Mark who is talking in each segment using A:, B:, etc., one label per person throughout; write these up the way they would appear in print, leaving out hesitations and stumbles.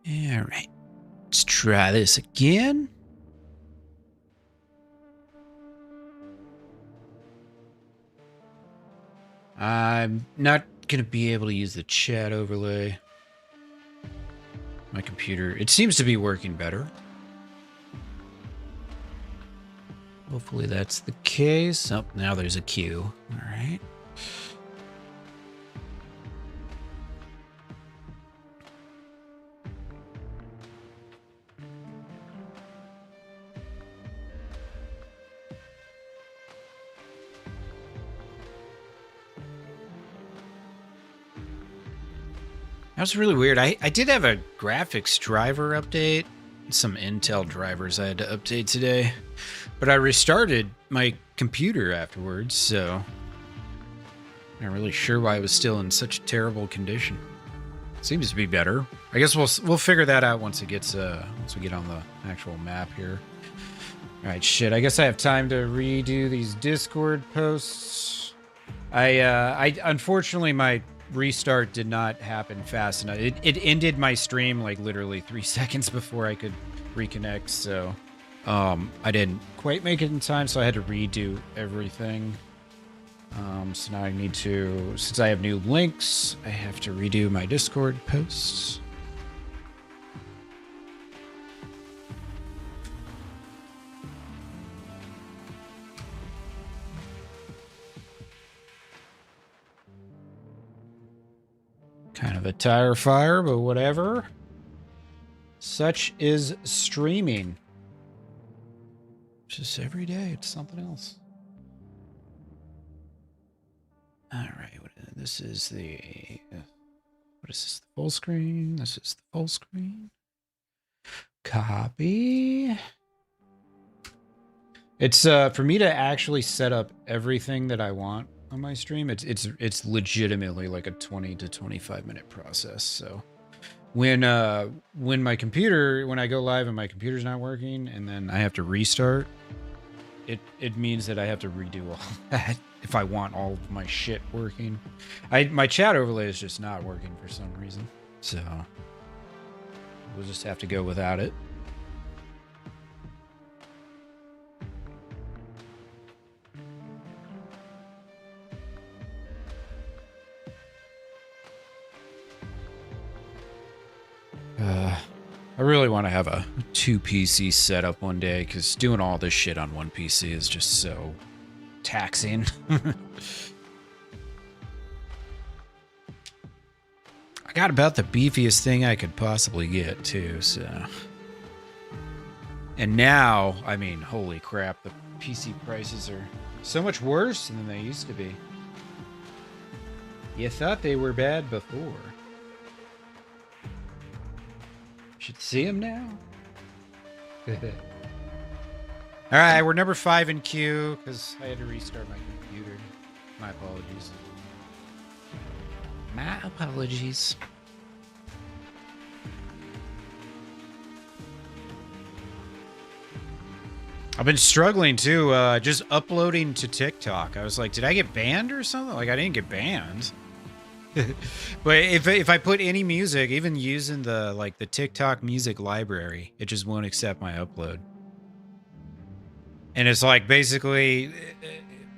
A: All right. Let's try this again. I'm not going to be able to use the chat overlay. My computer, it seems to be working better. Hopefully that's the case. Oh, now there's a queue. All right. That was really weird. I did have a graphics driver update. Some Intel drivers I had to update today. But I restarted my computer afterwards, so I'm not really sure why it was still in such terrible condition. Seems to be better. I guess we'll figure that out once it gets once we get on the actual map here. All right, shit. I guess I have time to redo these Discord posts. I unfortunately my restart did not happen fast enough. It ended my stream like literally 3 seconds before I could reconnect, so I didn't quite make it in time, so I had to redo everything. So now I need to, since I have new links, I have to redo my Discord posts. Kind of a tire fire, but whatever. Such is streaming. Just every day, it's something else. All right, this is the, what is this, the full screen? This is the full screen. Copy. It's for me to actually set up everything that I want on my stream. It's legitimately like a 20 to 25 minute process. So when my computer, when I go live and my computer's not working and then I have to restart, it means that I have to redo all that if I want all of my shit working. My chat overlay is just not working for some reason, so we'll just have to go without it. I really want to have a 2 PC setup one day, because doing all this shit on one PC is just so taxing. I got about the beefiest thing I could possibly get, too, so. And now, I mean, holy crap, the PC prices are so much worse than they used to be. You thought they were bad before. Should see him now. All right, we're number 5 in queue because I had to restart my computer. My apologies. My apologies. I've been struggling too, just uploading to TikTok. I was like, did I get banned or something? Like, I didn't get banned. But if I put any music, even using the TikTok music library, it just won't accept my upload. And it's like, basically,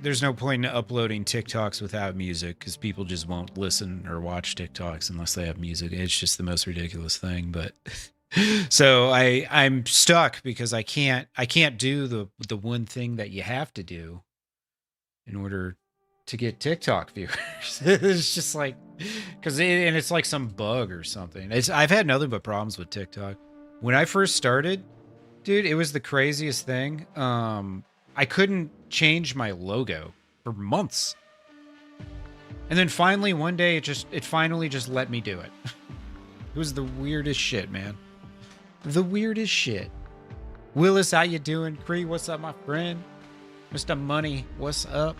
A: there's no point in uploading TikToks without music, because people just won't listen or watch TikToks unless they have music. It's just the most ridiculous thing. But so I'm stuck because I can't do the one thing that you have to do in order to get TikTok viewers. It's just like, and it's like some bug or something. I've had nothing but problems with TikTok. When I first started, dude, it was the craziest thing. I couldn't change my logo for months. And then finally one day it finally just let me do it. It was the weirdest shit, man. The weirdest shit. Willis, how you doing? Cree, what's up, my friend? Mr. Money, what's up?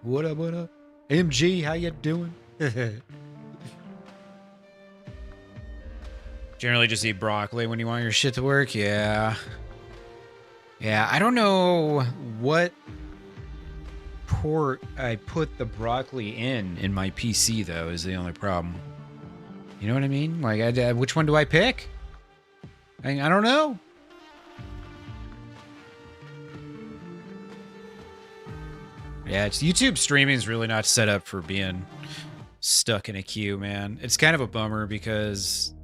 A: What up, what up? MG, how you doing? Generally just eat broccoli when you want your shit to work? Yeah. Yeah, I don't know what port I put the broccoli in my PC, though, is the only problem. You know what I mean? Like, which one do I pick? I don't know. Yeah, it's YouTube streaming is really not set up for being stuck in a queue, man. It's kind of a bummer because,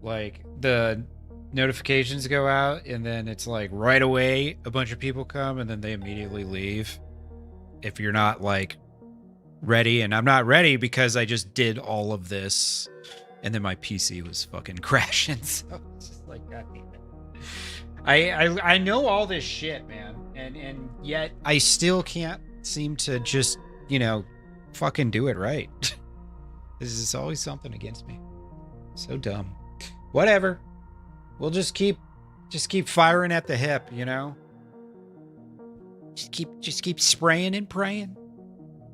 A: like, the notifications go out and then it's like right away a bunch of people come and then they immediately leave if you're not like ready. And I'm not ready because I just did all of this and then my PC was fucking crashing. So it's just like, God damn it. I know all this shit, man, and yet I still can't seem to just, you know, fucking do it right. This is always something against me. So dumb. Whatever. We'll just keep firing at the hip, you know? Just keep spraying and praying.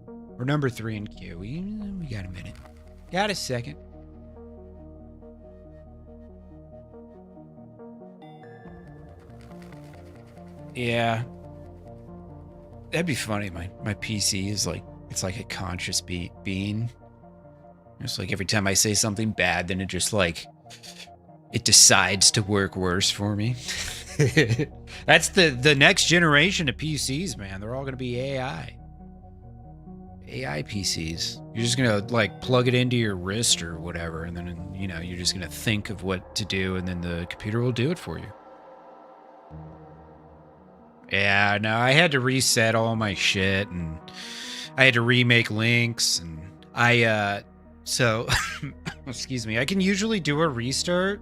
A: We're number 3 in queue. We got a minute. Got a second. Yeah. That'd be funny. My PC is like, it's like a conscious being. It's like every time I say something bad, then it just like, it decides to work worse for me. That's the next generation of PCs, man. They're all going to be AI. AI PCs. You're just going to like plug it into your wrist or whatever. And then, you know, you're just going to think of what to do and then the computer will do it for you. Yeah, no, I had to reset all my shit and I had to remake links and so excuse me, I can usually do a restart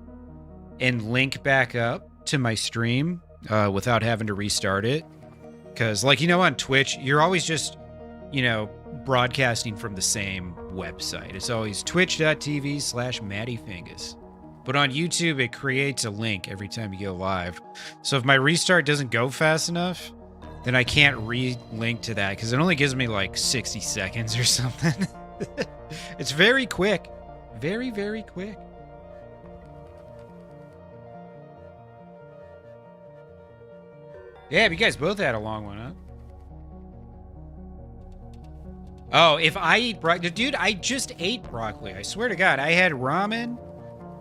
A: and link back up to my stream without having to restart it. Because, like, you know, on Twitch, you're always just, you know, broadcasting from the same website. It's always twitch.tv/MattyFingus. But on YouTube, it creates a link every time you go live. So if my restart doesn't go fast enough, then I can't re-link to that because it only gives me like 60 seconds or something. It's very quick. Very, very quick. Yeah, but you guys both had a long one, huh? Oh, if I eat broccoli... Dude, I just ate broccoli. I swear to God. I had ramen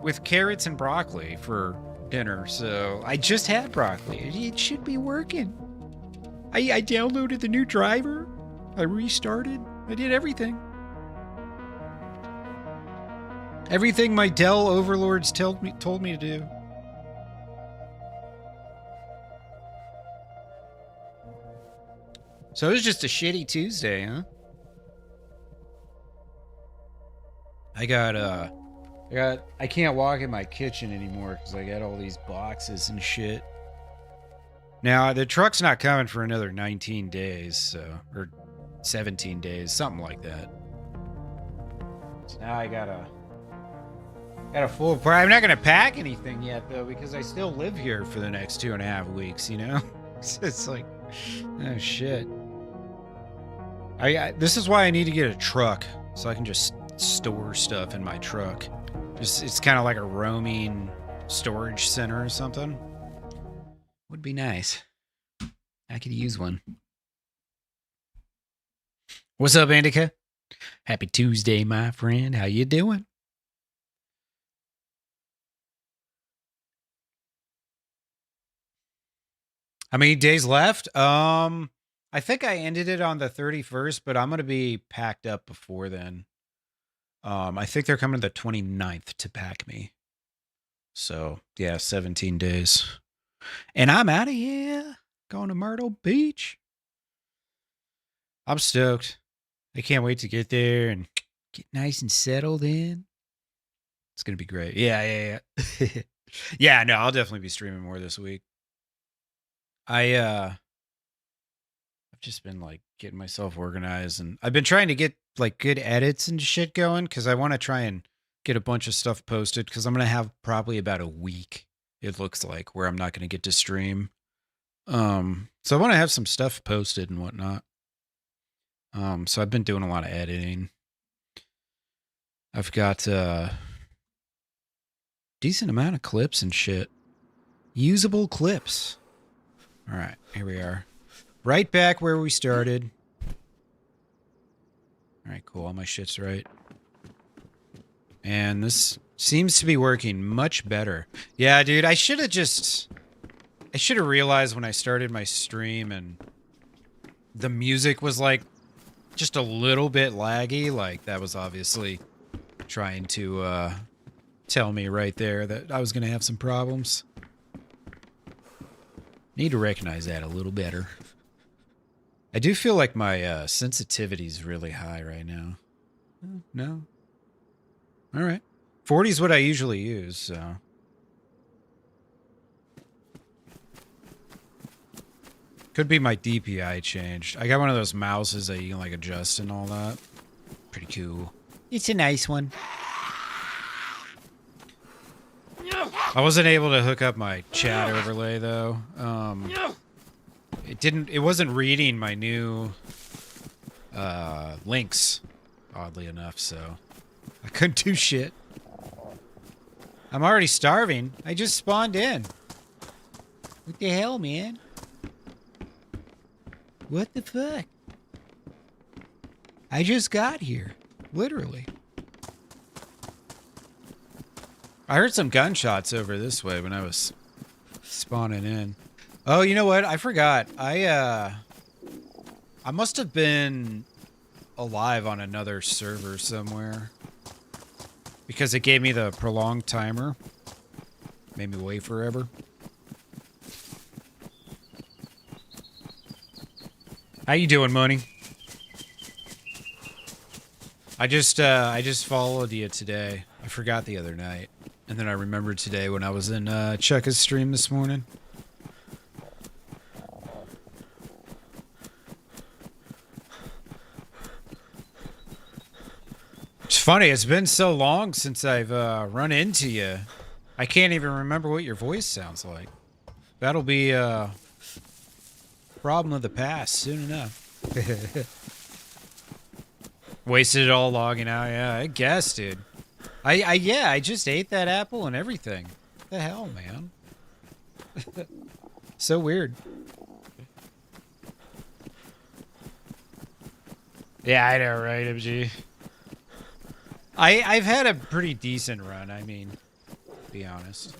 A: with carrots and broccoli for dinner, so I just had broccoli. It should be working. I downloaded the new driver. I restarted. I did everything. Everything my Dell overlords told me to do. So it was just a shitty Tuesday, huh? I can't walk in my kitchen anymore because I got all these boxes and shit. Now, the truck's not coming for another 19 days, so, or 17 days, something like that. So now I got a full... I'm not going to pack anything yet, though, because I still live here for the next 2.5 weeks, you know? It's like, oh, shit. This is why I need to get a truck, so I can just store stuff in my truck. It's kind of like a roaming storage center or something. Would be nice. I could use one. What's up, Indica? Happy Tuesday, my friend. How you doing? How many days left? I think I ended it on the 31st, but I'm going to be packed up before then. I think they're coming the 29th to pack me. So, yeah, 17 days. And I'm out of here. Going to Myrtle Beach. I'm stoked. I can't wait to get there and get nice and settled in. It's going to be great. Yeah. Yeah, no, I'll definitely be streaming more this week. I've just been like getting myself organized and I've been trying to get like good edits and shit going because I want to try and get a bunch of stuff posted because I'm going to have probably about a week, it looks like, where I'm not going to get to stream. So I want to have some stuff posted and whatnot. So I've been doing a lot of editing. I've got a decent amount of clips and shit. Usable clips. All right, here we are. Right back where we started. All right, cool. All my shit's right. And this seems to be working much better. Yeah, dude, I should have realized when I started my stream and the music was like just a little bit laggy. Like that was obviously trying to tell me right there that I was going to have some problems. Need to recognize that a little better. I do feel like my sensitivity is really high right now. No? All right. 40 is what I usually use, so. Could be my DPI changed. I got one of those mouses that you can like adjust and all that. Pretty cool. It's a nice one. I wasn't able to hook up my chat overlay though. It wasn't reading my new links, oddly enough, so I couldn't do shit. I'm already starving. I just spawned in. What the hell, man? What the fuck? I just got here. Literally. I heard some gunshots over this way when I was spawning in. Oh, you know what? I forgot. I must have been alive on another server somewhere. Because it gave me the prolonged timer. Made me wait forever. How you doing, Money? I just followed you today. I forgot the other night. And then I remembered today when I was in Chucka's stream this morning. It's funny, it's been so long since I've run into you. I can't even remember what your voice sounds like. That'll be a problem of the past soon enough. Wasted it all logging out, yeah, I guess, dude. I just ate that apple and everything. What the hell, man? So weird. Yeah, I know, right, MG? I've had a pretty decent run, I mean, to be honest.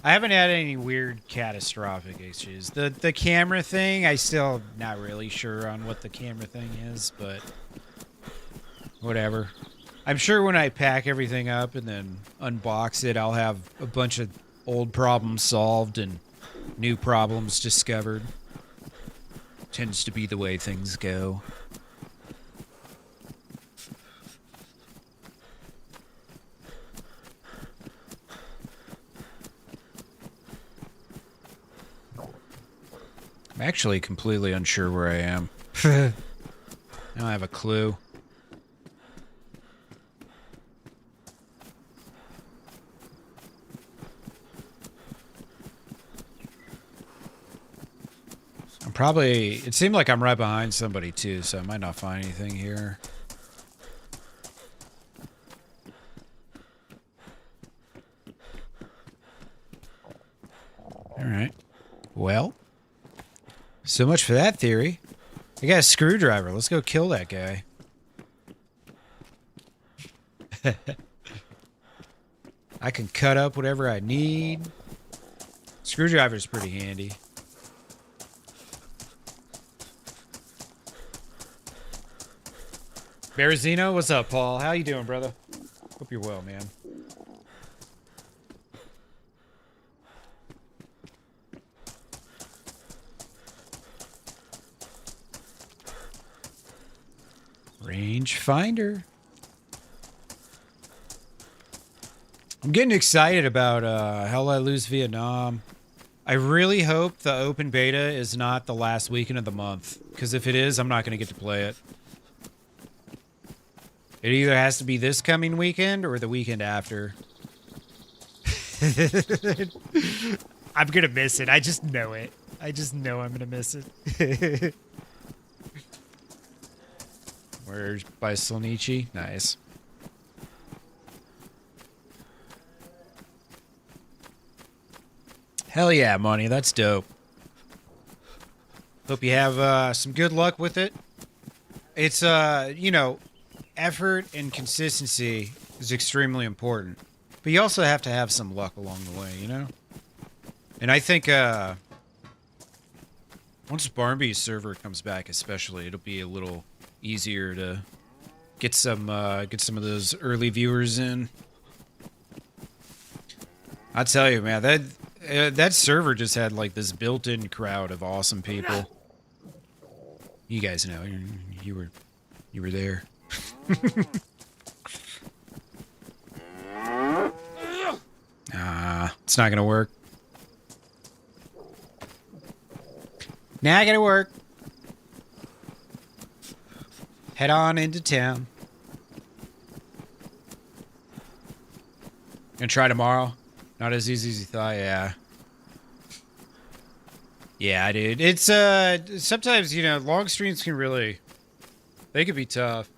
A: I haven't had any weird catastrophic issues. The camera thing, I still not really sure on what the camera thing is, but whatever. I'm sure when I pack everything up and then unbox it, I'll have a bunch of old problems solved and new problems discovered. Tends to be the way things go. I'm actually completely unsure where I am. I don't have a clue. It seemed like I'm right behind somebody too, so I might not find anything here. Alright. Well, so much for that theory. I got a screwdriver. Let's go kill that guy. I can cut up whatever I need. Screwdriver's pretty handy. Bearzino, what's up, Paul? How you doing, brother? Hope you're well, man. Rangefinder. I'm getting excited about Hell I Lose Vietnam. I really hope the open beta is not the last weekend of the month, because if it is, I'm not going to get to play it. It either has to be this coming weekend or the weekend after. I'm going to miss it. I just know it. I just know I'm going to miss it. Where's by Slonichi? Nice. Hell yeah, Money. That's dope. Hope you have some good luck with it. It's, you know, effort and consistency is extremely important. But you also have to have some luck along the way, you know? And I think once Barnby's server comes back especially, it'll be a little easier to get some of those early viewers in. I tell you, man, that server just had like this built-in crowd of awesome people. You guys know, you were there. It's not gonna work. Not gonna work. Head on into town. Gonna try tomorrow. Not as easy as you thought, yeah. Yeah, dude. It's sometimes, you know, long streams they could be tough.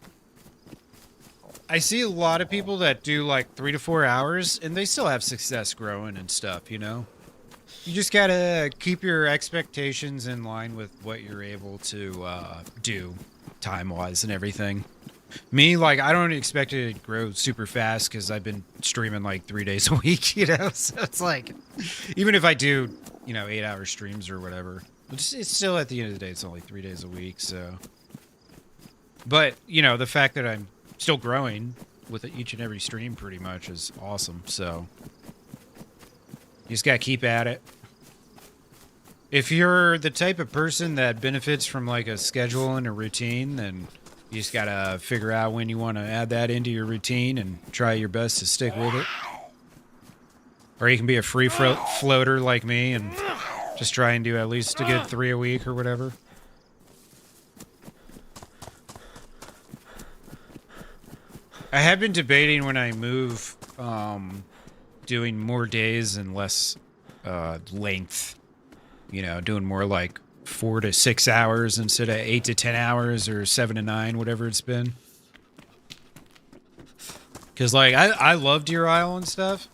A: I see a lot of people that do like 3 to 4 hours and they still have success growing and stuff, you know? You just gotta keep your expectations in line with what you're able to do time-wise and everything. Me, like, I don't expect it to grow super fast because I've been streaming like 3 days a week, you know? So it's like, even if I do, you know, 8-hour streams or whatever, it's still at the end of the day, it's only 3 days a week, so. But, you know, the fact that I'm still growing with each and every stream pretty much is awesome, so. You just gotta keep at it. If you're the type of person that benefits from like a schedule and a routine, then you just gotta figure out when you want to add that into your routine and try your best to stick with it. Or you can be a free floater like me and just try and do at least a good 3 a week or whatever. I have been debating when I move, doing more days and less length. You know, doing more like 4 to 6 hours instead of 8 to 10 hours or 7 to 9, whatever it's been. Because, like, I love Deer Isle and stuff.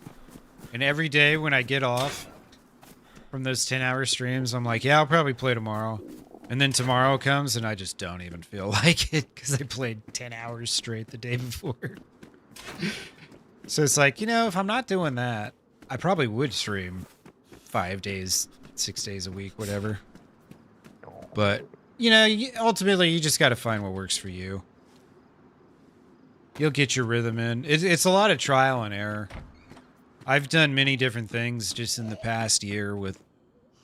A: And every day when I get off from those 10-hour streams, I'm like, yeah, I'll probably play tomorrow. And then tomorrow comes and I just don't even feel like it because I played 10 hours straight the day before. So it's like, you know, if I'm not doing that, I probably would stream 5 days, 6 days a week, whatever. But, you know, ultimately you just got to find what works for you. You'll get your rhythm in. It's a lot of trial and error. I've done many different things just in the past year with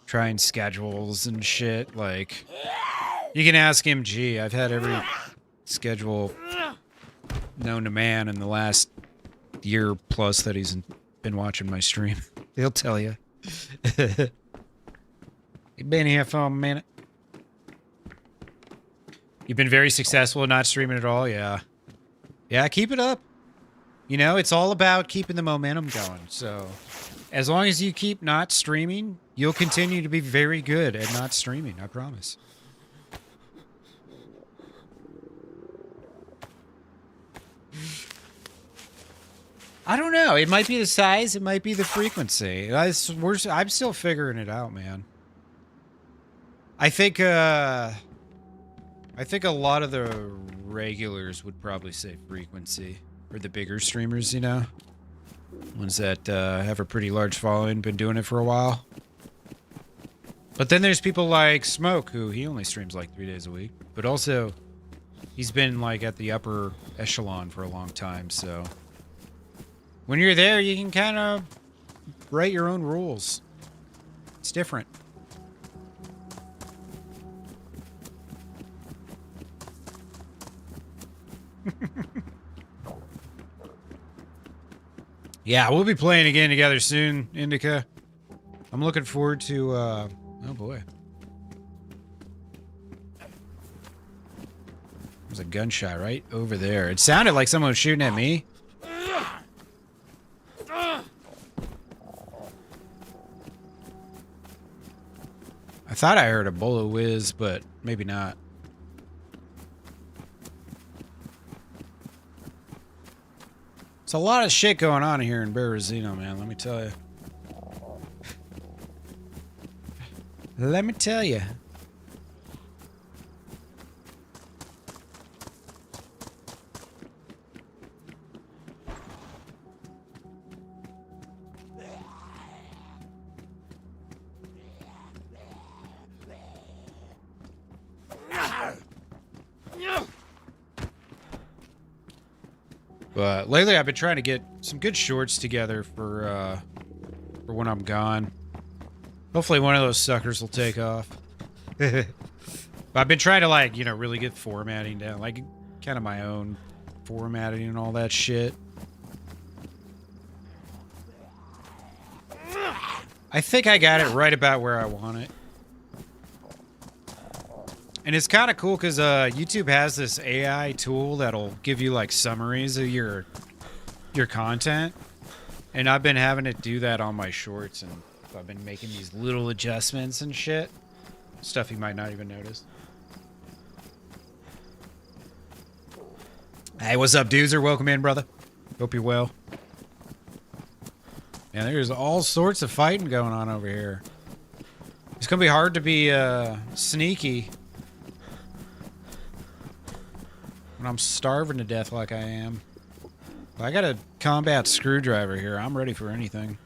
A: trying schedules and shit. Like, you can ask MG. I've had every schedule known to man in the last year plus that he's been watching my stream. He'll tell you. You've been here for a minute. You've been very successful not streaming at all? Yeah. Yeah, keep it up. You know, it's all about keeping the momentum going. So, as long as you keep not streaming, you'll continue to be very good at not streaming, I promise. I don't know. It might be the size. It might be the frequency. I'm still figuring it out, man. I think a lot of the regulars would probably say frequency. Or the bigger streamers, you know? Ones that have a pretty large following, been doing it for a while. But then there's people like Smoke, who he only streams like 3 days a week. But also, he's been like at the upper echelon for a long time, so... When you're there, you can kind of write your own rules. It's different. Yeah, we'll be playing again together soon, Indica. I'm looking forward to, oh boy. There's a gunshot right over there. It sounded like someone was shooting at me. I thought I heard a bullet whiz, but maybe not. It's a lot of shit going on here in Berezino, man, let me tell you. Let me tell you. But lately I've been trying to get some good shorts together for when I'm gone. Hopefully one of those suckers will take off. But I've been trying to, like, you know, really get formatting down. Like, kind of my own formatting and all that shit. I think I got it right about where I want it. And it's kind of cool because YouTube has this AI tool that'll give you, like, summaries of your content. And I've been having it do that on my shorts, and I've been making these little adjustments and shit. Stuff you might not even notice. Hey, what's up, dudes? Welcome in, brother. Hope you're well. Yeah, there's all sorts of fighting going on over here. It's gonna be hard to be sneaky when I'm starving to death like I am. I got a combat screwdriver here. I'm ready for anything.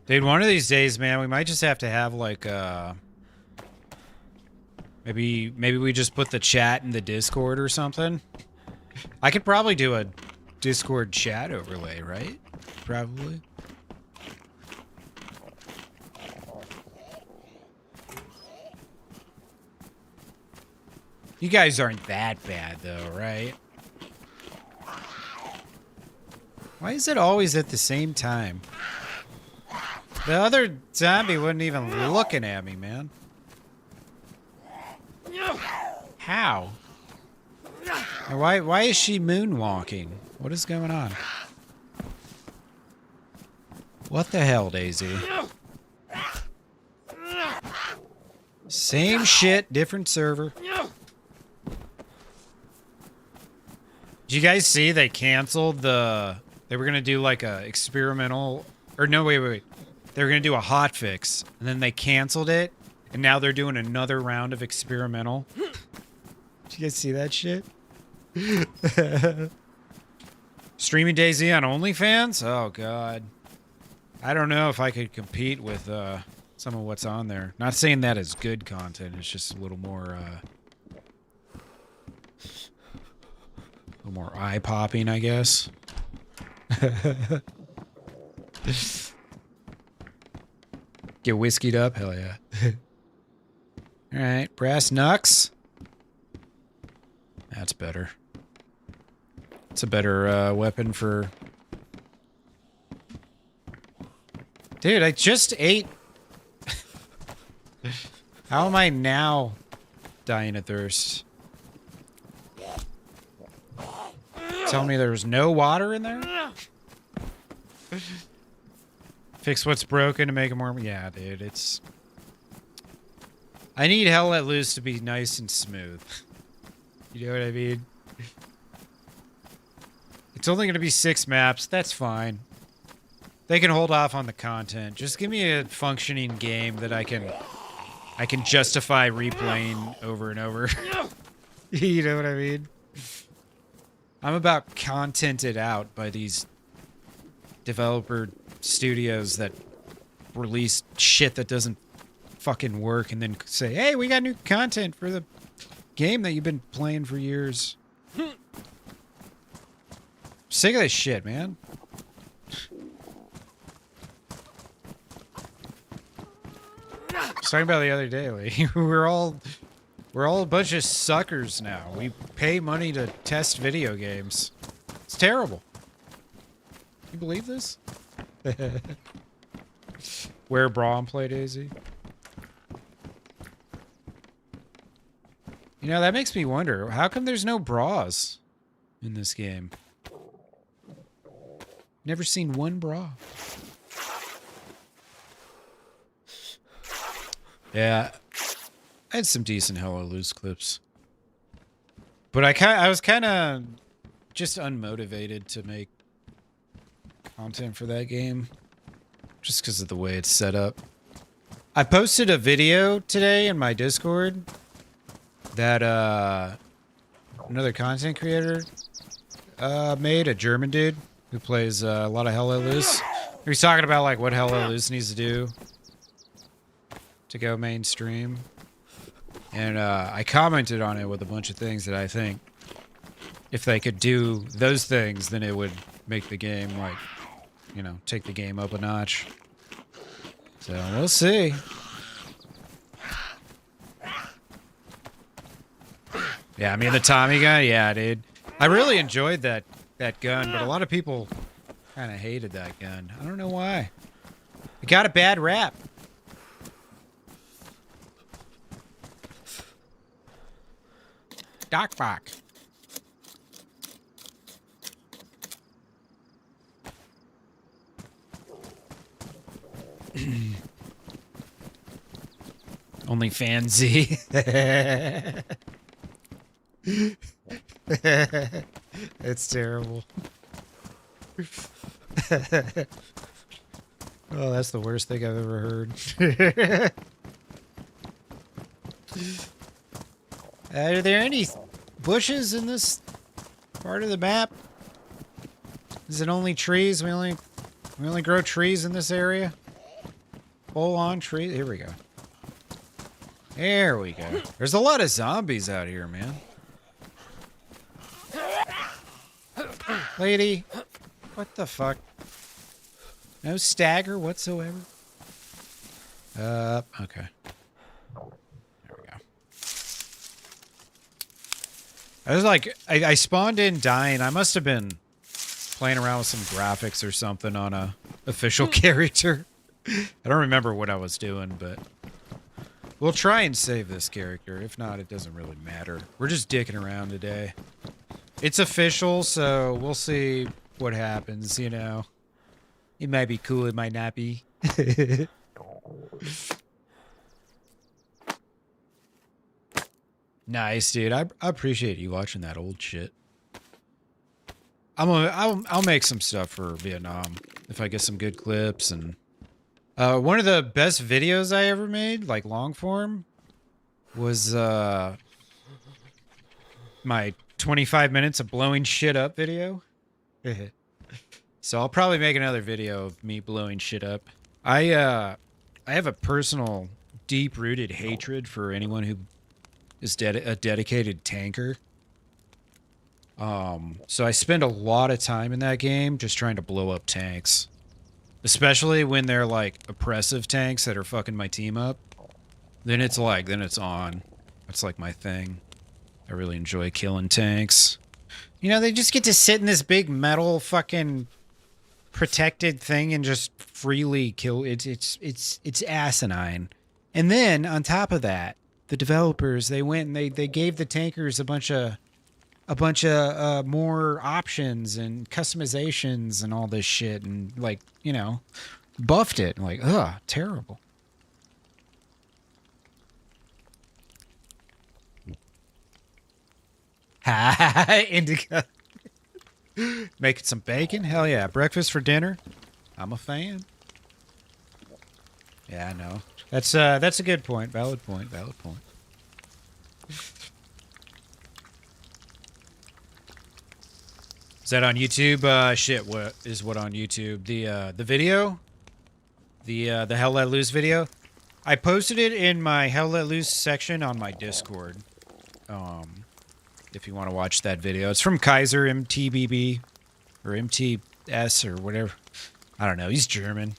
A: Dude, one of these days, man, we might just have to have, like, maybe we just put the chat in the Discord or something. I could probably do a Discord chat overlay, right? Probably. You guys aren't that bad, though, right? Why is it always at the same time? The other zombie wasn't even looking at me, man. How? And why is she moonwalking? What is going on? What the hell, DayZ? Same shit, different server. Did you guys see they canceled the... They were going to do like a experimental... Or no, wait. They were going to do a hotfix, and then they canceled it, and now they're doing another round of experimental. Did you guys see that shit? Streaming DayZ on OnlyFans? Oh, God. I don't know if I could compete with some of what's on there. Not saying that is good content. It's just a little more eye-popping, I guess. Get whiskeyed up? Hell yeah. Alright, brass knucks. That's better. It's a better weapon for... Dude, I just ate... How am I now dying of thirst? Tell me there was no water in there? Fix what's broken to make it more... Yeah, dude, it's... I need Hell Let Loose to be nice and smooth. You know what I mean? It's only going to be 6 maps. That's fine. They can hold off on the content. Just give me a functioning game that I can justify replaying over and over. You know what I mean? I'm about contented out by these developer studios that release shit that doesn't fucking work and then say, hey, we got new content for the game that you've been playing for years. Sick of this shit, man. I was talking about the other day, like, we're all a bunch of suckers now. We pay money to test video games. It's terrible. You believe this? Wear a bra and play DayZ. You know, that makes me wonder, how come there's no bras in this game? Never seen one bra. Yeah, I had some decent Hell Let Loose clips. But I was kind of just unmotivated to make content for that game. Just because of the way it's set up. I posted a video today in my Discord that another content creator made, a German dude who plays a lot of Hell Let Loose. He's talking about like what Hell Let Loose needs to do. to go mainstream. And I commented on it with a bunch of things that I think if they could do those things, then it would make the game, like, you know, take the game up a notch. So we'll see. Yeah, I mean, the Tommy gun, yeah, dude. I really enjoyed that gun, but a lot of people kind of hated that gun. I don't know why. It got a bad rap. Doc Bach. Only fan Z. It's terrible. Oh, that's the worst thing I've ever heard. Are there any bushes in this part of the map? Is it only trees? We only grow trees in this area? Full on trees. Here we go. There we go. There's a lot of zombies out here, man. Lady, what the fuck? No stagger whatsoever. Okay. There we go. I was like, I spawned in dying. I must have been playing around with some graphics or something on a official character. I don't remember what I was doing, but we'll try and save this character. If not, it doesn't really matter. We're just dicking around today. It's official, so we'll see what happens, you know. It might be cool, it might not be. Nice, dude. I appreciate you watching that old shit. I'll make some stuff for Vietnam if I get some good clips. And one of the best videos I ever made, like long form, was my 25 minutes of blowing shit up video. So I'll probably make another video of me blowing shit up. I have a personal, deep-rooted hatred for anyone who is a dedicated tanker. So I spend a lot of time in that game just trying to blow up tanks. Especially when they're, like, oppressive tanks that are fucking my team up. Then it's on. That's, like, my thing. I really enjoy killing tanks. You know, they just get to sit in this big metal fucking protected thing and just freely kill. It's asinine. And then, on top of that, the developers, they went and they gave the tankers a bunch of more options and customizations and all this shit, and, like, you know, buffed it. Like, ugh, terrible. Indica. Making some bacon? Hell yeah. Breakfast for dinner? I'm a fan. Yeah, I know. That's a good point. Valid point. Valid point. Is that on YouTube? Shit, what on YouTube? The video? The Hell Let Loose video? I posted it in my Hell Let Loose section on my Discord. If you want to watch that video. It's from Kaiser MTBB or MTS or whatever. I don't know. He's German.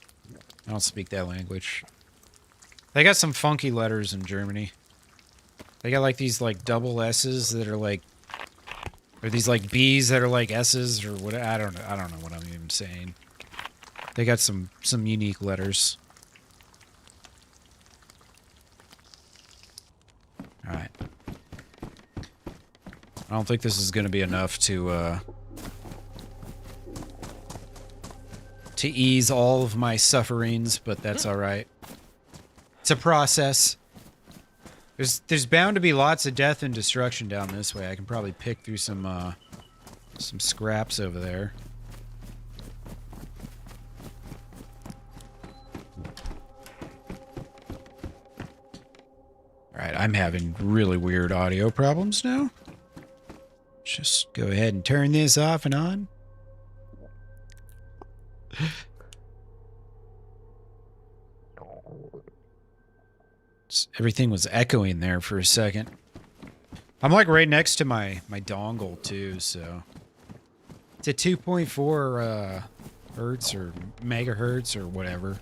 A: I don't speak that language. They got some funky letters in Germany. They got like these like double S's that are like, or these like B's that are like S's or what. I don't know. I don't know what I'm even saying. They got some unique letters. All right. I don't think this is going to be enough to ease all of my sufferings, but that's all right. It's a process. There's bound to be lots of death and destruction down this way. I can probably pick through some scraps over there. All right, I'm having really weird audio problems now. Just go ahead and turn this off and on. Everything was echoing there for a second. I'm like right next to my dongle too, so it's at 2.4 hertz or megahertz or whatever.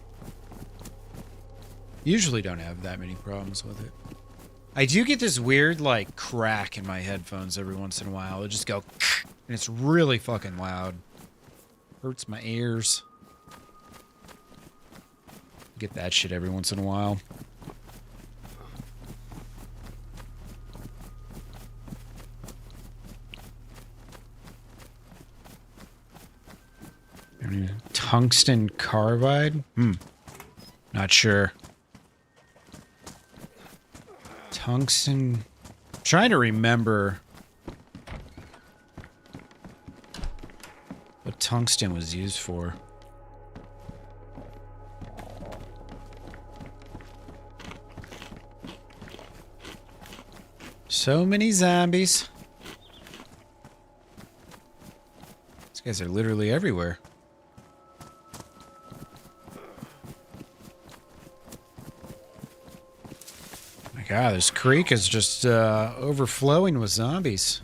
A: Usually don't have that many problems with it. I do get this weird like crack in my headphones every once in a while. It'll just go and it's really fucking loud. Hurts my ears. Get that shit every once in a while. Tungsten carbide? Not sure. Tungsten. I'm trying to remember what tungsten was used for. So many zombies. These guys are literally everywhere. God, this creek is just overflowing with zombies.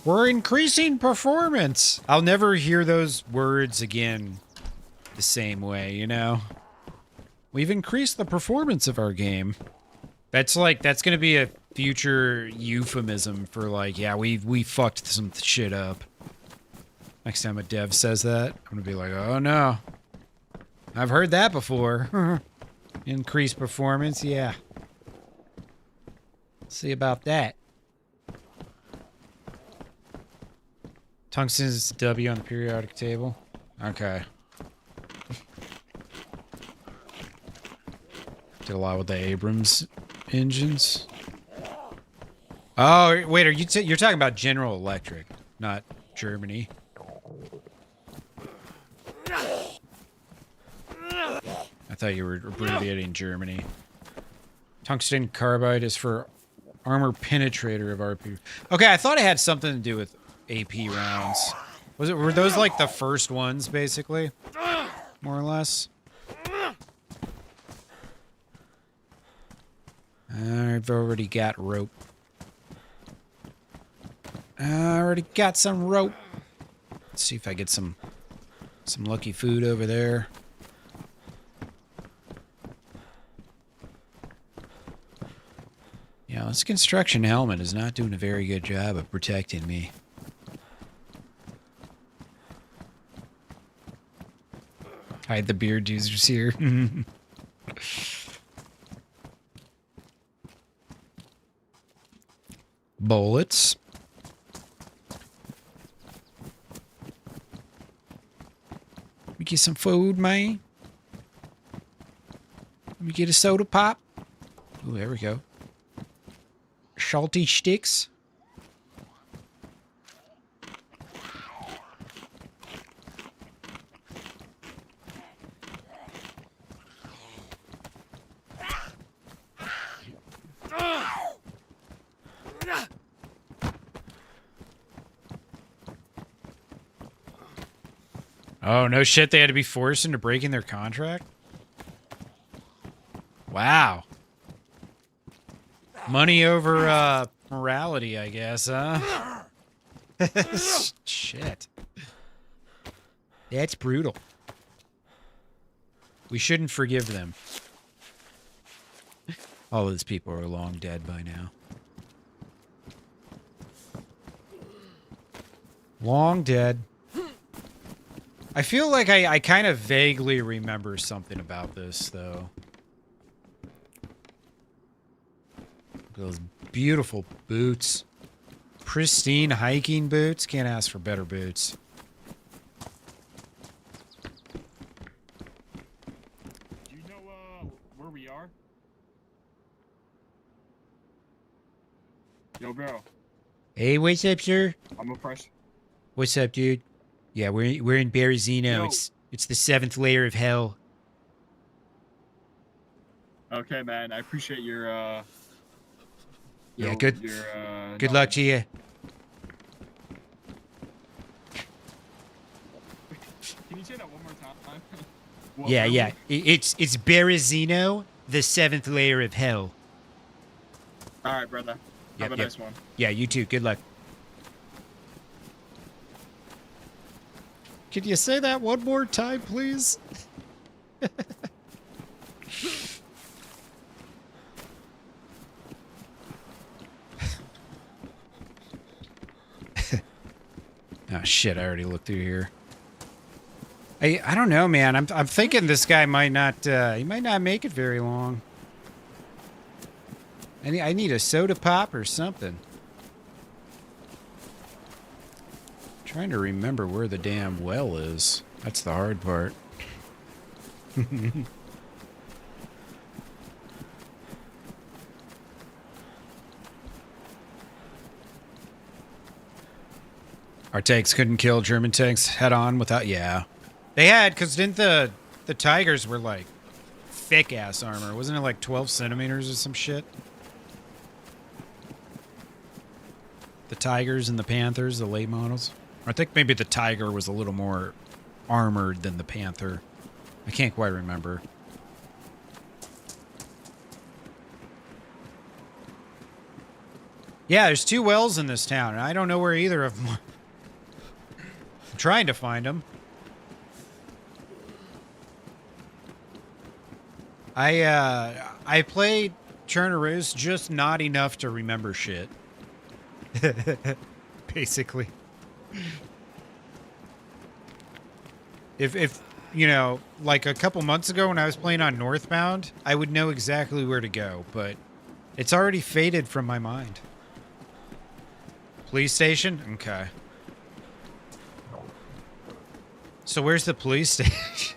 A: We're increasing performance. I'll never hear those words again the same way, you know? We've increased the performance of our game. That's gonna be a future euphemism for like, yeah, we fucked some shit up. Next time a dev says that, I'm gonna be like, oh no. I've heard that before. Increased performance, yeah. See about that. Tungsten's W on the periodic table. Okay. Did a lot with the Abrams engines. Oh, wait, you're talking about General Electric, not Germany. I thought you were abbreviating Germany. Tungsten carbide is for armor penetrator of RP. Okay, I thought it had something to do with AP rounds. Were those like the first ones, basically? More or less? I've already got rope. I already got some rope. Let's see if I get some lucky food over there. Yeah, this construction helmet is not doing a very good job of protecting me. Hide the beard users here. Bullets. Let me get some food, man. Let me get a soda pop. Ooh, there we go. Salty sticks. Oh, no shit, they had to be forced into breaking their contract? Wow. Money over, morality, I guess, huh? Shit. That's brutal. We shouldn't forgive them. All those people are long dead by now. Long dead. I feel like I kind of vaguely remember something about this, though. Those beautiful boots. Pristine hiking boots. Can't ask for better boots.
B: Do you know where we are? Yo, bro.
A: Hey, what's up, sir?
B: I'm a fresh.
A: What's up, dude? Yeah, we're in Berezino.
B: Yo.
A: It's the 7th layer of hell.
B: Okay, man. I appreciate your
A: Yeah,
B: Your-
A: good.
B: Your,
A: Good luck to you.
B: Can you say that one more time?
A: Yeah,
B: Where
A: yeah.
B: we?
A: It's Berezino, the seventh layer of hell.
B: All right, brother.
A: Yep,
B: Have a
A: yep.
B: nice one.
A: Yeah, you too. Good luck. Could you say that one more time, please? Oh shit! I already looked through here. I don't know, man. I'm thinking this guy might not he might not make it very long. I need a soda pop or something. Trying to remember where the damn well is. That's the hard part. Our tanks couldn't kill German tanks head on without. Yeah, they had, because didn't the Tigers were like thick ass armor? Wasn't it like 12 centimeters or some shit? The Tigers and the Panthers, the late models. I think maybe the Tiger was a little more armored than the Panther. I can't quite remember. Yeah, there's 2 wells in this town, and I don't know where either of them are. I'm trying to find them. I played Chernarus just not enough to remember shit. Basically. If you know, like a couple months ago when I was playing on Northbound, I would know exactly where to go, but it's already faded from my mind. Police station? Okay. So where's the police station?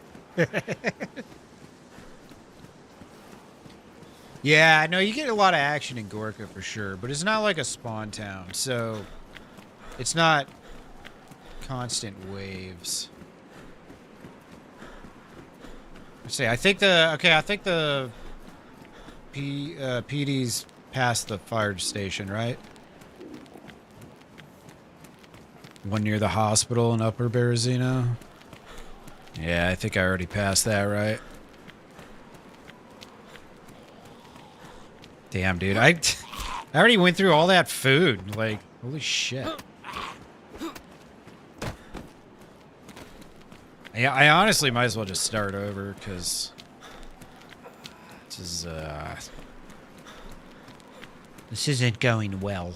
A: Yeah, no, you get a lot of action in Gorka for sure, but it's not like a spawn town, so it's not constant waves. Let's see, I think the PD's past the fire station, right? One near the hospital in Upper Berezino. Yeah, I think I already passed that, right? Damn, dude. I already went through all that food. Like, holy shit. Yeah, I honestly might as well just start over, because this isn't going well.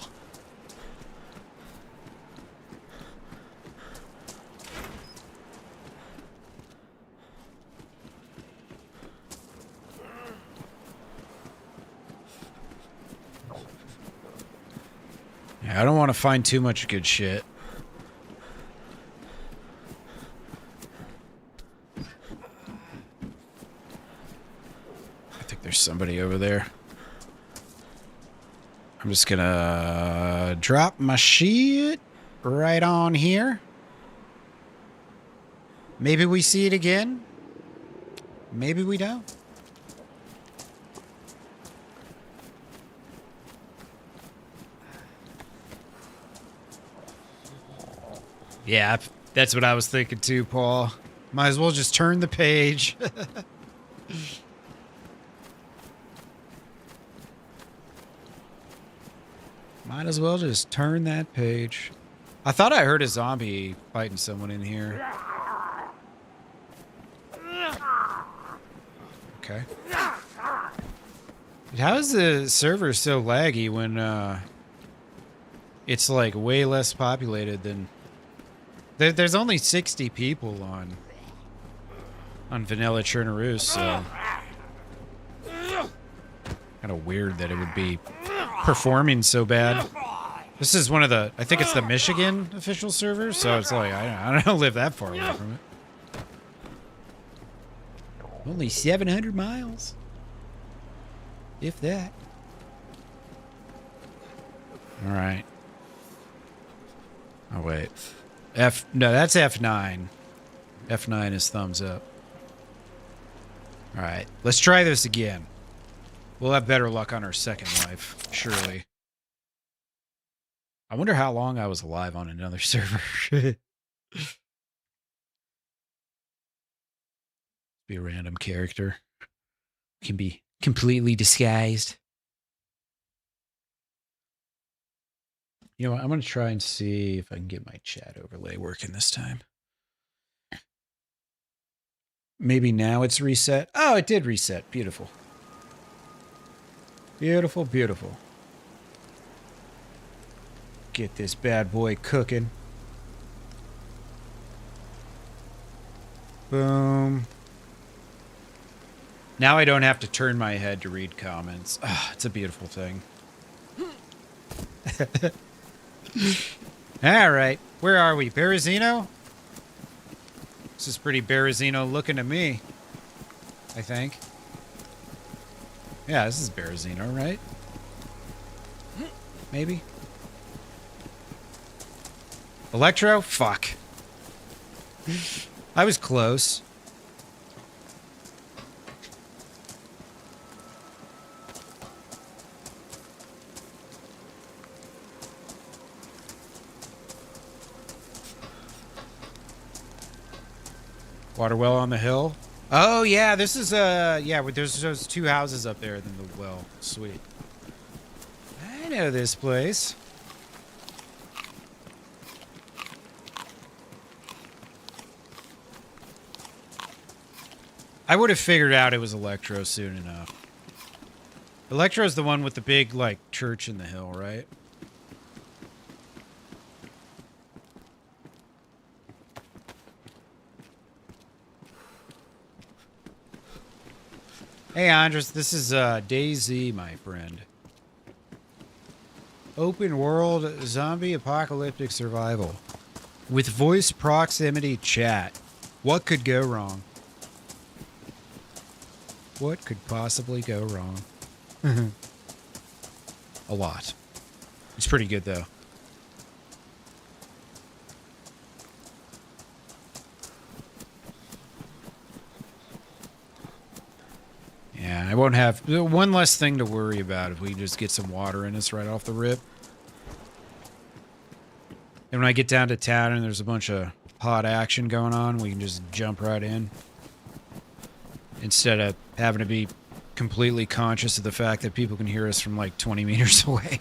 A: Yeah, I don't want to find too much good shit. I think there's somebody over there. I'm just gonna drop my shit right on here. Maybe we see it again. Maybe we don't. Yeah, that's what I was thinking too, Paul. Might as well just turn the page. Might as well just turn that page. I thought I heard a zombie fighting someone in here. Okay. Dude, how is the server so laggy when it's like way less populated than... There's only 60 people on Vanilla Chernarus, so... Kind of weird that it would be performing so bad. This is one of the... I think it's the Michigan official server, so it's like, I don't live that far away from it. Only 700 miles. If that. Alright. Oh, wait. No, that's F9. F9 is thumbs up. Alright, let's try this again. We'll have better luck on our second life, surely. I wonder how long I was alive on another server. Be a random character. Can be completely disguised. You know what? I'm going to try and see if I can get my chat overlay working this time. Maybe now it's reset. Oh, it did reset. Beautiful. Beautiful, beautiful. Get this bad boy cooking. Boom. Now I don't have to turn my head to read comments. Ah, it's a beautiful thing. All right. Where are we? Berezino? This is pretty Berezino looking to me, I think. Yeah, this is Berezino, right? Maybe. Electro? Fuck. I was close. Water well on the hill. Oh yeah, this is yeah. There's those two houses up there, then the well. Sweet. I know this place. I would have figured out it was Electro soon enough. Electro's the one with the big like church in the hill, right? Hey, Andres, this is DayZ, my friend. Open world zombie apocalyptic survival with voice proximity chat. What could go wrong? What could possibly go wrong? A lot. It's pretty good though. Yeah, I won't have one less thing to worry about if we just get some water in us right off the rip. And when I get down to town and there's a bunch of hot action going on, we can just jump right in. Instead of having to be completely conscious of the fact that people can hear us from like 20 meters away.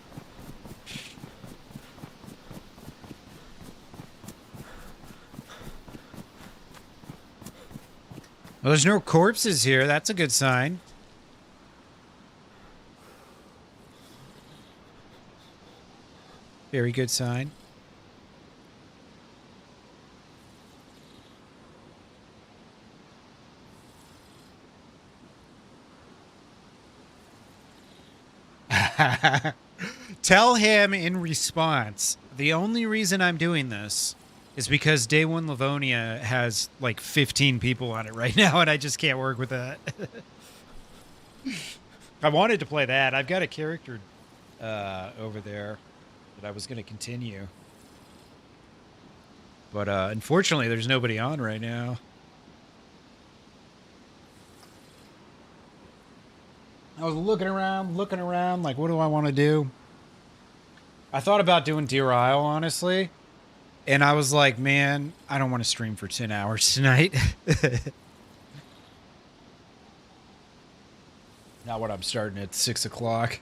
A: Well, there's no corpses here. That's a good sign. Very good sign. Tell him in response, the only reason I'm doing this is because Day One Livonia has like 15 people on it right now, and I just can't work with that. I wanted to play that. I've got a character over there that I was going to continue. But unfortunately, there's nobody on right now. I was looking around, like, what do I want to do? I thought about doing Deer Isle, honestly. And I was like, man, I don't want to stream for 10 hours tonight. Not when I'm starting at 6 o'clock.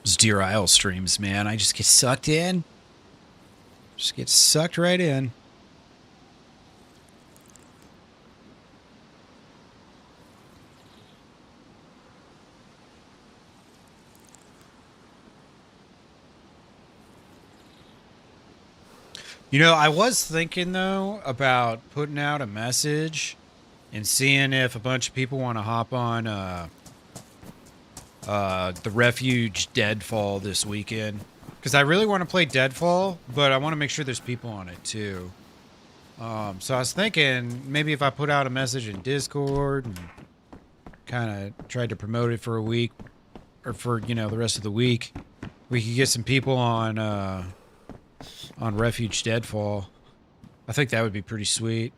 A: Those Deer Isle streams, man. I just get sucked in. Just get sucked right in. You know, I was thinking, though, about putting out a message and seeing if a bunch of people want to hop on the Refuge Deadfall this weekend. Because I really want to play Deadfall, but I want to make sure there's people on it, too. So I was thinking maybe if I put out a message in Discord and kind of tried to promote it for a week, or for, you know, the rest of the week, we could get some people on Refuge Deadfall. I think that would be pretty sweet.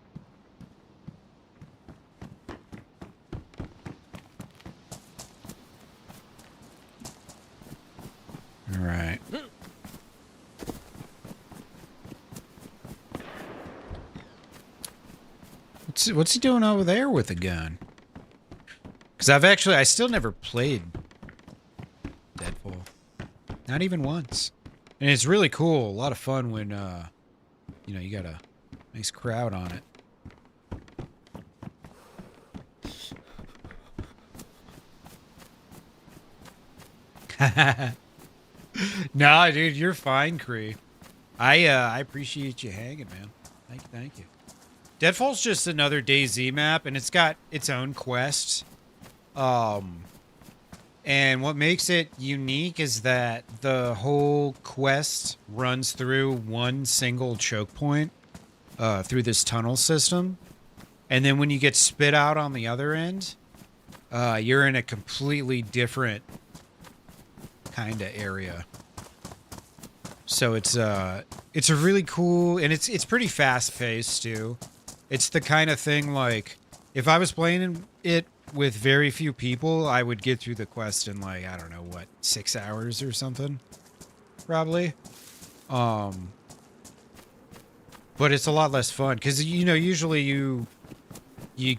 A: All right. What's he doing over there with a gun? Because I still never played Deadfall. Not even once. And it's really cool. A lot of fun when, you know, you got a nice crowd on it. Nah, dude, you're fine, Cree. I appreciate you hanging, man. Thank you. Deadfall's just another DayZ map, and it's got its own quests. And what makes it unique is that the whole quest runs through one single choke point, through this tunnel system. And then when you get spit out on the other end, you're in a completely different kind of area. So it's a really cool, and it's pretty fast paced too. It's the kind of thing like if I was playing it with very few people, I would get through the quest in like, I don't know what, 6 hours or something, probably. But it's a lot less fun because, you know, usually you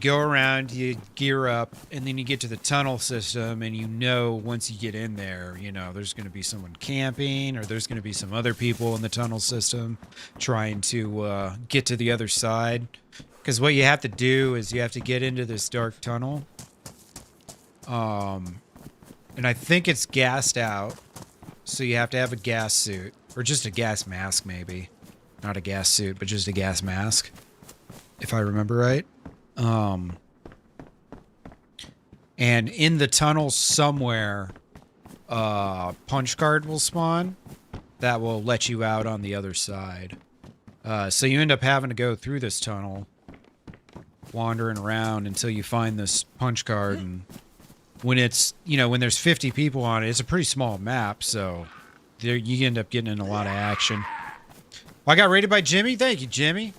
A: go around, you gear up, and then you get to the tunnel system, and you know once you get in there, you know, there's going to be someone camping, or there's going to be some other people in the tunnel system trying to get to the other side. Because what you have to do is you have to get into this dark tunnel. And I think it's gassed out, so you have to have a gas suit, or just a gas mask maybe. Not a gas suit, but just a gas mask, if I remember right. And in the tunnel somewhere, punch card will spawn that will let you out on the other side. So you end up having to go through this tunnel, wandering around until you find this punch card. And when it's, you know, when there's 50 people on it, it's a pretty small map, so there you end up getting in a lot of action. Well, I got raided by Jimmy. Thank you, Jimmy.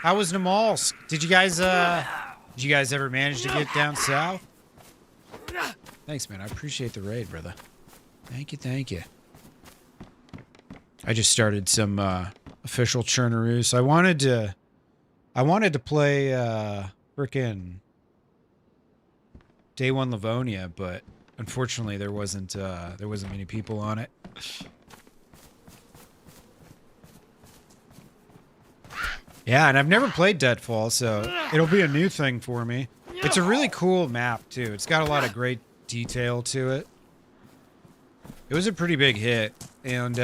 A: How was Namalsk? Did you guys ever manage to get down south? Thanks, man. I appreciate the raid, brother. Thank you. I just started some official Chernarus. I wanted to play frickin' Day 1 Livonia, but unfortunately there wasn't many people on it. Yeah, and I've never played Deadfall, so it'll be a new thing for me. It's a really cool map, too. It's got a lot of great detail to it. It was a pretty big hit, and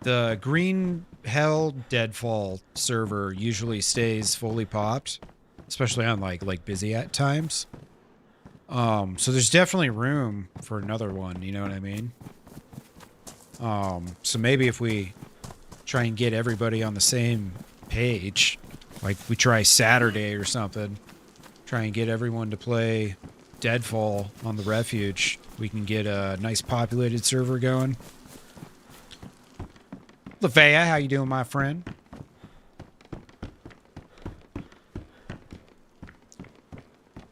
A: the Green Hell Deadfall server usually stays fully popped, especially on like busy at times. So there's definitely room for another one, you know what I mean? So maybe if we try and get everybody on the same page, like we try Saturday or something, try and get everyone to play Deadfall on the Refuge, we can get a nice populated server going. Levea, how you doing, my friend?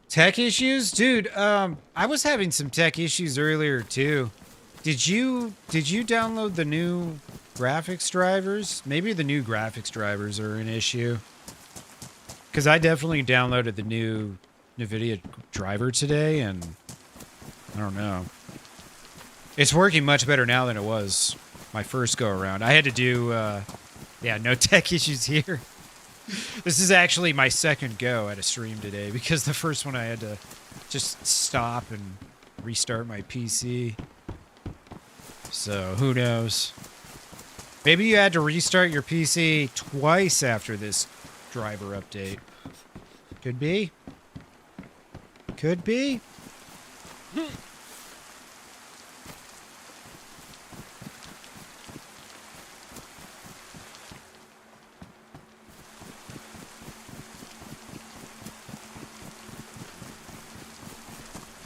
A: Tech issues? Dude, I was having some tech issues earlier too. Did you download the new graphics drivers? Maybe the new graphics drivers are an issue. Because I definitely downloaded the new NVIDIA driver today, and I don't know. It's working much better now than it was my first go around. I had to do, yeah, no tech issues here. This is actually my second go at a stream today, because the first one I had to just stop and restart my PC. So, who knows? Maybe you had to restart your PC twice after this driver update. Could be. Could be.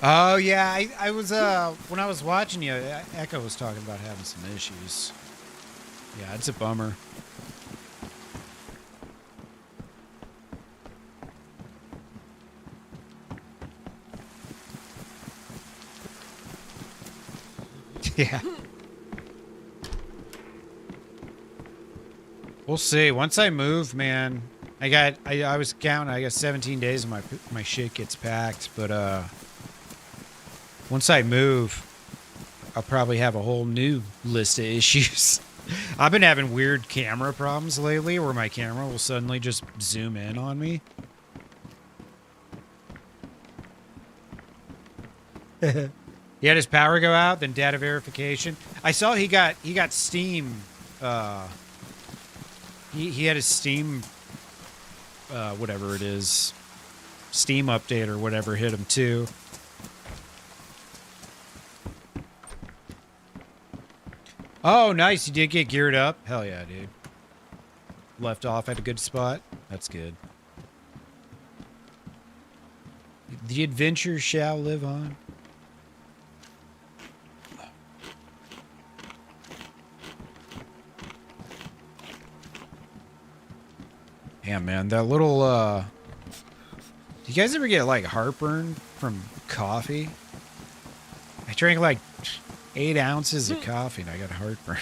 A: Oh yeah, I was when I was watching you, Echo was talking about having some issues. Yeah, it's a bummer. Yeah. We'll see. Once I move, man, I was counting. I got 17 days and my shit gets packed. But once I move, I'll probably have a whole new list of issues. I've been having weird camera problems lately, where my camera will suddenly just zoom in on me. He had his power go out, then data verification. I saw he got Steam. He had his Steam, whatever it is, Steam update or whatever hit him too. Oh, nice. You did get geared up. Hell yeah, dude. Left off at a good spot. That's good. The adventure shall live on. Yeah, man, that little, do you guys ever get, like, heartburn from coffee? I drank, like, 8 ounces of coffee and I got heartburn.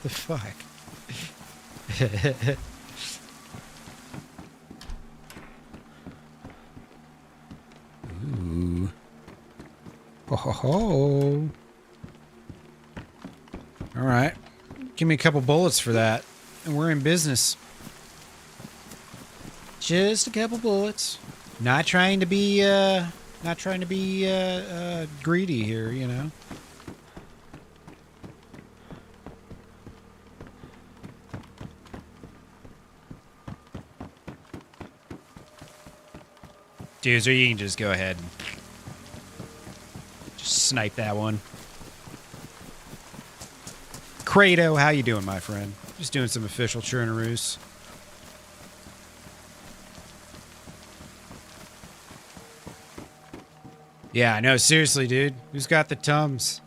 A: The fuck? Ooh. Ho ho ho. Alright. Give me a couple bullets for that. And we're in business. Just a couple bullets. Not trying to be greedy here, you know. Dudes, or you can just go ahead and just snipe that one. Krato, how you doing, my friend? Just doing some official Chernarus. Yeah, I know. Seriously, dude. Who's got the Tums?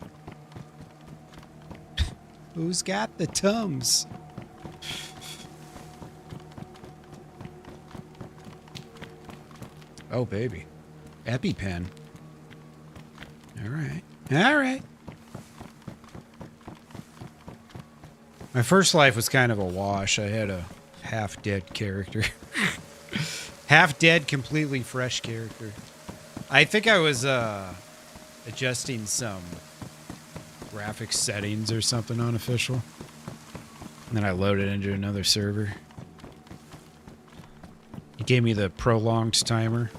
A: Who's got the Tums? Oh, baby. EpiPen. All right. All right. My first life was kind of a wash. I had a half-dead character. Half-dead, completely fresh character. I think I was adjusting some graphics settings or something unofficial. And then I loaded into another server. He gave me the prolonged timer.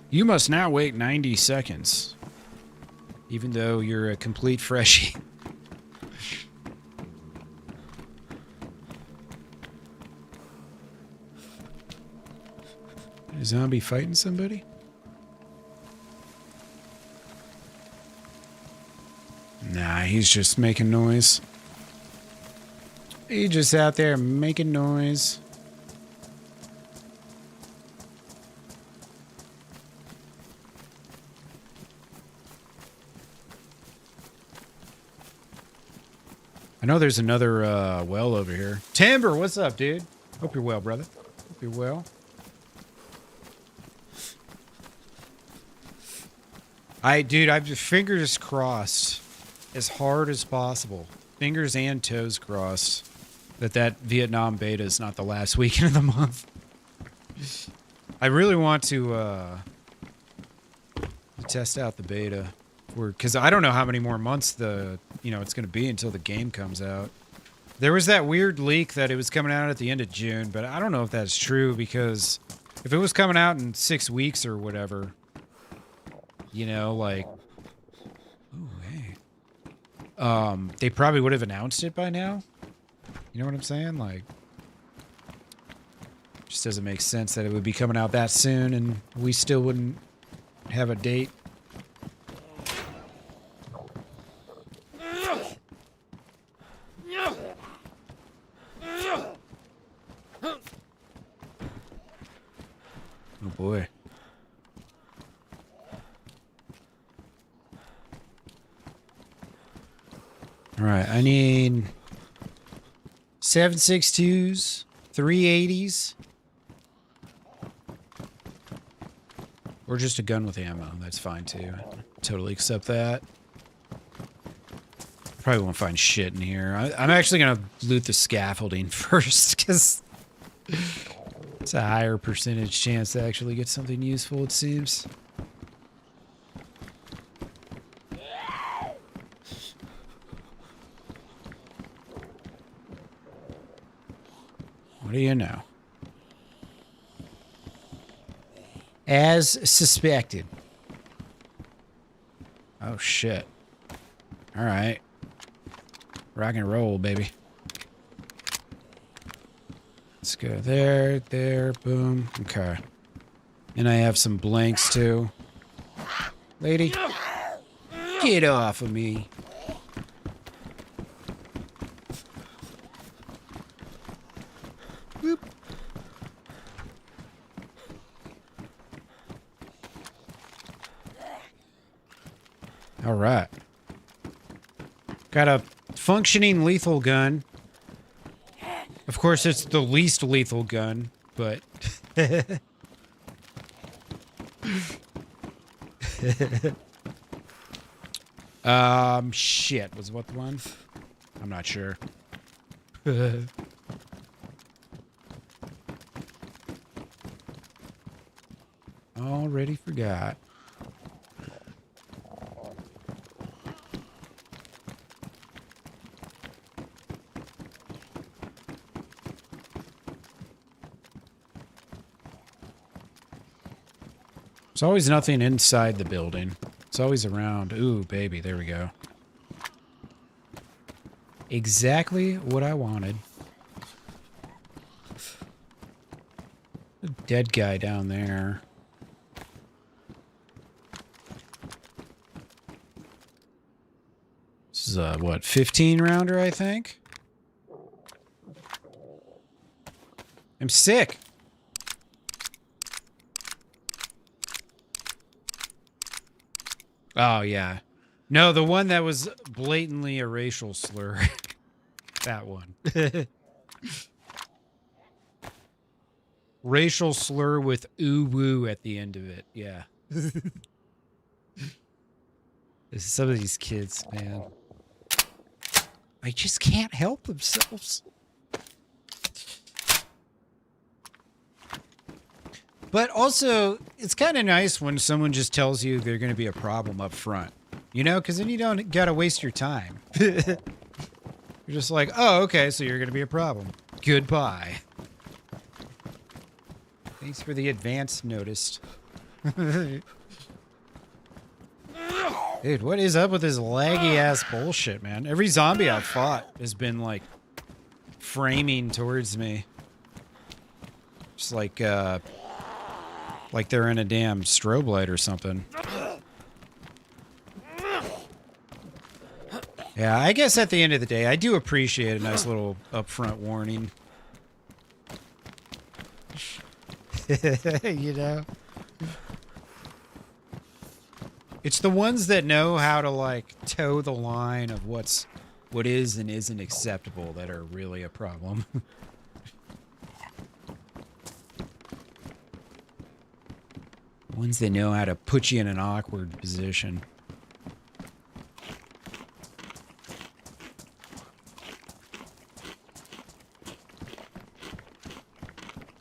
A: You must now wait 90 seconds. Even though you're a complete freshie. A zombie fighting somebody? Nah, he's just making noise. He's just out there making noise. I know there's another well over here. Timber, what's up, dude? Hope you're well, brother. Hope you're well. Dude, I've fingers crossed as hard as possible. Fingers and toes crossed that Vietnam beta is not the last weekend of the month. I really want to test out the beta, because I don't know how many more months it's going to be until the game comes out. There was that weird leak that it was coming out at the end of June, but I don't know if that's true, because if it was coming out in 6 weeks or whatever, like, ooh, hey, they probably would have announced it by now. You know what I'm saying? Like, just doesn't make sense that it would be coming out that soon and we still wouldn't have a date. Oh boy. All right, I need 7.62s, 380s, or just a gun with ammo. That's fine too. Totally accept that. Probably won't find shit in here. I'm actually gonna loot the scaffolding first, because it's a higher percentage chance to actually get something useful, it seems. What do you know? As suspected. Oh, shit. All right. Rock and roll, baby. Let's go there, there, boom. Okay. And I have some blanks, too. Lady, get off of me. Boop. All right. Got a functioning lethal gun. Of course, it's the least lethal gun, but... shit. Was what the one? I'm not sure. Already forgot. There's always nothing inside the building. It's always around. Ooh, baby, there we go. Exactly what I wanted. A dead guy down there. This is a, what, 15 rounder, I think? I'm sick. Oh, yeah. No, the one that was blatantly a racial slur. That one. Racial slur with ooh-woo at the end of it. Yeah. Some of these kids, man. They just can't help themselves. But also, it's kind of nice when someone just tells you they're going to be a problem up front. You know, because then you don't got to waste your time. You're just like, oh, okay, so you're going to be a problem. Goodbye. Thanks for the advance notice. Dude, what is up with this laggy-ass bullshit, man? Every zombie I've fought has been, like, framing towards me. Just like they're in a damn strobe light or something. Yeah, I guess at the end of the day, I do appreciate a nice little upfront warning. You know? It's the ones that know how to, like, toe the line of what is and isn't acceptable that are really a problem. Ones that know how to put you in an awkward position.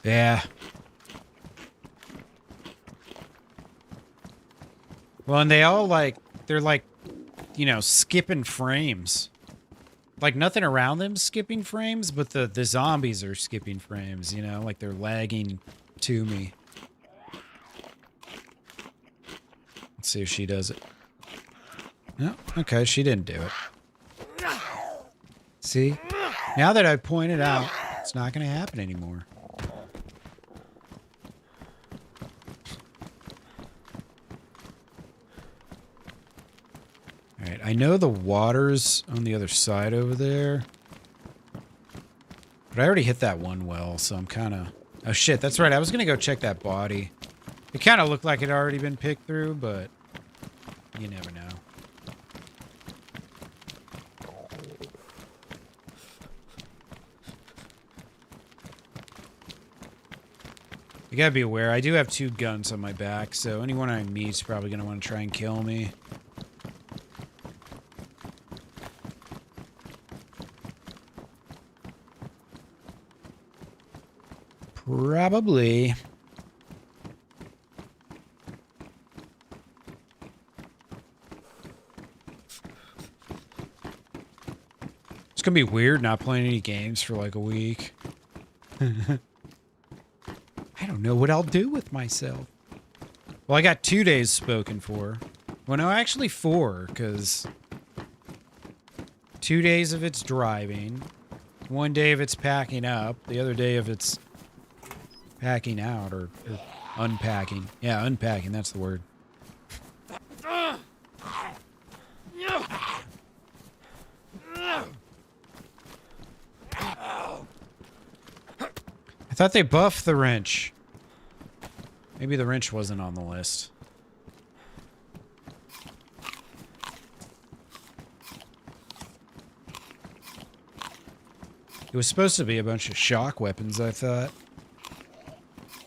A: Yeah. Well, and they all, like, they're like, you know, skipping frames. Like, nothing around them skipping frames, but the zombies are skipping frames, you know? Like, they're lagging to me. Let's see if she does it. No, okay, she didn't do it. See? Now that I pointed out, it's not going to happen anymore. Alright, I know the water's on the other side over there. But I already hit that one well, so I'm kind of... Oh shit, that's right, I was going to go check that body. It kind of looked like it had already been picked through, but you never know. You gotta be aware, I do have 2 guns on my back, so anyone I meet is probably gonna want to try and kill me. Probably. It's gonna be weird not playing any games for like a week. I don't know what I'll do with myself. Well, I got 2 days spoken for. Well, no, actually 4, because 2 days of it's driving, 1 day of it's packing up, the other day of it's packing out or unpacking. Yeah, unpacking, that's the word. I thought they buffed the wrench. Maybe the wrench wasn't on the list. It was supposed to be a bunch of shock weapons, I thought.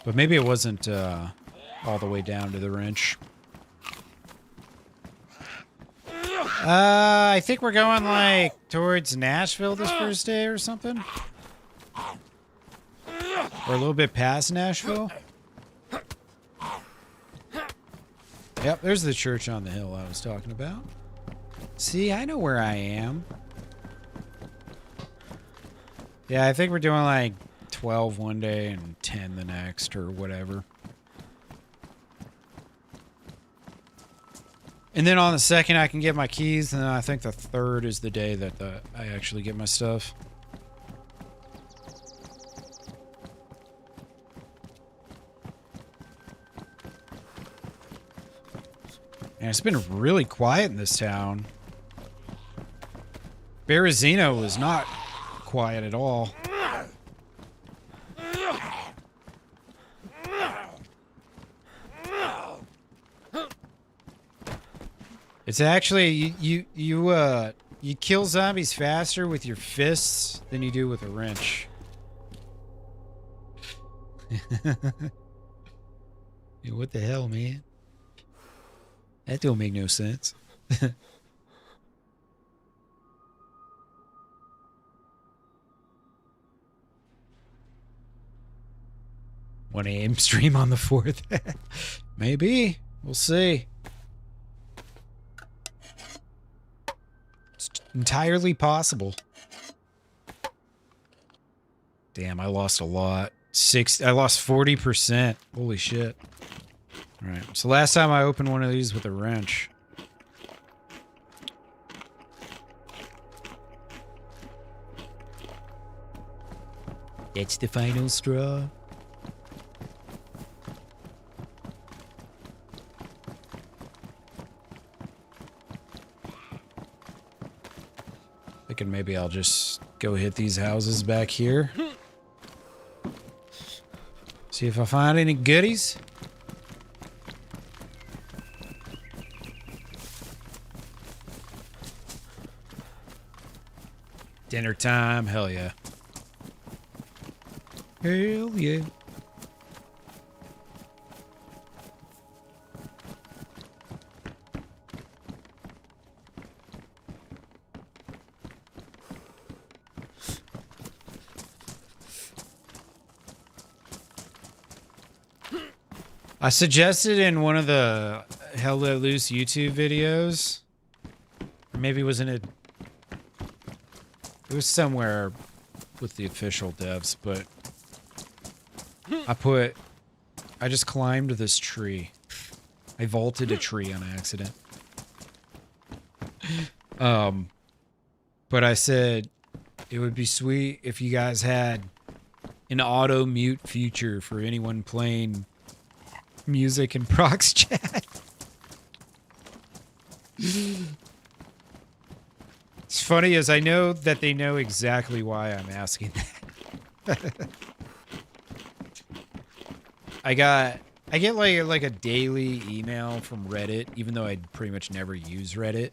A: But maybe it wasn't all the way down to the wrench. I think we're going like towards Nashville this first day or something. Or a little bit past Nashville. Yep, there's the church on the hill I was talking about. See, I know where I am. Yeah, I think we're doing like 12 one day and 10 the next or whatever. And then on the second I can get my keys, and then I think the third is the day that I actually get my stuff. And it's been really quiet in this town. Berezino was not quiet at all. It's actually you kill zombies faster with your fists than you do with a wrench. Yeah, what the hell, man? That don't make no sense. 1 a.m. stream on the 4th. Maybe. We'll see. It's entirely possible. Damn, I lost a lot. I lost 40%. Holy shit. Alright, so last time I opened one of these with a wrench. It's the final straw. Thinking maybe I'll just go hit these houses back here. See if I find any goodies. Dinner time, hell yeah. Hell yeah. I suggested in one of the Hell Let Loose YouTube videos, or maybe it was in it was somewhere with the official devs, but I just climbed this tree. I vaulted a tree on accident. But I said it would be sweet if you guys had an auto mute feature for anyone playing music in Prox chat. It's funny as I know that they know exactly why I'm asking that. I get like a daily email from Reddit, even though I pretty much never use Reddit.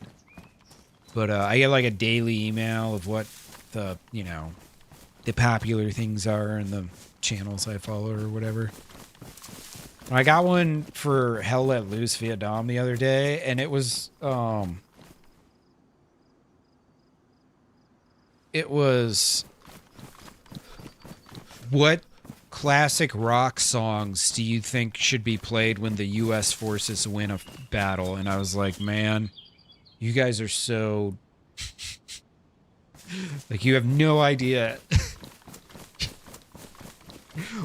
A: But I get like a daily email of what the, you know, the popular things are in the channels I follow or whatever. I got one for Hell Let Loose Vietnam the other day, and it was what classic rock songs do you think should be played when the U.S. forces win a battle? And I was like, man, you guys are so... like, you have no idea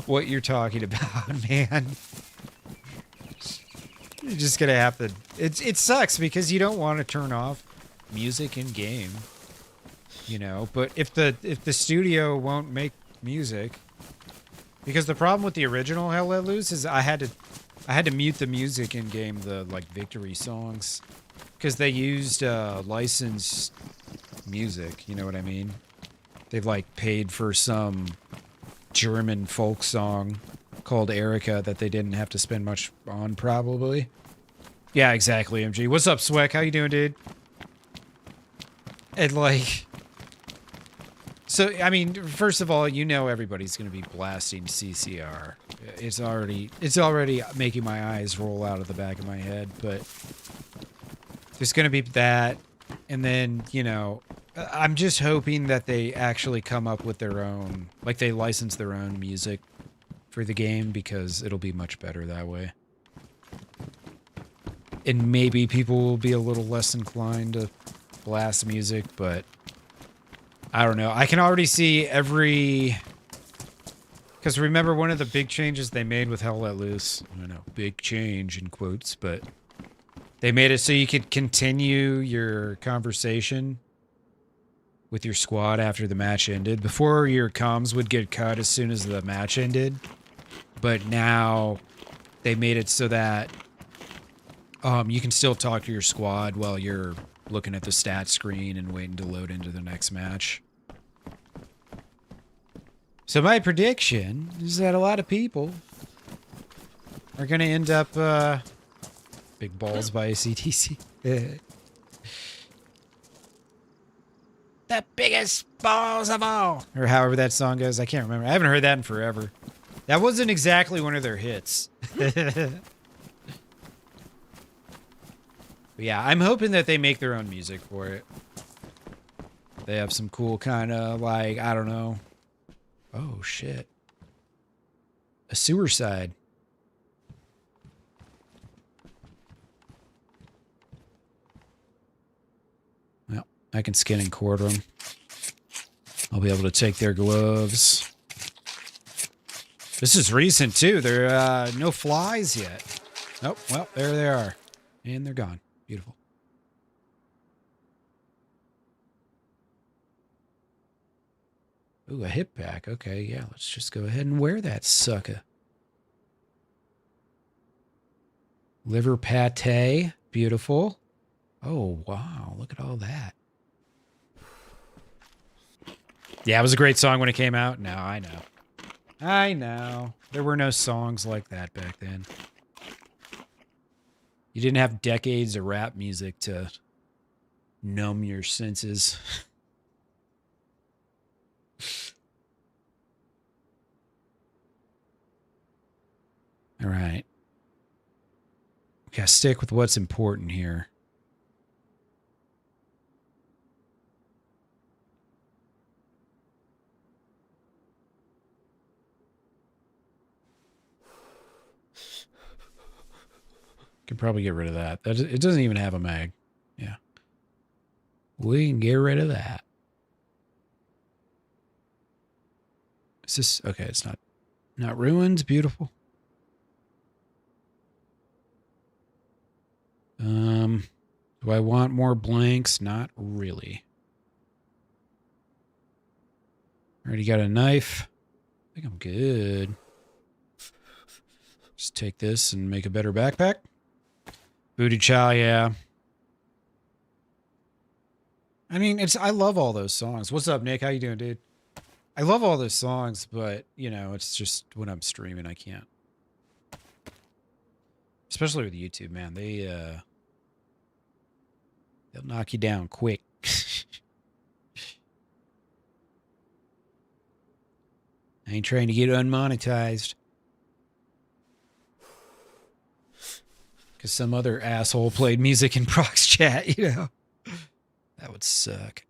A: what you're talking about, man. You're just gonna have to... It sucks because you don't want to turn off music in game, you know. But if the studio won't make music, because the problem with the original Hell Let Loose is I had to mute the music in game, the like victory songs, because they used licensed music. You know what I mean? They've like paid for some German folk song called Erica that they didn't have to spend much on, probably. Yeah, exactly, MG. What's up, Sweck? How you doing, dude? And like... So, I mean, first of all, you know everybody's going to be blasting CCR. It's already making my eyes roll out of the back of my head, but... There's going to be that, and then, you know... I'm just hoping that they actually come up with their own... Like, they license their own music for the game, because it'll be much better that way. And maybe people will be a little less inclined to blast music, but... I don't know. I can already see every... Because remember, one of the big changes they made with Hell Let Loose... I don't know, big change in quotes, but... They made it so you could continue your conversation with your squad after the match ended. Before, your comms would get cut as soon as the match ended. But now, they made it so that you can still talk to your squad while you're looking at the stat screen and waiting to load into the next match. So my prediction is that a lot of people are going to end up big balls by ACDC. The biggest balls of all. Or however that song goes. I can't remember. I haven't heard that in forever. That wasn't exactly one of their hits. But yeah, I'm hoping that they make their own music for it. They have some cool kind of, like, I don't know. Oh, shit. A sewer side. Well, I can skin and quarter them. I'll be able to take their gloves. This is recent, too. There are no flies yet. Oh, well, there they are. And they're gone. Beautiful. Ooh, a hip pack. Okay, yeah, let's just go ahead and wear that sucker. Liver pate. Beautiful. Oh, wow. Look at all that. Yeah, it was a great song when it came out. No, I know. I know. There were no songs like that back then. You didn't have decades of rap music to numb your senses. All right. We gotta stick with what's important here. Can probably get rid of that. It doesn't even have a mag. Yeah. We can get rid of that. Is this... Okay, it's not ruined. Beautiful. Do I want more blanks? Not really. Already got a knife. I think I'm good. Just take this and make a better backpack. Booty chow, yeah. I mean, I love all those songs. What's up, Nick? How you doing, dude? I love all those songs, but, you know, it's just when I'm streaming, I can't. Especially with YouTube, man. They'll knock you down quick. I ain't trying to get unmonetized. Because some other asshole played music in Proc's chat, you know? That would suck.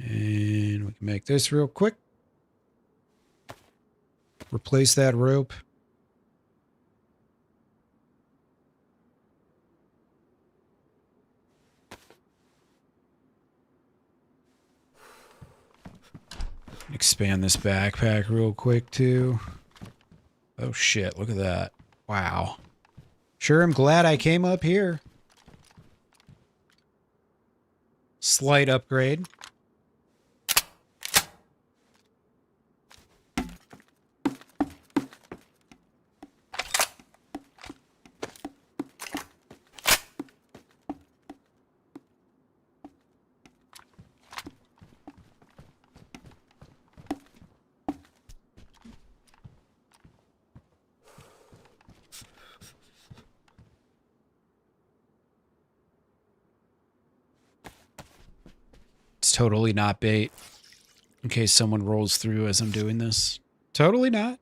A: And we can make this real quick. Replace that rope. Expand this backpack real quick too. Oh shit, look at that. Wow. Sure, I'm glad I came up here. Slight upgrade. It's totally not bait. In case someone rolls through as I'm doing this. Totally not.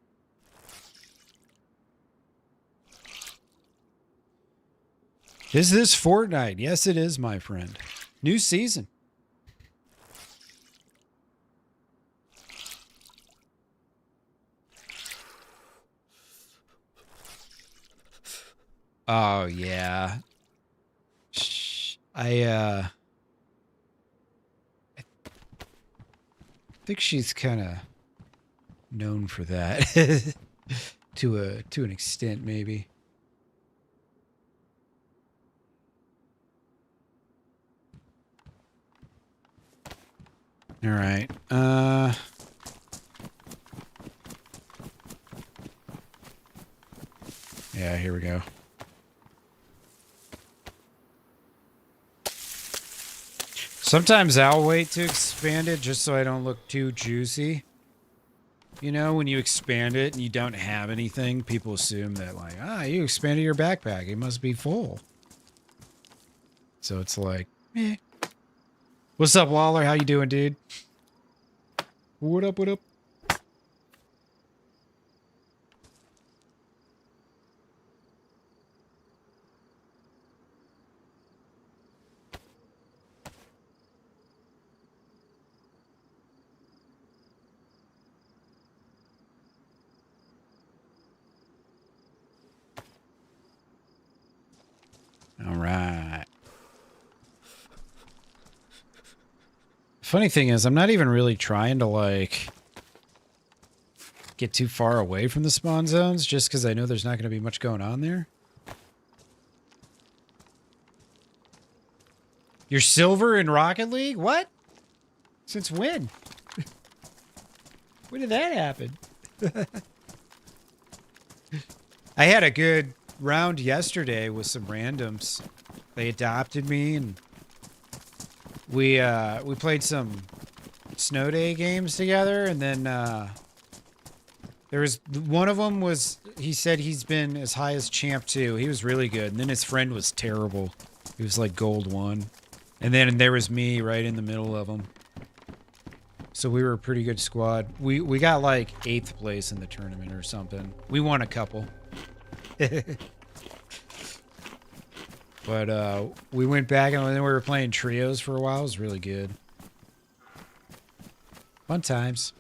A: Is this Fortnite? Yes, it is, my friend. New season. Oh, yeah. I think she's kind of known for that. to an extent, maybe. All right. Yeah, here we go. Sometimes I'll wait to expand it just so I don't look too juicy. You know, when you expand it and you don't have anything, people assume that like, you expanded your backpack. It must be full. So it's like, eh. What's up, Waller? How you doing, dude? What up, what up? All right. Funny thing is, I'm not even really trying to, like, get too far away from the spawn zones just because I know there's not going to be much going on there. You're silver in Rocket League? What? Since when? When did that happen? I had a good round yesterday with some randoms. They adopted me and we played some snow day games together, and then there was one of them was he said he's been as high as champ 2. He was really good, and then his friend was terrible. He was like gold 1. And then there was me right in the middle of them. So we were a pretty good squad. We got like 8th place in the tournament or something. We won a couple. But we went back and then we were playing trios for a while. It was really good. Fun times.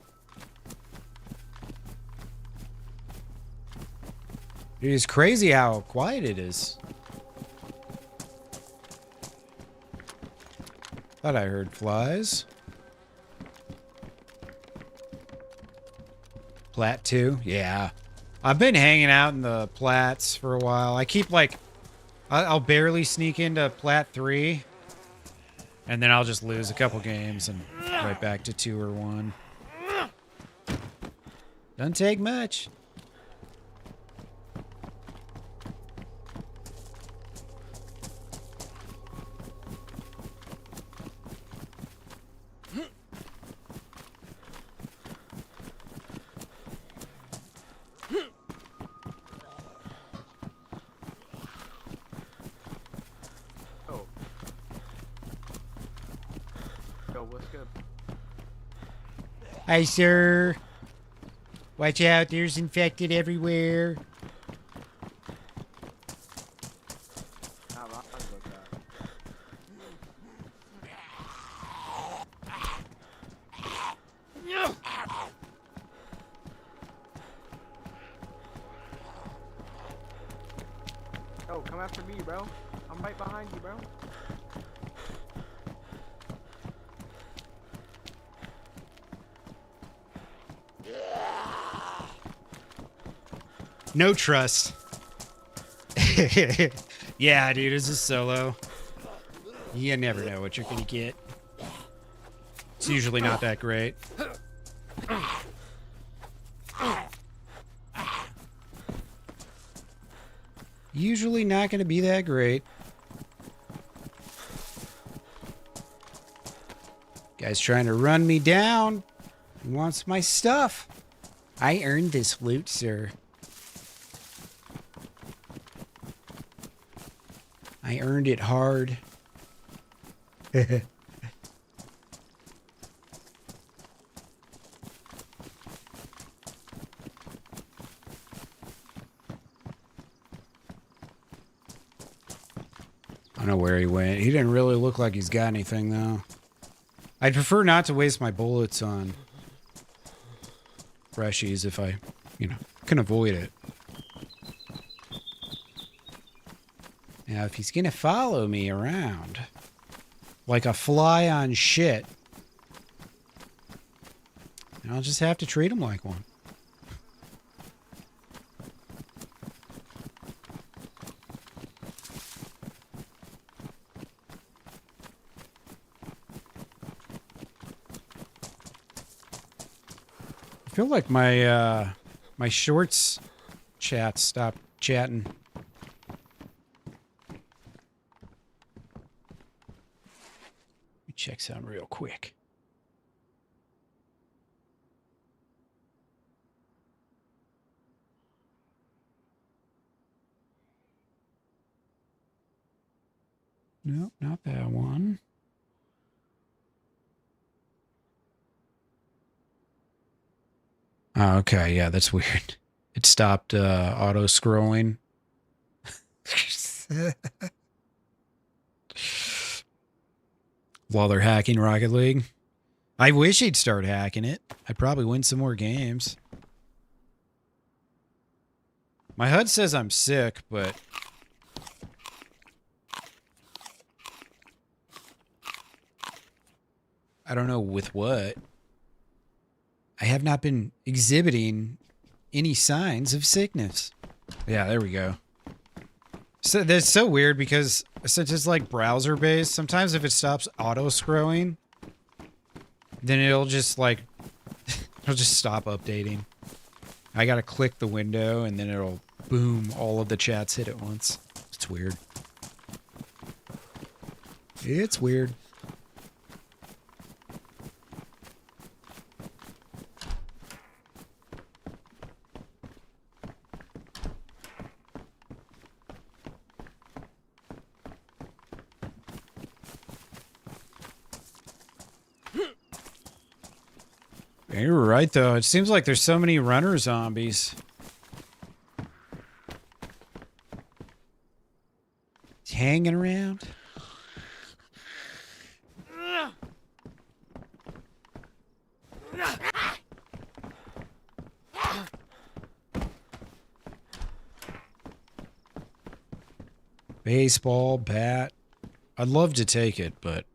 A: It is crazy how quiet it is. Thought I heard flies. Plat 2? Yeah. I've been hanging out in the plats for a while. I keep like... I'll barely sneak into Plat 3. And then I'll just lose a couple games and right back to 2 or 1. Doesn't take much. Hi, sir. Watch out, there's infected everywhere.
C: Yo, come after me, bro. I'm right behind you, bro.
A: No trust. Yeah, dude, it's a solo. You never know what you're gonna get. It's usually not that great. Usually not gonna be that great. Guy's trying to run me down. He wants my stuff. I earned this loot, sir. I earned it hard. I don't know where he went. He didn't really look like he's got anything, though. I'd prefer not to waste my bullets on freshies if I, can avoid it. Now, if he's gonna follow me around like a fly on shit, I'll just have to treat him like one. I feel like my my shorts chat stopped chatting. Let me check something real quick. Nope, not that one. Oh, okay, yeah, that's weird. It stopped auto scrolling. While they're hacking Rocket League. I wish he'd start hacking it. I'd probably win some more games. My HUD says I'm sick, but I don't know with what. I have not been exhibiting any signs of sickness. Yeah, there we go. So that's so weird because since it's like browser based, sometimes if it stops auto scrolling, then it'll just like it'll just stop updating. I gotta click the window and then it'll boom, all of the chats hit at once. It's weird. It's weird. You're right, though. It seems like there's so many runner zombies. Hanging around. Baseball, bat. I'd love to take it, but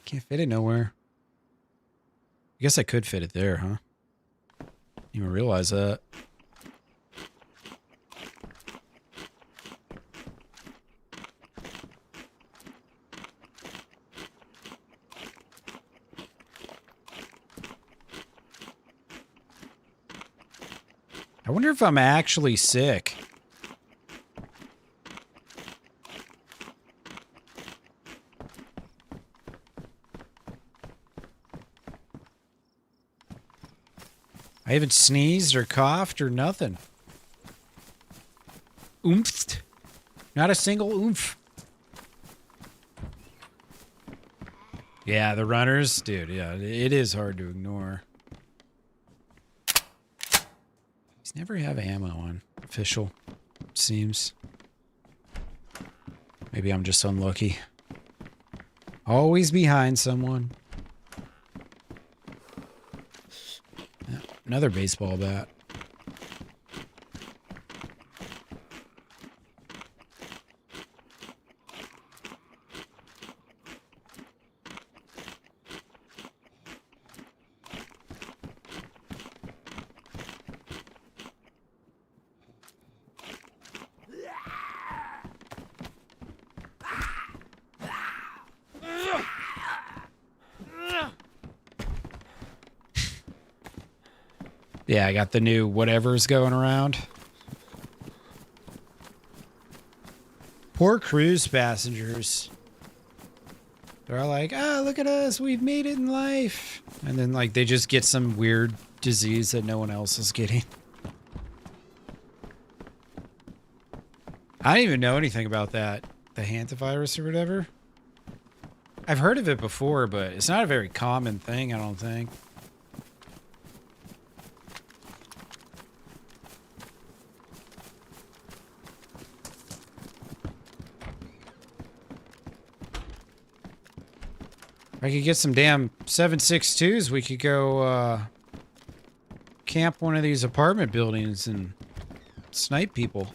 A: can't fit it nowhere. I guess I could fit it there, huh? Didn't even realize that. I wonder if I'm actually sick. I haven't sneezed or coughed or nothing. Oomphed. Not a single oomph. Yeah, the runners, dude, yeah, it is hard to ignore. He's never have ammo on official, it seems. Maybe I'm just unlucky. Always behind someone. Another baseball bat. Yeah, I got the new whatever's going around. Poor cruise passengers. They're all like, oh, look at us. We've made it in life. And then, like, they just get some weird disease that no one else is getting. I don't even know anything about that. The hantavirus or whatever. I've heard of it before, but it's not a very common thing, I don't think. If I could get some damn 7.62s, we could go camp one of these apartment buildings and snipe people.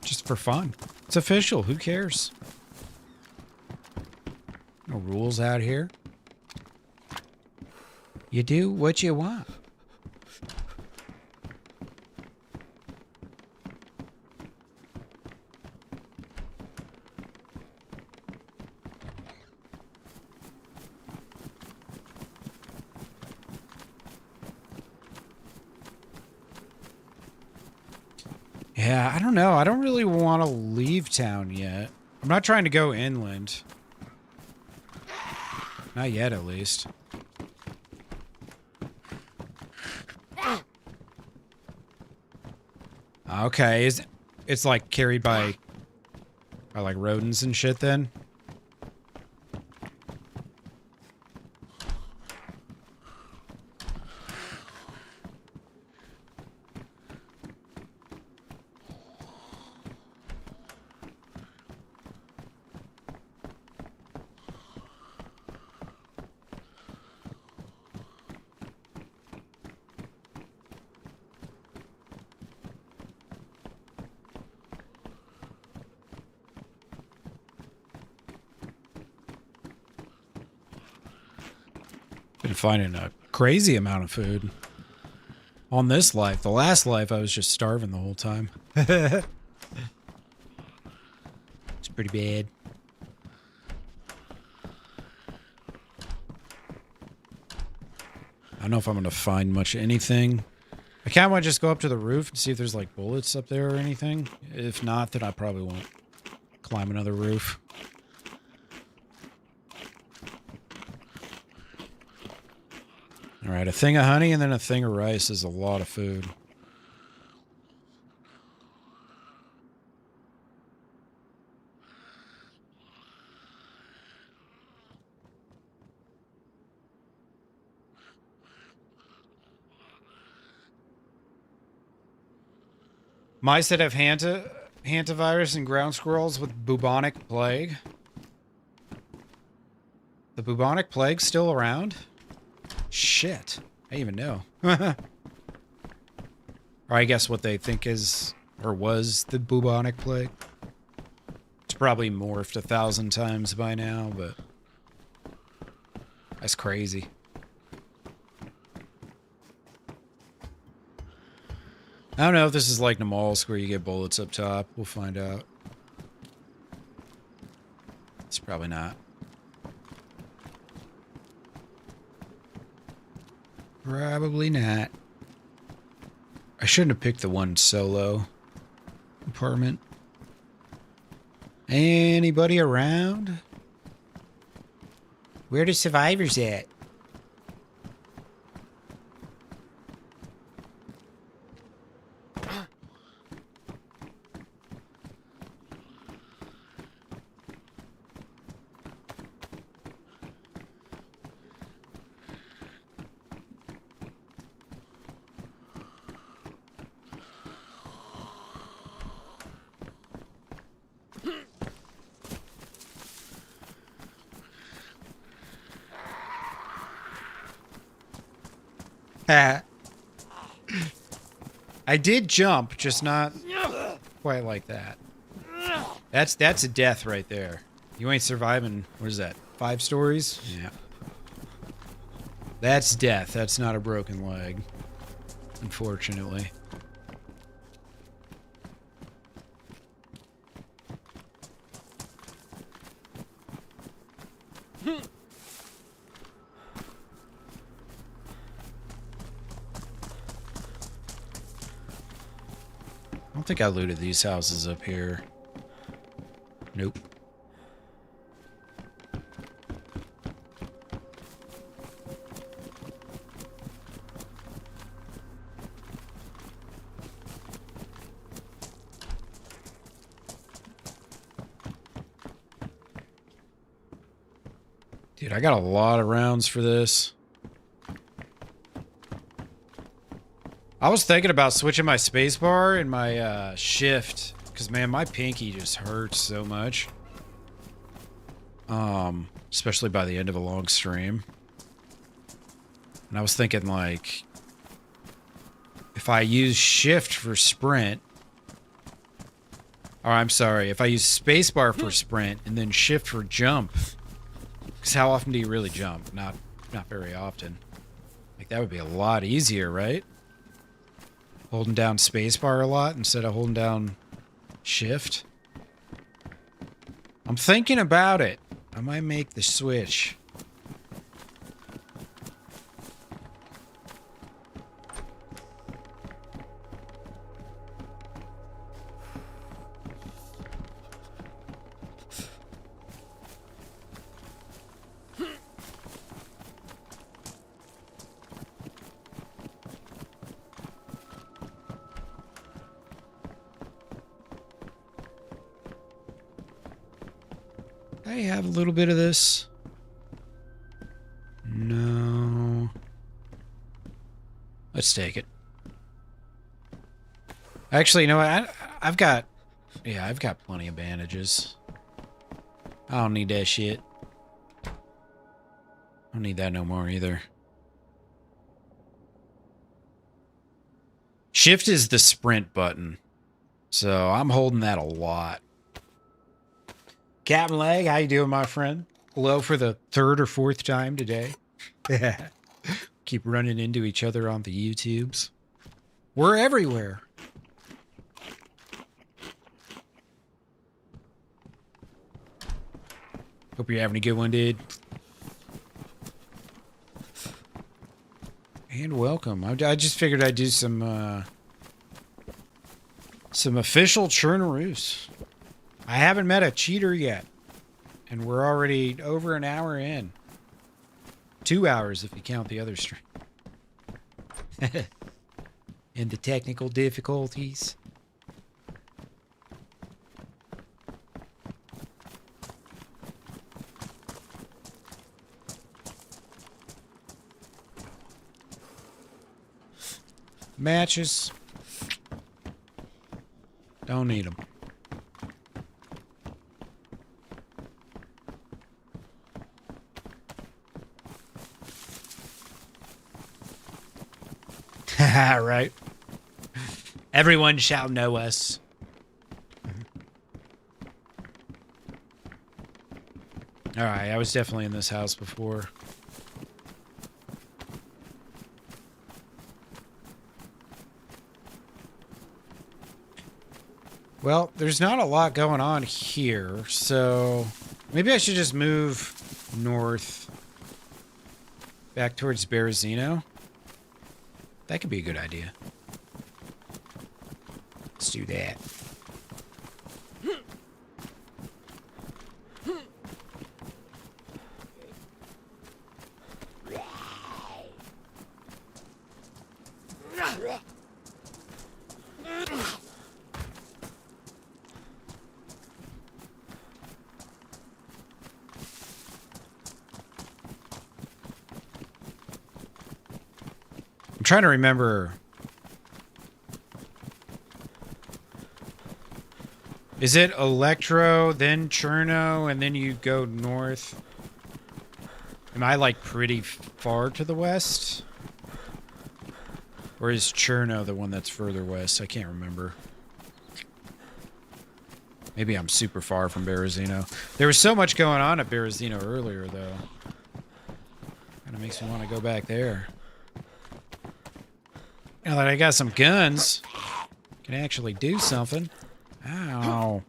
A: Just for fun. It's official, who cares? No rules out here. You do what you want. Yeah, I don't know. I don't really want to leave town yet. I'm not trying to go inland. Not yet, at least. Okay, it's like carried by like rodents and shit then? Been finding a crazy amount of food on this life. The last life, I was just starving the whole time. It's pretty bad. I don't know if I'm going to find much anything. I kind of want to just go up to the roof and see if there's like bullets up there or anything. If not, then I probably won't climb another roof. All right, a thing of honey and then a thing of rice is a lot of food. Mice that have hantavirus and ground squirrels with bubonic plague. The bubonic plague still around? Shit. I didn't even know. Or I guess what they think is, or was, the bubonic plague. It's probably morphed 1,000 times by now, but that's crazy. I don't know if this is like Namalsk where you get bullets up top. We'll find out. It's probably not. Probably not. I shouldn't have picked the one solo apartment. Anybody around? Where the survivors at? I did jump, just not quite like that. That's a death right there. You ain't surviving, what is that, 5 stories? Yeah. That's death. That's not a broken leg, unfortunately. don't think I looted these houses up here. Nope. Dude, I got a lot of rounds for this. I was thinking about switching my spacebar and my shift, because man, my pinky just hurts so much. Especially by the end of a long stream. And I was thinking, like, if I use shift for sprint, or I'm sorry, if I use spacebar for sprint and then shift for jump, because how often do you really jump? Not very often. Like, that would be a lot easier, right? Holding down spacebar a lot instead of holding down shift. I'm thinking about it. I might make the switch. I have a little bit of this. No. Let's take it. Actually, you know what? I've got plenty of bandages. I don't need that shit. I don't need that no more either. Shift is the sprint button. So I'm holding that a lot. Captain Leg, how you doing, my friend? Hello for the third or fourth time today. Keep running into each other on the YouTubes. We're everywhere. Hope you're having a good one, dude. And welcome. I just figured I'd do some official Chernarus. I haven't met a cheater yet. And we're already over an hour in. 2 hours if you count the other stream. And the technical difficulties. Matches. Don't need them. Right. Everyone shall know us. Alright, I was definitely in this house before. Well, there's not a lot going on here, so maybe I should just move north back towards Berezino. That could be a good idea. Let's do that. I'm trying to remember. Is it Electro, then Cherno, and then you go north? Am I like pretty far to the west? Or is Cherno the one that's further west? I can't remember. Maybe I'm super far from Berezino. There was so much going on at Berezino earlier, though. Kind of makes me want to go back there. Now that I got some guns, can actually do something. Ow.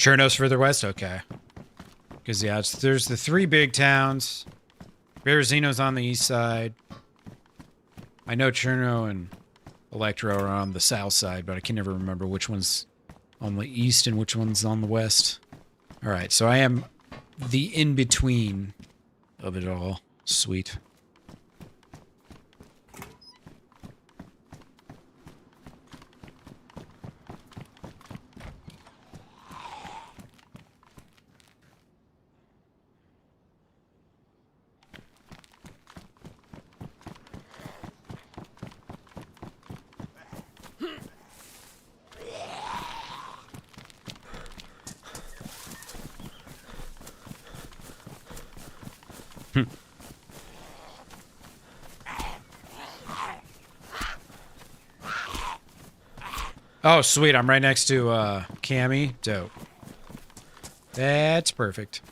A: Chernarus further west? Okay. Because, yeah, there's the 3 big towns. Berezino's on the east side. I know Cherno and Electro are on the south side, but I can never remember which one's on the east and which one's on the west. Alright, so I am the in-between of it all. Sweet. Oh, sweet. I'm right next to Cammy. Dope. That's perfect.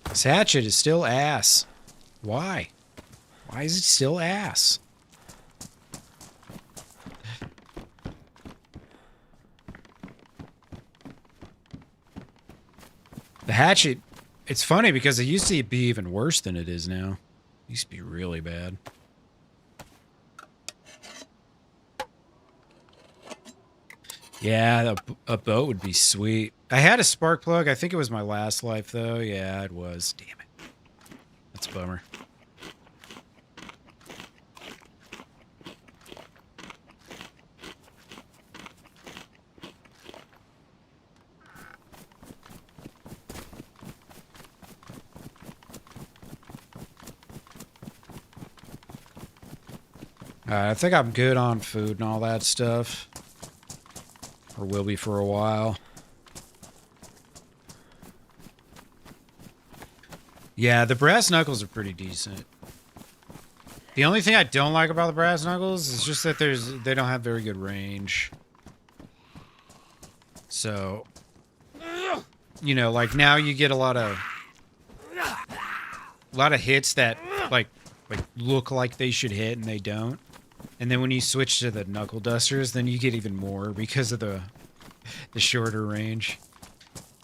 A: This hatchet is still ass. Why? Why is it still ass? The hatchet, it's funny because it used to be even worse than it is now. It used to be really bad. Yeah, a boat would be sweet. I had a spark plug. I think it was my last life, though. Yeah, it was. Damn it. That's a bummer. I think I'm good on food and all that stuff. Or will be for a while. Yeah, the brass knuckles are pretty decent. The only thing I don't like about the brass knuckles is just that they don't have very good range. So, you know, like now you get a lot of hits that like look like they should hit and they don't. And then when you switch to the knuckle dusters, then you get even more because of the shorter range.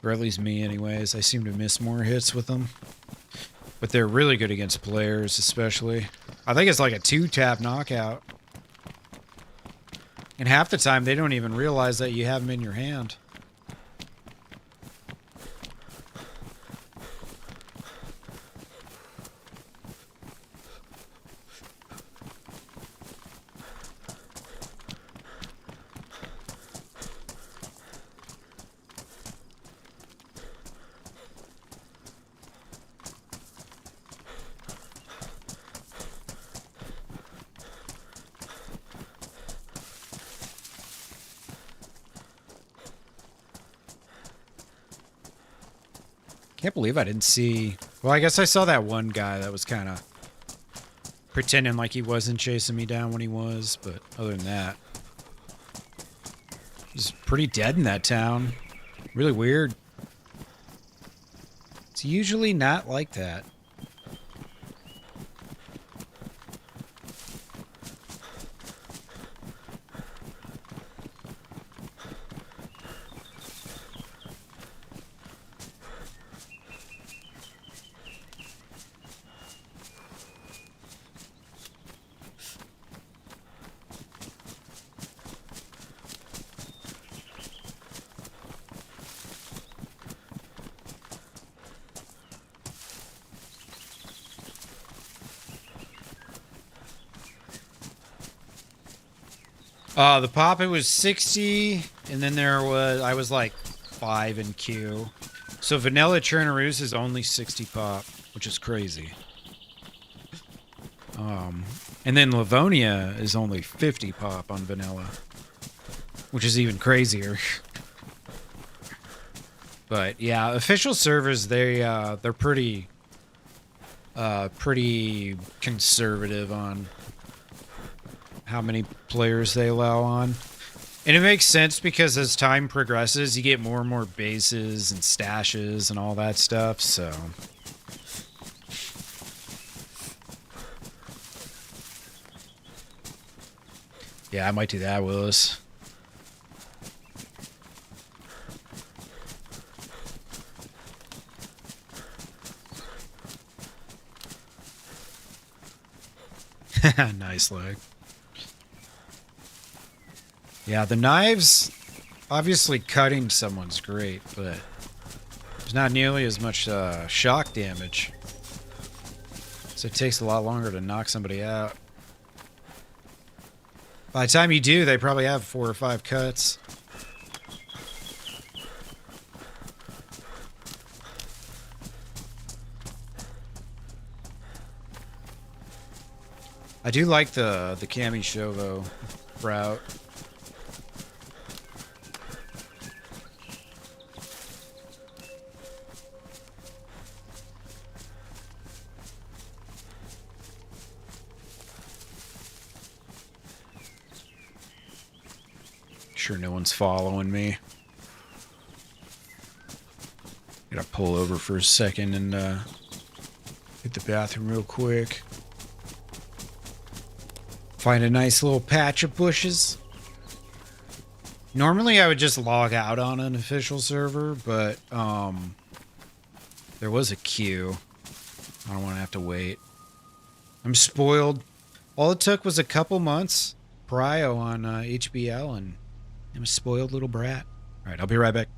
A: Or at least me anyways. I seem to miss more hits with them. But they're really good against players, especially. I think it's like a 2-tap knockout. And half the time, they don't even realize that you have them in your hand. Can't believe I didn't see... Well, I guess I saw that one guy that was kind of pretending like he wasn't chasing me down when he was, but other than that... He's pretty dead in that town. Really weird. It's usually not like that. The pop, it was 60, and then I was like 5 in queue. So vanilla Chernarus is only 60 pop, which is crazy. And then Livonia is only 50 pop on vanilla, which is even crazier. But yeah, official servers, they're pretty conservative on how many players they allow on. And it makes sense because as time progresses, you get more and more bases and stashes and all that stuff, so... Yeah, I might do that, Willis. Nice leg. Yeah, the knives, obviously cutting someone's great, but there's not nearly as much shock damage. So it takes a lot longer to knock somebody out. By the time you do, they probably have 4 or 5 cuts. I do like the Cami Shovo route. Sure no one's following me. Gotta pull over for a second and hit the bathroom real quick. Find a nice little patch of bushes. Normally I would just log out on an official server, but there was a queue. I don't want to have to wait. I'm spoiled. All it took was a couple months prio on HBL, and I'm a spoiled little brat. All right, I'll be right back.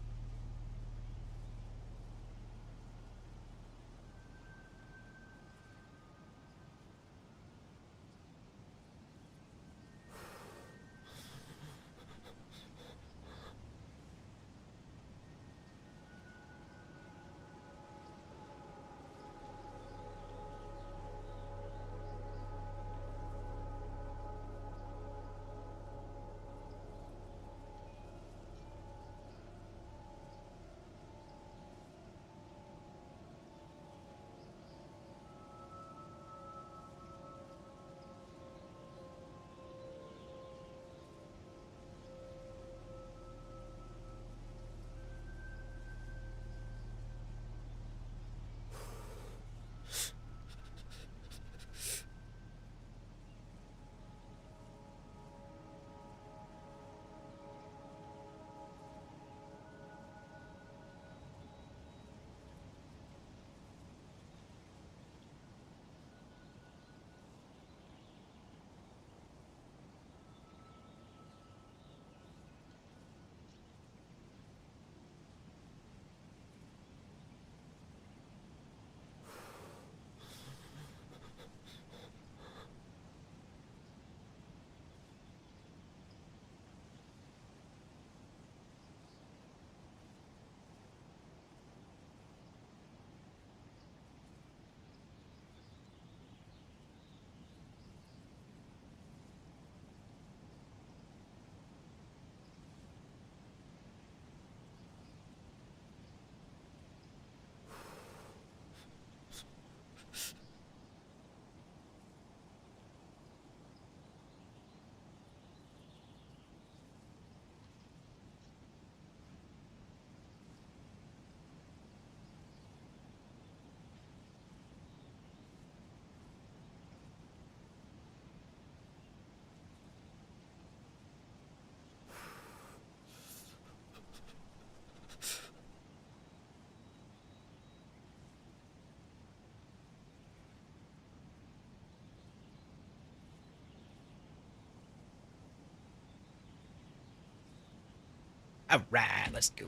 A: All right, let's go.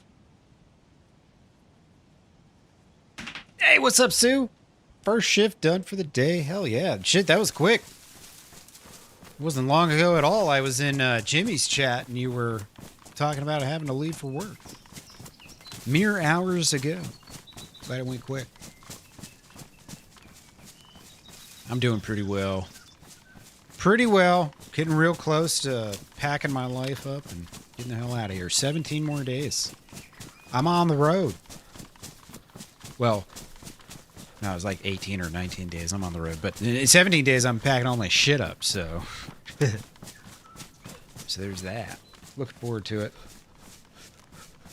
A: Hey, what's up, Sue? First shift done for the day. Hell yeah. Shit, that was quick. It wasn't long ago at all. I was in Jimmy's chat and you were talking about having to leave for work. Mere hours ago. Glad it went quick. I'm doing pretty well. Pretty well. Getting real close to packing my life up and getting the hell out of here. 17 more days. I'm on the road. Well, no, it was like 18 or 19 days I'm on the road. But in 17 days, I'm packing all my shit up, so... So there's that. Looking forward to it.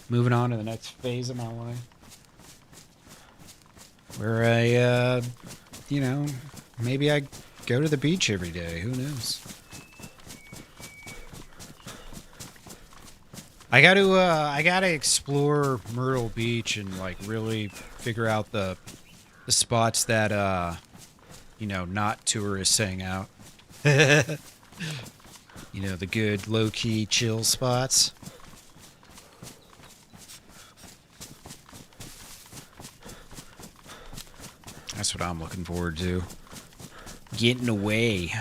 A: Moving on to the next phase of my life. Where I, you know, maybe I go to the beach every day. Who knows? I gotta explore Myrtle Beach and like really figure out the spots that you know, not tourists hang out. You know, the good low-key chill spots. That's what I'm looking forward to. Getting away.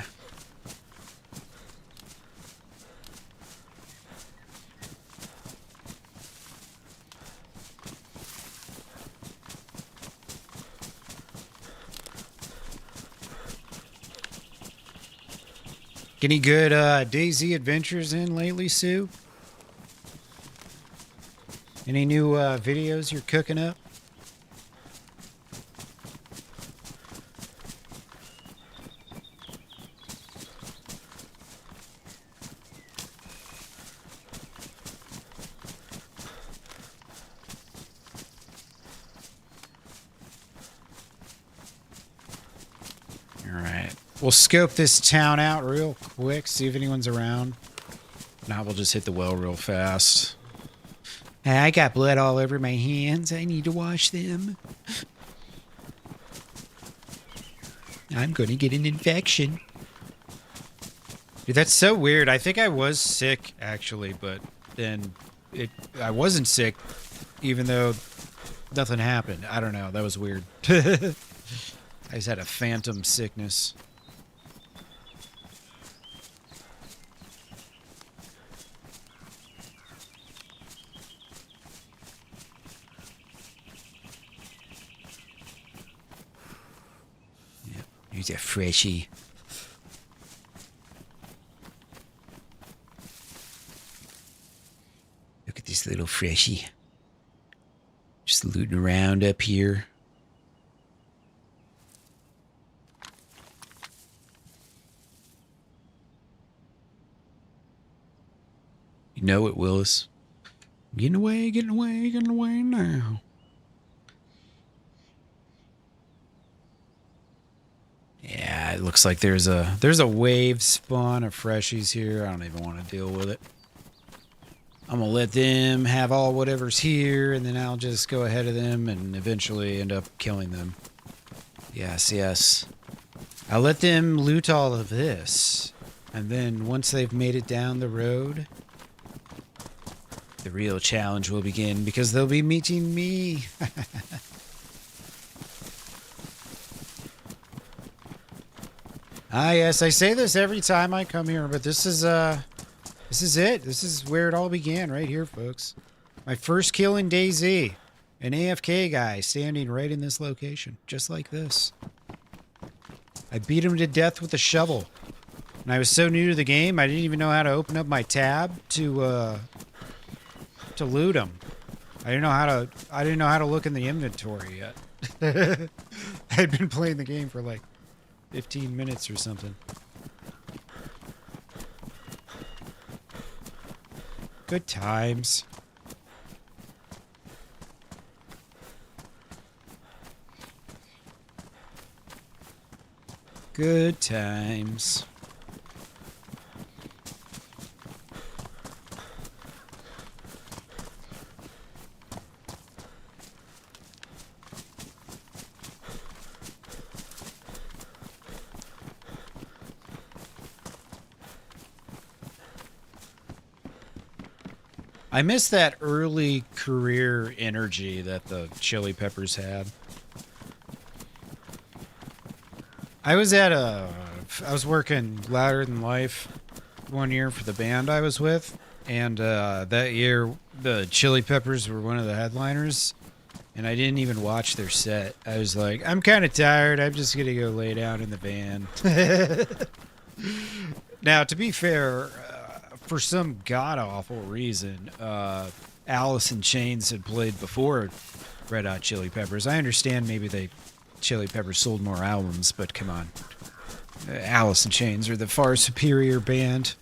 A: Any good DayZ adventures in lately, Sue? Any new videos you're cooking up? Alright. We'll scope this town out real quick, see if anyone's around. Now we'll just hit the well real fast. Hey, I got blood all over my hands. I need to wash them. I'm gonna get an infection. Dude, that's so weird. I think I was sick, actually, but then I wasn't sick, even though nothing happened. I don't know. That was weird. I just had a phantom sickness. Yep, here's a freshie. Look at this little freshie. Just looting around up here. You know it, Willis. Getting away, getting away, getting away now. Yeah, it looks like there's a wave spawn of freshies here. I don't even want to deal with it. I'm gonna let them have all whatever's here, and then I'll just go ahead of them and eventually end up killing them. Yes, yes. I'll let them loot all of this, and then once they've made it down the road, the real challenge will begin, because they'll be meeting me. Ah, yes, I say this every time I come here, but this is it. This is where it all began, right here, folks. My first kill in DayZ. An AFK guy standing right in this location, just like this. I beat him to death with a shovel. And I was so new to the game, I didn't even know how to open up my tab to loot him. I didn't know how to look in the inventory yet. I'd been playing the game for like 15 minutes or something. Good times. Good times. I miss that early career energy that the Chili Peppers had. I was working Louder Than Life one year for the band I was with, and that year the Chili Peppers were one of the headliners, and I didn't even watch their set. I was like, I'm kind of tired, I'm just gonna go lay down in the van. Now, to be fair, for some god-awful reason, Alice in Chains had played before Red Hot Chili Peppers. I understand maybe Chili Peppers sold more albums, but come on. Alice in Chains are the far superior band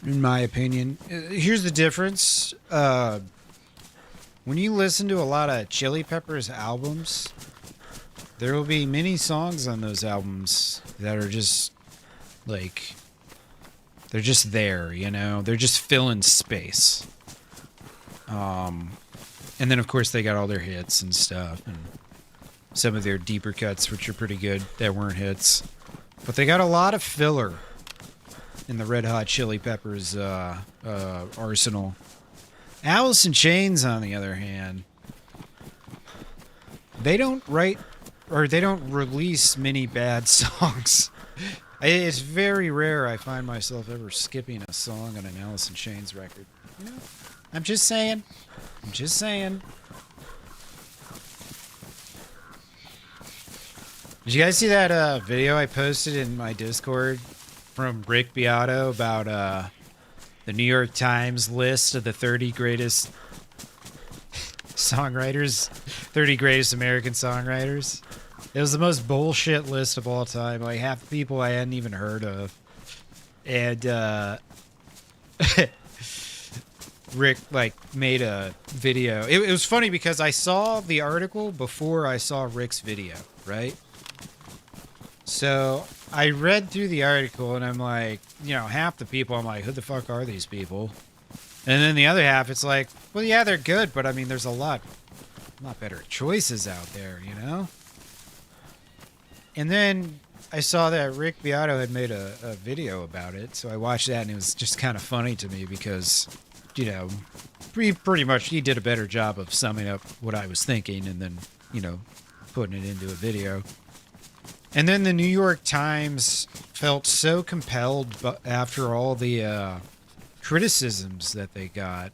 A: in my opinion. Here's the difference. When you listen to a lot of Chili Peppers albums, there will be many songs on those albums that are just like, they're just there, you know? They're just filling space. And then of course they got all their hits and stuff, and some of their deeper cuts, which are pretty good, that weren't hits. But they got a lot of filler in the Red Hot Chili Peppers arsenal. Alice in Chains, on the other hand, they don't write, or they don't release many bad songs. It's very rare I find myself ever skipping a song on an Alice in Chains record. You know, I'm just saying. I'm just saying. Did you guys see that video I posted in my Discord from Rick Beato about the New York Times list of the 30 greatest songwriters, 30 greatest American songwriters? It was the most bullshit list of all time. Like half the people I hadn't even heard of. And Rick like made a video. It was funny because I saw the article before I saw Rick's video, right? So I read through the article and I'm like, you know, half the people I'm like, who the fuck are these people? And then the other half, it's like, well, yeah, they're good, but I mean, there's a lot better choices out there, you know? And then I saw that Rick Beato had made a video about it, so I watched that and it was just kind of funny to me because, you know, pretty much he did a better job of summing up what I was thinking and then, you know, putting it into a video. And then the New York Times felt so compelled after all the criticisms that they got.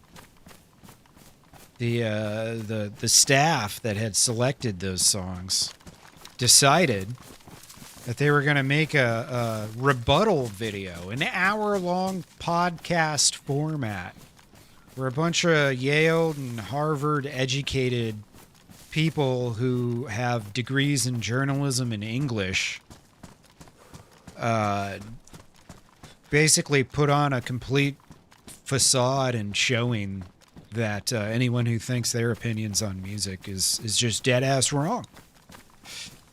A: The staff that had selected those songs decided that they were going to make a rebuttal video, an hour-long podcast format, where a bunch of Yale and Harvard-educated people who have degrees in journalism and English basically put on a complete facade and showing that anyone who thinks their opinions on music is just dead ass wrong.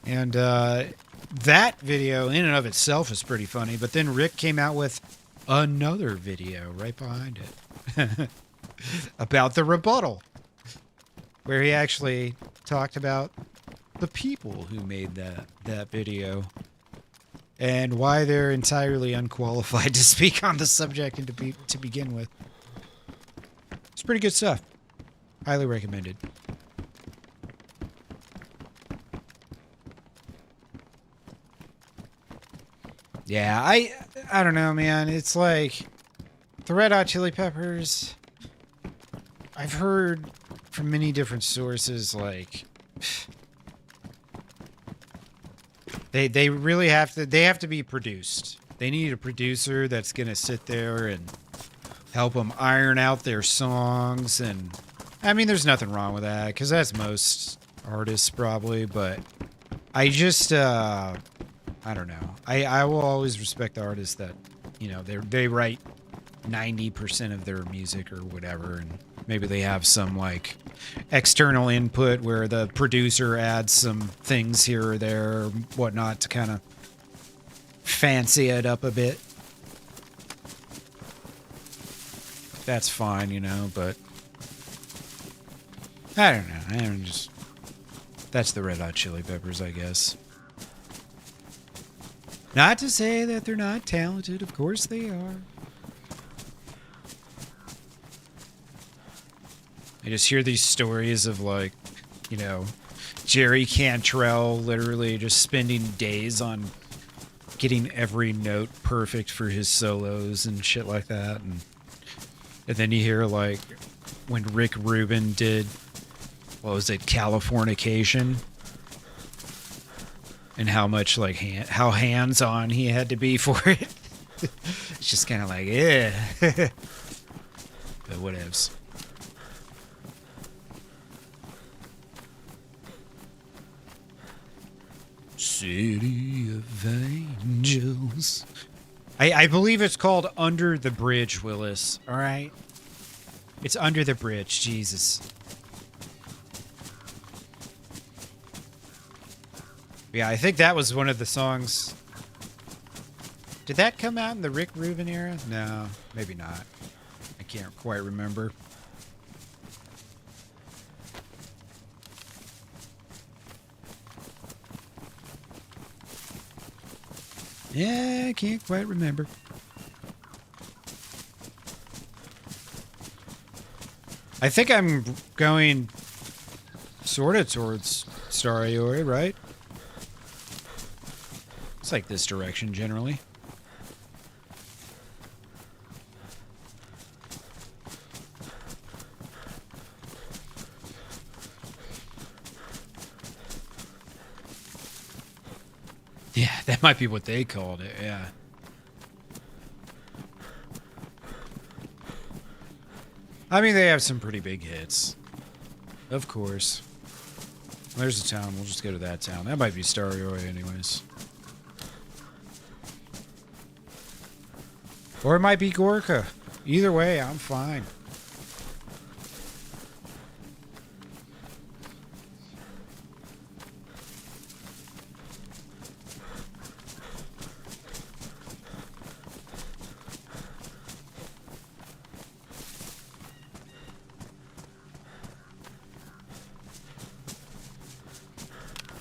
A: And that video in and of itself is pretty funny, but then Rick came out with another video right behind it about the rebuttal, where he actually talked about the people who made that video and why they're entirely unqualified to speak on the subject and to begin with. It's pretty good stuff. Highly recommended. Yeah, I don't know, man. It's like the Red Hot Chili Peppers, I've heard from many different sources, like they really have to be produced. They need a producer that's going to sit there and help them iron out their songs. And I mean, there's nothing wrong with that because that's most artists probably, but I just I don't know. I will always respect the artists that, you know, they write 90% of their music or whatever, and maybe they have some like external input where the producer adds some things here or there or whatnot to kind of fancy it up a bit. That's fine, you know, but I don't know. That's the Red Hot Chili Peppers, I guess. Not to say that they're not talented, of course they are. I just hear these stories of, like, you know, Jerry Cantrell literally just spending days on getting every note perfect for his solos and shit like that. And then you hear, like, when Rick Rubin did, what was it, Californication? And how much, like, how hands-on he had to be for it. It's just kind of like, yeah. But whatevs. City of Angels. I believe it's called Under the Bridge, Willis. All right? It's Under the Bridge. Jesus. Yeah, I think that was one of the songs. Did that come out in the Rick Rubin era? No, maybe not. I can't quite remember. Yeah, I can't quite remember. I think I'm going sort of towards Starry Ori, right? It's like this direction generally. Yeah, that might be what they called it, yeah. I mean, they have some pretty big hits. Of course. There's a town. We'll just go to that town. That might be Starry Ori anyways. Or it might be Gorka. Either way, I'm fine.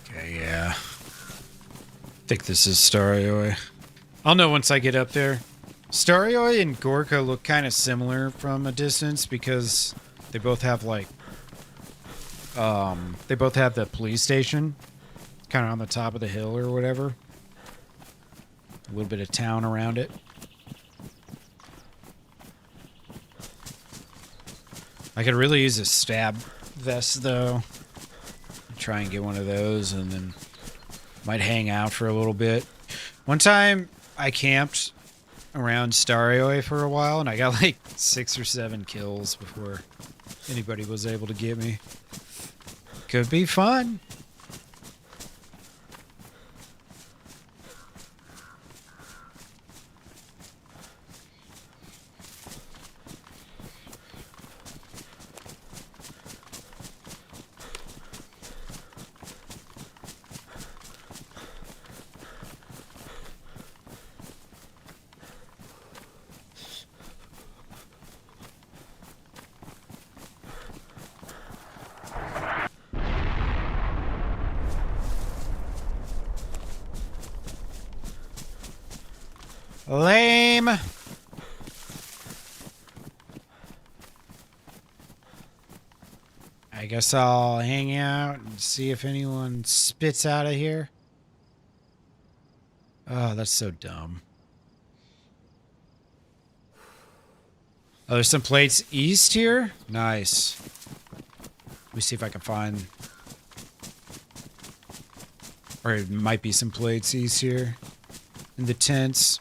A: Okay, yeah. I think this is Starry Ori. I'll know once I get up there. Starry Ori and Gorka look kind of similar from a distance because they both have like they both have the police station kind of on the top of the hill or whatever. A little bit of town around it. I could really use a stab vest though. Try and get one of those and then might hang out for a little bit. One time I camped around Starry Ori for a while and I got like 6 or 7 kills before anybody was able to get me. Could be fun. Lame. I guess I'll hang out and see if anyone spits out of here. Oh, that's so dumb. Oh, there's some plates east here? Nice. Let me see if I can find... Or it might be some plates east here. In the tents.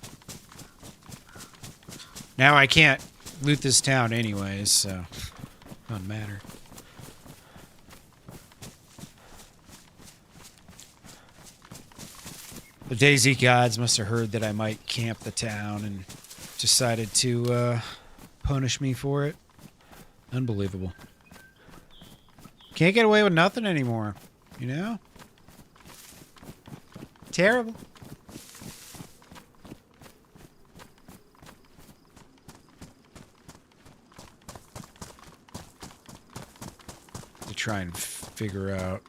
A: Now I can't loot this town anyways, so... Doesn't matter. The DayZ gods must have heard that I might camp the town and decided to punish me for it. Unbelievable. Can't get away with nothing anymore, you know? Terrible. To try and figure out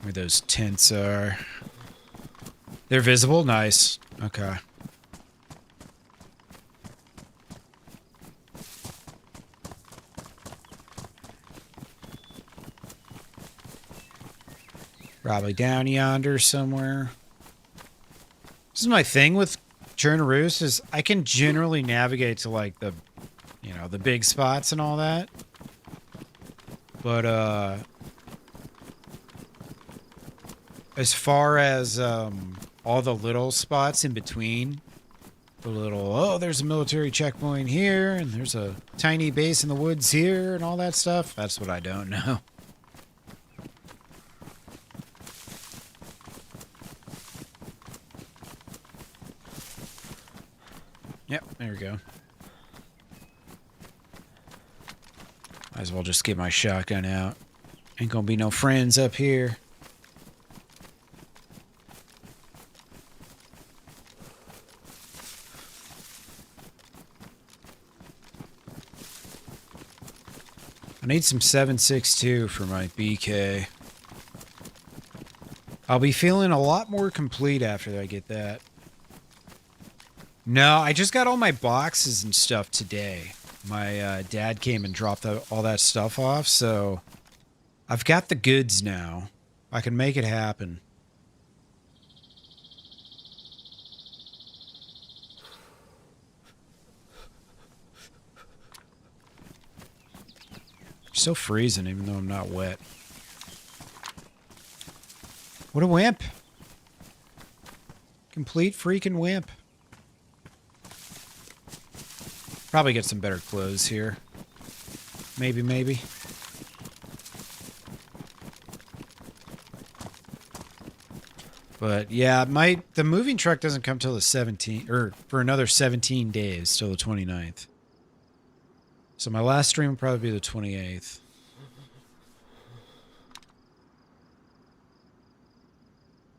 A: where those tents are. They're visible? Nice. Okay. Probably down yonder somewhere. This is my thing with Chernarus is I can generally navigate to like the, you know, the big spots and all that. But as far as all the little spots in between, the little, oh, there's a military checkpoint here, and there's a tiny base in the woods here, and all that stuff, that's what I don't know. Yep, there we go. Might as well just get my shotgun out. Ain't gonna be no friends up here. I need some 7.62 for my BK. I'll be feeling a lot more complete after I get that. No, I just got all my boxes and stuff today. My dad came and dropped all that stuff off, so I've got the goods now. I can make it happen. Still freezing even though I'm not wet. What a wimp. Complete freaking wimp. Probably get some better clothes here. Maybe. But yeah, the moving truck doesn't come till the 17th, or for another 17 days till the 29th. So my last stream will probably be the 28th.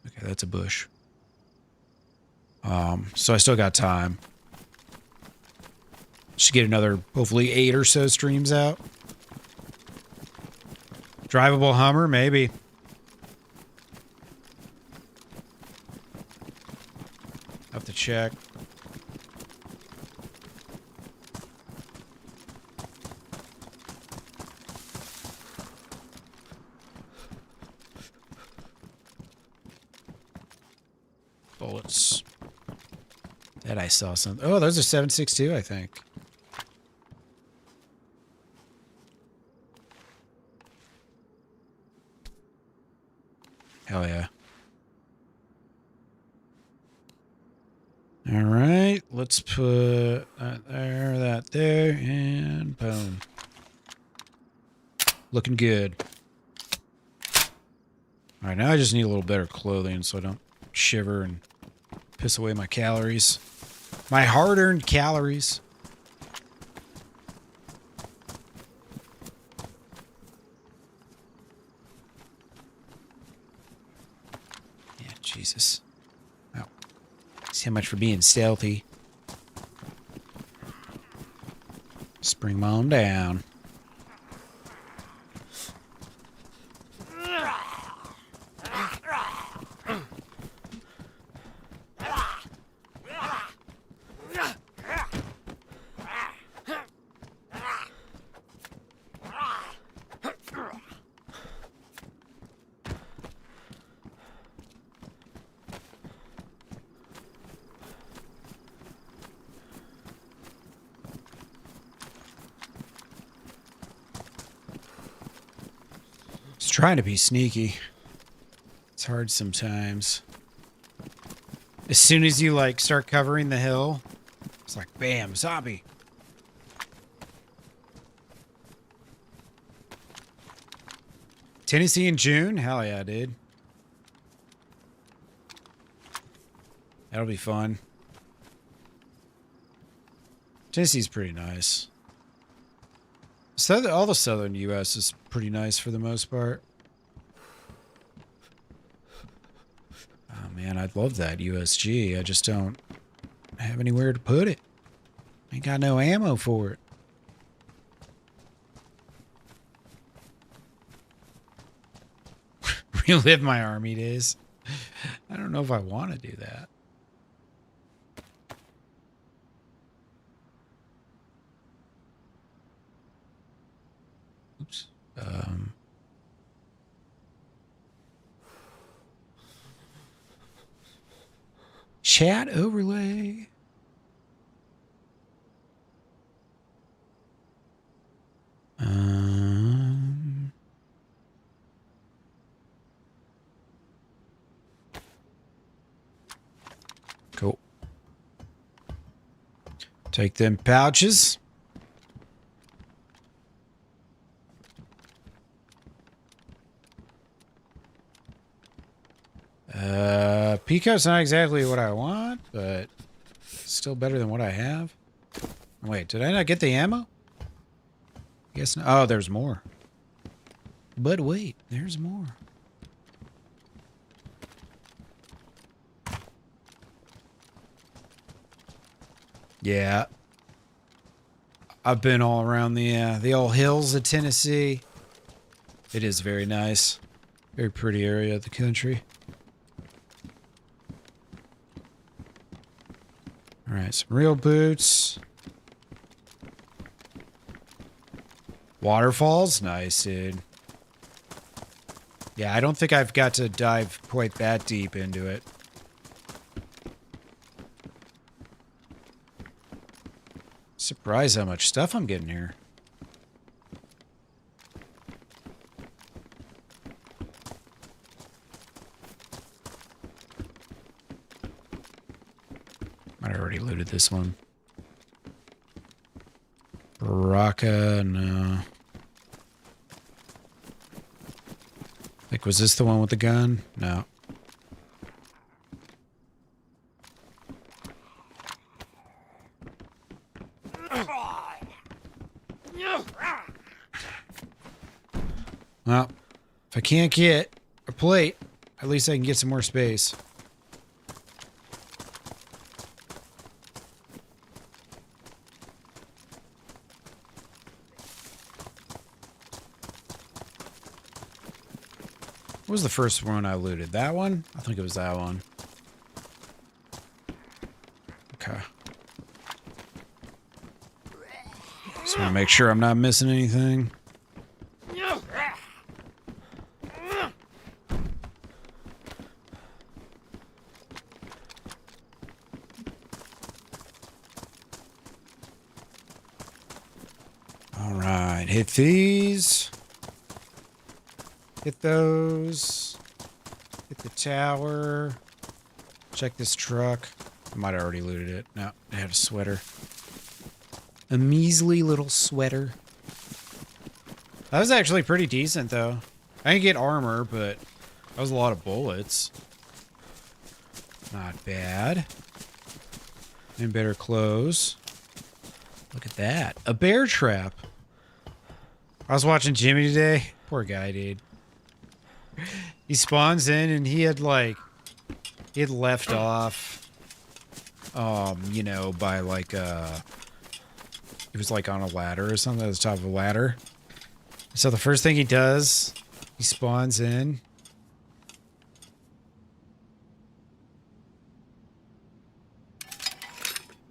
A: Okay, that's a bush. So I still got time. Should get another, hopefully, 8 or so streams out. Drivable Hummer, maybe. Have to check. Bullets. That I saw something. Oh, those are 7.62, I think. Hell yeah. All right, let's put that there, and boom. Looking good. All right, now I just need a little better clothing so I don't shiver and piss away my calories. My hard-earned calories. Yeah, Jesus. Oh. See how much for being stealthy. Just bring them on down. Trying to be sneaky. It's hard sometimes. As soon as you like start covering the hill, it's like bam, zombie. Tennessee in June? Hell yeah, dude. That'll be fun. Tennessee's pretty nice. All the southern U.S. is pretty nice for the most part. Oh man, I'd love that USG. I just don't have anywhere to put it. Ain't got no ammo for it. Relive my army days. I don't know if I want to do that. Oops. Chat overlay. Cool. Take them pouches. Pico's not exactly what I want, but still better than what I have. Wait, did I not get the ammo? Guess not. Oh, there's more. But wait, there's more. Yeah. I've been all around the old hills of Tennessee. It is very nice. Very pretty area of the country. Alright, some real boots. Waterfalls? Nice, dude. Yeah, I don't think I've got to dive quite that deep into it. Surprised how much stuff I'm getting here. Might have already looted this one. Baraka, no. Like, was this the one with the gun? No. Well, if I can't get a plate, at least I can get some more space. What was the first one I looted? That one? I think it was that one. Okay. Just want to make sure I'm not missing anything. All right, hit these. Hit those. Hit the tower. Check this truck. I might have already looted it. No, it had a sweater. A measly little sweater. That was actually pretty decent, though. I didn't get armor, but that was a lot of bullets. Not bad. And better clothes. Look at that. A bear trap. I was watching Jimmy today. Poor guy, dude. He spawns in and he had left off, you know, by like, it was like on a ladder or something at the top of a ladder. So the first thing he does, he spawns in.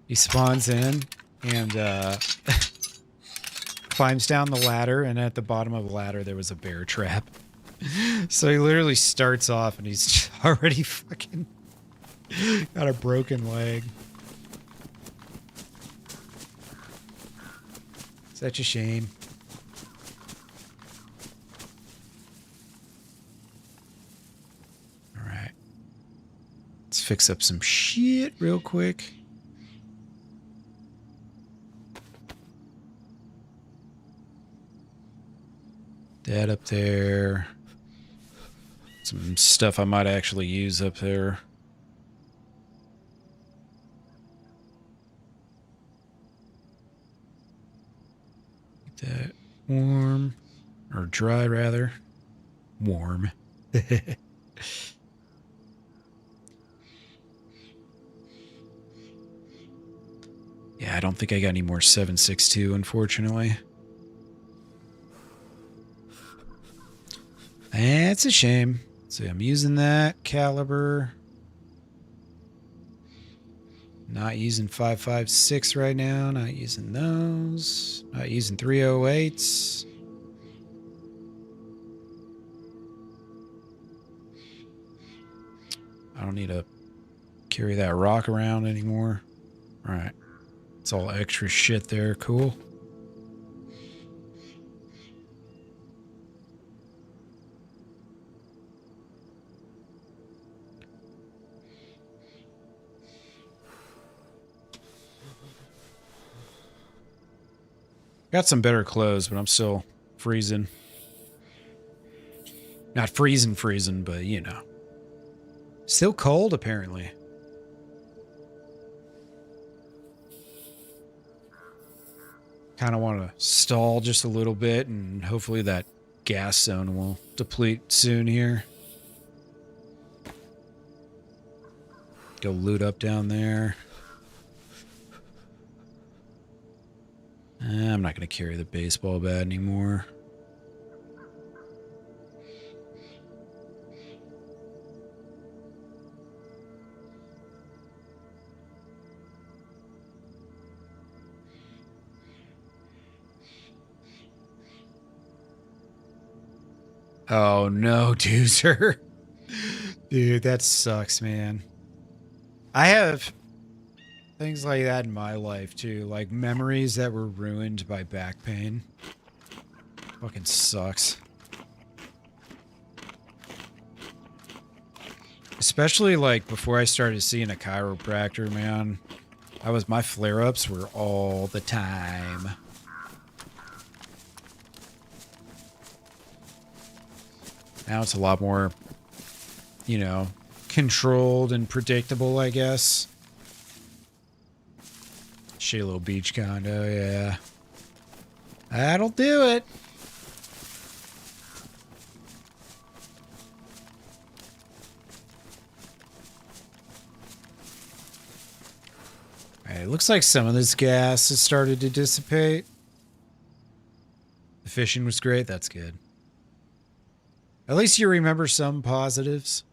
A: He spawns in and, climbs down the ladder, and at the bottom of the ladder there was a bear trap. So he literally starts off and he's already fucking got a broken leg. Such a shame. Alright. Let's fix up some shit real quick. That up there. Some stuff I might actually use up there. Keep that warm. Or dry, rather. Warm. Yeah, I don't think I got any more 7.62, unfortunately. That's a shame. So I'm using that caliber. Not using 5.56 right now. Not using those. Not using 308s. I don't need to carry that rock around anymore. All right. It's all extra shit there. Cool. Got some better clothes, but I'm still freezing. Not freezing, but you know. Still cold, apparently. Kind of want to stall just a little bit, and hopefully that gas zone will deplete soon here. Go loot up down there. I'm not going to carry the baseball bat anymore. Oh no, Doozer. Dude, that sucks, man. I have things like that in my life too, like memories that were ruined by back pain. Fucking sucks. Especially like before I started seeing a chiropractor, man. My flare-ups were all the time. Now it's a lot more, you know, controlled and predictable, I guess. Shitty little beach condo, yeah. That'll do it. Alright, it looks like some of this gas has started to dissipate. The fishing was great, that's good. At least you remember some positives.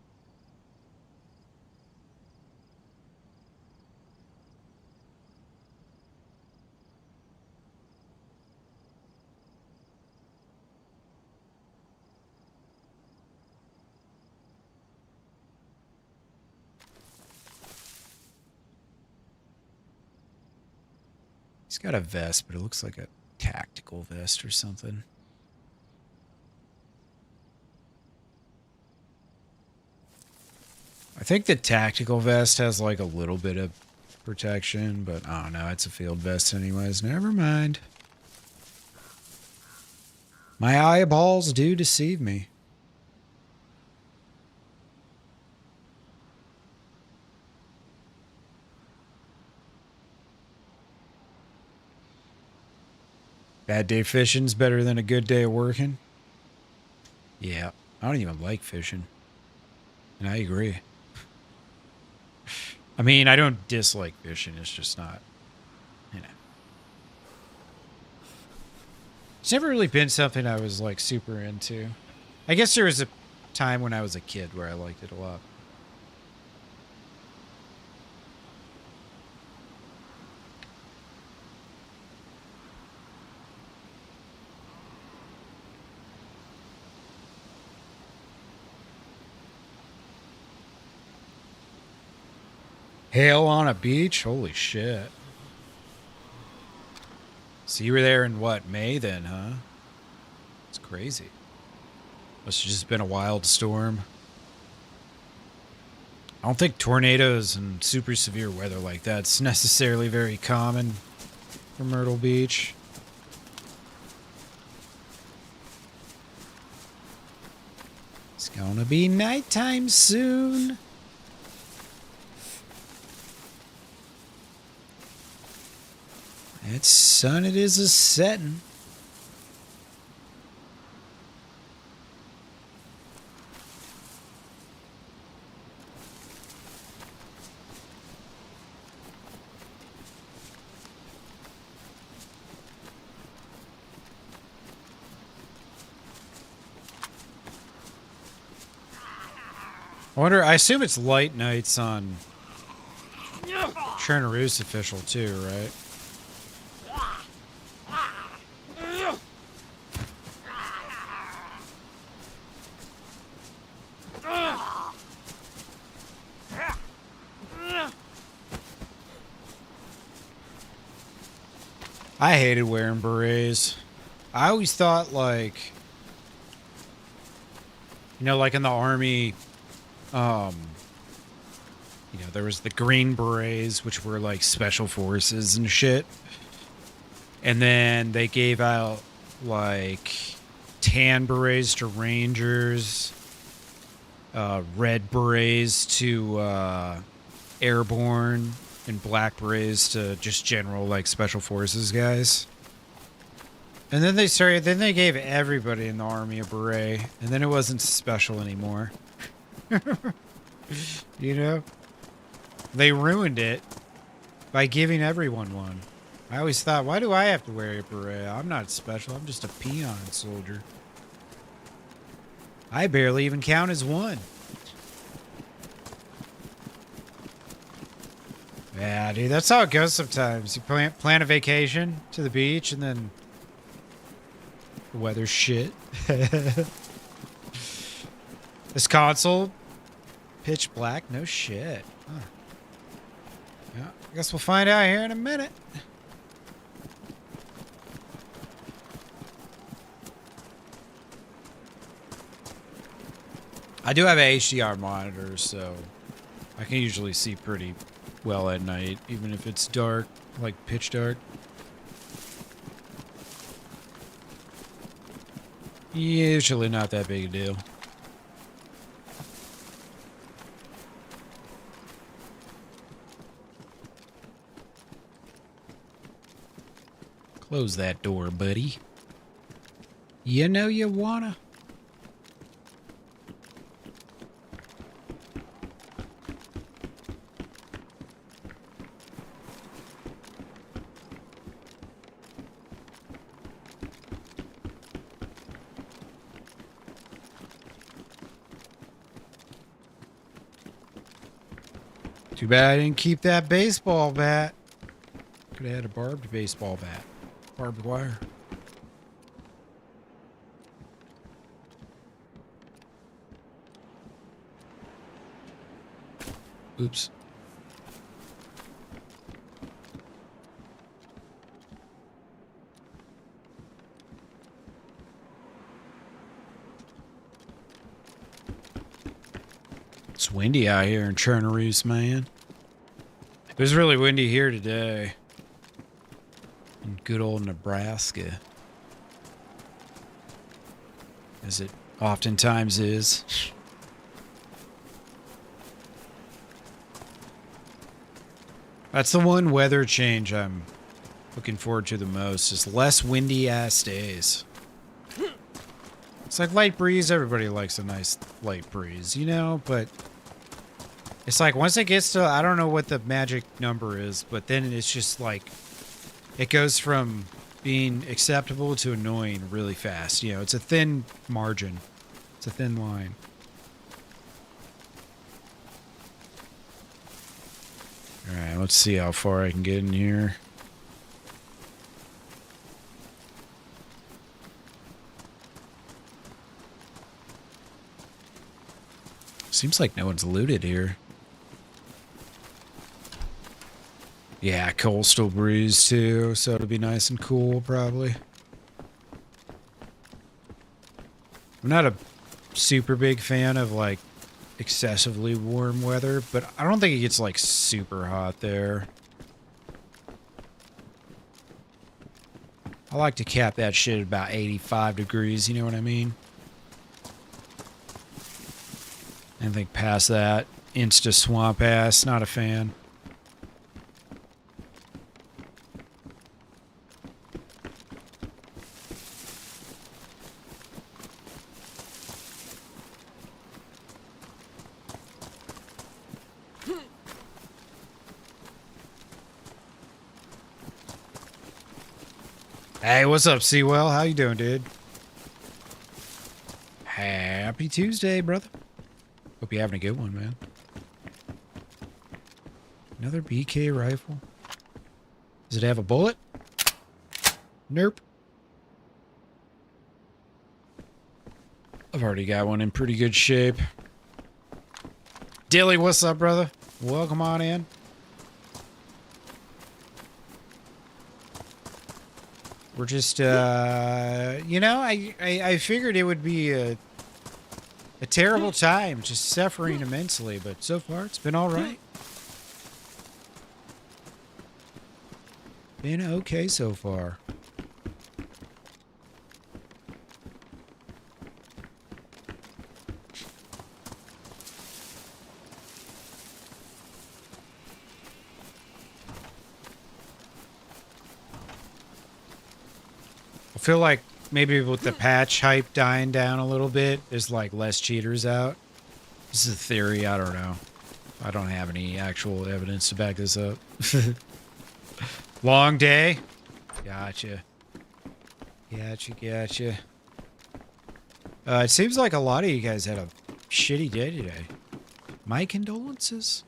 A: He's got a vest, but it looks like a tactical vest or something. I think the tactical vest has like a little bit of protection, but I don't know. It's a field vest anyways. Never mind. My eyeballs do deceive me. Bad day fishing's better than a good day of working. Yeah, I don't even like fishing. And I agree. I mean, I don't dislike fishing. It's just not, you know. It's never really been something I was like super into. I guess there was a time when I was a kid where I liked it a lot. Hail on a beach? Holy shit. So you were there in what, May then, huh? It's crazy. Must have just been a wild storm. I don't think tornadoes and super severe weather like that's necessarily very common for Myrtle Beach. It's gonna be nighttime soon. It's sun, it is a setting. I assume it's light nights on Chernarus official too, right? I hated wearing berets. I always thought, like, you know, like in the army, you know, there was the green berets, which were like special forces and shit. And then they gave out like tan berets to rangers, red berets to airborne, and black berets to just general like special forces guys. And then they gave everybody in the army a beret, and then it wasn't special anymore. You know? They ruined it by giving everyone one. I always thought, why do I have to wear a beret? I'm not special. I'm just a peon soldier. I barely even count as one. Yeah, dude, that's how it goes sometimes. You plan a vacation to the beach, and then the weather's shit. This console, pitch black, no shit. Huh. Yeah, I guess we'll find out here in a minute. I do have a HDR monitor, so I can usually see pretty well at night, even if it's dark, like pitch dark. Usually not that big a deal. Close that door, buddy. You know you wanna. Too bad I didn't keep that baseball bat. Could have had a barbed baseball bat. Barbed wire. Oops. It's windy out here in Chernarus, man. It was really windy here today. In good old Nebraska. As it oftentimes is. That's the one weather change I'm looking forward to the most, is less windy ass days. It's like light breeze, everybody likes a nice light breeze, you know, but it's like once it gets to, I don't know what the magic number is, but then it's just like, it goes from being acceptable to annoying really fast. You know, it's a thin margin. It's a thin line. Alright, let's see how far I can get in here. Seems like no one's looted here. Yeah, coastal breeze too, so it'll be nice and cool probably. I'm not a super big fan of like excessively warm weather, but I don't think it gets like super hot there. I like to cap that shit at about 85 degrees, you know what I mean? Anything past that, insta swamp ass, not a fan. Hey, what's up, Seawell? How you doing, dude? Happy Tuesday, brother. Hope you're having a good one, man. Another BK rifle. Does it have a bullet? Nope. I've already got one in pretty good shape. Dilly, what's up, brother? Welcome on in. We're just, you know, I figured it would be a terrible time, just suffering immensely, but so far it's been all right. Been okay so far. feel like maybe with the patch hype dying down a little bit, there's like less cheaters out. This is a theory. I don't know. I don't have any actual evidence to back this up. Long day? Gotcha. Gotcha. It seems like a lot of you guys had a shitty day today. My condolences.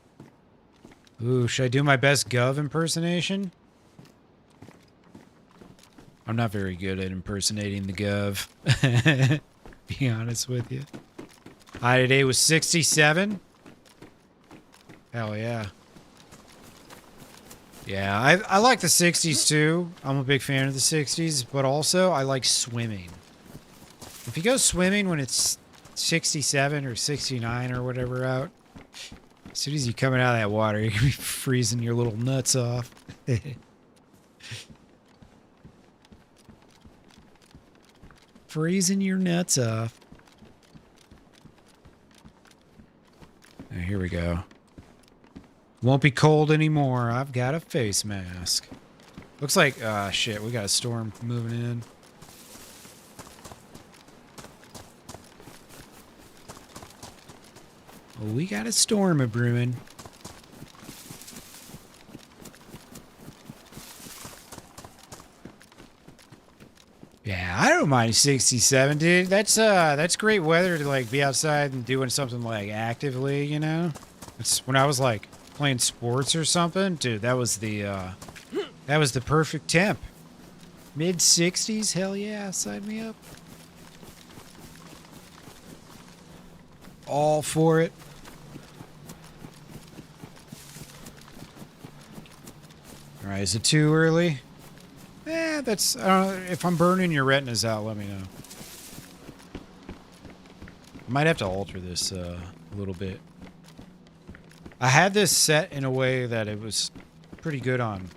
A: Ooh, should I do my best Gov impersonation? I'm not very good at impersonating the Gov. Be honest with you. High today was 67. Hell yeah. Yeah, I like the 60s too. I'm a big fan of the 60s, but also I like swimming. If you go swimming when it's 67 or 69 or whatever out, as soon as you coming out of that water, you're gonna be freezing your little nuts off. Freezing your nuts off. Now, here we go. Won't be cold anymore. I've got a face mask. Looks like, shit, we got a storm moving in. Oh, we got a storm a-brewing. Yeah, I don't mind 67, dude. That's great weather to like be outside and doing something like actively, you know? It's when I was like playing sports or something, dude, that was the perfect temp. Mid 60s, hell yeah, sign me up. All for it. All right, is it too early? That's, I don't know, if I'm burning your retinas out, let me know. I might have to alter this a little bit. I had this set in a way that it was pretty good on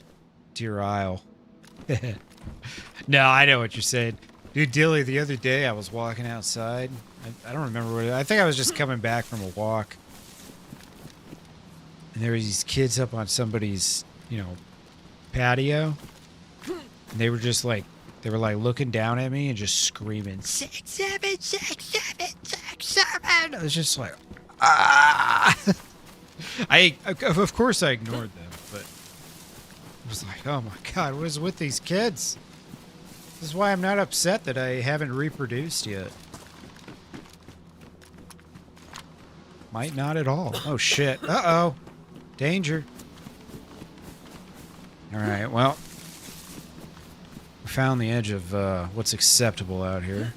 A: Deer Isle. No, I know what you're saying. Dude, Dilly, the other day I was walking outside. I don't remember what I think I was just coming back from a walk. And there were these kids up on somebody's, you know, patio. And they were just like, they were like looking down at me and just screaming, 6, 7, 6, 7, 6, 7. I was just like, ah. Of course I ignored them, but I was like, oh my God, what is with these kids? This is why I'm not upset that I haven't reproduced yet. Might not at all. Oh shit. Uh-oh. Danger. All right, well. We found the edge of what's acceptable out here.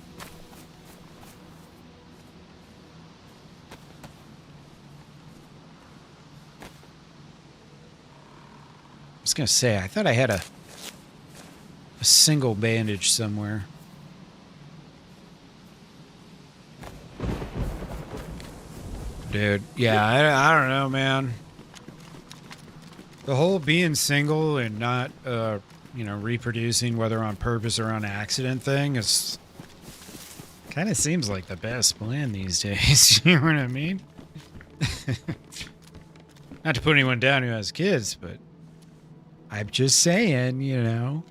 A: I was gonna say, I thought I had a single bandage somewhere. Dude, yeah, I don't know, man. The whole being single and not, you know, reproducing, whether on purpose or on accident thing, is kind of seems like the best plan these days. You know what I mean? Not to put anyone down who has kids, but I'm just saying, you know.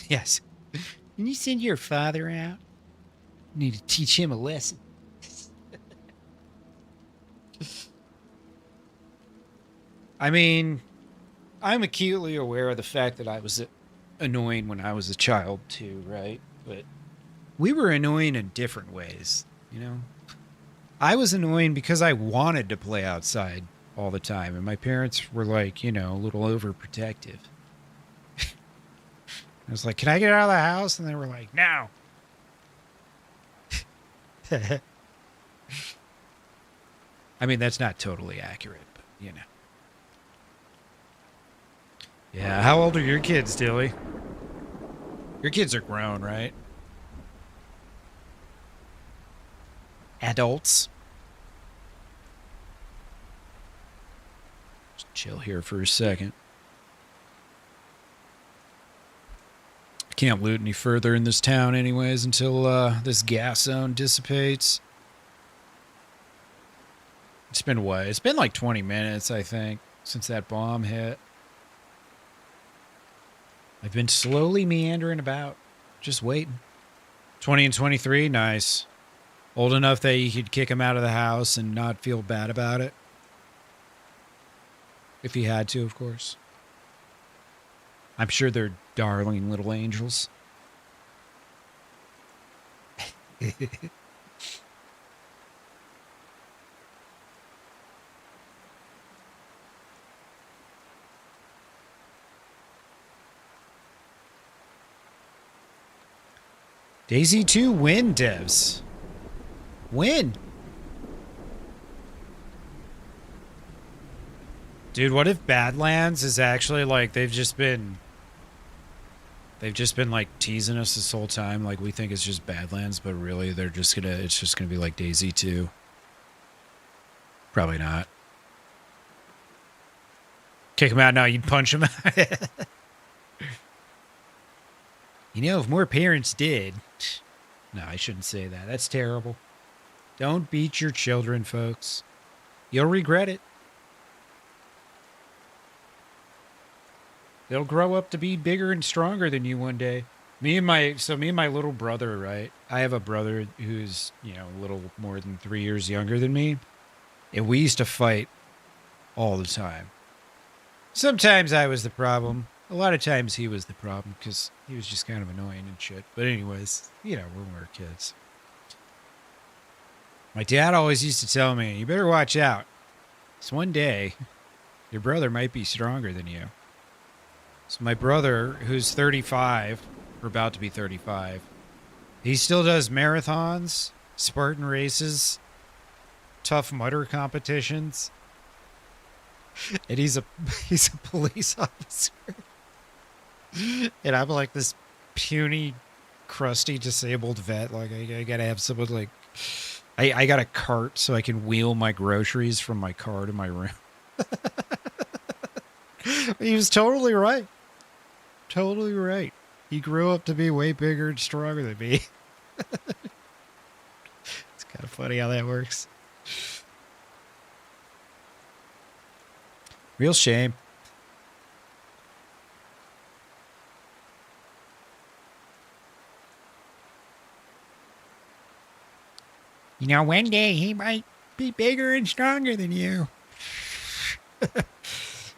A: Yes. Can you send your father out? You need to teach him a lesson. I mean, I'm acutely aware of the fact that I was annoying when I was a child too, right? But we were annoying in different ways, you know? I was annoying because I wanted to play outside all the time, and my parents were like, you know, a little overprotective. I was like, can I get out of the house? And they were like, no. I mean, that's not totally accurate, but, you know. Yeah, how old are your kids, Dilly? Your kids are grown, right? Adults. Just chill here for a second. I can't loot any further in this town anyways until this gas zone dissipates. It's been what? It's been like 20 minutes, I think. since that bomb hit. I've been slowly meandering about, just waiting. 20 and 23, nice. Old enough that you could kick him out of the house and not feel bad about it. If you had to, of course. I'm sure they're darling little angels. DayZ 2 win, devs. Win. Dude, what if Badlands is actually like they've just been like teasing us this whole time, like we think it's just Badlands, but really it's just gonna be like DayZ 2. Probably not. Kick him out now, you'd punch him out. You know, if more parents did. No, I shouldn't say that. That's terrible. Don't beat your children, folks. You'll regret it. They'll grow up to be bigger and stronger than you one day. Me and my little brother, right? I have a brother who's, a little more than 3 years younger than me. And we used to fight all the time. Sometimes I was the problem. A lot of times he was the problem because he was just kind of annoying and shit. But anyways, when we were kids. My dad always used to tell me, you better watch out. Because one day, your brother might be stronger than you. So my brother, who's 35, or about to be 35, he still does marathons, Spartan races, Tough Mudder competitions. And he's a police officer. And I'm like this puny, crusty, disabled vet. Like I gotta have someone like I got a cart so I can wheel my groceries from my car to my room. He was totally right. Totally right. He grew up to be way bigger and stronger than me. It's kind of funny how that works. Real shame. One day he might be bigger and stronger than you.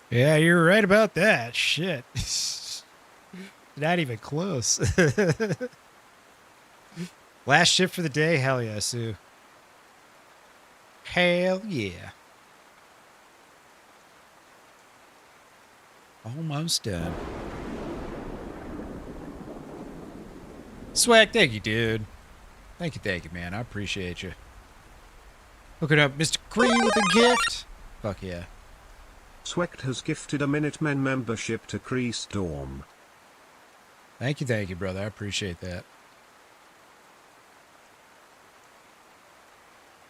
A: Yeah, you're right about that. Shit. Not even close. Last shift for the day? Hell yeah, Sue. Hell yeah. Almost done. Swag, thank you, dude. Thank you, man. I appreciate you. Hooking up Mr. Cree with a gift. Fuck yeah.
D: Swect has gifted a Minutemen membership to Cree Storm.
A: Thank you, brother. I appreciate that.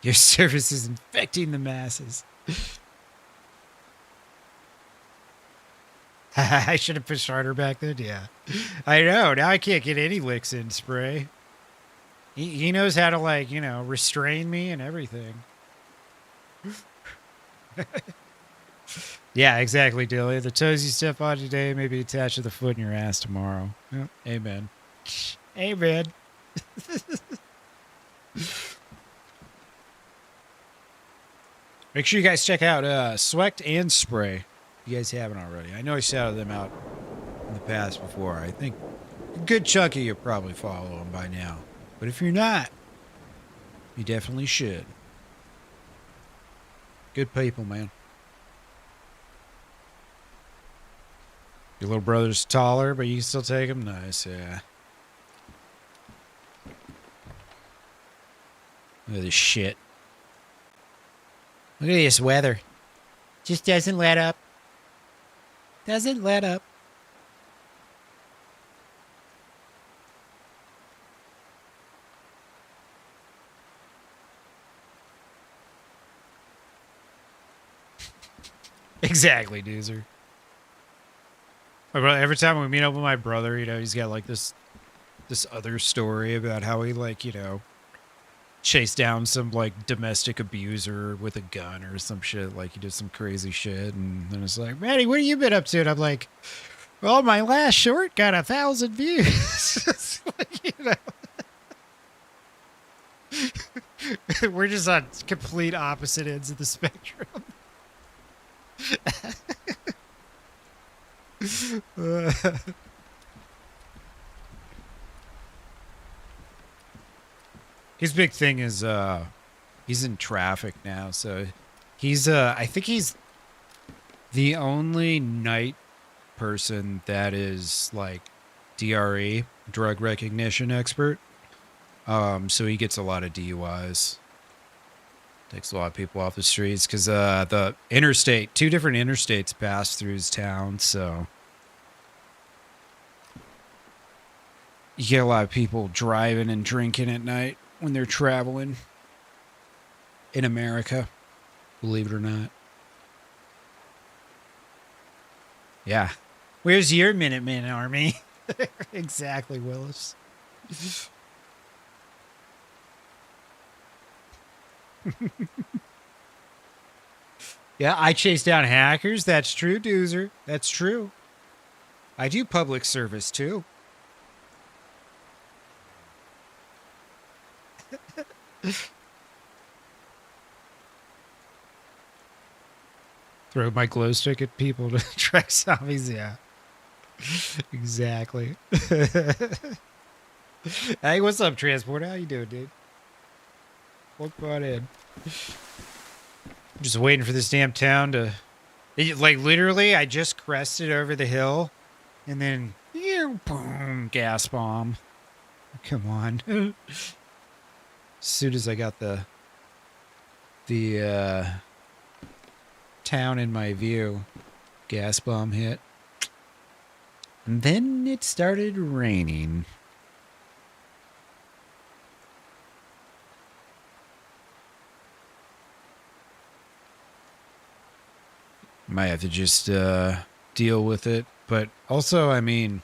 A: Your service is infecting the masses. I should have pushed harder back then, yeah. I know. Now I can't get any licks in spray. He knows how to, like, restrain me and everything. Yeah, exactly, Dilly. The toes you step on today may be attached to the foot in your ass tomorrow. Yep. Amen. Amen. Make sure you guys check out Swect and Spray. If you guys haven't already. I know I shouted them out in the past before. I think a good chunk of you probably follow them by now. But if you're not, you definitely should. Good people, man. Your little brother's taller, but you can still take him? Nice, yeah. Look at this shit. Look at this weather. Just doesn't let up. Doesn't let up. Exactly, Doozer. Every time we meet up with my brother, he's got like this other story about how he chase down some like domestic abuser with a gun or some shit. Like he did some crazy shit, and then it's like, Maddie, what have you been up to? And I'm like, well, my last short got 1,000 views. It's like, you know, we're just on complete opposite ends of the spectrum. His big thing is he's in traffic now, so he's I think he's the only night person that is like DRE, drug recognition expert. So he gets a lot of DUIs. Takes a lot of people off the streets because the interstate, 2 different interstates pass through his town, so you get a lot of people driving and drinking at night when they're traveling in America, believe it or not. Yeah. Where's your Minutemen army? Exactly, Willis. Yeah, I chase down hackers. That's true, Doozer. That's true. I do public service, too. Throw my glow stick at people to track zombies. Yeah. Exactly. Hey, what's up, Transporter? How you doing, dude? Walk on in. I'm just waiting for this damn town to... like, literally, I just crested over the hill, and then... boom! Gas bomb. Come on. As soon as I got the town in my view, gas bomb hit. And then it started raining. Might have to just deal with it. But also, I mean,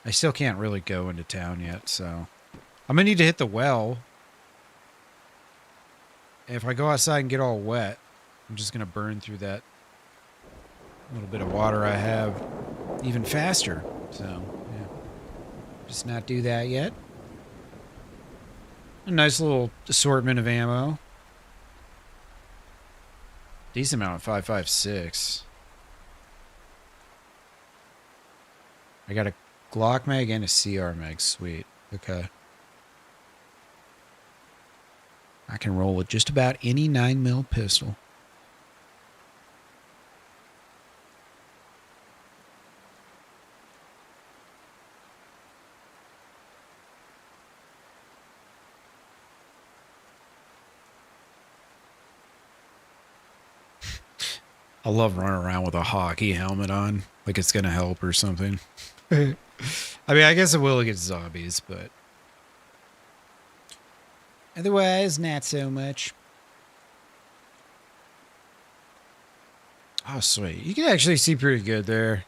A: I still can't really go into town yet, so I'm going to need to hit the well. If I go outside and get all wet, I'm just going to burn through that little bit of water I have even faster. So, yeah. Just not do that yet. A nice little assortment of ammo. Decent amount of 5.56. I got a Glock mag and a CR mag. Sweet. Okay. I can roll with just about any 9mm pistol. I love running around with a hockey helmet on, like it's going to help or something. I mean, I guess it will against zombies, but otherwise, not so much. Oh, sweet. You can actually see pretty good there.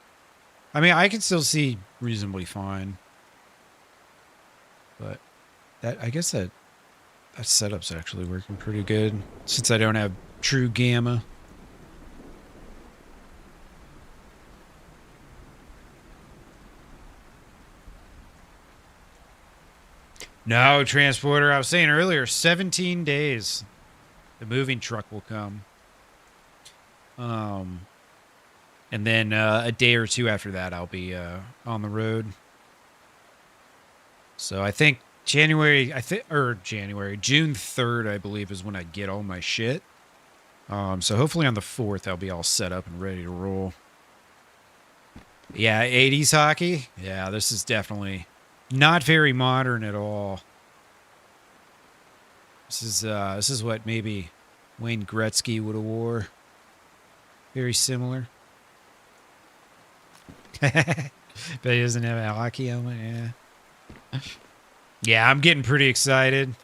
A: I mean, I can still see reasonably fine. But that, I guess that setup's actually working pretty good since I don't have true gamma. No, Transporter. I was saying earlier, 17 days. The moving truck will come. And then a day or two after that, I'll be on the road. So I think June 3rd, I believe, is when I get all my shit. So hopefully on the 4th, I'll be all set up and ready to roll. Yeah, 80s hockey. Yeah, this is definitely not very modern at all. This is what maybe Wayne Gretzky would have wore. Very similar. But he doesn't have a hockey helmet, yeah. Yeah, I'm getting pretty excited.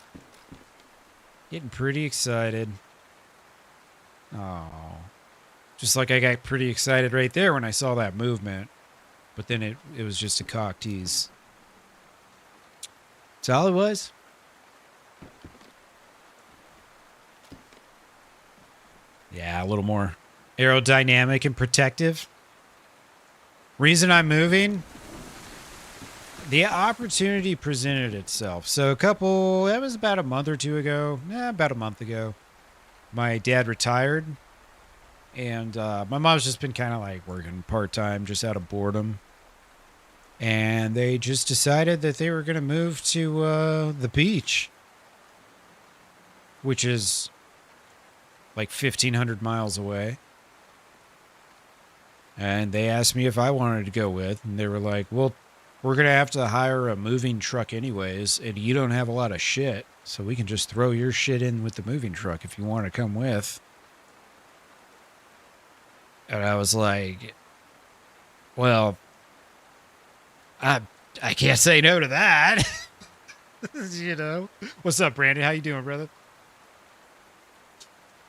A: Oh. Just like I got pretty excited right there when I saw that movement. But then it was just a cock tease. That's all it was. Yeah, a little more aerodynamic and protective. Reason I'm moving, the opportunity presented itself. So that was about a month or two ago. About a month ago. My dad retired. And my mom's just been kind of like working part-time just out of boredom. And they just decided that they were going to move to the beach, which is like 1,500 miles away. And they asked me if I wanted to go with. And they were like, well, we're going to have to hire a moving truck anyways. And you don't have a lot of shit. So we can just throw your shit in with the moving truck if you want to come with. And I was like, well, I can't say no to that. You know? What's up, Brandon? How you doing, brother?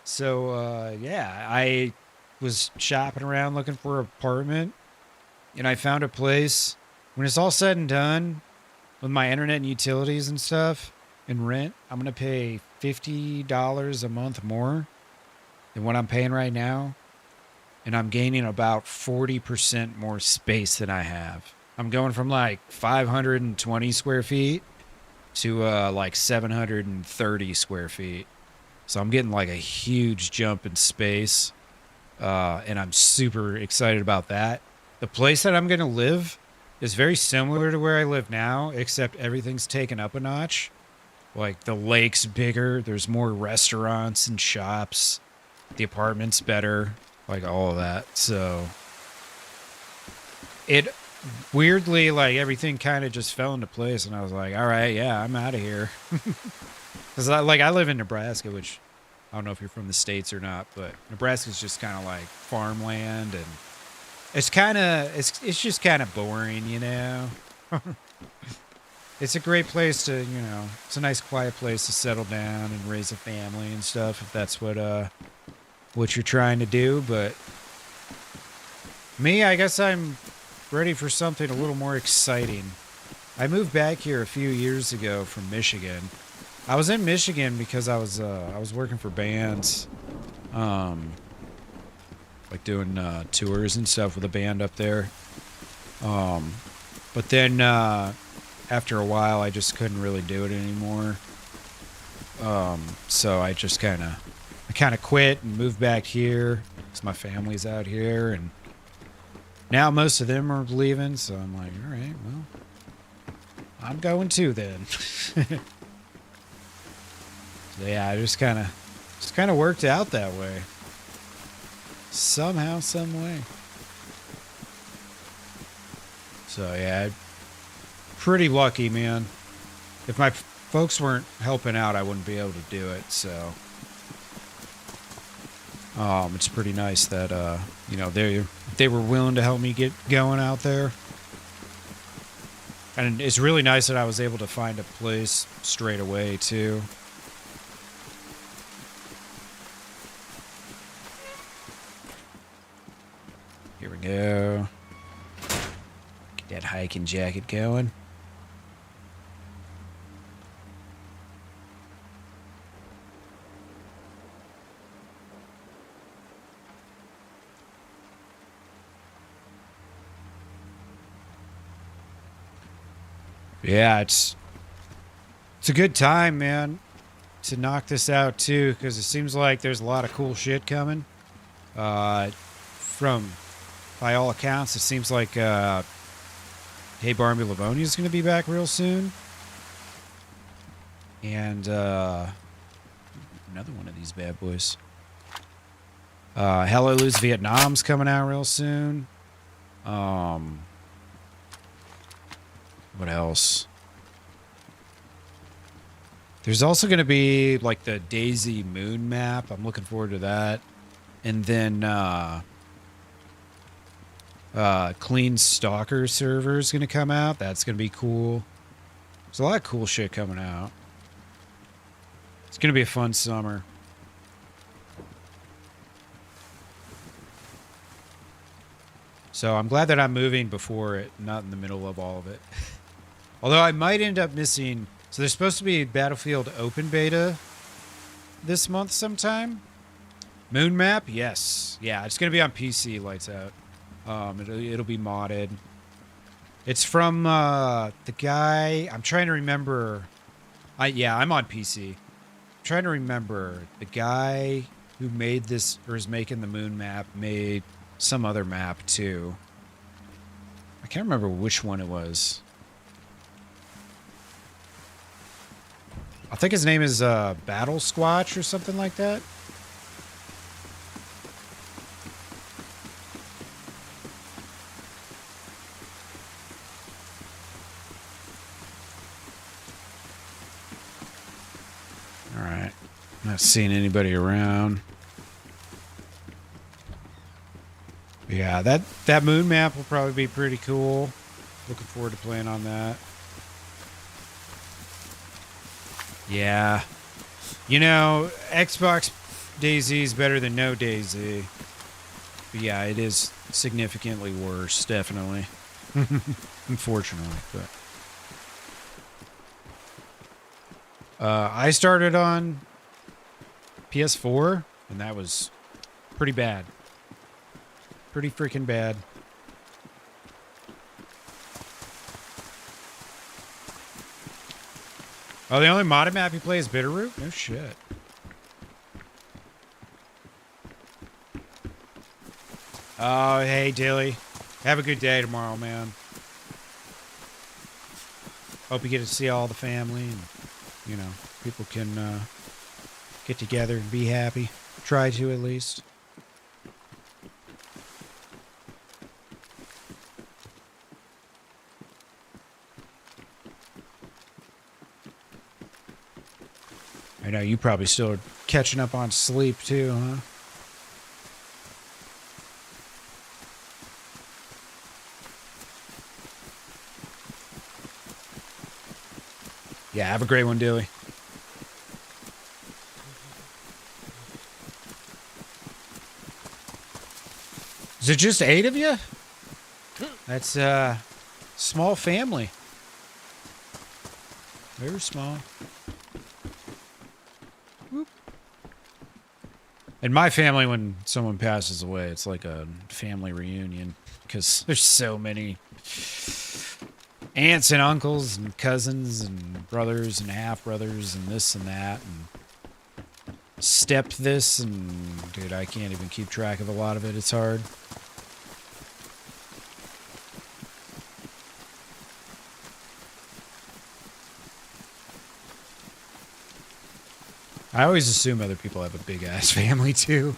A: So, yeah, I was shopping around looking for an apartment. And I found a place. When it's all said and done, with my internet and utilities and stuff and rent, I'm going to pay $50 a month more than what I'm paying right now. And I'm gaining about 40% more space than I have. I'm going from like 520 square feet to like 730 square feet. So I'm getting like a huge jump in space. And I'm super excited about that. The place that I'm going to live is very similar to where I live now, except everything's taken up a notch. Like the lake's bigger. There's more restaurants and shops. The apartment's better. Like all of that. So it weirdly, like everything kind of just fell into place. And I was like, all right, yeah, I'm out of here. Because I live in Nebraska, which I don't know if you're from the States or not, but Nebraska's just kind of like farmland. And it's just kind of boring, you know. It's a great place to, you know, it's a nice quiet place to settle down and raise a family and stuff, if that's what you're trying to do. But me, I guess I'm ready for something a little more exciting. I moved back here a few years ago from Michigan. I was in Michigan because I was working for bands, like doing tours and stuff with a band up there. But then after a while, I just couldn't really do it anymore. So I just kind of quit and moved back here because my family's out here, and now most of them are leaving. So I'm like, all right, well, I'm going too then. So yeah, I just kind of worked out that way. Somehow, some way. So yeah, pretty lucky, man. If my folks weren't helping out, I wouldn't be able to do it. So it's pretty nice that you know, they were willing to help me get going out there. And it's really nice that I was able to find a place straight away too. Here we go. Get that hiking jacket going. Yeah, it's a good time, man, to knock this out too, because it seems like there's a lot of cool shit coming. By all accounts, it seems like Hey Barmy Livonia is going to be back real soon, and another one of these bad boys. Hello Lose Vietnam's coming out real soon. What else? There's also going to be like the DayZ moon map. I'm looking forward to that. And then Clean Stalker server is going to come out. That's going to be cool. There's a lot of cool shit coming out. It's going to be a fun summer. So I'm glad that I'm moving before it, not in the middle of all of it. Although I might end up missing... So there's supposed to be Battlefield open beta this month sometime. Moon map? Yes. Yeah, it's gonna be on PC. Lights out. It'll be modded. It's from the guy. I'm trying to remember. I'm on PC. I'm trying to remember the guy who made this or is making the moon map made some other map too. I can't remember which one it was. I think his name is Battle Squatch or something like that. All right. Not seeing anybody around. Yeah, that moon map will probably be pretty cool. Looking forward to playing on that. Yeah. You know, Xbox DayZ is better than no DayZ. But yeah, it is significantly worse, definitely. Unfortunately, but I started on PS4 and that was pretty bad. Pretty freaking bad. Oh, the only modded map you play is Bitterroot? No shit. Oh, hey, Dilly. Have a good day tomorrow, man. Hope you get to see all the family and, you know, people can get together and be happy. Try to, at least. I know you probably still are catching up on sleep too, huh? Yeah, have a great one, Dilly. Is it just 8 of you? That's small family. Very small. Whoop. In my family, when someone passes away, it's like a family reunion because there's so many aunts and uncles and cousins and brothers and half brothers and this and that and step this and dude, I can't even keep track of a lot of it. It's hard. I always assume other people have a big ass family too.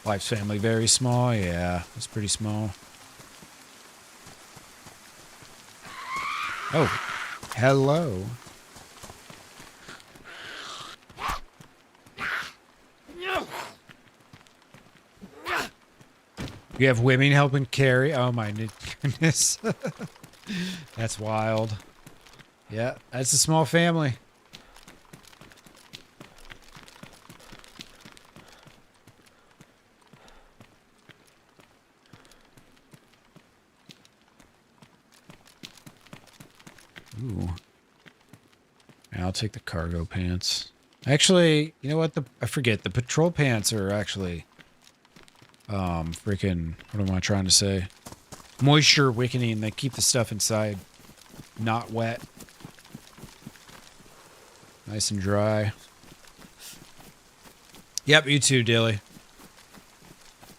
A: Wife's family very small. Yeah, it's pretty small. Oh, hello. You have women helping carry. Oh my goodness. That's wild. Yeah, that's a small family. Ooh. Yeah, I'll take the cargo pants. Actually, you know what? I forget. The patrol pants are actually freaking, what am I trying to say? Moisture wickening. They keep the stuff inside not wet. Nice and dry. Yep, you too, Dilly.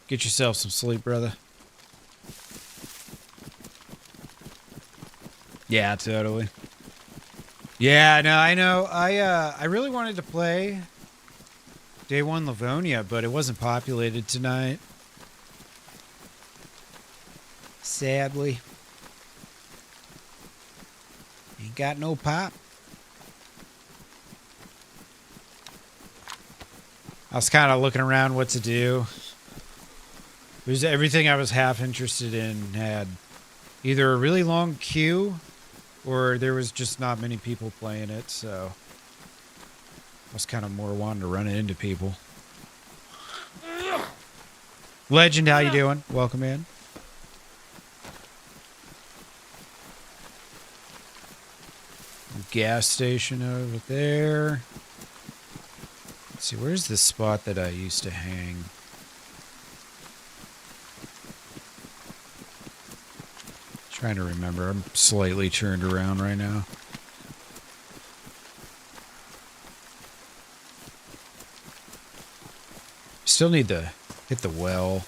A: Get yourself some sleep, brother. Yeah, totally. Yeah, no, I know. I really wanted to play Day 1 Livonia, but it wasn't populated tonight. Sadly. Ain't got no pop. I was kind of looking around what to do. There's everything I was half interested in had either a really long queue or there was just not many people playing it, so I was kind of more wanting to run it into people. Legend, how you doing? Welcome in. Gas station over there. Let's see, where's the spot that I used to hang? Trying to remember. I'm slightly turned around right now. Still need to hit the well.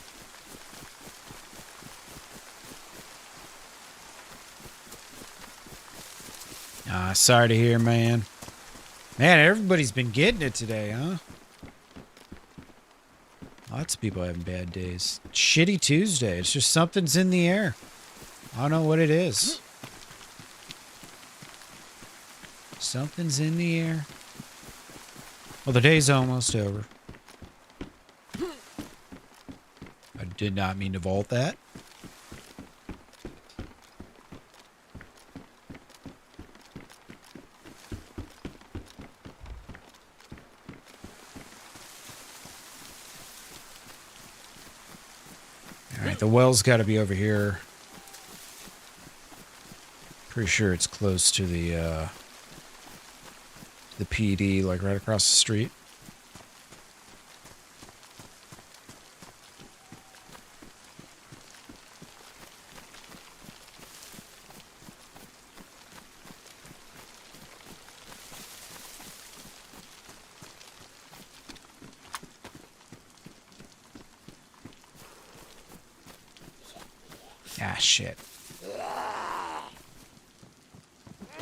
A: Ah, sorry to hear, man. Man, everybody's been getting it today, huh? Lots of people having bad days. Shitty Tuesday. It's just something's in the air. I don't know what it is. Something's in the air. Well, the day's almost over. I did not mean to vault that. Alright, the well's got to be over here. Pretty sure it's close to the PD, like right across the street. Ah, shit.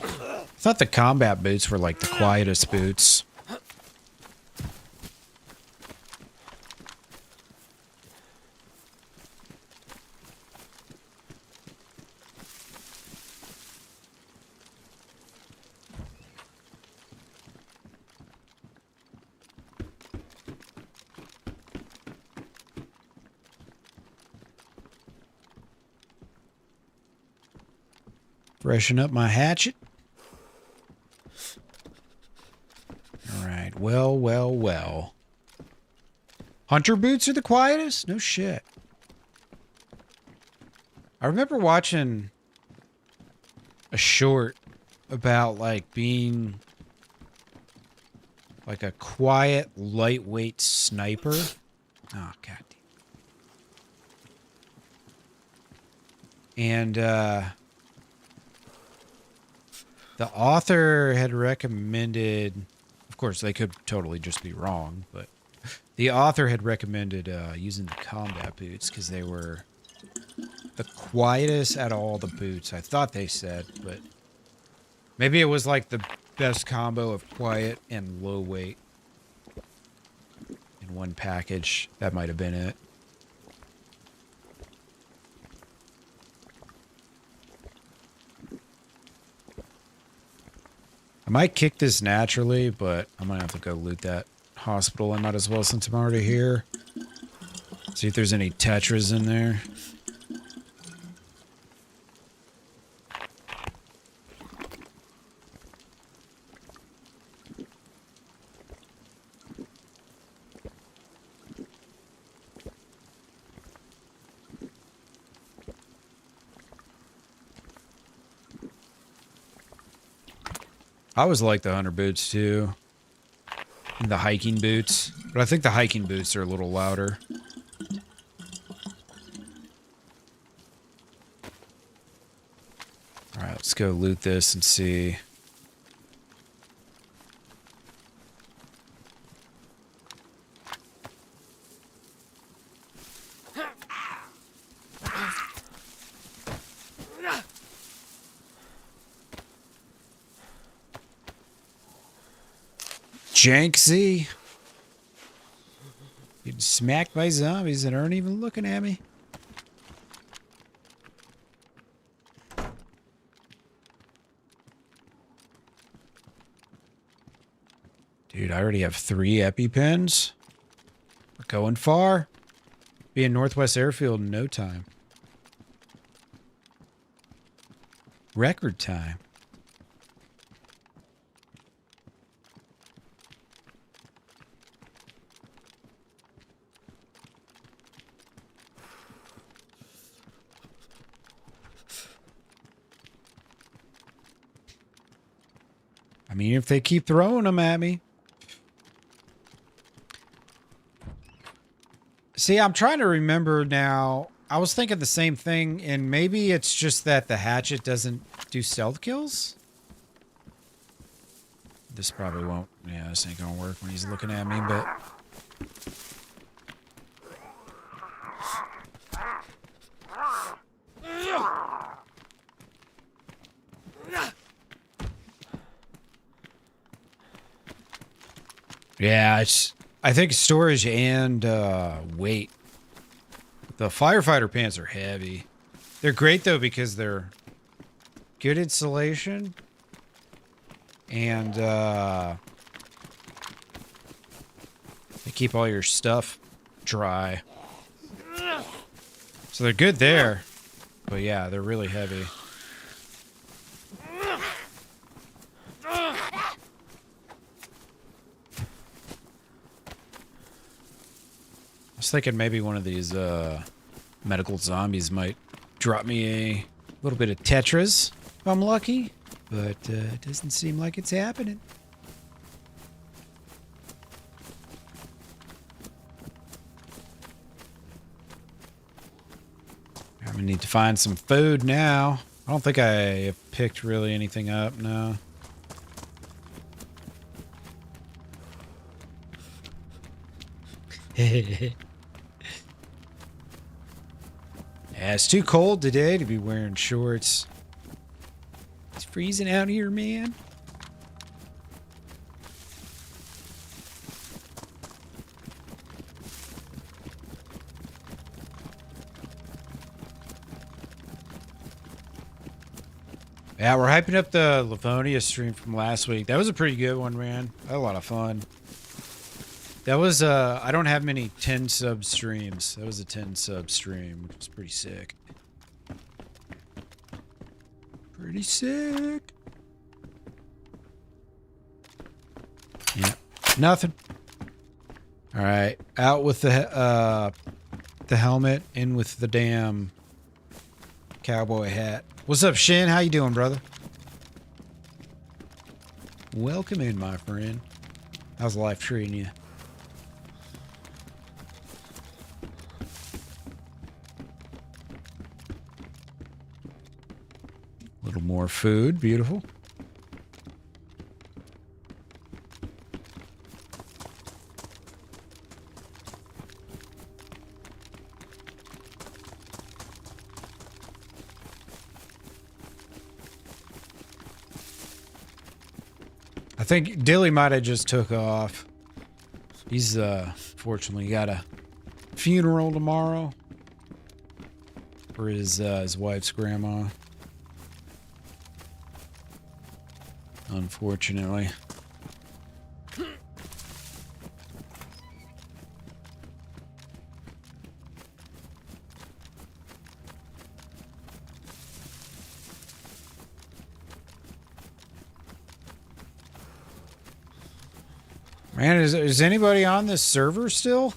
A: I thought the combat boots were like the quietest boots. Freshen up my hatchet. Alright, well, well, well. Hunter boots are the quietest? No shit. I remember watching a short about like being like a quiet, lightweight sniper. Oh, god. And the author had recommended, of course, they could totally just be wrong, but the author had recommended using the combat boots because they were the quietest out of all the boots. I thought they said, but maybe it was like the best combo of quiet and low weight in one package. That might have been it. I might kick this naturally, but I'm going to have to go loot that hospital. I might as well since I'm already here. See if there's any Tetras in there. I always like the hunter boots too. And the hiking boots. But I think the hiking boots are a little louder. Alright, let's go loot this and see. Janksy. Getting smacked by zombies that aren't even looking at me. Dude, I already have 3 EpiPens. We're going far. Be in Northwest Airfield in no time. Record time. I mean, if they keep throwing them at me. See, I'm trying to remember now. I was thinking the same thing, and maybe it's just that the hatchet doesn't do stealth kills. This probably won't. Yeah, this ain't gonna work when he's looking at me, but... Yeah, it's... I think storage and weight. The firefighter pants are heavy. They're great, though, because they're good insulation. And they keep all your stuff dry. So they're good there. But yeah, they're really heavy. I was thinking maybe one of these medical zombies might drop me a little bit of Tetris if I'm lucky. But it doesn't seem like it's happening. I'm gonna need to find some food now. I don't think I have picked really anything up, no. Yeah, it's too cold today to be wearing shorts. It's freezing out here, man. Yeah, we're hyping up the Livonia stream from last week. That was a pretty good one, man. I had a lot of fun. That was, I don't have many 10 sub streams. That was a 10 sub stream, which was pretty sick. Pretty sick. Yeah, nothing. All right, out with the helmet, in with the damn cowboy hat. What's up, Shin? How you doing, brother? Welcome in, my friend. How's life treating you? A little more food. Beautiful. I think Dilly might have just took off. He's fortunately got a funeral tomorrow for his wife's grandma. Unfortunately. Man, is anybody on this server still?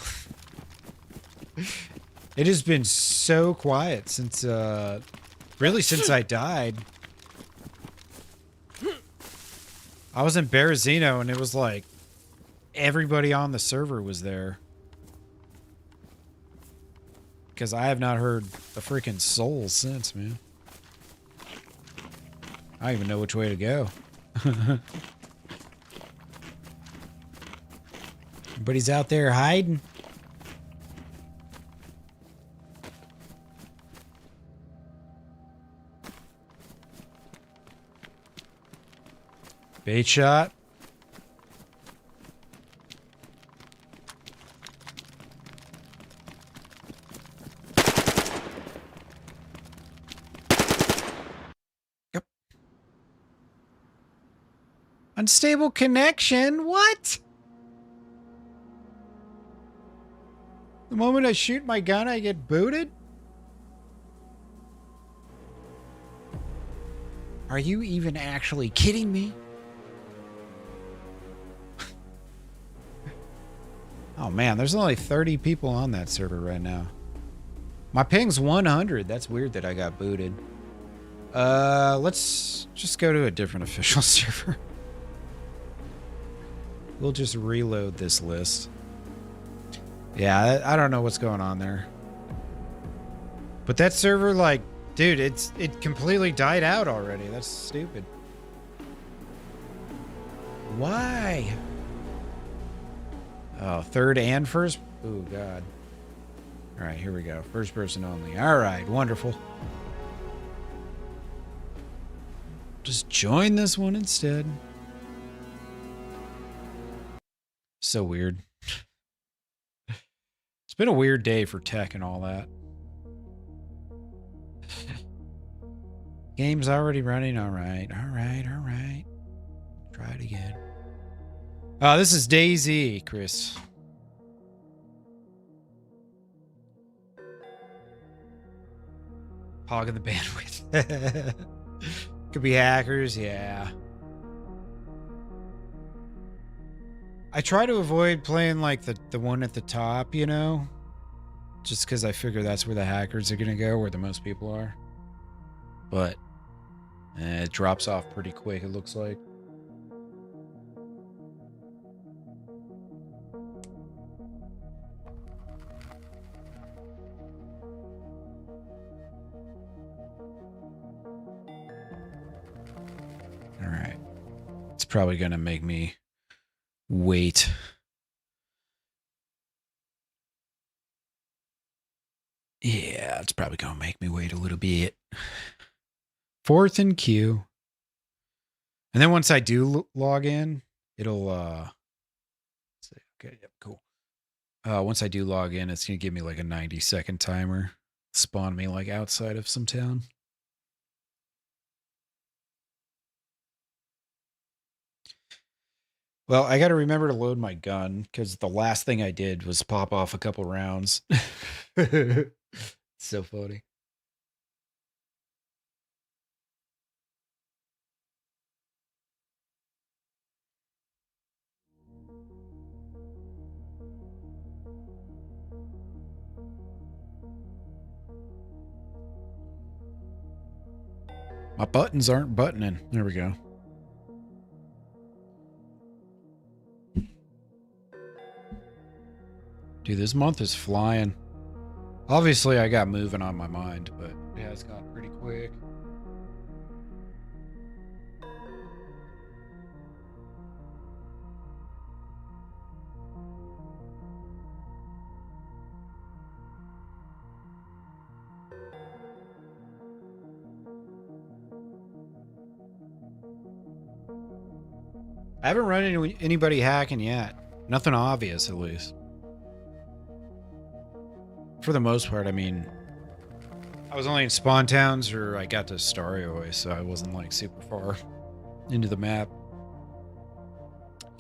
A: It has been so quiet since, really since I died. I was in Berezino and it was like everybody on the server was there. Because I have not heard a freaking soul since, man. I don't even know which way to go. Everybody's out there hiding. Bait shot. Yep. Unstable connection? What? The moment I shoot my gun, I get booted? Are you even actually kidding me? Oh man, there's only 30 people on that server right now. My ping's 100. That's weird that I got booted. Let's just go to a different official server. We'll just reload this list. Yeah, I don't know what's going on there. But that server, like, dude, it completely died out already. That's stupid. Why? Oh, third and first? Oh, God. All right, here we go. First person only. All right, wonderful. Just join this one instead. So weird. It's been a weird day for tech and all that. Game's already running. All right. Try it again. Oh, this is DayZ, Chris. Hogging the bandwidth. Could be hackers, yeah. I try to avoid playing like the one at the top, you know? Just because I figure that's where the hackers are going to go, where the most people are. But it drops off pretty quick, it looks like. All right. It's probably going to make me wait. Yeah, it's probably going to make me wait a little bit. Fourth in queue. And then once I do log in, it'll say, okay, yep, cool. Once I do log in, it's going to give me like a 90-second timer. Spawn me like outside of some town. Well, I got to remember to load my gun because the last thing I did was pop off a couple rounds. So funny. My buttons aren't buttoning. There we go. Dude, this month is flying. Obviously, I got moving on my mind, but yeah, it's gone pretty quick. I haven't run into anybody hacking yet. Nothing obvious, at least. For the most part, I mean, I was only in spawn towns, or I got to Starioy, so I wasn't like super far into the map.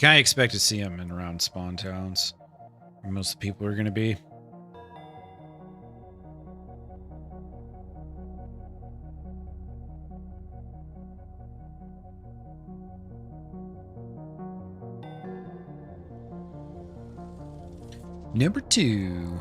A: Kind of expect to see them in around spawn towns, where most of the people are going to be. Number 2.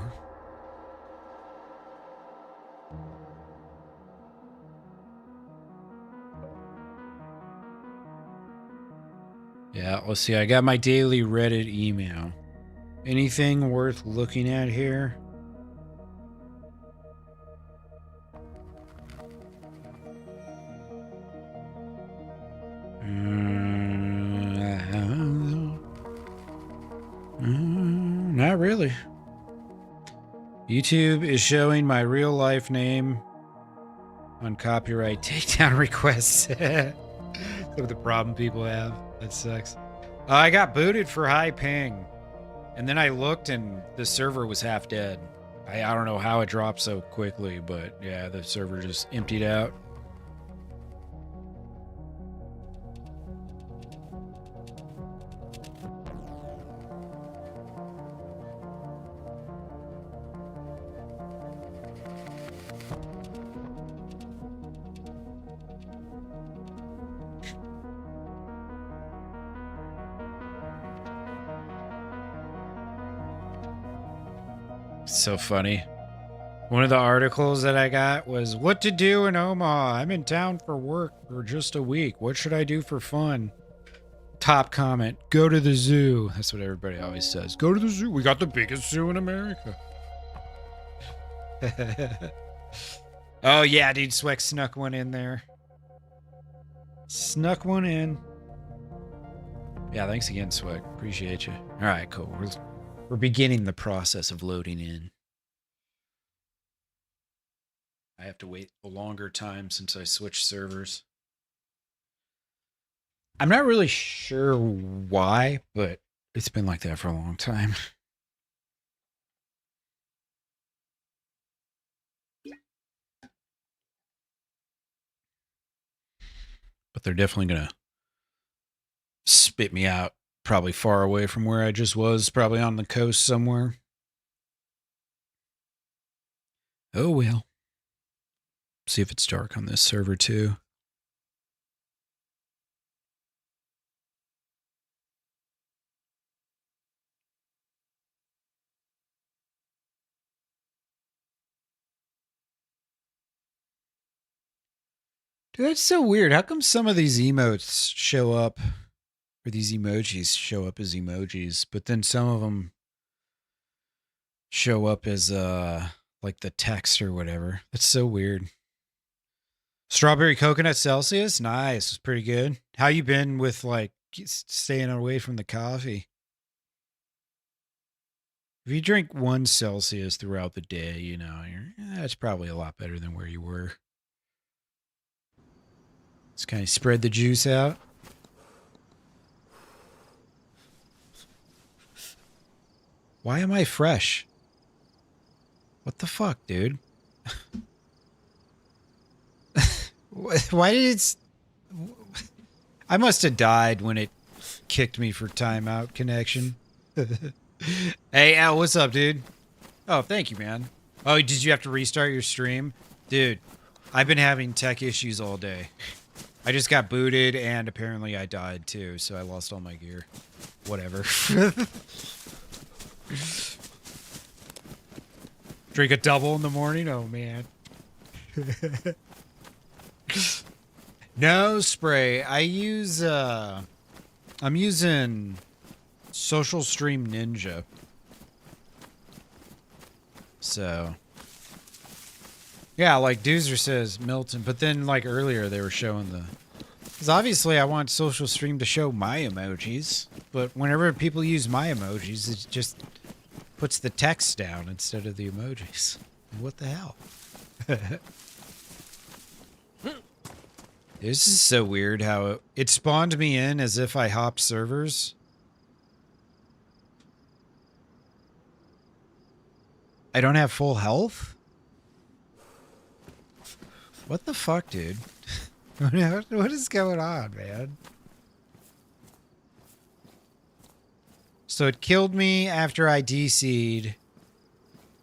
A: Yeah, let's see. I got my daily Reddit email. Anything worth looking at here? Not really. YouTube is showing my real life name on copyright takedown requests. Some of the problem people have. That sucks. I got booted for high ping. And then I looked and the server was half dead. I don't know how it dropped so quickly, but yeah, the server just emptied out. So funny. One of the articles that I got was what to do in Omaha. I'm in town for work for just a week. What should I do for fun? Top comment, go to the zoo. That's what everybody always says. Go to the zoo. We got the biggest zoo in America. Oh, yeah, dude. Sweck snuck one in there. Snuck one in. Yeah, thanks again, Sweck. Appreciate you. All right, cool. We're beginning the process of loading in. I have to wait a longer time since I switched servers. I'm not really sure why, but it's been like that for a long time. But they're definitely going to spit me out probably far away from where I just was, probably on the coast somewhere. Oh, well. See if it's dark on this server too. Dude, that's so weird. How come some of these emotes show up, or these emojis show up as emojis, but then some of them show up as like the text or whatever? That's so weird. Strawberry coconut Celsius, nice, it's pretty good. How you been with like staying away from the coffee? If you drink 1 Celsius throughout the day, you know, that's probably a lot better than where you were. Just kind of spread the juice out. Why am I fresh? What the fuck, dude? Why did it... I must have died when it kicked me for timeout connection. Hey, Al, what's up, dude? Oh, thank you, man. Oh, did you have to restart your stream? Dude, I've been having tech issues all day. I just got booted, and apparently I died, too, so I lost all my gear. Whatever. Drink a double in the morning? Oh, man. No spray. I use, I'm using Social Stream Ninja. So... yeah, like Doozer says, Milton. But then, like earlier, they were showing the... because obviously I want Social Stream to show my emojis. But whenever people use my emojis, it just puts the text down instead of the emojis. What the hell? This is so weird how it spawned me in as if I hopped servers. I don't have full health? What the fuck, dude? What is going on, man? So it killed me after I DC'd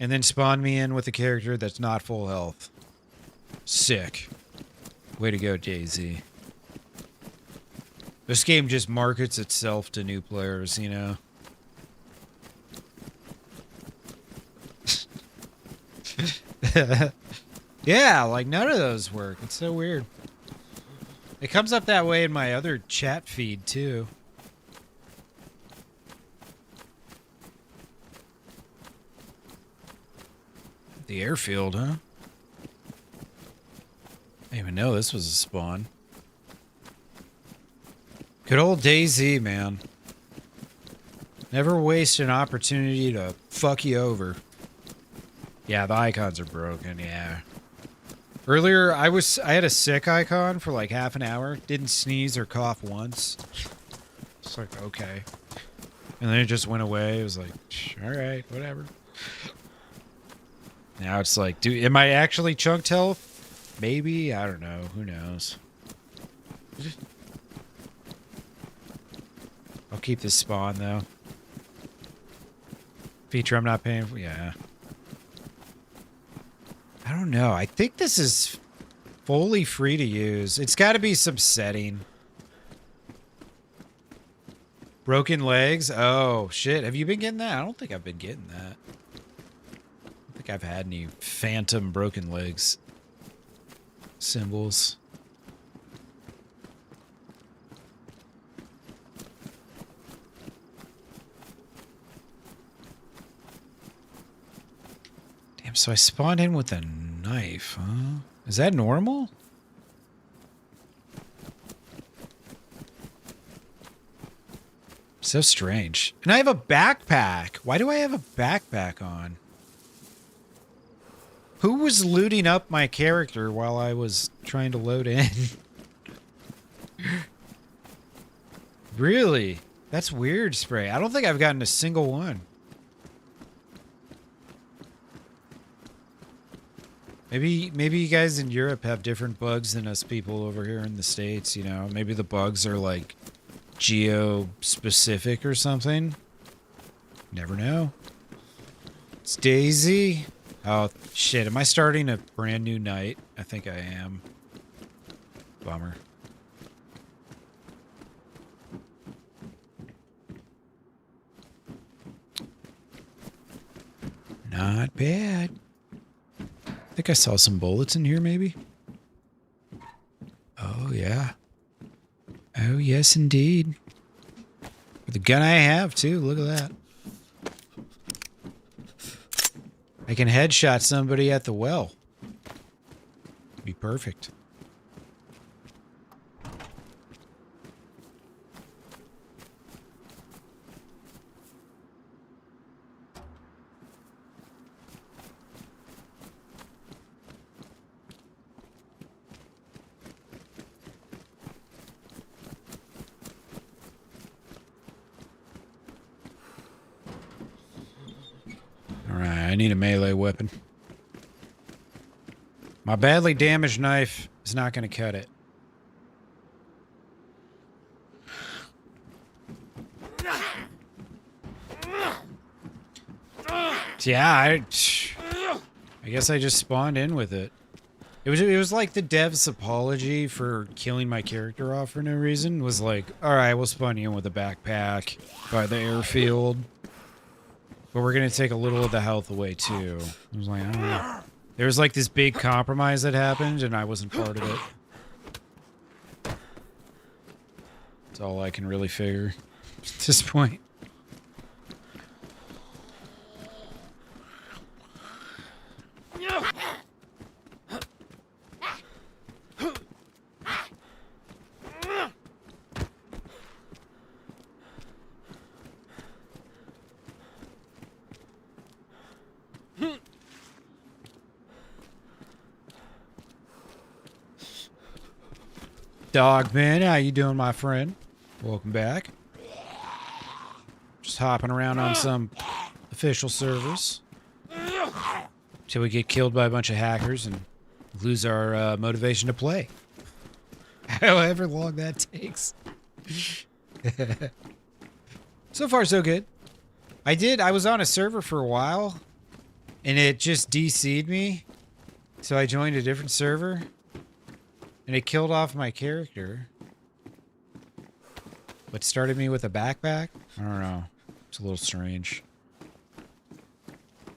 A: and then spawned me in with a character that's not full health. Sick. Way to go, DayZ. This game just markets itself to new players, you know? Yeah, like none of those work. It's so weird. It comes up that way in my other chat feed, too. The airfield, huh? I didn't even know this was a spawn. Good old DayZ, man. Never waste an opportunity to fuck you over. Yeah, the icons are broken, yeah. Earlier, I had a sick icon for like half an hour. Didn't sneeze or cough once. It's like, okay. And then it just went away. It was like, alright, whatever. Now it's like, dude, am I actually chunked health? Maybe? I don't know. Who knows? I'll keep this spawn, though. Feature I'm not paying for? Yeah. I don't know. I think this is fully free to use. It's got to be some setting. Broken legs? Oh, shit. Have you been getting that? I don't think I've been getting that. I don't think I've had any phantom broken legs symbols. Damn, so I spawned in with a knife, huh? Is that normal? So strange. And I have a backpack. Why do I have a backpack on? Who was looting up my character while I was trying to load in? Really? That's weird, Spray. I don't think I've gotten a single one. Maybe you guys in Europe have different bugs than us people over here in the States, you know? Maybe the bugs are like geo-specific or something. Never know. It's DayZ. Oh, shit. Am I starting a brand new night? I think I am. Bummer. Not bad. I think I saw some bullets in here, maybe. Oh, yeah. Oh, yes, indeed. With the gun I have, too. Look at that. I can headshot somebody at the well. Be perfect. I need a melee weapon. My badly damaged knife is not going to cut it. Yeah, I guess I just spawned in with it. It was like the dev's apology for killing my character off for no reason. Was like, all right, we'll spawn you in with a backpack by the airfield. But we're going to take a little of the health away, too. I was like, I don't know. There was like this big compromise that happened, and I wasn't part of it. That's all I can really figure at this point. Dogman, how you doing, my friend? Welcome back. Just hopping around on some official servers till we get killed by a bunch of hackers and lose our motivation to play. However long that takes. So far, so good. I was on a server for a while, and it just DC'd me, so I joined a different server. And it killed off my character. But started me with a backpack? I don't know. It's a little strange.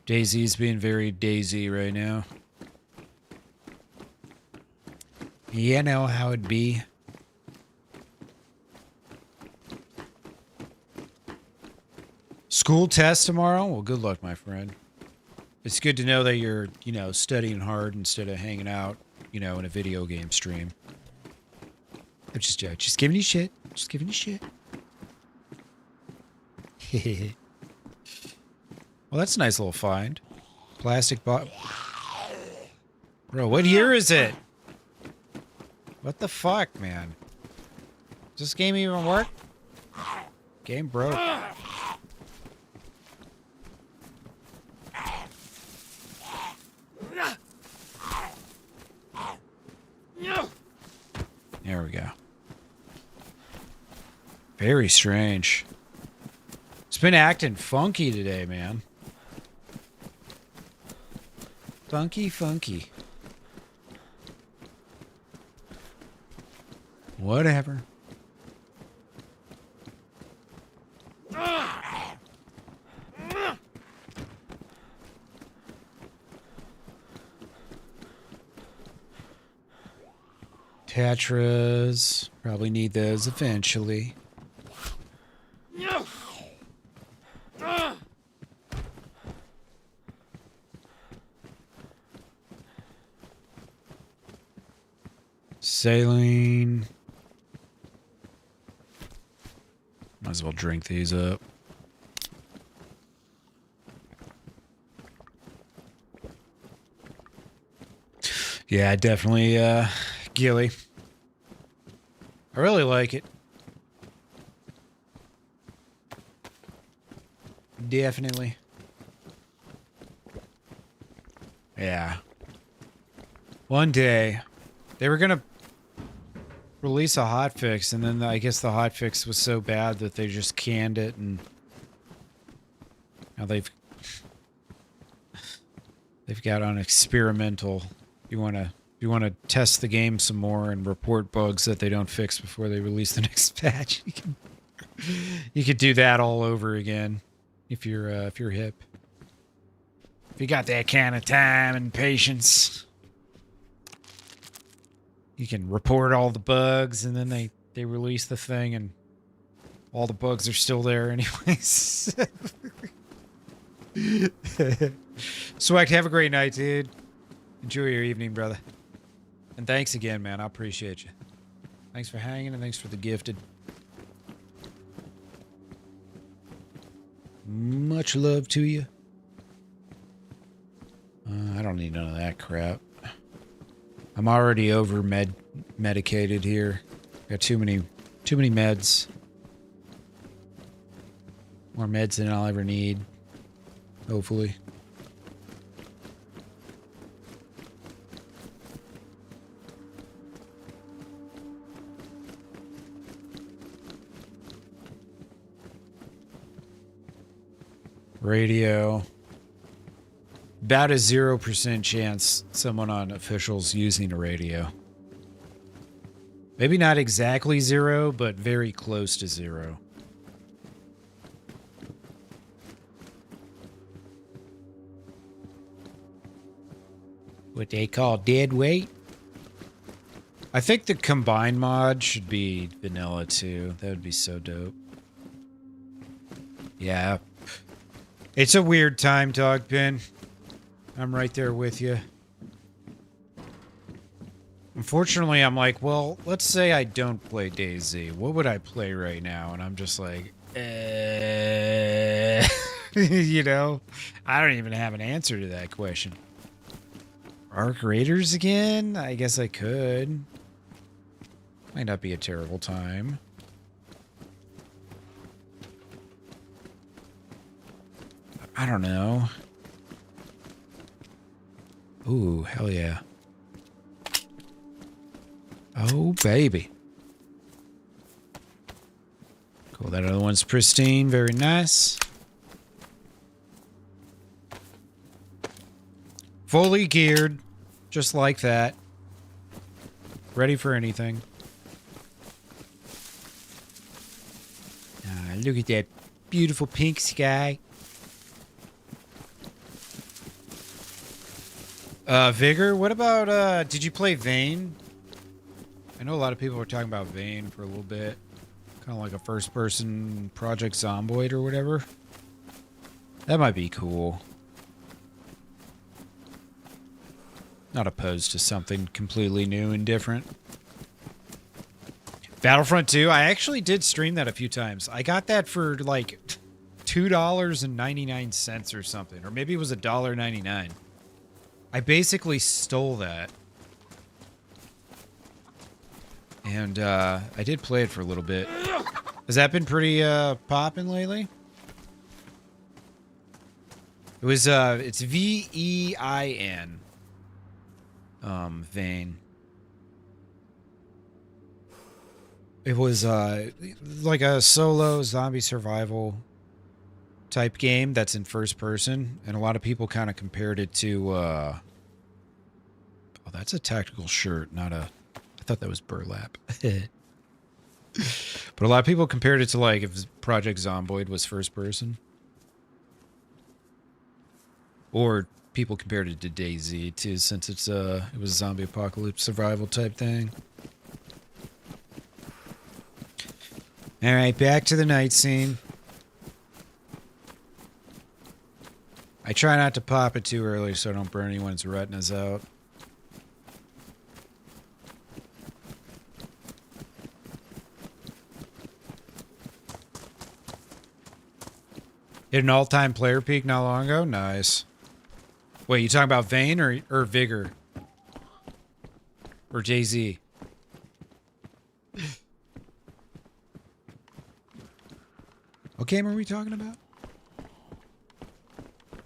A: DayZ's being very DayZ right now. You know how it be. School test tomorrow? Well, good luck, my friend. It's good to know that you're, you know, studying hard instead of hanging out, you know, in a video game stream. I'm just giving you shit. Just giving you shit. Well, that's a nice little find. Plastic bot. Bro, what year is it? What the fuck, man? Does this game even work? Game broke. There we go. Very strange. It's been acting funky today, man. Funky, funky. Whatever. Tetras. Probably need those eventually. saline. Might as well drink these up. Yeah, definitely, Gilly. I really like it. Definitely. Yeah. One day, they were gonna release a hotfix, and then I guess the hotfix was so bad that they just canned it, and now they've got on experimental. You wanna test the game some more and report bugs that they don't fix before they release the next patch. You could do that all over again if you're hip. If you got that kind of time and patience, you can report all the bugs, and then they release the thing, and all the bugs are still there anyways. Swag, have a great night, dude. Enjoy your evening, brother. And thanks again, man. I appreciate you. Thanks for hanging, and thanks for the gifted. Much love to you. I don't need none of that crap. I'm already over medicated here. Got too many meds. More meds than I'll ever need. Hopefully. Radio. About a 0% chance someone on official's using a radio. Maybe not exactly 0, but very close to 0. What they call dead weight? I think the combine mod should be vanilla too. That would be so dope. Yeah. It's a weird time, Dogpin. I'm right there with you. Unfortunately, I'm like, well, let's say I don't play DayZ. What would I play right now? And I'm just like, you know? I don't even have an answer to that question. Arc Raiders again? I guess I could. Might not be a terrible time. I don't know. Ooh, hell yeah. Oh, baby. Cool, that other one's pristine. Very nice. Fully geared. Just like that. Ready for anything. Look at that beautiful pink sky. Vigor, what about, did you play Vane? I know a lot of people were talking about Vane for a little bit. Kind of like a first-person Project Zomboid or whatever. That might be cool. Not opposed to something completely new and different. Battlefront 2, I actually did stream that a few times. I got that for like $2.99 or something. Or maybe it was $1.99. I basically stole that. And I did play it for a little bit. Has that been pretty poppin' lately? It was it's V-E-I-N. Vane. It was like a solo zombie survival type game that's in first person, and a lot of people kind of compared it to oh, that's a tactical shirt, not a, I thought that was burlap. But a lot of people compared it to like if Project Zomboid was first person. Or people compared it to DayZ too, since it's it was a zombie apocalypse survival type thing. Alright, back to the night scene. I try not to pop it too early so I don't burn anyone's retinas out. Hit an all-time player peak not long ago. Nice. Wait, you talking about Vayne or Vigor? Or DayZ? What game are we talking about?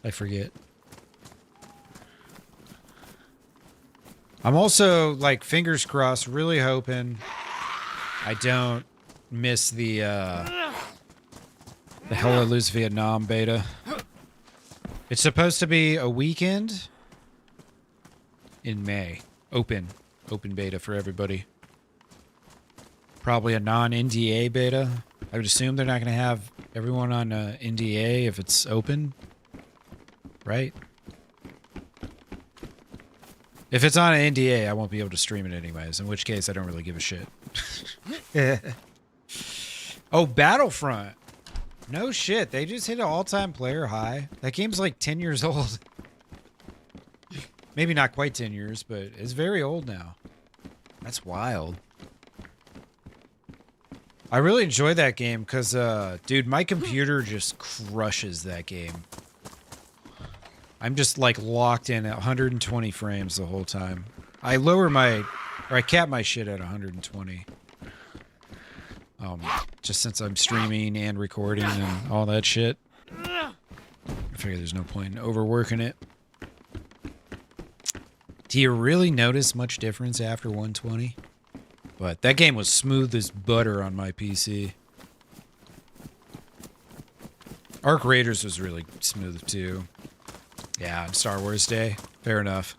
A: I forget. I'm also, like, fingers crossed, really hoping I don't miss the Hell I Lose Vietnam beta. It's supposed to be a weekend in May. Open beta for everybody. Probably a non-NDA beta. I would assume they're not going to have everyone on NDA if it's open. Right? If it's on an NDA, I won't be able to stream it anyways, in which case I don't really give a shit. Oh, Battlefront. No shit, they just hit an all-time player high. That game's like 10 years old. Maybe not quite 10 years, but it's very old now. That's wild. I really enjoy that game because, dude, my computer just crushes that game. I'm just like locked in at 120 frames the whole time. I cap my shit at 120. Just since I'm streaming and recording and all that shit. I figure there's no point in overworking it. Do you really notice much difference after 120? But that game was smooth as butter on my PC. Arc Raiders was really smooth too. Yeah, on Star Wars Day. Fair enough.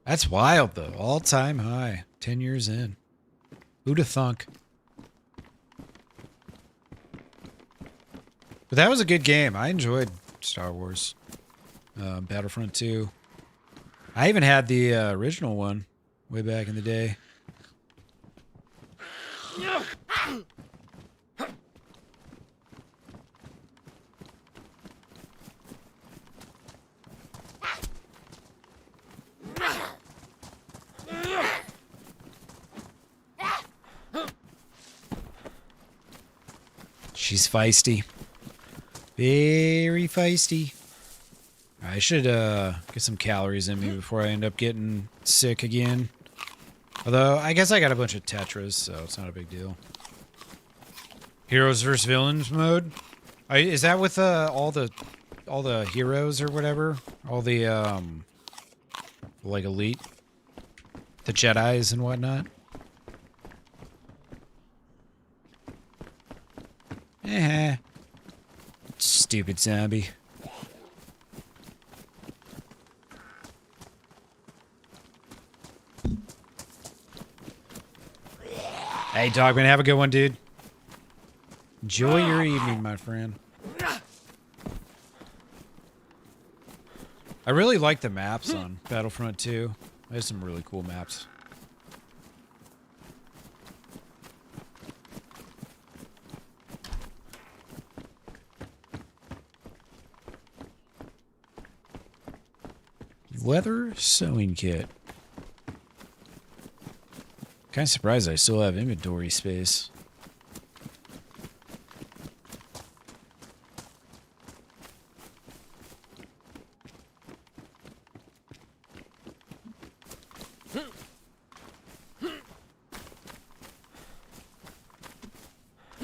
A: That's wild though. All-time high. 10 years in. Who'da thunk? But that was a good game. I enjoyed Star Wars. Battlefront 2. I even had the original one way back in the day. She's feisty. Very feisty. I should get some calories in me before I end up getting sick again. Although, I guess I got a bunch of Tetras, so it's not a big deal. Heroes vs. Villains mode? Is that with all the heroes or whatever? All the, like, elite? The Jedis and whatnot? Eh. Stupid zombie. Hey, Dogman, have a good one, dude. Enjoy your evening, my friend. I really like the maps on Battlefront 2. There's some really cool maps. Leather sewing kit. Kind of surprised I still have inventory space.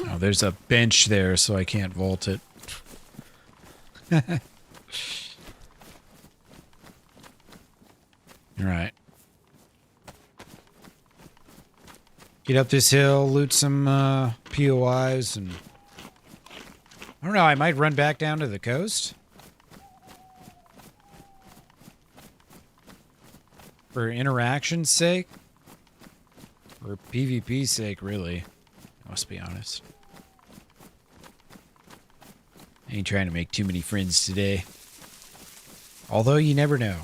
A: Oh, there's a bench there, so I can't vault it. Alright. Get up this hill, loot some POIs, and I don't know, I might run back down to the coast. For interaction's sake. For PvP's sake, really. Let's be honest. I ain't trying to make too many friends today. Although you never know.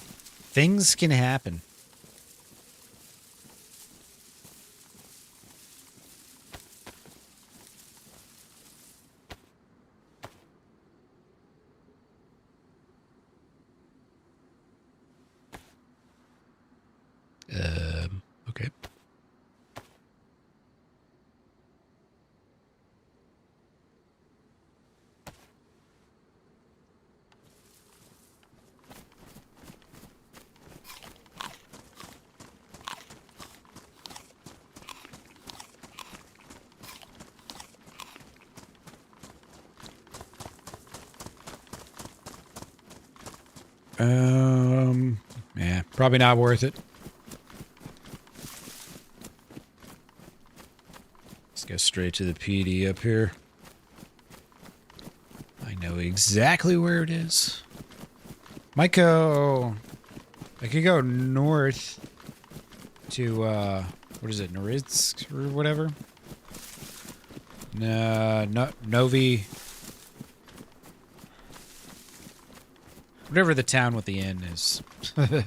A: Things can happen. Okay. Yeah, probably not worth it. Let's go straight to the PD up here. I know exactly where it is. Might go... I could go north to, what is it, Noritsk or whatever? No, Novi... Whatever the town with the N is. I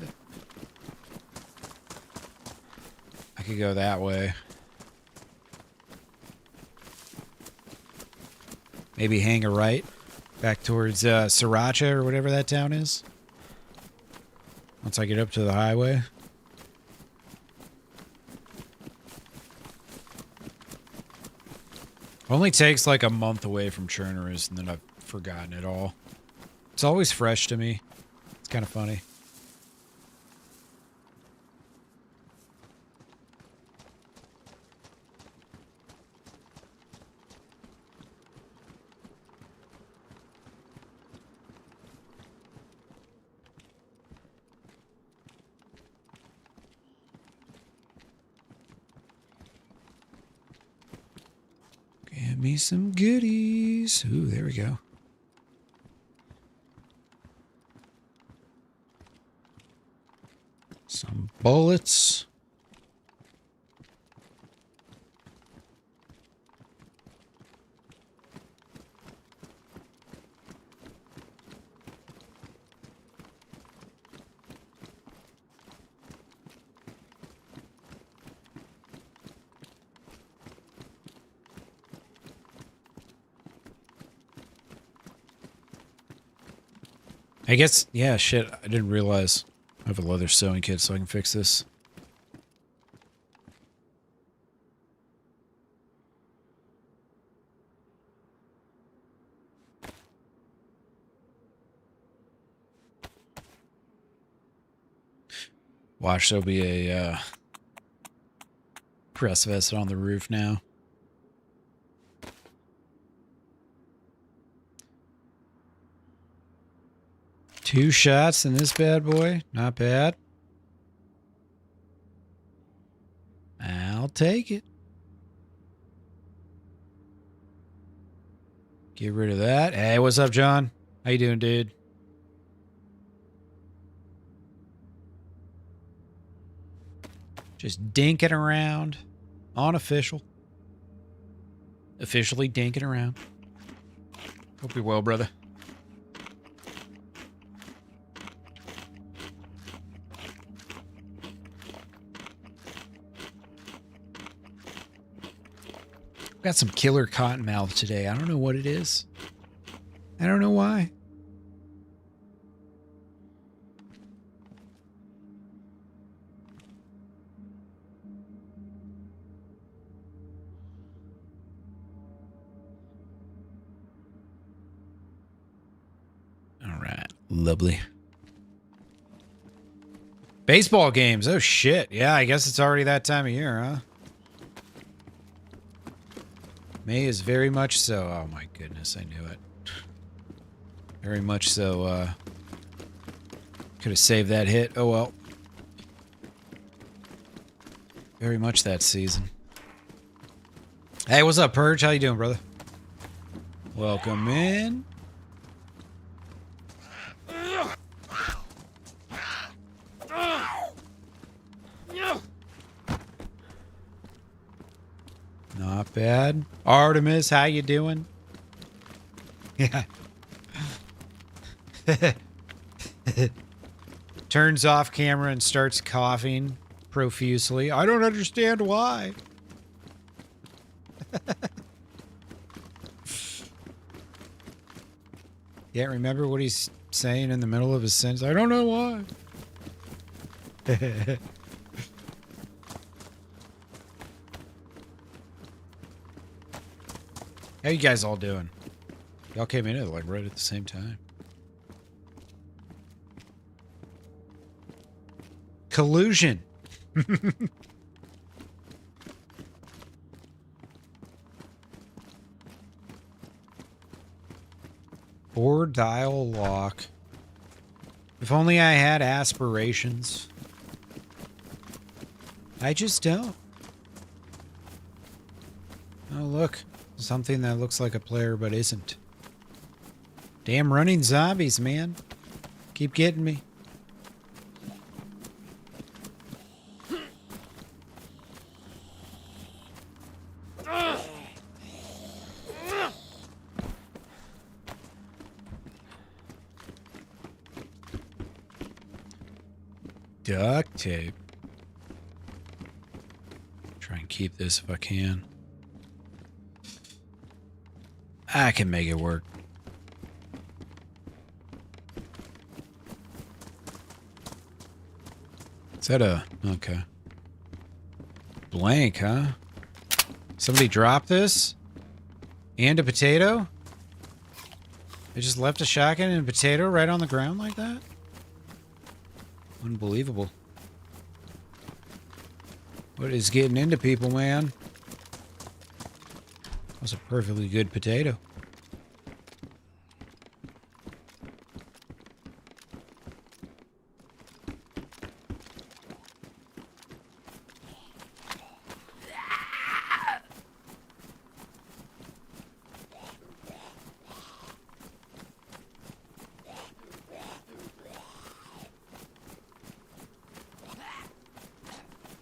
A: could go that way. Maybe hang a right back towards Sriracha or whatever that town is. Once I get up to the highway. Only takes like a month away from Chernarus and then I've forgotten it all. It's always fresh to me. It's kind of funny. Give me some goodies. Ooh, there we go. Some bullets. I guess, yeah, shit, I didn't realize I have a leather sewing kit so I can fix this. Watch, there'll be a press vest on the roof now. Two shots in this bad boy. Not bad. I'll take it. Get rid of that. Hey, what's up, John? How you doing, dude? Just dinking around. Unofficial. Officially dinking around. Hope you're well, brother. Got some killer cottonmouth today. I don't know what it is. I don't know why. All right. Lovely. Baseball games. Oh, shit. Yeah, I guess it's already that time of year, huh? May is very much so. Oh my goodness, I knew it. Very much so. Could have saved that hit. Oh well. Very much that season. Hey, what's up, Purge? How you doing, brother? Welcome in. Not bad. Artemis, how you doing? Yeah. Turns off camera and starts coughing profusely. I don't understand why. Can't remember what he's saying in the middle of his sentence. I don't know why. How you guys all doing? Y'all came in like right at the same time. Collusion. Four dial lock. If only I had aspirations. I just don't. Oh, look. Something that looks like a player but isn't. Damn running zombies, man. Keep getting me. Duct tape. Try and keep this if I can. I can make it work. Is that a... okay. Blank, huh? Somebody dropped this? And a potato? They just left a shotgun and a potato right on the ground like that? Unbelievable. What is getting into people, man? That was a perfectly good potato.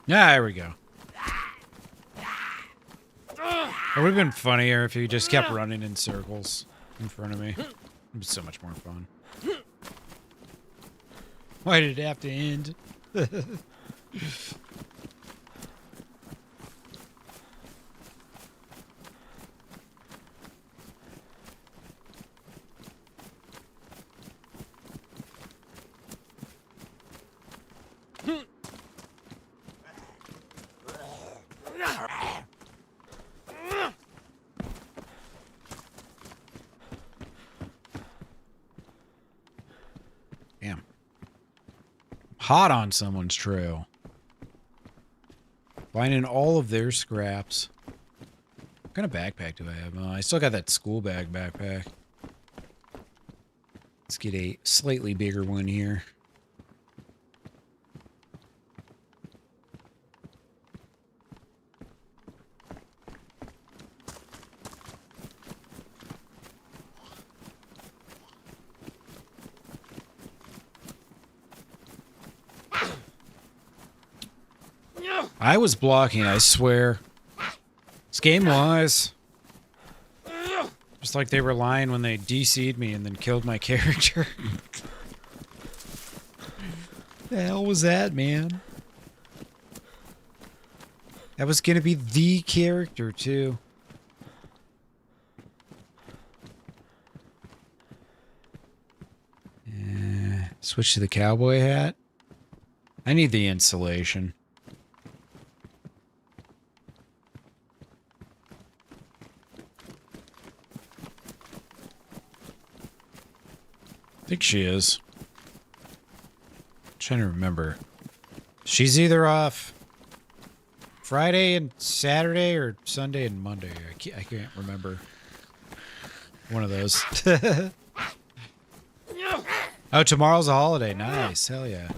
A: Yeah, there we go. It would have been funnier if he just kept running in circles in front of me. It would be so much more fun. Why did it have to end? Damn. Hot on someone's trail. Finding all of their scraps. What kind of backpack do I have? I still got that school bag backpack. Let's get a slightly bigger one here. I was blocking, I swear. This game was. Just like they were lying when they DC'd me and then killed my character. The hell was that, man? That was gonna be the character, too. Switch to the cowboy hat. I need the insulation. I think she is. I'm trying to remember. She's either off Friday and Saturday or Sunday and Monday. I can't remember. One of those. Oh, tomorrow's a holiday. Nice. Hell yeah.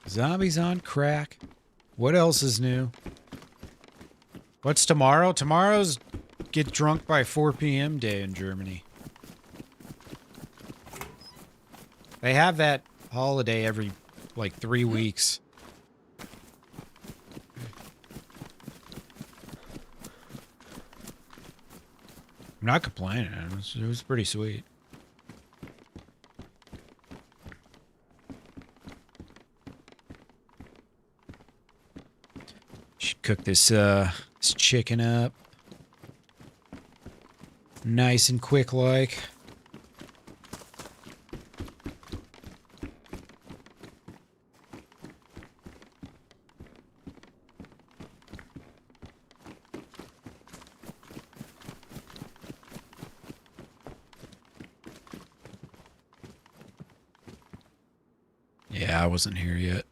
A: Zombies on crack. What else is new? What's tomorrow? Tomorrow's get drunk by 4 p.m. day in Germany. They have that holiday every, like, 3 weeks. I'm not complaining. It was pretty sweet. Should cook this this chicken up nice and quick like. Yeah, I wasn't here yet.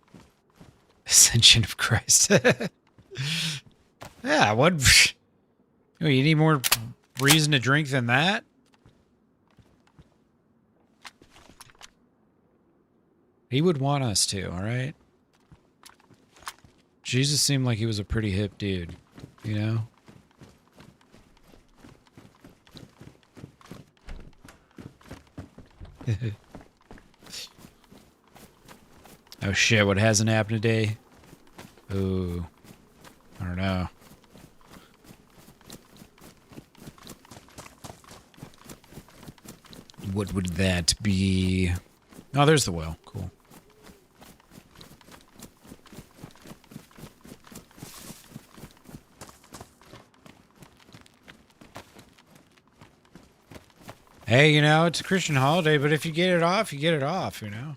A: Ascension of Christ. Yeah, what? You need more reason to drink than that? He would want us to, all right? Jesus seemed like he was a pretty hip dude, you know? Oh shit, what hasn't happened today? Ooh. I don't know. What would that be? Oh, there's the well. Cool. Hey, you know, it's a Christian holiday, but if you get it off, you get it off, you know?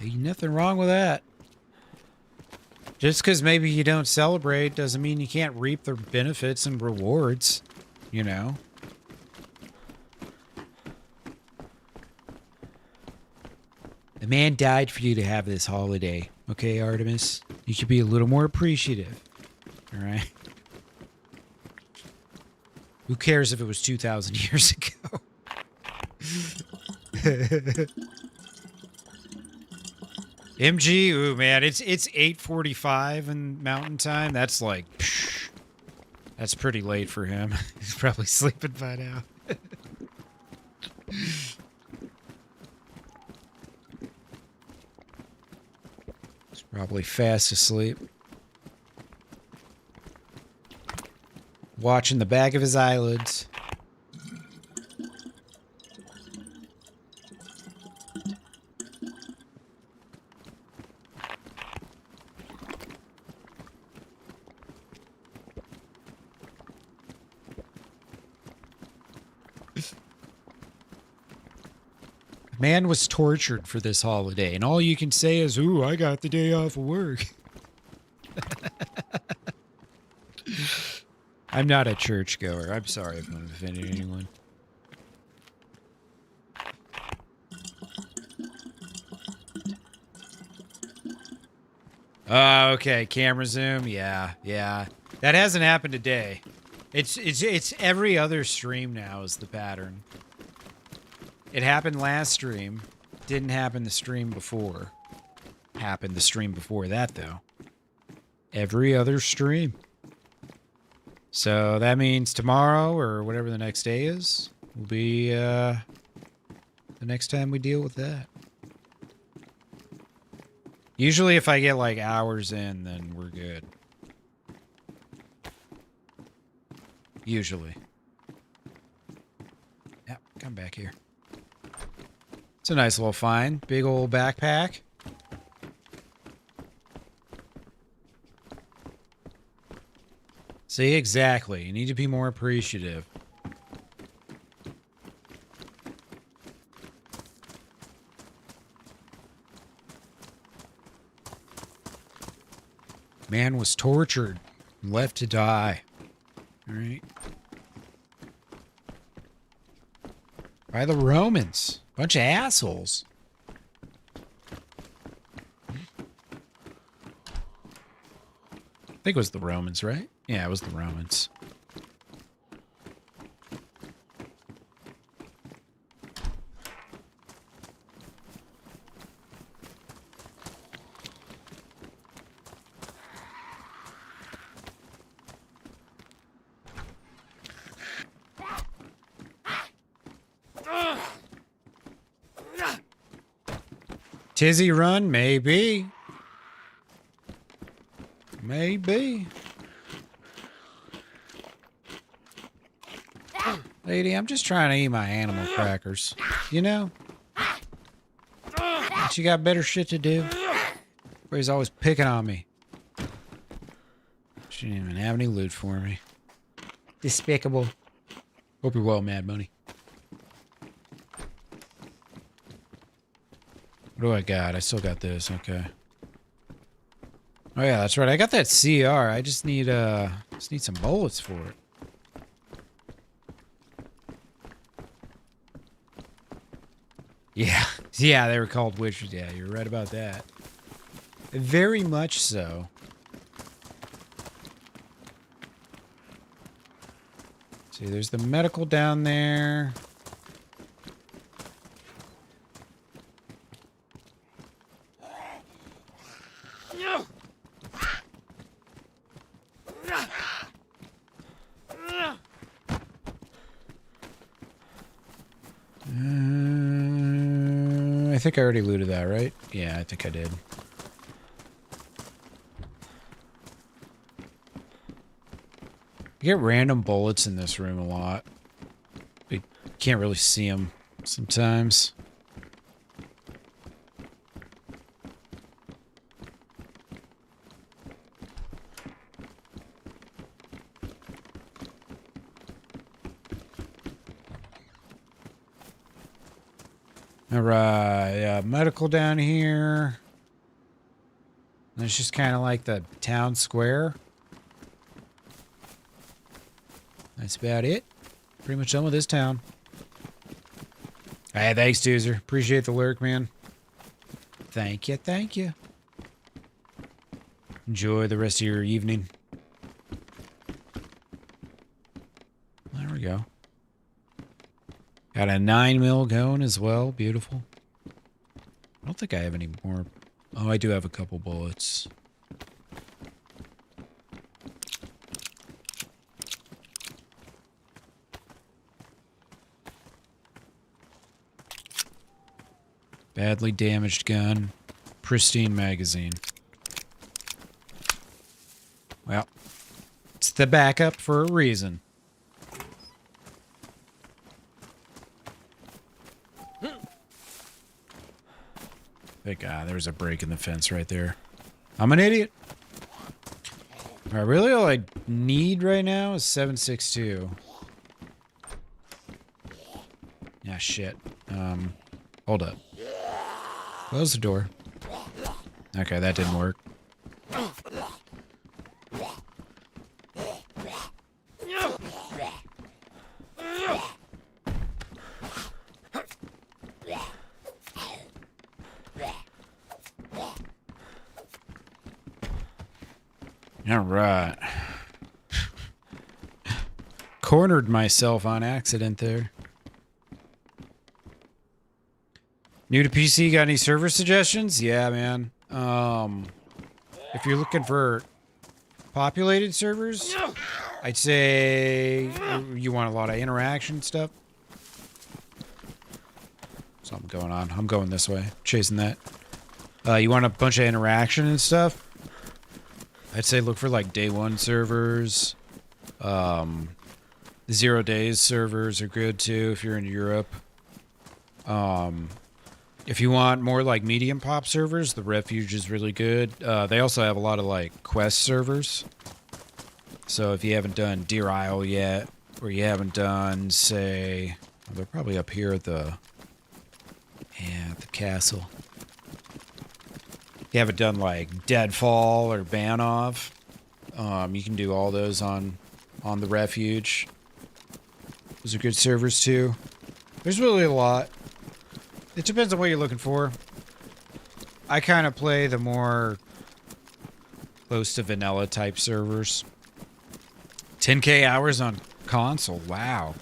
A: Ain't nothing wrong with that. Just because maybe you don't celebrate doesn't mean you can't reap the benefits and rewards, you know? The man died for you to have this holiday, okay, Artemis? You should be a little more appreciative, all right? Who cares if it was 2,000 years ago? MG, ooh man, it's 8:45 in Mountain Time. That's like, psh, that's pretty late for him. He's probably sleeping by now. He's probably fast asleep. Watching the back of his eyelids. Man was tortured for this holiday, and all you can say is, ooh, I got the day off of work. I'm not a churchgoer. I'm sorry if I'm offending anyone. Okay, camera zoom. Yeah. That hasn't happened today. It's every other stream now is the pattern. It happened last stream. Didn't happen the stream before. Happened the stream before that, though. Every other stream. So that means tomorrow, or whatever the next day is, will be the next time we deal with that. Usually if I get like hours in, then we're good. Usually. Yep, come back here. It's a nice little find. Big old backpack. See, exactly. You need to be more appreciative. Man was tortured and left to die. All right. By the Romans. Bunch of assholes. I think it was the Romans, right? Yeah, it was the Romans. Tizzy run? Maybe. Maybe. Lady, I'm just trying to eat my animal crackers. You know? But you got better shit to do? Or he's always picking on me. She didn't even have any loot for me. Despicable. Hope you're well, Mad Money. What do I got? I still got this. Okay. Oh yeah, that's right. I got that CR. I just need some bullets for it. Yeah. Yeah, they were called witches. Yeah, you're right about that. Very much so. See, there's the medical down there. I think I already looted that, right? Yeah, I think I did. You get random bullets in this room a lot. But you can't really see them sometimes. Alright, yeah, medical down here. And it's just kind of like the town square. That's about it. Pretty much done with this town. Hey, thanks, Doozer. Appreciate the lurk, man. Thank you, thank you. Enjoy the rest of your evening. There we go. Got a 9mm going as well. Beautiful. I don't think I have any more. Oh, I do have a couple bullets. Badly damaged gun. Pristine magazine. Well, it's the backup for a reason. Thank God, there was a break in the fence right there. I'm an idiot. All right, really all I need right now is 7.62. Yeah, shit. Hold up. Close the door. Okay, that didn't work. All right. Cornered myself on accident there. New to PC, got any server suggestions? Yeah, man. If you're looking for populated servers, I'd say you want a lot of interaction stuff. Something going on. I'm going this way. Chasing that. You want a bunch of interaction and stuff? I'd say look for like day one servers. 0 days servers are good too if you're in Europe. If you want more like medium pop servers, the Refuge is really good. They also have a lot of like quest servers. So if you haven't done Deer Isle yet, or you haven't done, say, well, they're probably up here at the castle. You haven't done like Deadfall or Banov, you can do all those on the Refuge. Those are good servers too. There's really a lot. It depends on what you're looking for. I kind of play the more close to vanilla type servers. 10K hours on console. Wow.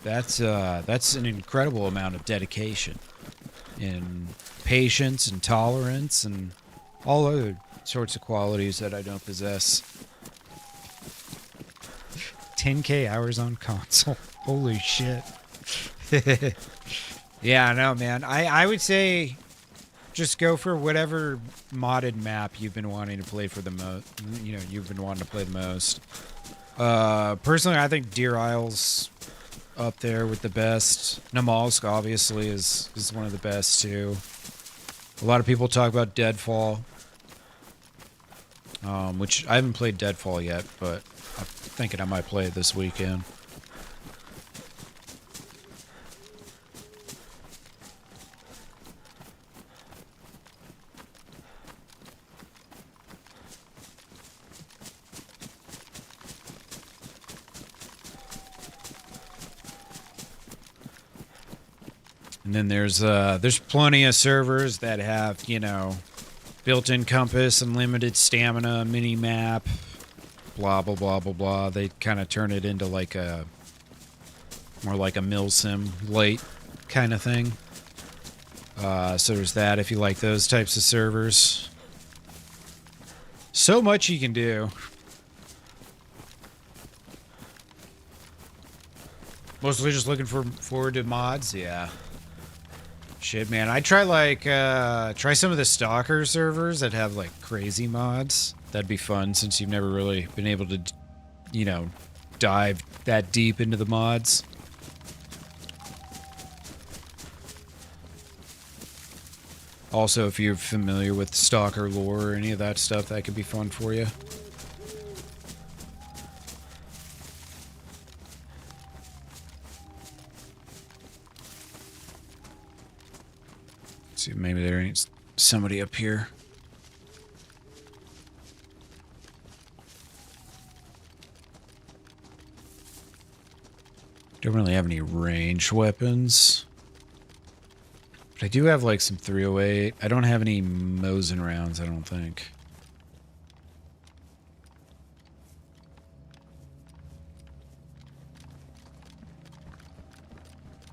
A: That's an incredible amount of dedication and patience and tolerance and all other sorts of qualities that I don't possess. 10K hours on console. Holy shit. Yeah, I know, man. I would say just go for whatever modded map you've been wanting to play for the most. You know, you've been wanting to play the most. Personally, I think Deer Isle's up there with the best. Namalsk, obviously, is one of the best, too. A lot of people talk about Deadfall. Which I haven't played Deadfall yet, but I'm thinking I might play it this weekend. And then there's plenty of servers that have, you know, built-in compass, unlimited stamina, mini map, blah blah blah blah blah. They kind of turn it into like a more like a milsim light kind of thing. So there's that if you like those types of servers. So much you can do. Mostly just looking forward to mods, yeah. Shit, man. I try like try some of the stalker servers that have like crazy mods. That'd be fun since you've never really been able to, you know, dive that deep into the mods. Also, if you're familiar with stalker lore or any of that stuff, that could be fun for you. See, maybe there ain't somebody up here. Don't really have any ranged weapons. But I do have like some 308. I don't have any Mosin rounds, I don't think.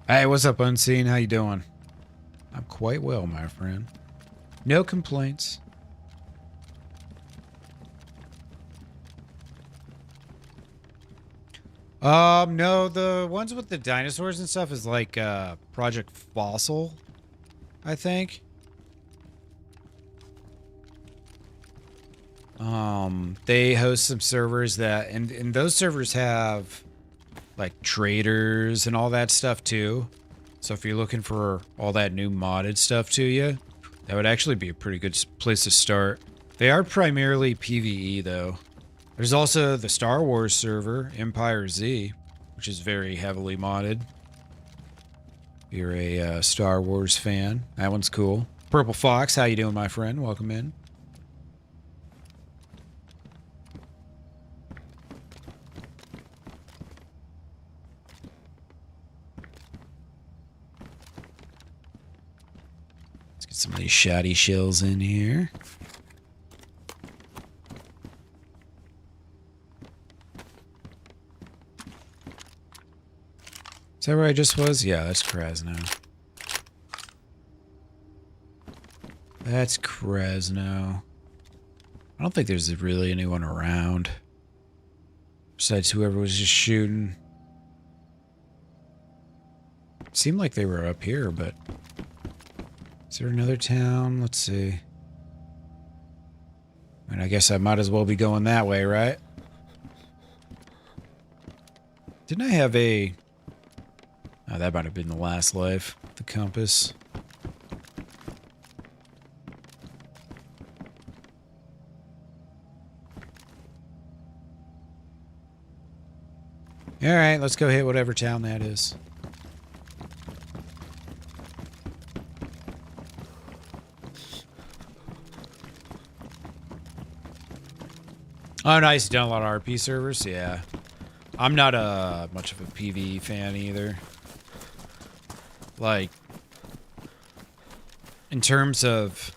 A: Hey, what's up, Unseen? How you doing? I'm quite well, my friend. No complaints. No, the ones with the dinosaurs and stuff is like, Project Fossil, I think. They host some servers that, and those servers have, like, traders and all that stuff, too. So if you're looking for all that new modded stuff to you, that would actually be a pretty good place to start. They are primarily PvE, though. There's also the Star Wars server, Empire Z, which is very heavily modded. If you're a Star Wars fan, that one's cool. Purple Fox, how you doing, my friend? Welcome in. Let's get some of these shoddy shells in here. Is that where I just was? Yeah, that's Krasno. That's Krasno. I don't think there's really anyone around. Besides whoever was just shooting. It seemed like they were up here, but... Is there another town? Let's see. I mean, I guess I might as well be going that way, right? Didn't I have a... Oh, that might have been the last life. The compass. Alright, let's go hit whatever town that is. Oh, nice. Done a lot of RP servers? Yeah. I'm not much of a PvE fan either. Like, in terms of,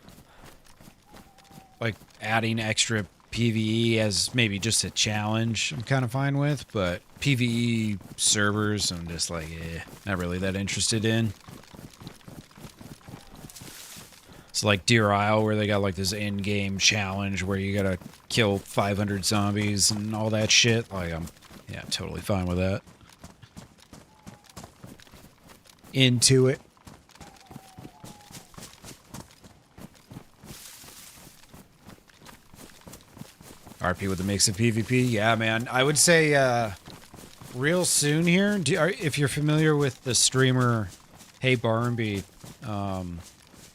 A: like, adding extra PvE as maybe just a challenge, I'm kind of fine with, but PvE servers, I'm just like, not really that interested in. It's like Deer Isle, where they got, like, this in-game challenge where you gotta kill 500 zombies and all that shit. Like, I'm, yeah, totally fine with that. Into it. RP with a mix of PvP? Yeah, man. I would say real soon here, if you're familiar with the streamer Hey Barnby,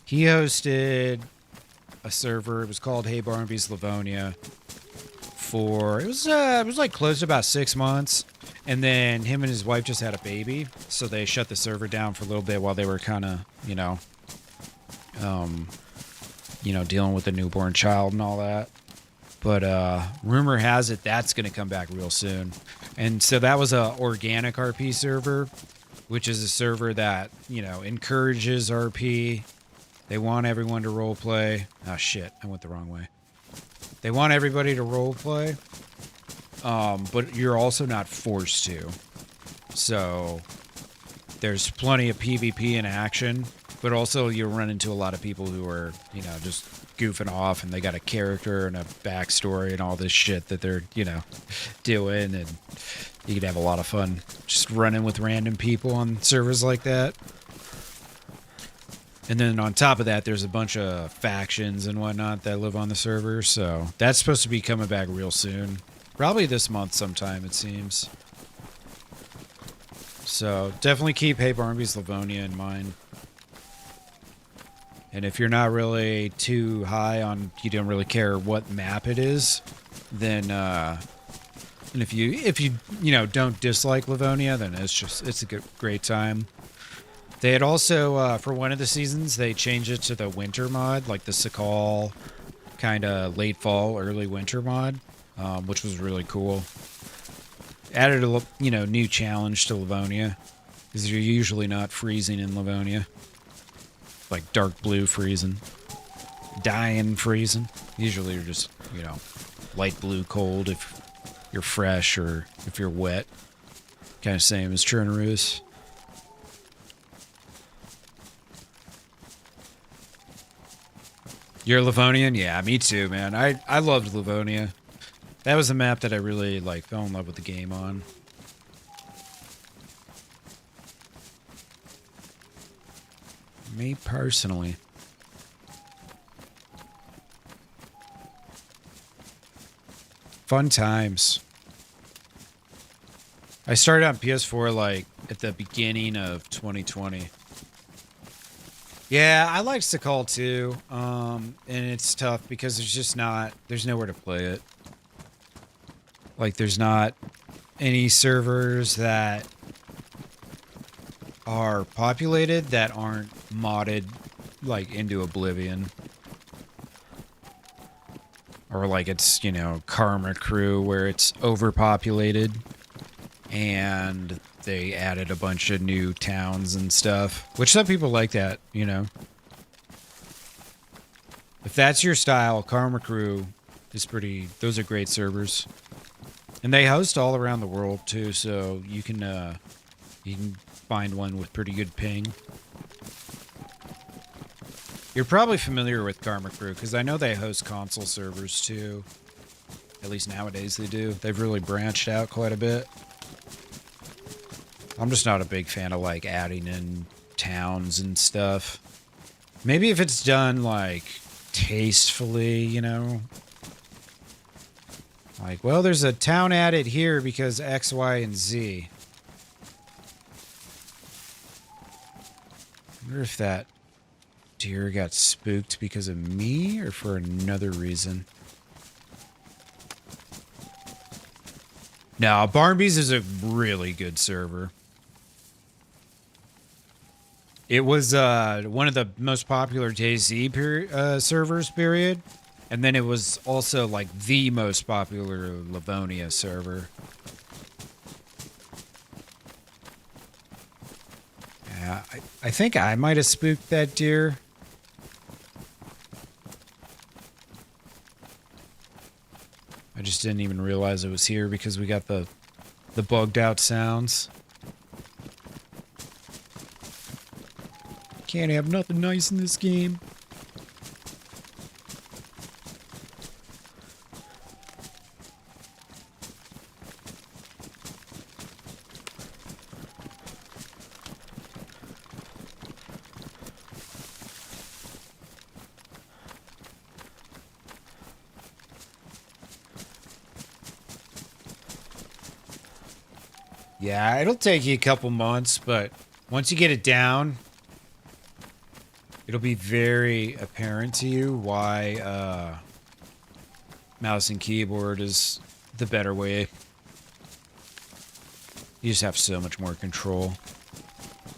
A: he hosted a server. It was called Hey Barnby's Livonia for, it was like close to about 6 months. And then him and his wife just had a baby, so they shut the server down for a little bit while they were kind of, dealing with the newborn child and all that. But rumor has it that's going to come back real soon. And so that was a organic RP server which is a server that, encourages RP. They want everyone to role play. Oh shit, I went the wrong way. They want everybody to role play, but you're also not forced to. So there's plenty of PvP in action, but also you'll run into a lot of people who are, just goofing off, and they got a character and a backstory and all this shit that they're, doing, and you could have a lot of fun just running with random people on servers like that. And then on top of that, there's a bunch of factions and whatnot that live on the server, so that's supposed to be coming back real soon. Probably this month sometime, it seems. So definitely keep Hey Barnaby's Livonia in mind. And if you're not really too high on, you don't really care what map it is, then and if you don't dislike Livonia, then it's a great time. They had also for one of the seasons they changed it to the winter mod, like the Sakal kind of late fall, early winter mod, which was really cool. Added a new challenge to Livonia, because you're usually not freezing in Livonia. Like dark blue freezing, dying freezing. Usually you're just, light blue cold if you're fresh or if you're wet. Kind of same as Chernarus. You're a Livonian? Yeah, me too, man. I loved Livonia. That was a map that I really fell in love with the game on. Me personally. Fun times. I started on PS4 at the beginning of 2020. Yeah, I like Sakal too. And it's tough because there's nowhere to play it. There's not any servers that are populated that aren't modded into oblivion, or it's Karma Crew where it's overpopulated and they added a bunch of new towns and stuff, which some people like that. If that's your style, Karma Crew is those are great servers, and they host all around the world too, so you can find one with pretty good ping. You're probably familiar with Karma Crew, because I know they host console servers too. At least nowadays they do. They've really branched out quite a bit. I'm just not a big fan of adding in towns and stuff. Maybe if it's done tastefully, well, there's a town added here because X, Y, and Z. I wonder if that deer got spooked because of me or for another reason. No, Barnaby's is a really good server. It was one of the most popular DayZ servers, period. And then it was also the most popular Livonia server. Yeah, I think I might have spooked that deer. I just didn't even realize it was here because we got the bugged out sounds. Can't have nothing nice in this game. Yeah, it'll take you a couple months, but once you get it down, it'll be very apparent to you why mouse and keyboard is the better way. You just have so much more control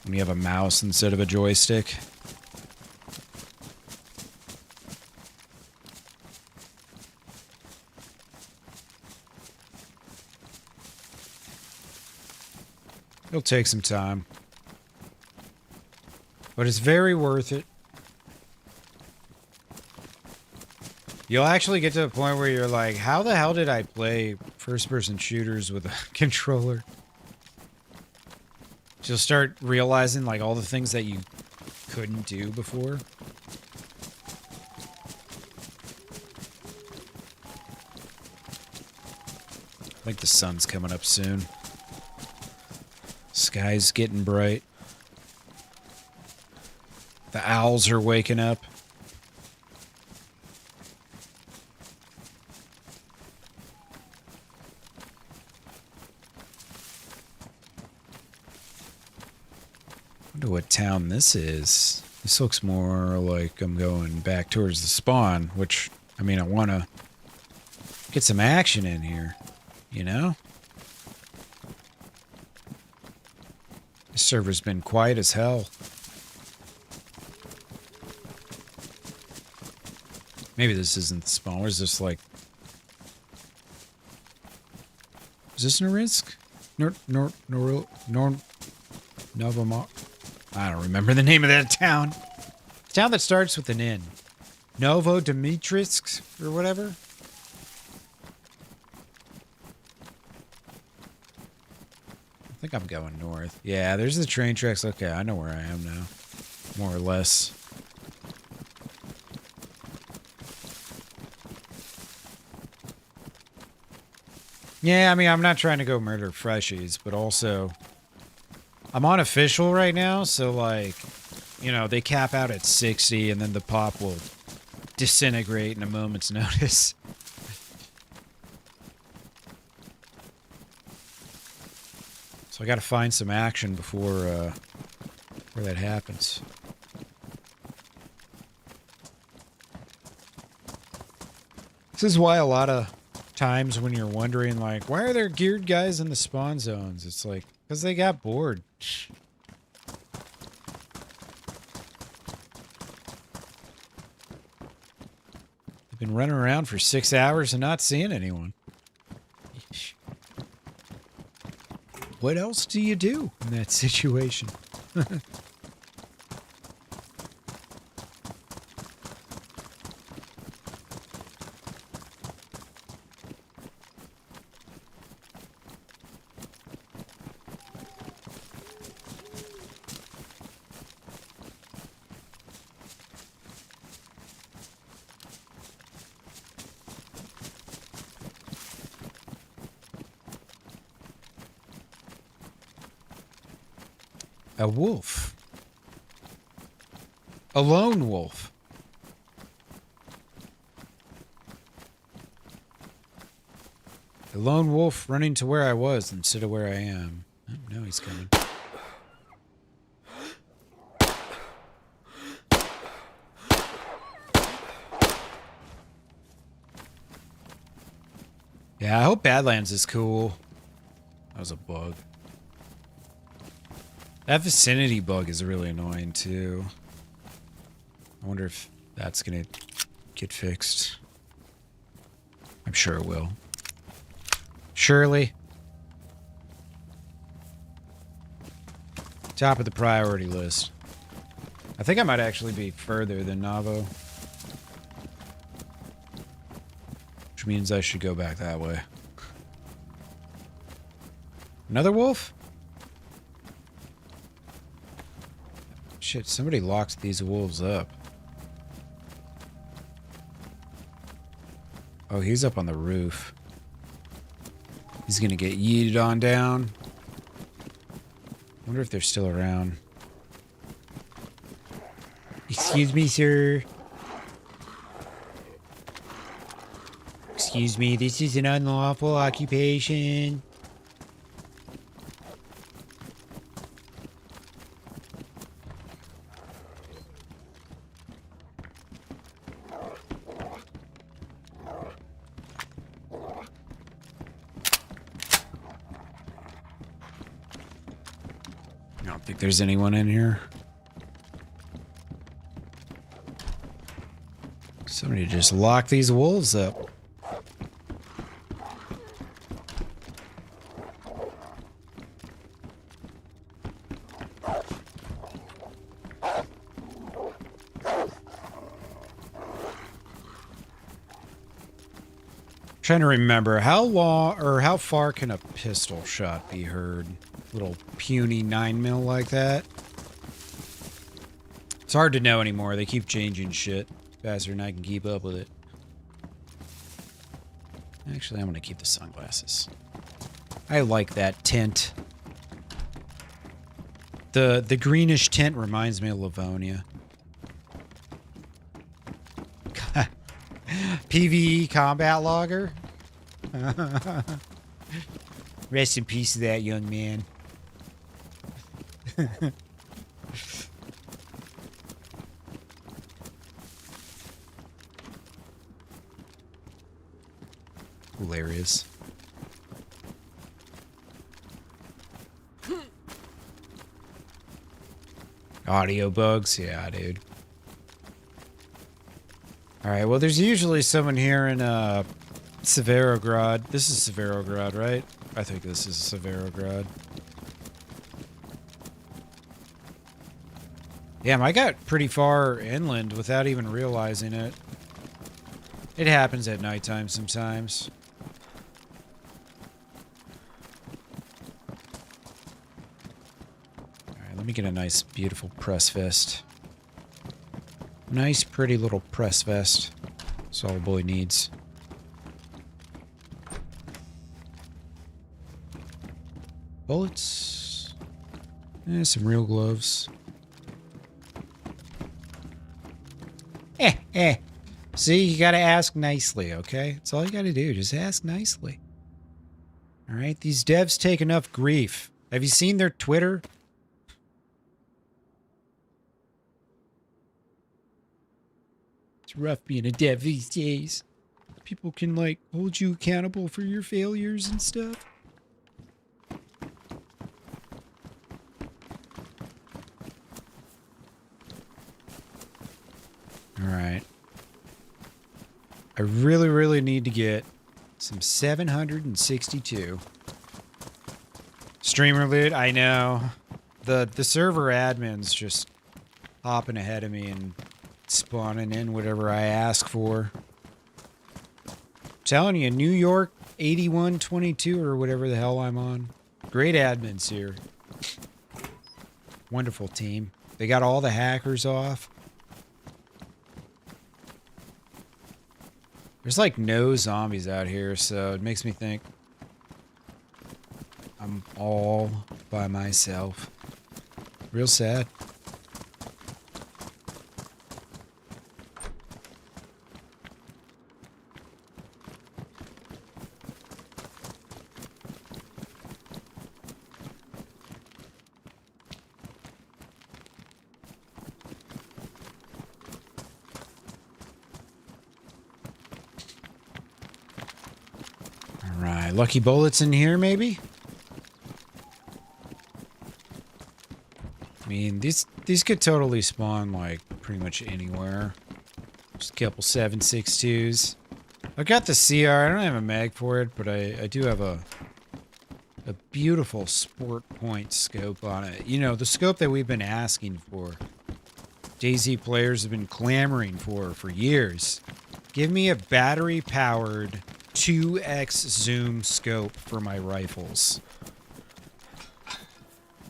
A: when you have a mouse instead of a joystick. It'll take some time. But it's very worth it. You'll actually get to a point where you're like, how the hell did I play first-person shooters with a controller? You'll start realizing, like, all the things that you couldn't do before. I think the sun's coming up soon. Sky's getting bright. The owls are waking up. I wonder what town this is. This looks more like I'm going back towards the spawn, which, I mean, I want to get some action in here, you know? This server's been quiet as hell. Maybe this isn't the spawn. Where's this, like... Is this Norisk? Novomar? I don't remember the name of that town. The town that starts with an N. Novo Dimitrisk or whatever? I think I'm going north. Yeah, there's the train tracks. Okay, I know where I am now. More or less. Yeah, I mean, I'm not trying to go murder freshies, but also... I'm on official right now, so, like, you know, they cap out at 60, and then the pop will disintegrate in a moment's notice. So I gotta find some action before that happens. This is why a lot of times when you're wondering, like, why are there geared guys in the spawn zones? It's like, because they got bored. They've been running around for 6 hours and not seeing anyone. What else do you do in that situation? A wolf. A lone wolf. A lone wolf running to where I was instead of where I am. Oh, no, he's coming. Yeah, I hope Badlands is cool. That was a bug. That vicinity bug is really annoying, too. I wonder if that's gonna get fixed. I'm sure it will. Surely. Top of the priority list. I think I might actually be further than Navo. Which means I should go back that way. Another wolf? Shit, somebody locked these wolves up. Oh, he's up on the roof. He's gonna get yeeted on down. Wonder if they're still around. Excuse me, sir. Excuse me, this is an unlawful occupation. I don't think there's anyone in here. Somebody just locked these wolves up. Trying to remember how long or how far can a pistol shot be heard? Little puny 9mm like that. It's hard to know anymore. They keep changing shit faster than I can keep up with it. Actually, I'm gonna keep the sunglasses. I like that tint. The greenish tint reminds me of Livonia. PvE combat logger. Rest in peace to that young man. Hilarious. Audio bugs? Yeah, dude. Alright, well, there's usually someone here in, Severograd. This is Severograd, right? I think this is Severograd. Damn, I got pretty far inland without even realizing it. It happens at nighttime sometimes. Alright, let me get a nice, beautiful press vest. Nice, pretty little press vest. That's all a boy needs. Bullets. Some real gloves. See, you gotta ask nicely, okay? That's all you gotta do. Just ask nicely. Alright, these devs take enough grief. Have you seen their Twitter? It's rough being a dev these days. People can, like, hold you accountable for your failures and stuff. Alright. I really, really need to get some 762. Streamer loot, I know. The server admin's just hopping ahead of me and spawning in whatever I ask for. I'm telling you, New York 8122 or whatever the hell I'm on. Great admins here. Wonderful team. They got all the hackers off. There's like no zombies out here, so it makes me think I'm all by myself. Real sad. Alright, lucky bullets in here, maybe? I mean, these could totally spawn, like, pretty much anywhere. Just a couple 7.62s. I've got the CR. I don't have a mag for it, but I do have a beautiful sport point scope on it. You know, the scope that we've been asking for. DayZ players have been clamoring for years. Give me a battery-powered 2x zoom scope for my rifles.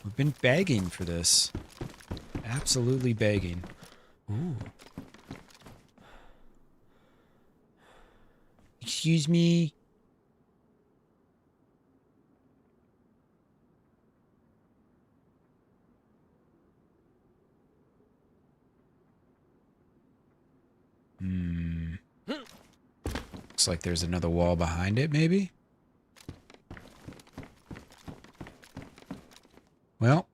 A: We've been begging for this. Absolutely begging. Ooh. Excuse me. Looks like there's another wall behind it, maybe? Well.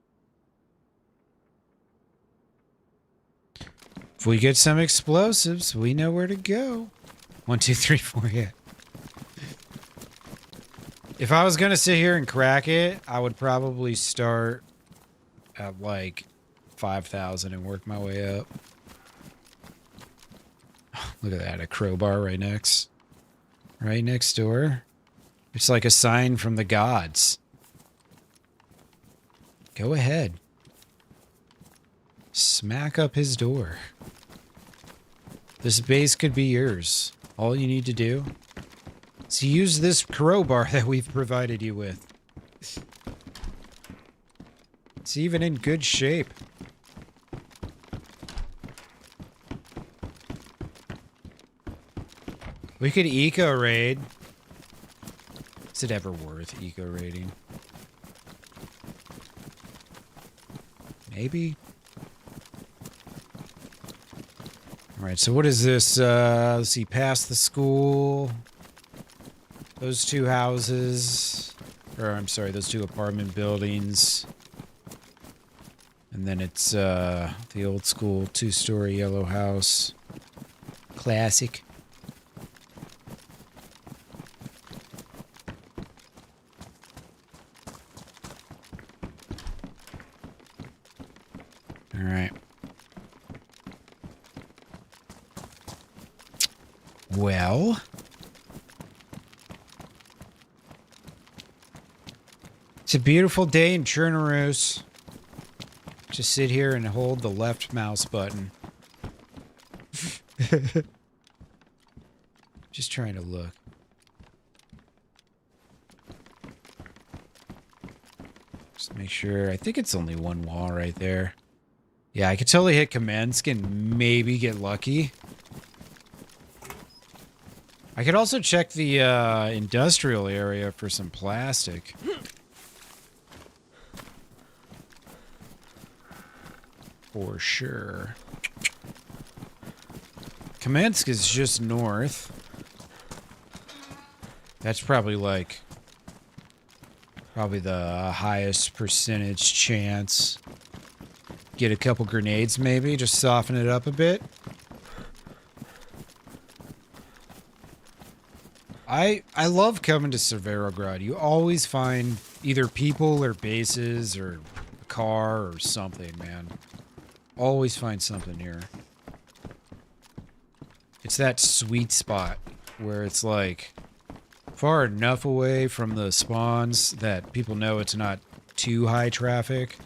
A: If we get some explosives, we know where to go. 1, 2, 3, 4, yeah. If I was gonna sit here and crack it, I would probably start at like 5,000 and work my way up. Look at that, a crowbar right next door. It's like a sign from the gods. Go ahead. Smack up his door. This base could be yours. All you need to do So use this crowbar that we've provided you with. It's even in good shape. We could eco raid. Is it ever worth eco raiding? Maybe. Alright, so what is this? Let's see, past the school. Those two houses. Or, I'm sorry, those two apartment buildings. And then it's, the old school two-story yellow house. Classic. Alright. Well... it's a beautiful day in Chernarus. Just sit here and hold the left mouse button. Just trying to look. Just make sure. I think it's only one wall right there. Yeah, I could totally hit Kamensk and maybe get lucky. I could also check the industrial area for some plastic. For sure. Kamensk is just north. That's probably like... probably the highest percentage chance. Get a couple grenades maybe, just soften it up a bit. I love coming to Severograd. You always find either people or bases or a car or something, man. Always find something here. It's that sweet spot where it's like far enough away from the spawns that people know it's not too high traffic,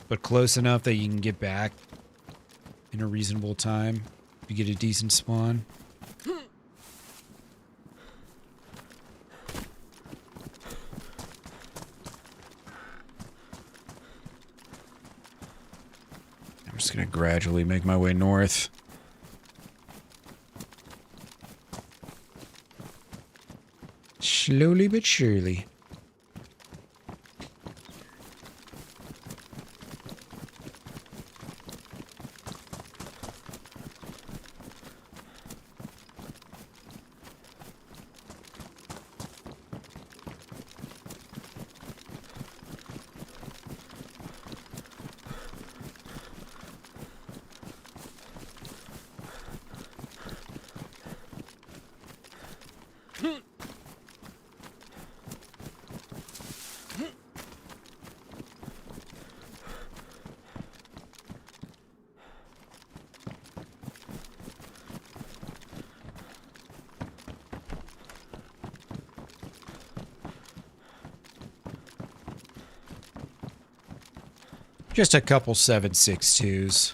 A: but close enough that you can get back in a reasonable time if you get a decent spawn. I'm just gonna gradually make my way north. Slowly but surely. Just a couple 7.62s.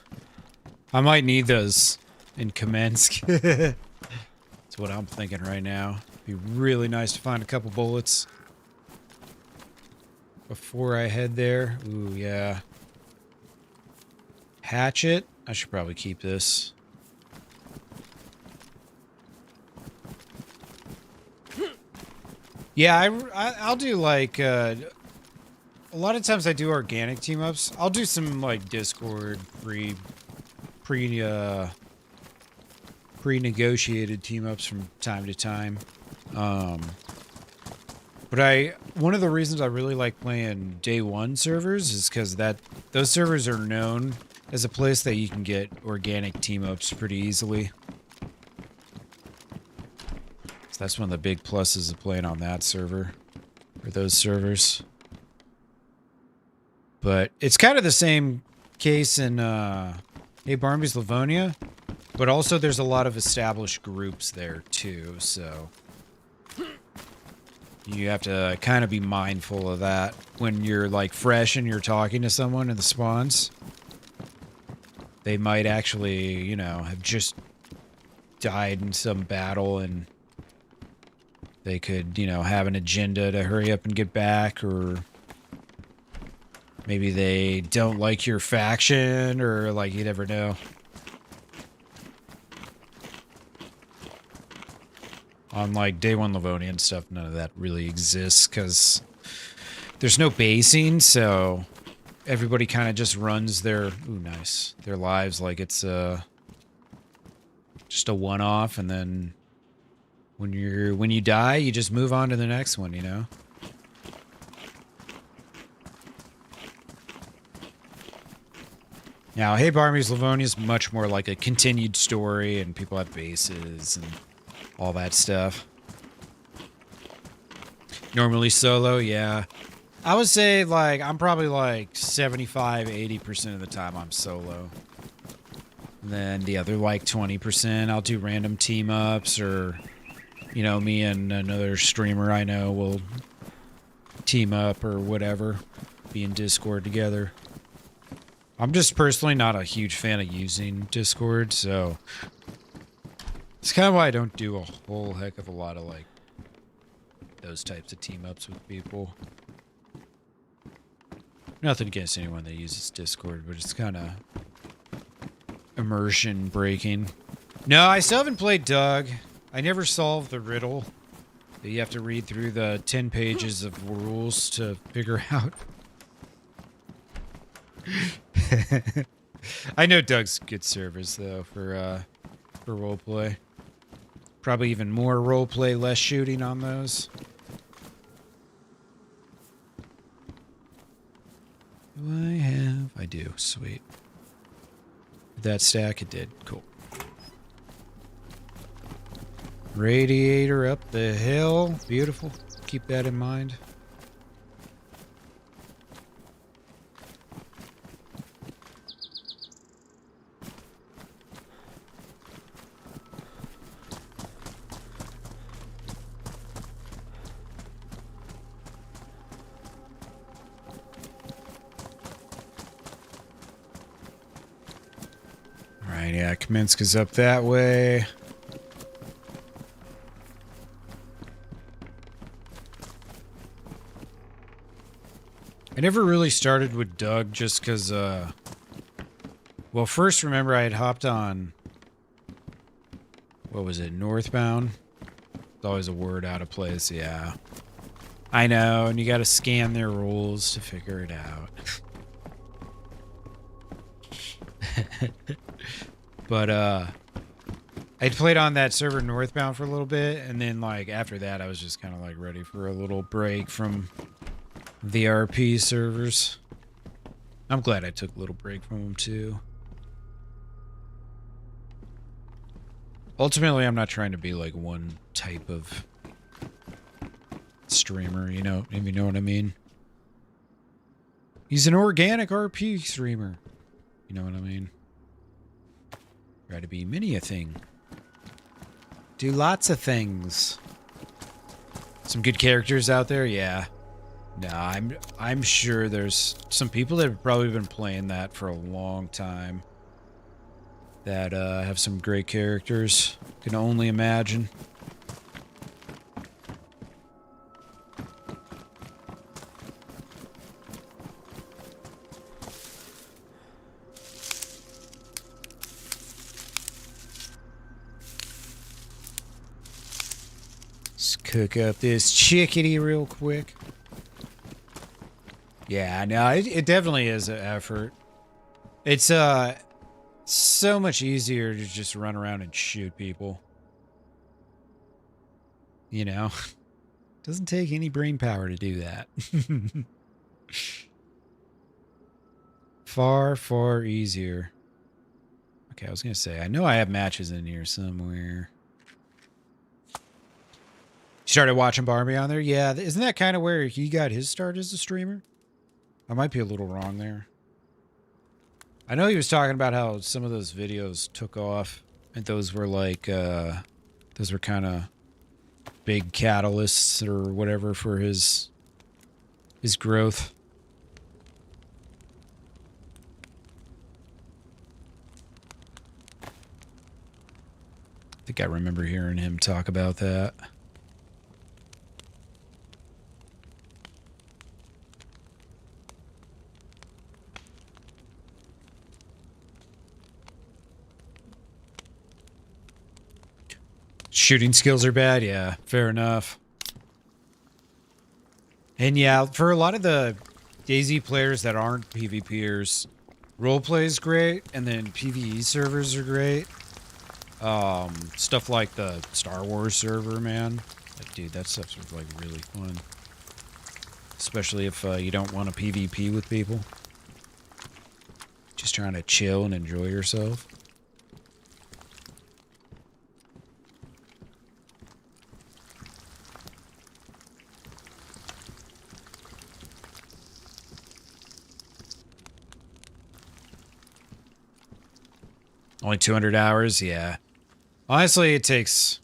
A: I might need those in Kamensk. That's what I'm thinking right now. Be really nice to find a couple bullets before I head there. Ooh, yeah. Hatchet. I should probably keep this. Yeah, I'll do like... a lot of times I do organic team-ups. I'll do some, like, Discord pre-negotiated team-ups from time to time. But one of the reasons I really like playing Day 1 servers is because those servers are known as a place that you can get organic team-ups pretty easily. So that's one of the big pluses of playing on that server, or those servers. But it's kind of the same case in Hey Barnaby's Livonia, but also there's a lot of established groups there too, so you have to kind of be mindful of that when you're like fresh and you're talking to someone in the spawns. They might actually, you know, have just died in some battle and They could, you know, have an agenda to hurry up and get back, or maybe they don't like your faction, or like, you never know. On like Day 1 Livonia and stuff, none of that really exists because there's no basing, so everybody kind of just runs their their lives like it's just a one-off, and then when you die, you just move on to the next one, you know? Now, Hey Barmies Livonia is much more like a continued story, and people have bases and all that stuff. Normally solo, yeah. I would say, like, I'm probably like 75-80% of the time I'm solo. And then the other, like, 20%, I'll do random team-ups, or, you know, me and another streamer I know will team up or whatever, be in Discord together. I'm just personally not a huge fan of using Discord, so it's kind of why I don't do a whole heck of a lot of, like, those types of team-ups with people. Nothing against anyone that uses Discord, but it's kind of immersion breaking. No, I still haven't played Doug. I never solved the riddle that you have to read through the 10 pages of rules to figure out. I know Doug's good service, though, for roleplay. Probably even more roleplay, less shooting on those. Do I have? I do. Sweet. Did that stack? It did. Cool. Radiator up the hill. Beautiful. Keep that in mind. Alright, yeah, Kamenska's up that way. I never really started with Doug just because, well, first, remember, I had hopped on, what was it, Northbound? It's always a word out of place, yeah. I know, and you gotta scan their rules to figure it out. But, I'd played on that server Northbound for a little bit, and then, like, after that, I was just kind of, like, ready for a little break from the RP servers. I'm glad I took a little break from them, too. Ultimately, I'm not trying to be, like, one type of streamer, you know, if you know what I mean. He's an organic RP streamer. You know what I mean? Try to be many a thing. Do lots of things. Some good characters out there, yeah. No, I'm sure there's some people that have probably been playing that for a long time that have some great characters. Can only imagine. Let's cook up this chickadee real quick. Yeah, no, it definitely is an effort. It's so much easier to just run around and shoot people. You know? Doesn't take any brain power to do that. Far, far easier. Okay, I was gonna say, I know I have matches in here somewhere. You started watching Barbie on there? Yeah, isn't that kind of where he got his start as a streamer? I might be a little wrong there. I know he was talking about how some of those videos took off, and those were like, those were kind of big catalysts or whatever for his growth. I think I remember hearing him talk about that. Shooting skills are bad? Yeah, fair enough. And yeah, for a lot of the DayZ players that aren't PvPers, roleplay is great, and then PvE servers are great. Stuff like the Star Wars server, man. Like, dude, that stuff's like really fun. Especially if you don't want to PvP with people. Just trying to chill and enjoy yourself. Only 200 hours? Yeah. Honestly, it takes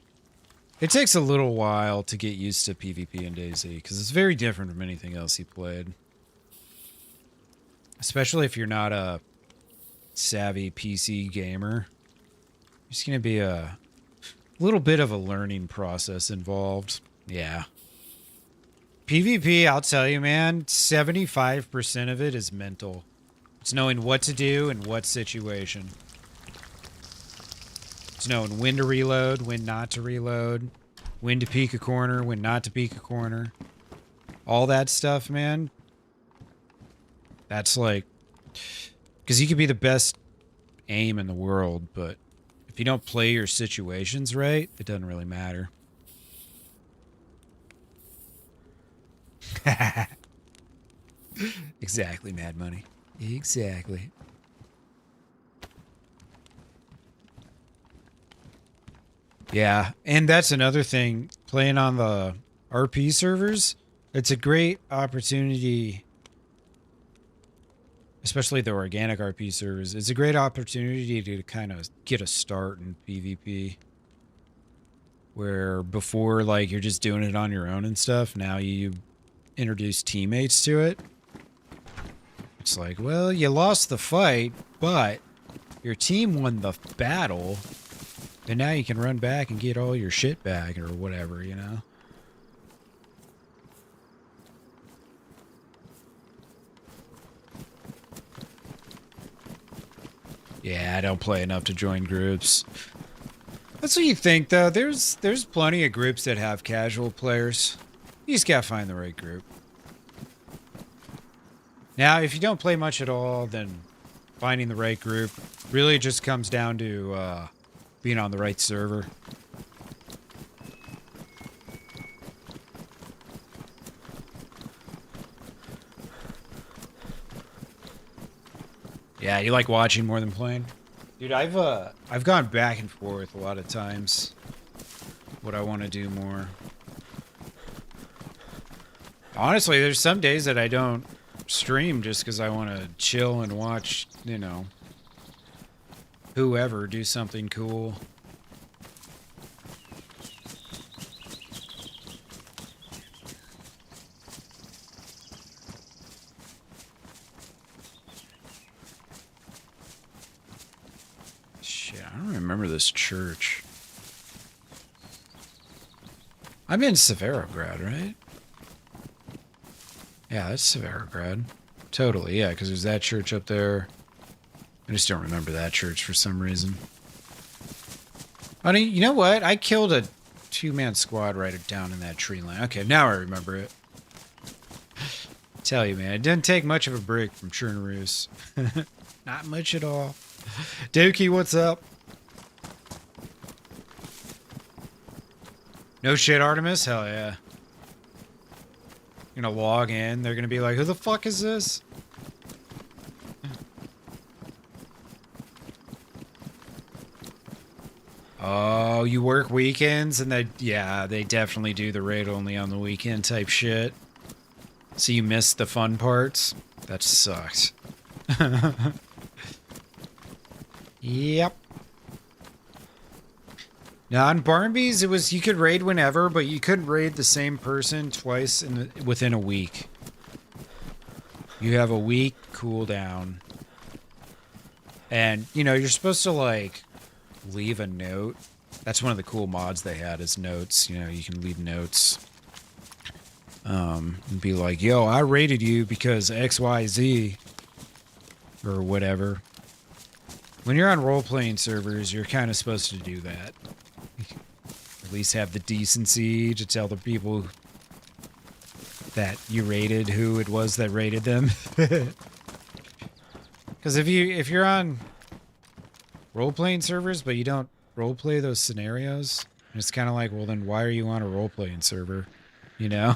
A: a little while to get used to PvP in DayZ, because it's very different from anything else you played. Especially if you're not a savvy PC gamer. There's going to be a little bit of a learning process involved. Yeah. PvP, I'll tell you, man, 75% of it is mental. It's knowing what to do in what situation. It's knowing when to reload, when not to reload, when to peek a corner, when not to peek a corner. All that stuff, man. That's like... Because you could be the best aim in the world, but if you don't play your situations right, it doesn't really matter. Exactly, Mad Money. Exactly. Yeah, and that's another thing, playing on the RP servers, it's a great opportunity, especially the organic RP servers, it's a great opportunity to kind of get a start in PvP. Where before, like, you're just doing it on your own and stuff, now you introduce teammates to it. It's like, well, you lost the fight, but your team won the battle. And now you can run back and get all your shit back or whatever, you know? Yeah, I don't play enough to join groups. That's what you think, though. There's plenty of groups that have casual players. You just gotta find the right group. Now, if you don't play much at all, then finding the right group really just comes down to, being on the right server. Yeah, you like watching more than playing? Dude, I've gone back and forth a lot of times. What I want to do more. Honestly, there's some days that I don't stream just because I want to chill and watch, you know, whoever do something cool. Shit, I don't remember this church. I'm in Severograd, right? Yeah, that's Severograd. Totally, yeah, because there's that church up there. I just don't remember that church for some reason. I mean, you know what? I killed a two-man squad right down in that tree line. Okay, now I remember it. Tell you, man, it didn't take much of a break from Chernarus. Not much at all. Dookie, what's up? No shit, Artemis? Hell yeah. You're gonna log in, they're gonna be like, who the fuck is this? Oh, you work weekends? And yeah, they definitely do the raid only on the weekend type shit. So you missed the fun parts? That sucks. Yep. Now on Barnby's, it was you could raid whenever, but you couldn't raid the same person twice within a week. You have a week cooldown. And, you know, you're supposed to, like, leave a note. That's one of the cool mods they had is notes. You know, you can leave notes. And be like, yo, I raided you because XYZ. Or whatever. When you're on role-playing servers, you're kind of supposed to do that. at least have the decency to tell the people that you rated who it was that rated them. Because if you're on role-playing servers, but you don't role-play those scenarios, it's kind of like, well, then why are you on a role-playing server? You know?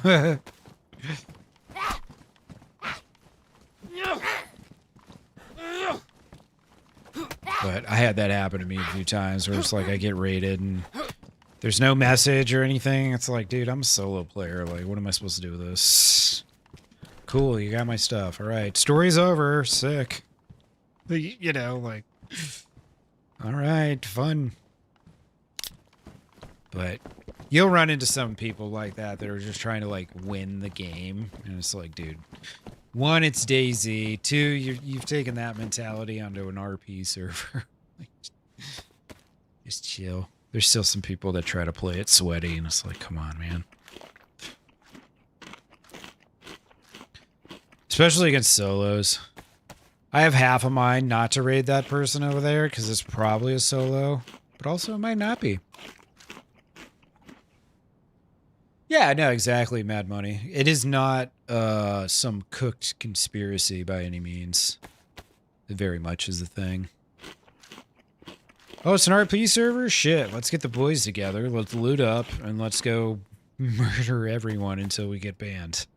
A: But I had that happen to me a few times where it's like I get rated and there's no message or anything. It's like, dude, I'm a solo player. Like, what am I supposed to do with this? Cool, you got my stuff. All right, story's over. Sick. You know, like, all right, fun. But you'll run into some people like that that are just trying to, like, win the game. And it's like, dude, one, it's DayZ. Two, you've taken that mentality onto an RP server. Like, just chill. There's still some people that try to play it sweaty, and it's like, come on, man. Especially against solos. I have half a mind not to raid that person over there, because it's probably a solo. But also, it might not be. Yeah, no, exactly, Mad Money. It is not some cooked conspiracy by any means. It very much is a thing. Oh, it's an RP server? Shit, let's get the boys together. Let's loot up, and let's go murder everyone until we get banned.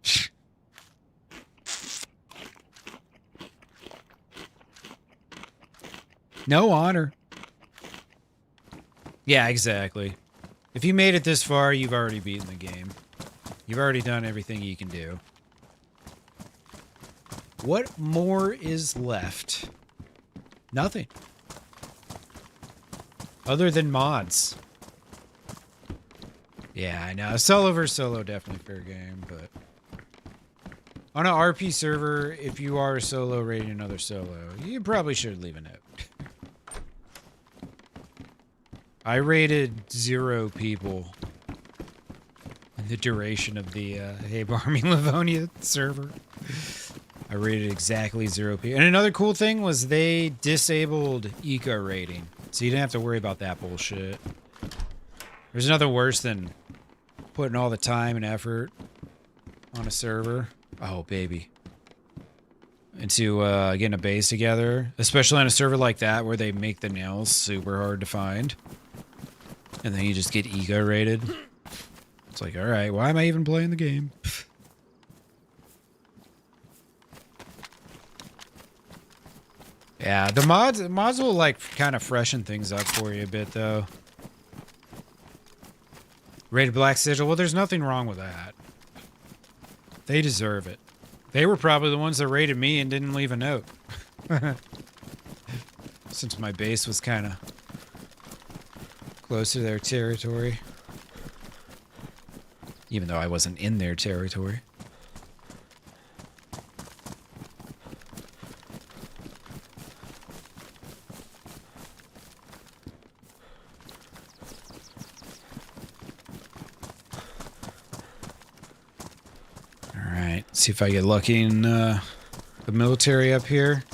A: No honor. Yeah, exactly. If you made it this far, you've already beaten the game. You've already done everything you can do. What more is left? Nothing. Other than mods. Yeah, I know. Solo versus solo, definitely fair game, but... on an RP server, if you are a solo raiding another solo, you probably should leave a note. I rated 0 people in the duration of the Hey Barmy Livonia server. I rated exactly 0 people. And another cool thing was they disabled eco rating. So you didn't have to worry about that bullshit. There's nothing worse than putting all the time and effort on a server. Oh, baby. Into getting a base together. Especially on a server like that where they make the nails super hard to find. And then you just get ego rated. It's like, alright, why am I even playing the game? Yeah, the mods will, like, kind of freshen things up for you a bit, though. Rated Black Sigil, well, there's nothing wrong with that. They deserve it. They were probably the ones that rated me and didn't leave a note. Since my base was kind of close to their territory. Even though I wasn't in their territory. Alright, see if I get lucky in the military up here.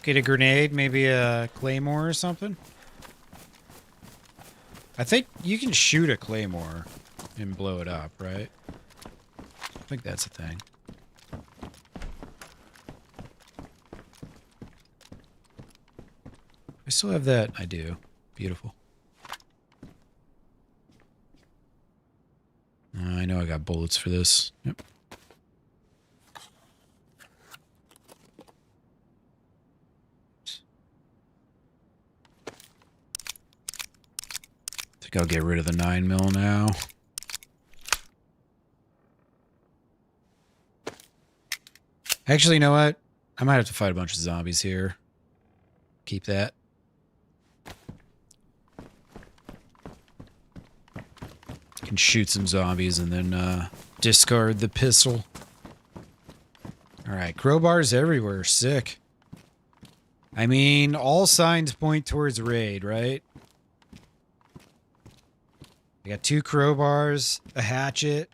A: Get a grenade, maybe a claymore or something. I think you can shoot a claymore and blow it up, right? I think that's a thing. I still have that. I do. Beautiful. I know I got bullets for this. Yep. I'll get rid of the 9mm now. Actually, you know what? I might have to fight a bunch of zombies here. Keep that. Can shoot some zombies and then discard the pistol. Alright, crowbars everywhere. Sick. I mean, all signs point towards raid, right? I got 2 crowbars, a hatchet.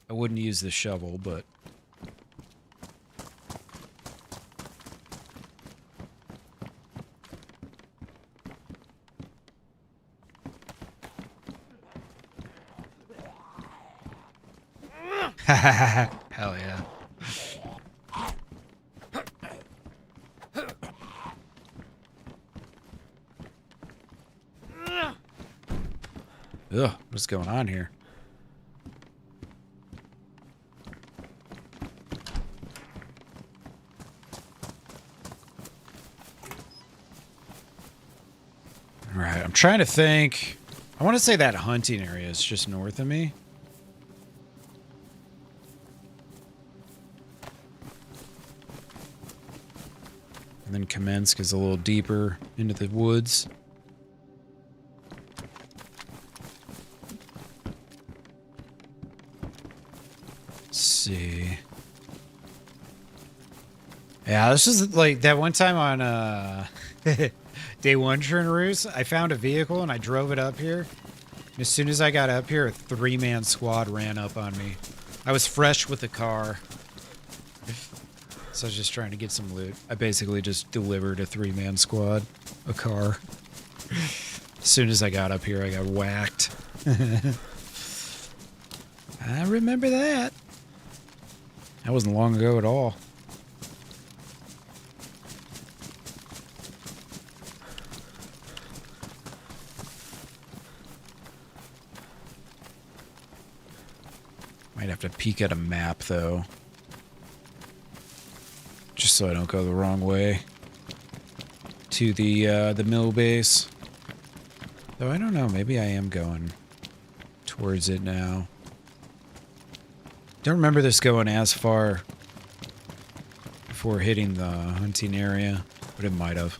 A: I wouldn't use the shovel, but... Hell yeah. Ugh, what's going on here? All right, I'm trying to think. I want to say that hunting area is just north of me. And then Kamensk is a little deeper into the woods. Let's see. Yeah, this is like that one time on day one Chernarus, I found a vehicle and I drove it up here. And as soon as I got up here, a 3-man squad ran up on me. I was fresh with the car. So I was just trying to get some loot. I basically just delivered a 3-man squad, a car. As soon as I got up here, I got whacked. I remember that. That wasn't long ago at all. Might have to peek at a map, though. Just so I don't go the wrong way. To the mill base. Though I don't know, maybe I am going towards it now. Don't remember this going as far before hitting the hunting area, but it might have.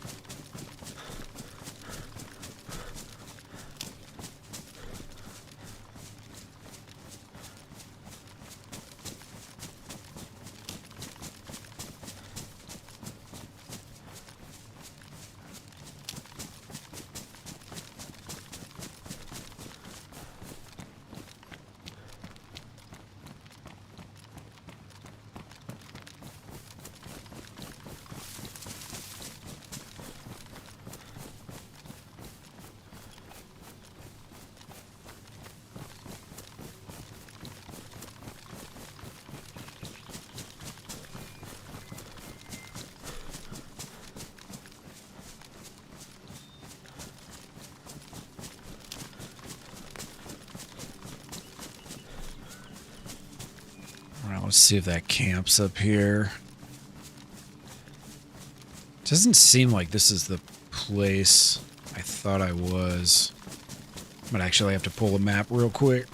A: Let's see if that camps up here. Doesn't seem like this is the place I thought I was. But actually I have to pull a map real quick.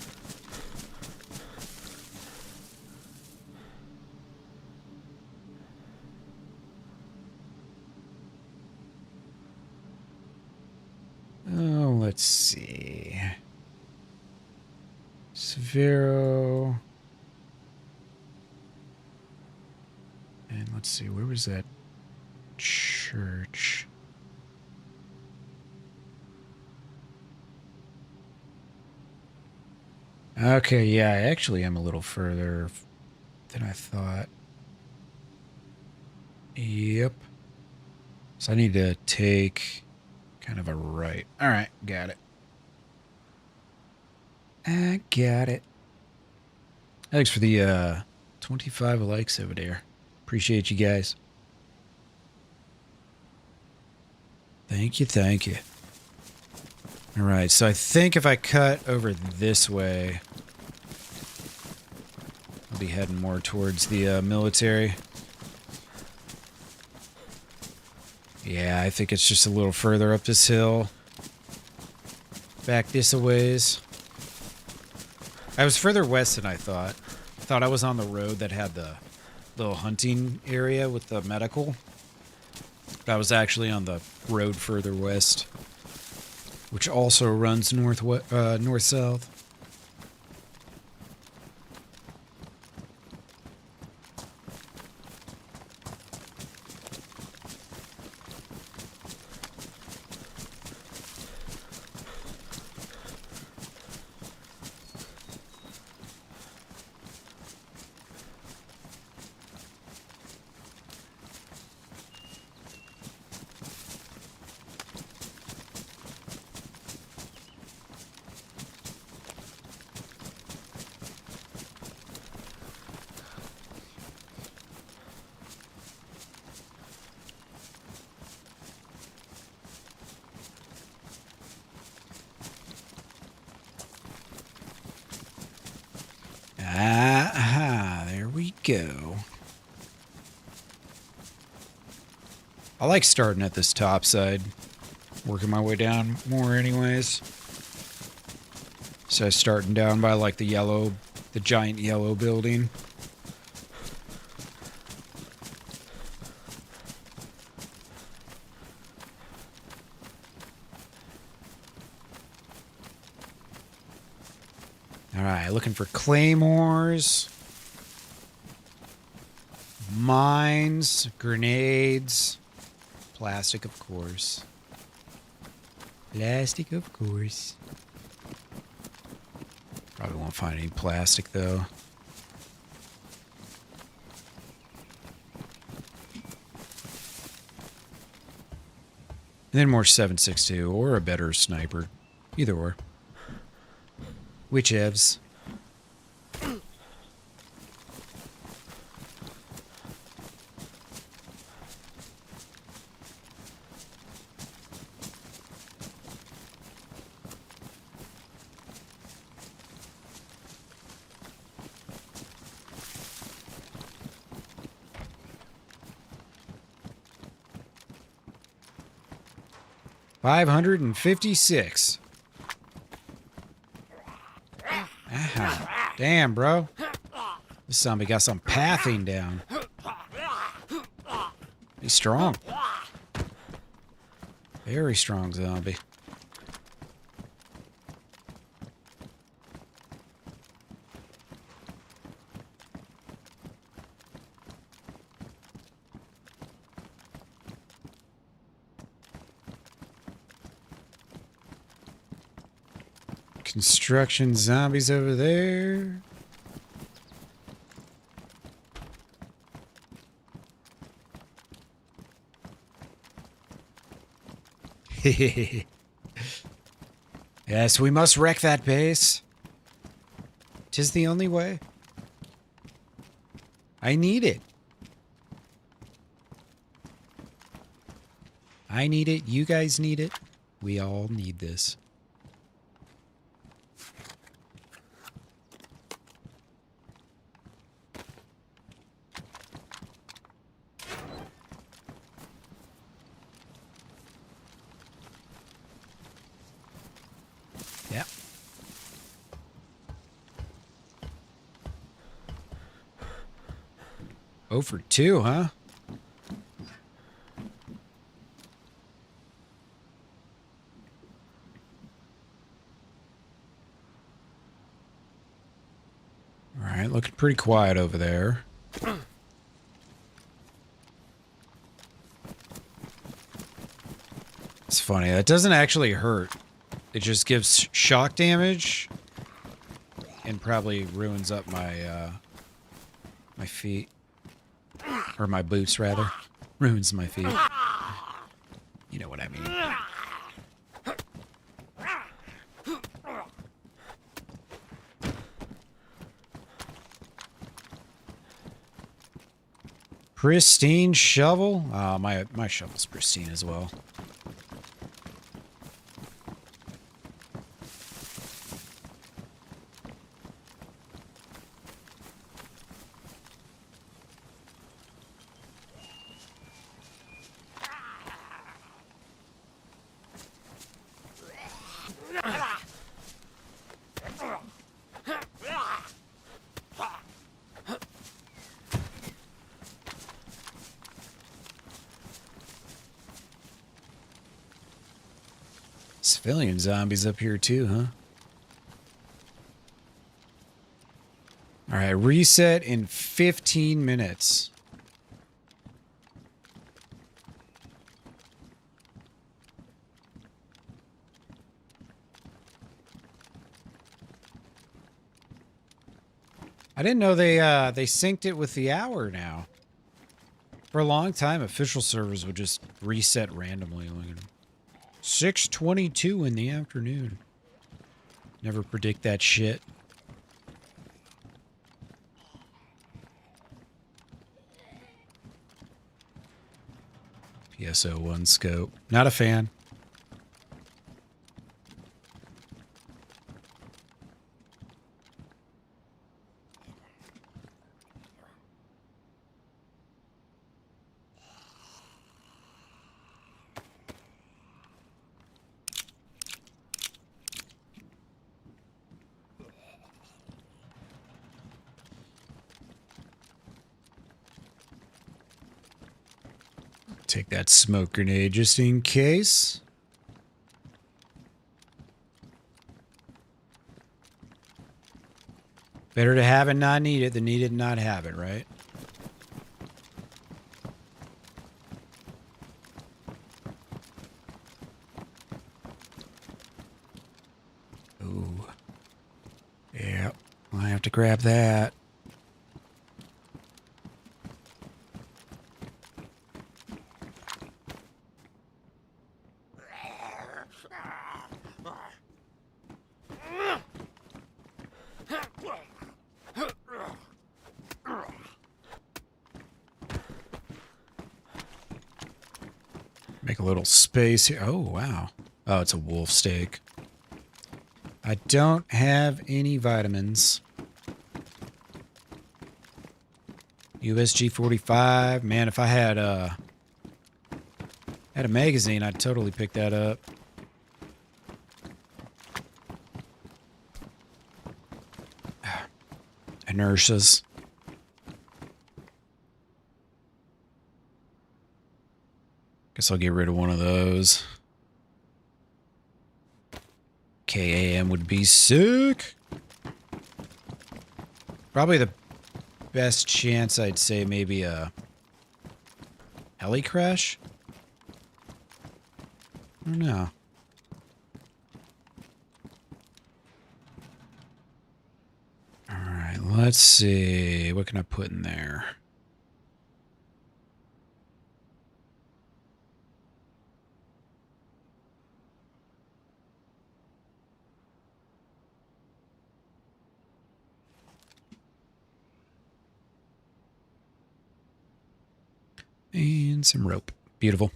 A: Oh, let's see. Severo. And let's see, where was that church? Okay, yeah, I actually am a little further than I thought. Yep. So I need to take kind of a right. All right, got it. I got it. Thanks for the 25 likes over there. Appreciate you guys. Thank you, thank you. All right, so I think if I cut over this way, I'll be heading more towards the military. Yeah, I think it's just a little further up this hill. Back this a ways. I was further west than I thought. I thought I was on the road that had the little hunting area with the medical. But I was actually on the road further west, which also runs north-south. go. I like starting at this top side, working my way down more anyways. So starting down by like the giant yellow building. Alright, looking for claymores, mines, grenades, plastic of course. Plastic of course. Probably won't find any plastic though. And then more 7.62 or a better sniper. Either or. Whichevs. $556. Ah, damn, bro. This zombie got some pathing down. He's strong. Very strong zombie. Construction zombies over there. Yes, we must wreck that base. 'Tis the only way. I need it. I need it. You guys need it. We all need this. Yep. Oh for 2, huh? All right, looking pretty quiet over there. It's funny, that doesn't actually hurt. It just gives shock damage and probably ruins up my my feet. Or my boots, rather. Ruins my feet. You know what I mean. Pristine shovel? My shovel's pristine as well. Civilian zombies up here too, huh? Alright, reset in 15 minutes. I didn't know they synced it with the hour now. For a long time, official servers would just reset randomly. Like 6:22 in the afternoon. Never predict that shit. PSO1 scope. Not a fan. Take that smoke grenade just in case. Better to have it not need it than need it and not have it, right? Ooh. Yep. I have to grab that. Make a little space here. Oh, wow. Oh, it's a wolf steak. I don't have any vitamins. USG 45. Man, if I had a magazine, I'd totally pick that up. Inertias. Guess I'll get rid of one of those. KAM would be sick. Probably the best chance, I'd say, maybe a heli crash. I don't know. All right, let's see. What can I put in there? And some rope. Beautiful.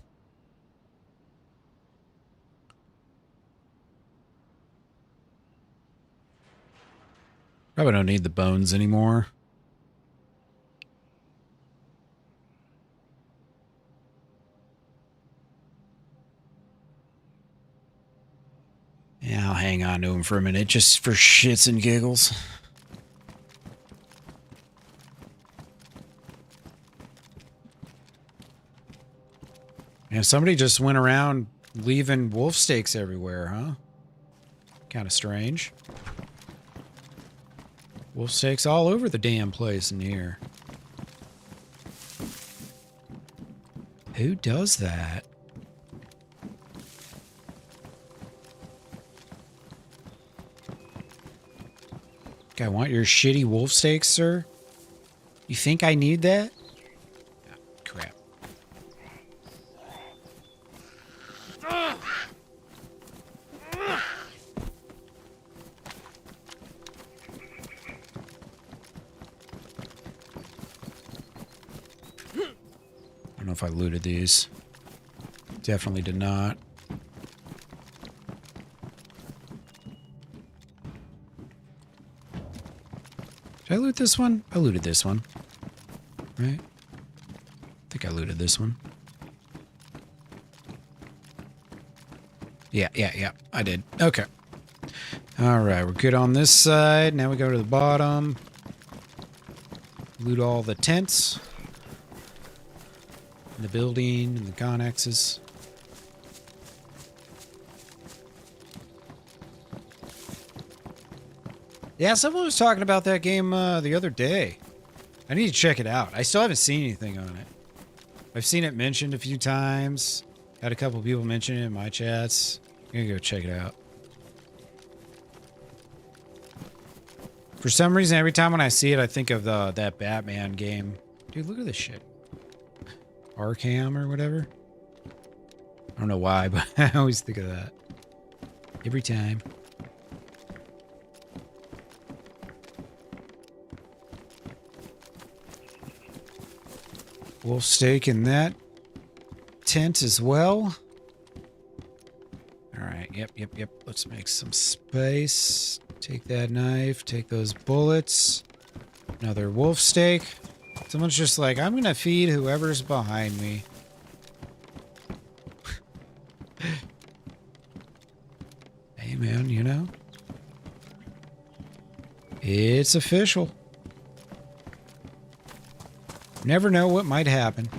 A: Probably don't need the bones anymore. Yeah, I'll hang on to him for a minute, just for shits and giggles. And somebody just went around leaving wolf steaks everywhere, huh? Kind of strange. Wolf steaks all over the damn place in here. Who does that? I want your shitty wolf steaks, sir? You think I need that? Oh, crap. I don't know if I looted these. Definitely did not. Did I loot this one? I looted this one. Right? I think I looted this one. Yeah. I did. Okay. Alright, we're good on this side. Now we go to the bottom. Loot all the tents. And the building and the connexes. Yeah, someone was talking about that game the other day. I need to check it out. I still haven't seen anything on it. I've seen it mentioned a few times. Had a couple people mention it in my chats. I'm gonna go check it out. For some reason, every time when I see it, I think of that Batman game. Dude, look at this shit. Arkham or whatever. I don't know why, but I always think of that. Every time. Wolf steak in that tent as well. Alright, yep. Let's make some space. Take that knife, take those bullets. Another wolf steak. Someone's just like, I'm gonna feed whoever's behind me. Hey man, you know? It's official. Never know what might happen.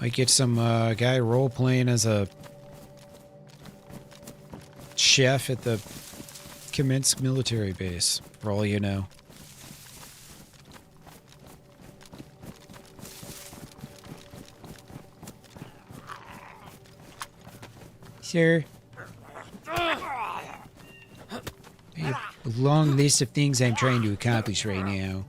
A: Might get some guy role-playing as a chef at the Kamensk military base, for all you know. Sir. I have a long list of things I'm trying to accomplish right now.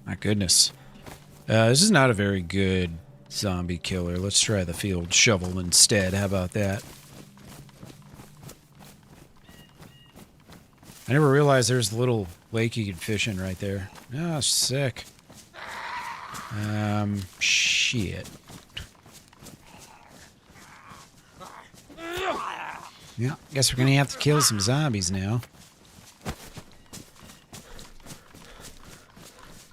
A: My goodness. This is not a very good zombie killer. Let's try the field shovel instead. How about that? I never realized there's a little lake you could fish in right there. Oh, sick. Shit. Yeah, guess we're gonna have to kill some zombies now.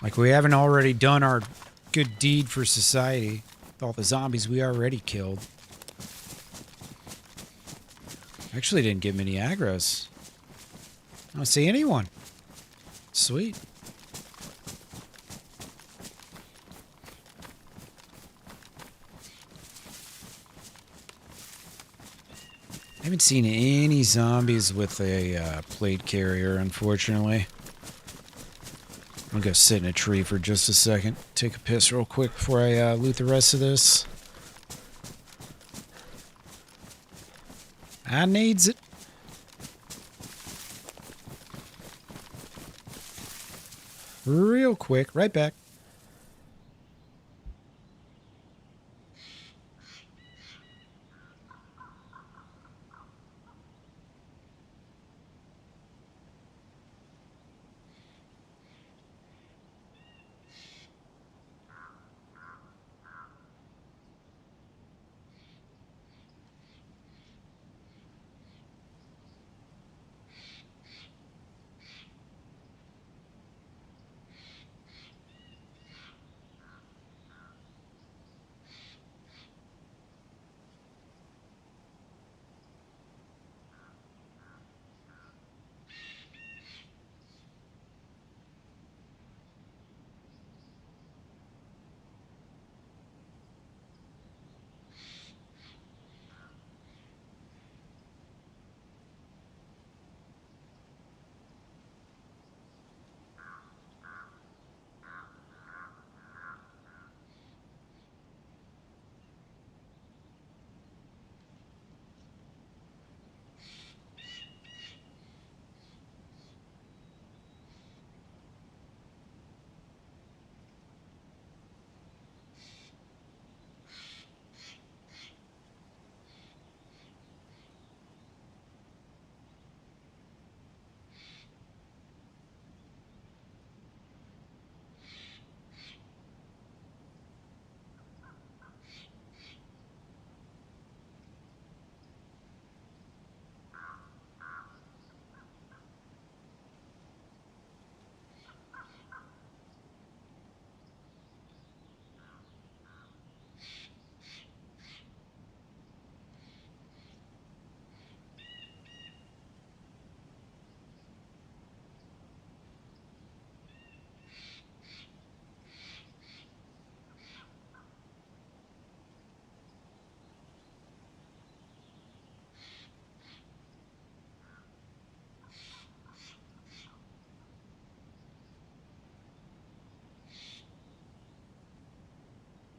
A: Like we haven't already done our good deed for society with all the zombies we already killed. Actually didn't get many aggros. I don't see anyone. Sweet. I haven't seen any zombies with a plate carrier, unfortunately. I'm gonna go sit in a tree for just a second. Take a piss real quick before I loot the rest of this. I needs it. Real quick. Right back.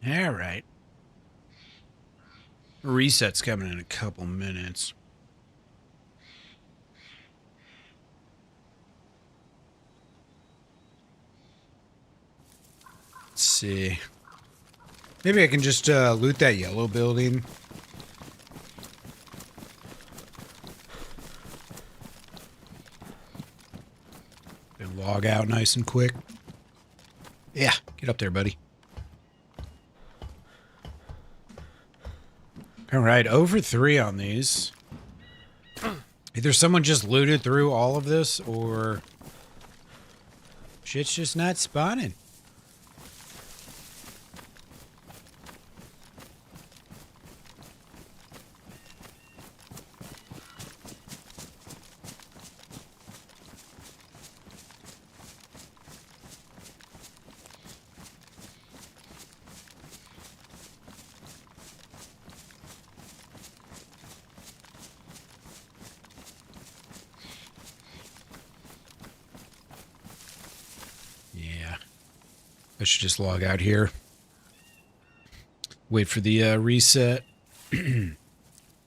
A: All right. Reset's coming in a couple minutes. Let's see. Maybe I can just loot that yellow building. And log out nice and quick. Yeah, get up there, buddy. All right, over 3 on these. Either someone just looted through all of this, or Shit's just not spawning. Yeah. I should just log out here. Wait for the reset. I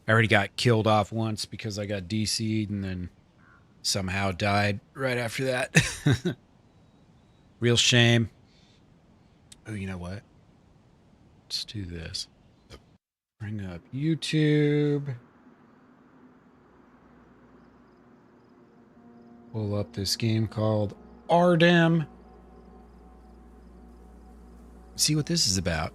A: already got killed off once because I got DC'd and then somehow died right after that. Real shame. Oh, you know what? Let's do this. Bring up YouTube. Pull up this game called Ardem. See what this is about.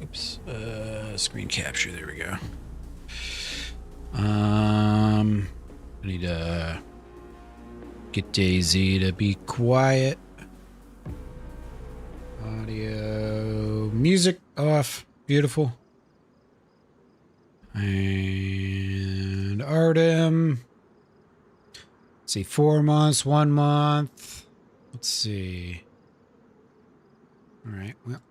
A: Oops. Screen capture. There we go. I need to get DayZ to be quiet. Audio, music off. Beautiful. And Artem. Let's see, 4 months, 1 month. Let's see. All right, well.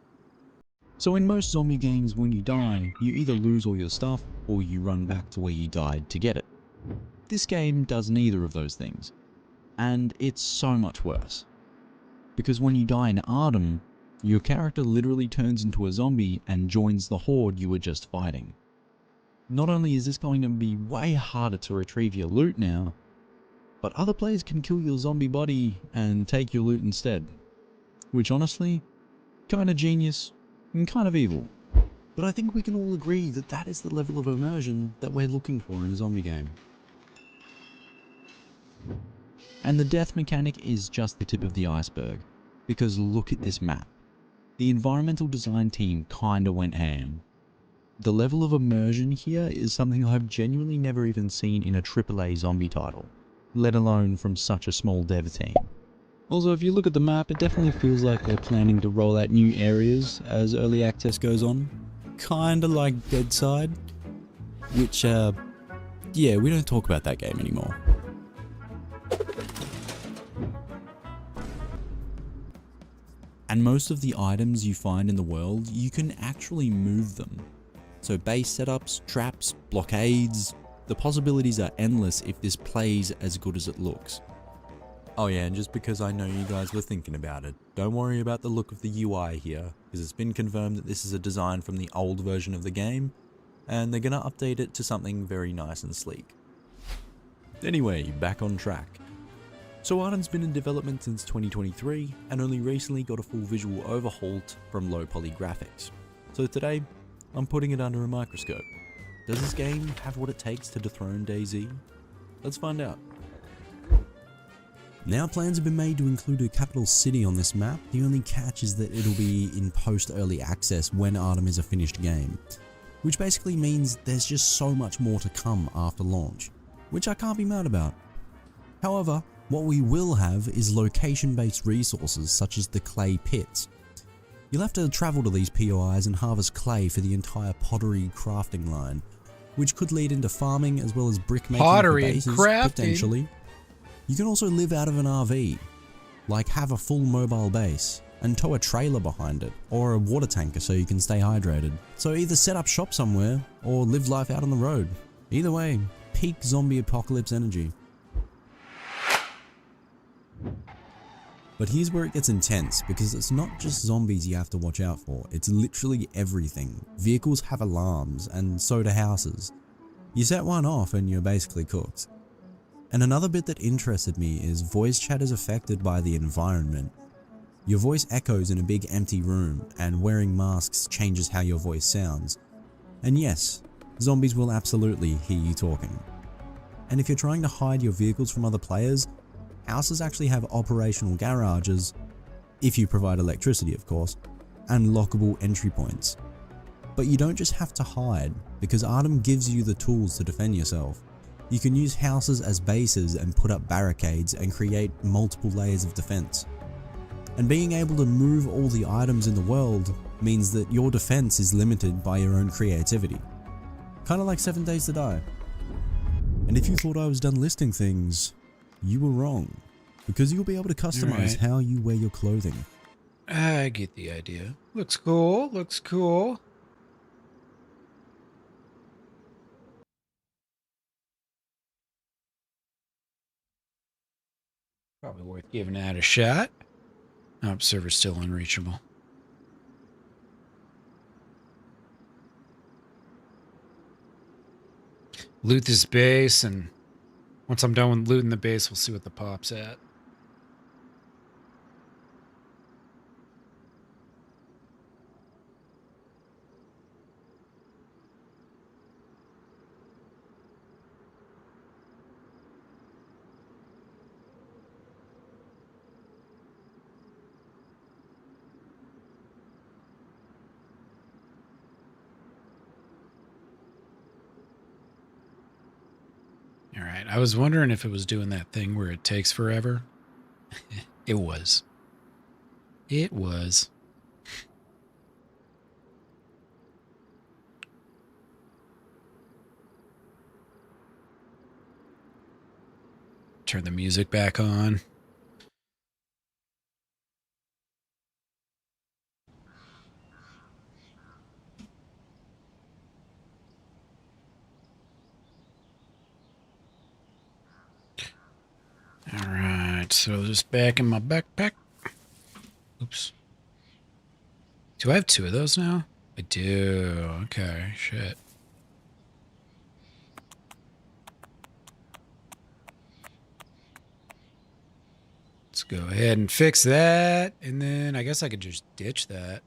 E: So in most zombie games, when you die, you either lose all your stuff or you run back to where you died to get it. This game does neither of those things. And it's so much worse. Because when you die in Artem, your character literally turns into a zombie and joins the horde you were just fighting. Not only is this going to be way harder to retrieve your loot now, but other players can kill your zombie body and take your loot instead. Which honestly, kinda genius and kind of evil. But I think we can all agree that that is the level of immersion that we're looking for in a zombie game. And the death mechanic is just the tip of the iceberg, because look at this map. The environmental design team kinda went ham. The level of immersion here is something I've genuinely never even seen in a AAA zombie title, let alone from such a small dev team. Also, if you look at the map, it definitely feels like they're planning to roll out new areas as early access goes on. Kinda like DayZ, which, yeah, we don't talk about that game anymore. And most of the items you find in the world, you can actually move them. So base setups, traps, blockades, the possibilities are endless if this plays as good as it looks. Oh yeah, and just because I know you guys were thinking about it, don't worry about the look of the UI here, because it's been confirmed that this is a design from the old version of the game, and they're gonna update it to something very nice and sleek. Anyway, back on track. So Ardem's been in development since 2023, and only recently got a full visual overhaul from low poly graphics. So today, I'm putting it under a microscope. Does this game have what it takes to dethrone DayZ? Let's find out. Now plans have been made to include a capital city on this map. The only catch is that it'll be in post-early access when Ardem is a finished game, which basically means there's just so much more to come after launch, which I can't be mad about. However, what we will have is location-based resources such as the clay pits. You'll have to travel to these POIs and harvest clay for the entire pottery crafting line, which could lead into farming as well as brick making
A: Pottery
E: for
A: and
E: bases,
A: crafting.
E: potentially. You can also live out of an RV, like have a full mobile base, and tow a trailer behind it, or a water tanker so you can stay hydrated. So either set up shop somewhere, or live life out on the road. Either way, peak zombie apocalypse energy. But here's where it gets intense, because it's not just zombies you have to watch out for, it's literally everything. Vehicles have alarms, and so do houses. You set one off and you're basically cooked. And another bit that interested me is voice chat is affected by the environment. Your voice echoes in a big empty room, and wearing masks changes how your voice sounds. And yes, zombies will absolutely hear you talking. And if you're trying to hide your vehicles from other players, houses actually have operational garages, if you provide electricity of course, and lockable entry points. But you don't just have to hide, because Artem gives you the tools to defend yourself. You can use houses as bases and put up barricades and create multiple layers of defense. And being able to move all the items in the world means that your defense is limited by your own creativity. Kinda like 7 Days to Die. And if you thought I was done listing things, you were wrong, because you'll be able to customize how you wear your clothing.
A: I get the idea. Looks cool, looks cool. Probably worth giving that a shot. Oh, server's still unreachable. Loot this base, and once I'm done with looting the base, we'll see what the pop's at. All right, I was wondering if it was doing that thing where it takes forever. It was. It was. Turn the music back on. All right, so just back in my backpack. Oops. Do I have 2 of those now? I do. Okay, shit. Let's go ahead and fix that, and then I guess I could just ditch that.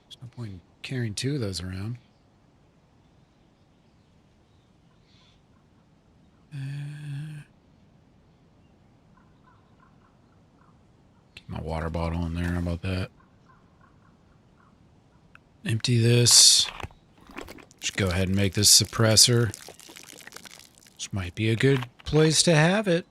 A: There's no point in carrying 2 of those around. Keep my water bottle in there. How about that? Empty this. Just go ahead and make this suppressor. This might be a good place to have it.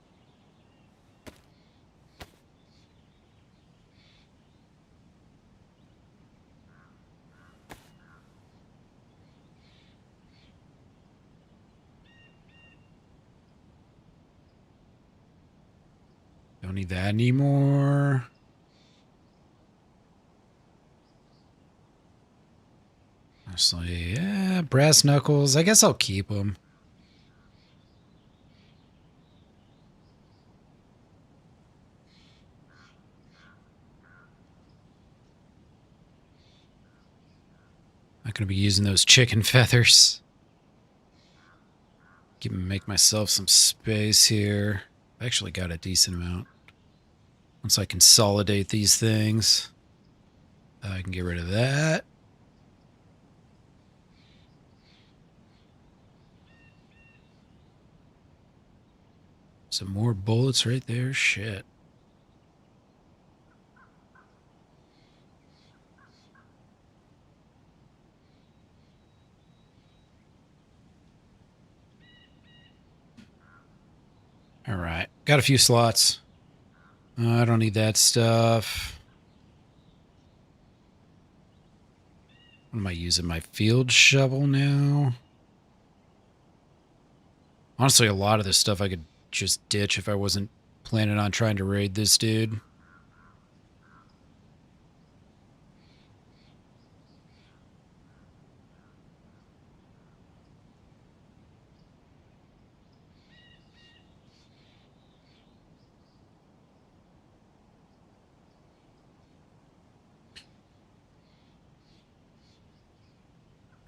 A: Don't need that anymore. Honestly, yeah, brass knuckles. I guess I'll keep them. Not gonna be using those chicken feathers. Make myself some space here. I actually got a decent amount. Once I consolidate these things, I can get rid of that. Some more bullets right there. Shit. All right. Got a few slots. I don't need that stuff. What am I using? My field shovel now? Honestly, a lot of this stuff I could just ditch if I wasn't planning on trying to raid this dude.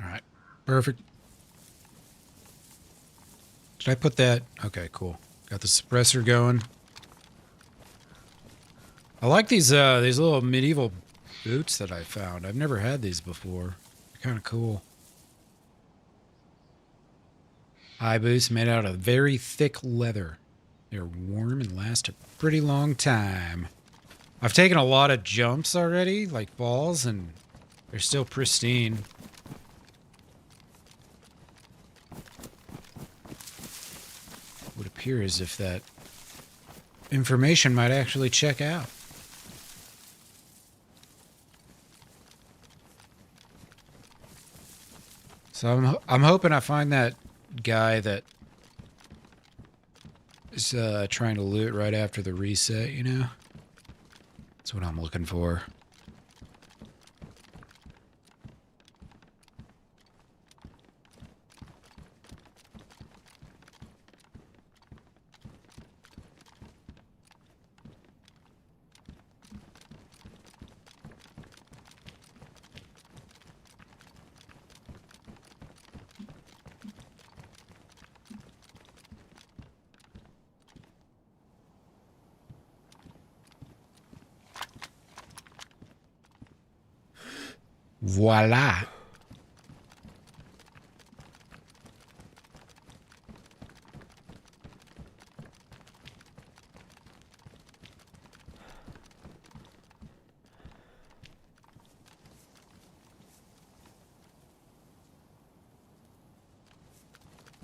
A: All right, perfect. Did I put that? Okay, cool. Got the suppressor going. I like these little medieval boots that I found. I've never had these before. They're kind of cool. High boots made out of very thick leather. They're warm and last a pretty long time. I've taken a lot of jumps already, like falls, and they're still pristine. appear as if that information might actually check out. So I'm hoping I find that guy that is trying to loot right after the reset, you know? That's what I'm looking for. Voila.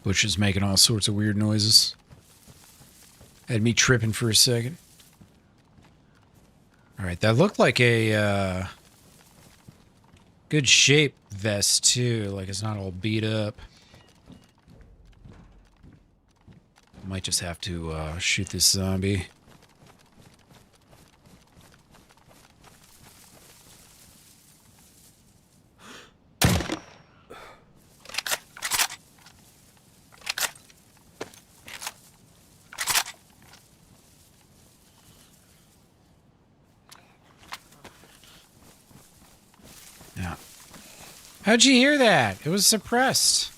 A: Butch is making all sorts of weird noises. Had me tripping for a second. Alright, that looked like a good shape vest too, like it's not all beat up. Might just have to shoot this zombie. Yeah. How'd you hear that? It was suppressed.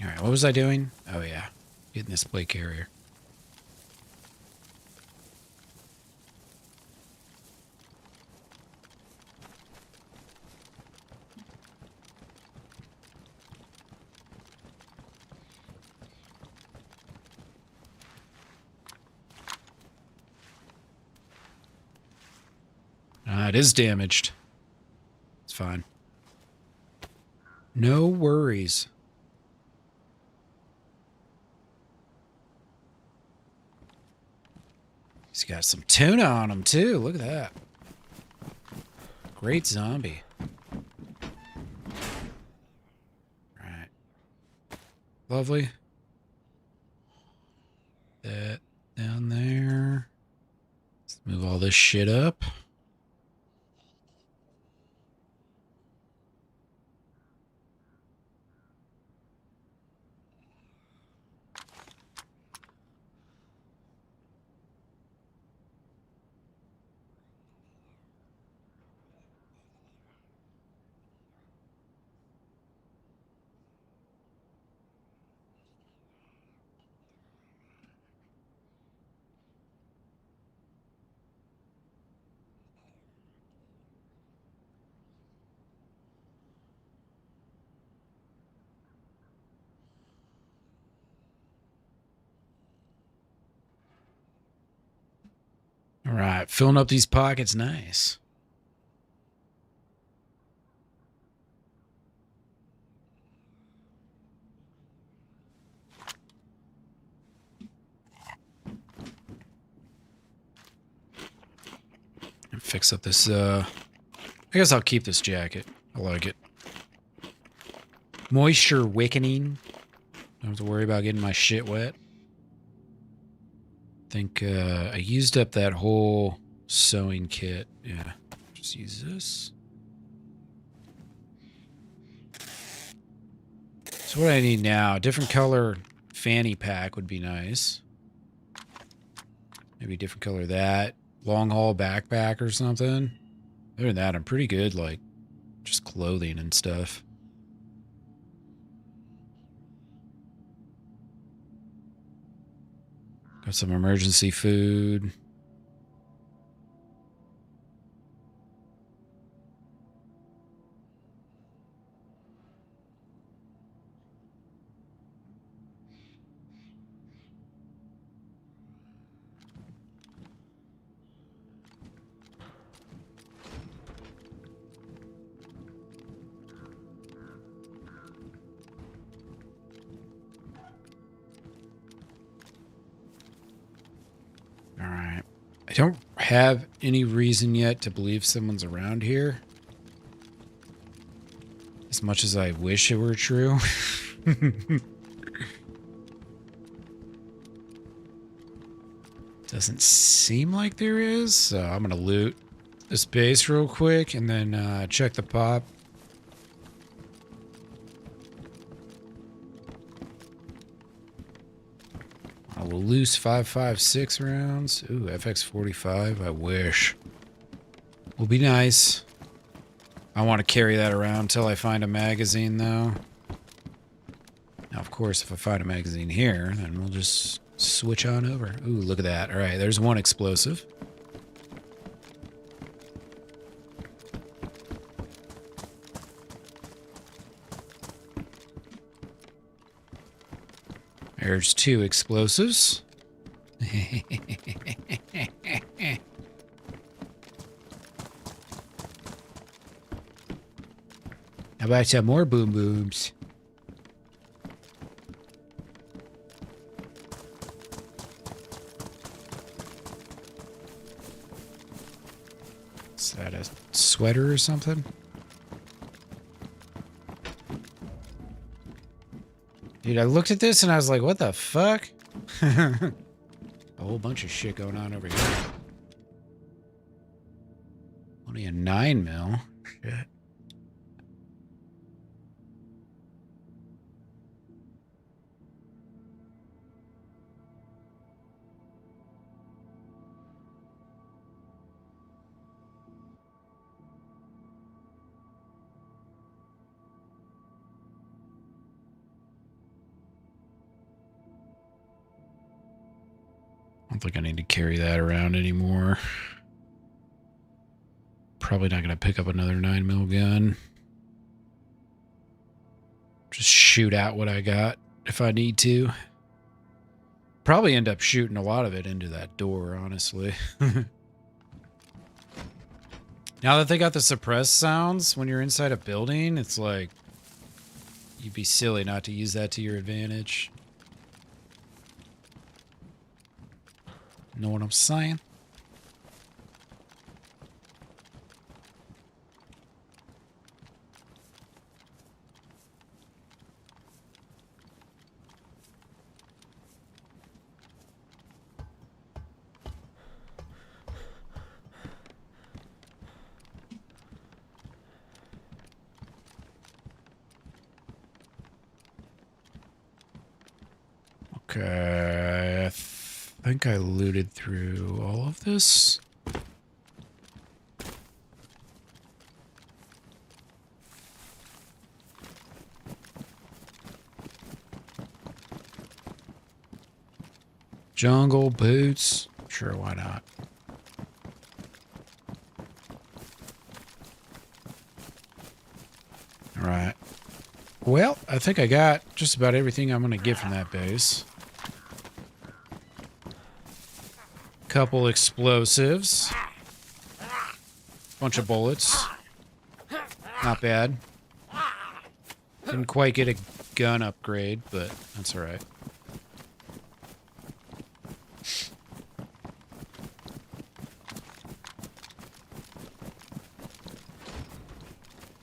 A: Alright, what was I doing? Oh yeah, getting this plate carrier. It is damaged. It's fine. No worries. He's got some tuna on him too. Look at that. Great zombie. Right. Lovely. That down there. Let's move all this shit up. All right, filling up these pockets, nice. And fix up this, I guess I'll keep this jacket. I like it. Moisture wickening. Don't have to worry about getting my shit wet. I think I used up that whole sewing kit. Yeah, just use this. So what I need now, a different color fanny pack would be nice. Maybe a different color of that. Long haul backpack or something. Other than that, I'm pretty good, like, just clothing and stuff. Got some emergency food. All right. I don't have any reason yet to believe someone's around here. As much as I wish it were true. Doesn't seem like there is, so I'm gonna loot this base real quick and then check the pop. I will loose 5.56 rounds. Ooh, FX45, I wish. Will be nice. I want to carry that around until I find a magazine, though. Now, of course, if I find a magazine here, then we'll just switch on over. Ooh, look at that. All right, there's one explosive. There's 2 explosives. How about some more boom booms? Is that a sweater or something? Dude, I looked at this and I was like, what the fuck? A whole bunch of shit going on over here. Only a 9mm. Shit. I don't think I need to carry that around anymore. Probably not going to pick up another 9mm gun. Just shoot out what I got if I need to. Probably end up shooting a lot of it into that door, honestly. Now that they got the suppressed sounds when you're inside a building, it's like you'd be silly not to use that to your advantage. Know what I'm saying? Okay, I think I looted through all of this. Jungle boots. Sure, why not? All right. Well, I think I got just about everything I'm going to get from that base. Couple explosives. Bunch of bullets. Not bad. Didn't quite get a gun upgrade, but that's all right.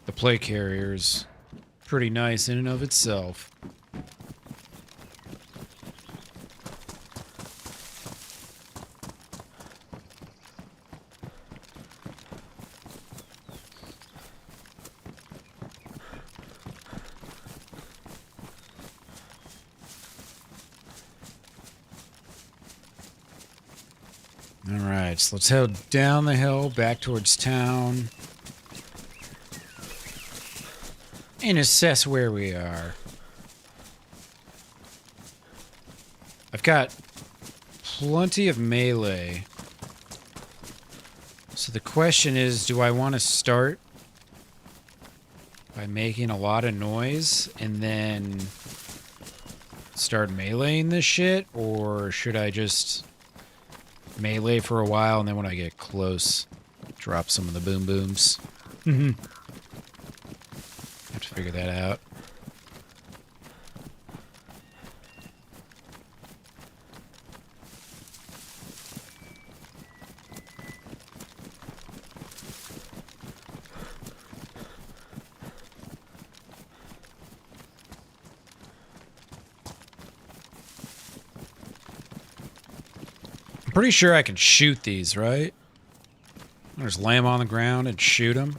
A: The plate carrier's pretty nice in and of itself. Alright, so let's head down the hill back towards town and assess where we are. I've got plenty of melee. So the question is, do I want to start by making a lot of noise and then start meleeing this shit? Or should I just melee for a while and then when I get close, drop some of the boom booms? Have to figure that out. Pretty sure I can shoot these, right? I just lay them on the ground and shoot them.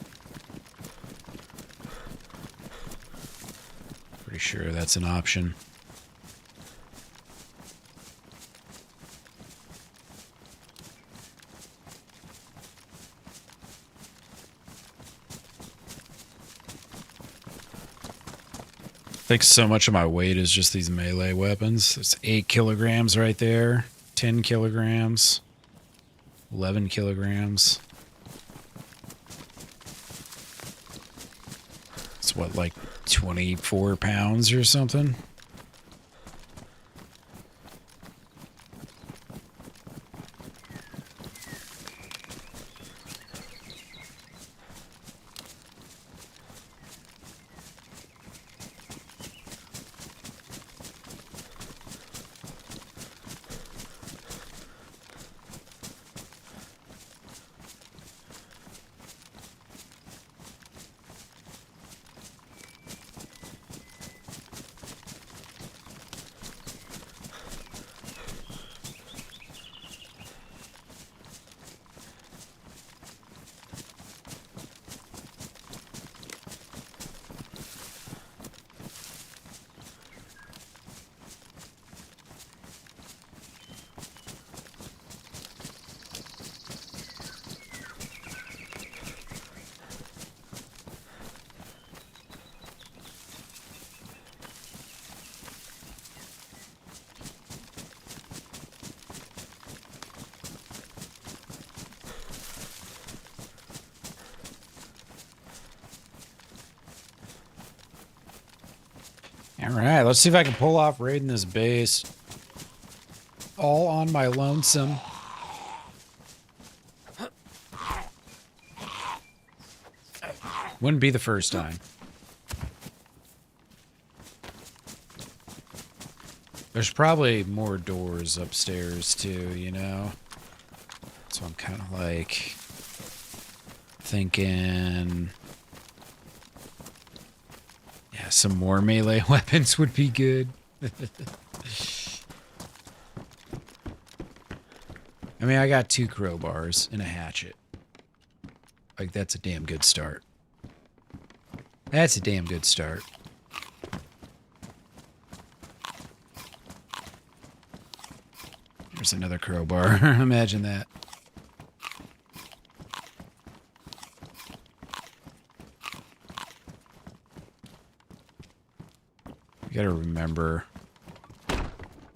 A: Pretty sure that's an option. I think so much of my weight is just these melee weapons. It's 8 kilograms right there. 10 kilograms, 11 kilograms. It's what, like 24 pounds or something? Alright, let's see if I can pull off raiding this base. All on my lonesome. Wouldn't be the first time. There's probably more doors upstairs too, you know? So I'm kind of like thinking... Yeah, some more melee weapons would be good. I mean, I got 2 crowbars and a hatchet. Like, that's a damn good start. That's a damn good start. There's another crowbar. Imagine that. You gotta remember.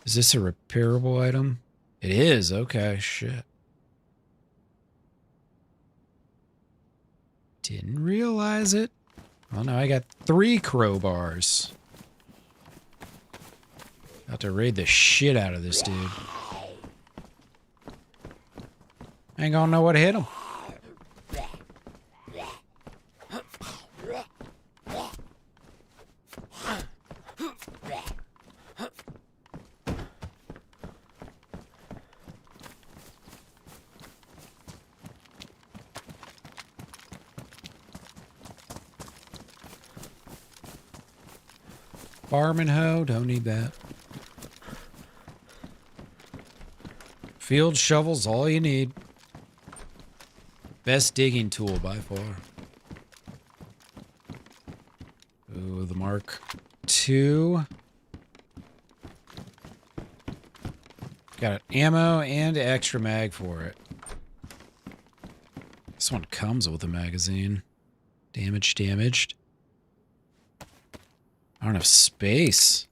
A: Is this a repairable item? It is. Okay, shit. Didn't realize it. Well, now I got 3 crowbars. About to raid the shit out of this dude. I ain't gonna know what hit him. Farming hoe, don't need that. Field shovel's all you need. Best digging tool by far. Ooh, the Mark II. Got ammo and extra mag for it. This one comes with a magazine. Damaged. I don't have space.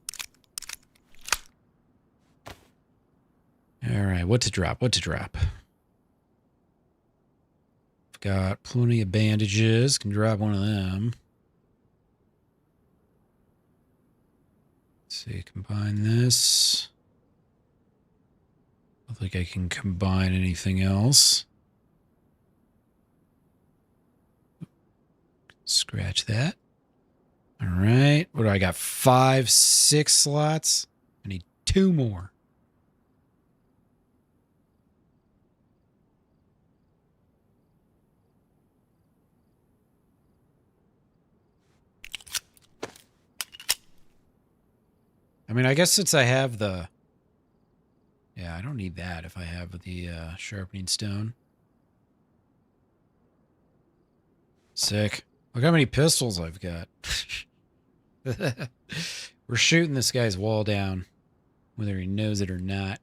A: All right, what to drop? What to drop? I've got plenty of bandages. Can drop one of them. Let's see, combine this. I don't think I can combine anything else. Scratch that. All right. What do I got? 5, 6 slots? I need 2 more. I mean, I guess since I have the... Yeah, I don't need that if I have the sharpening stone. Sick. Look how many pistols I've got. We're shooting this guy's wall down, whether he knows it or not.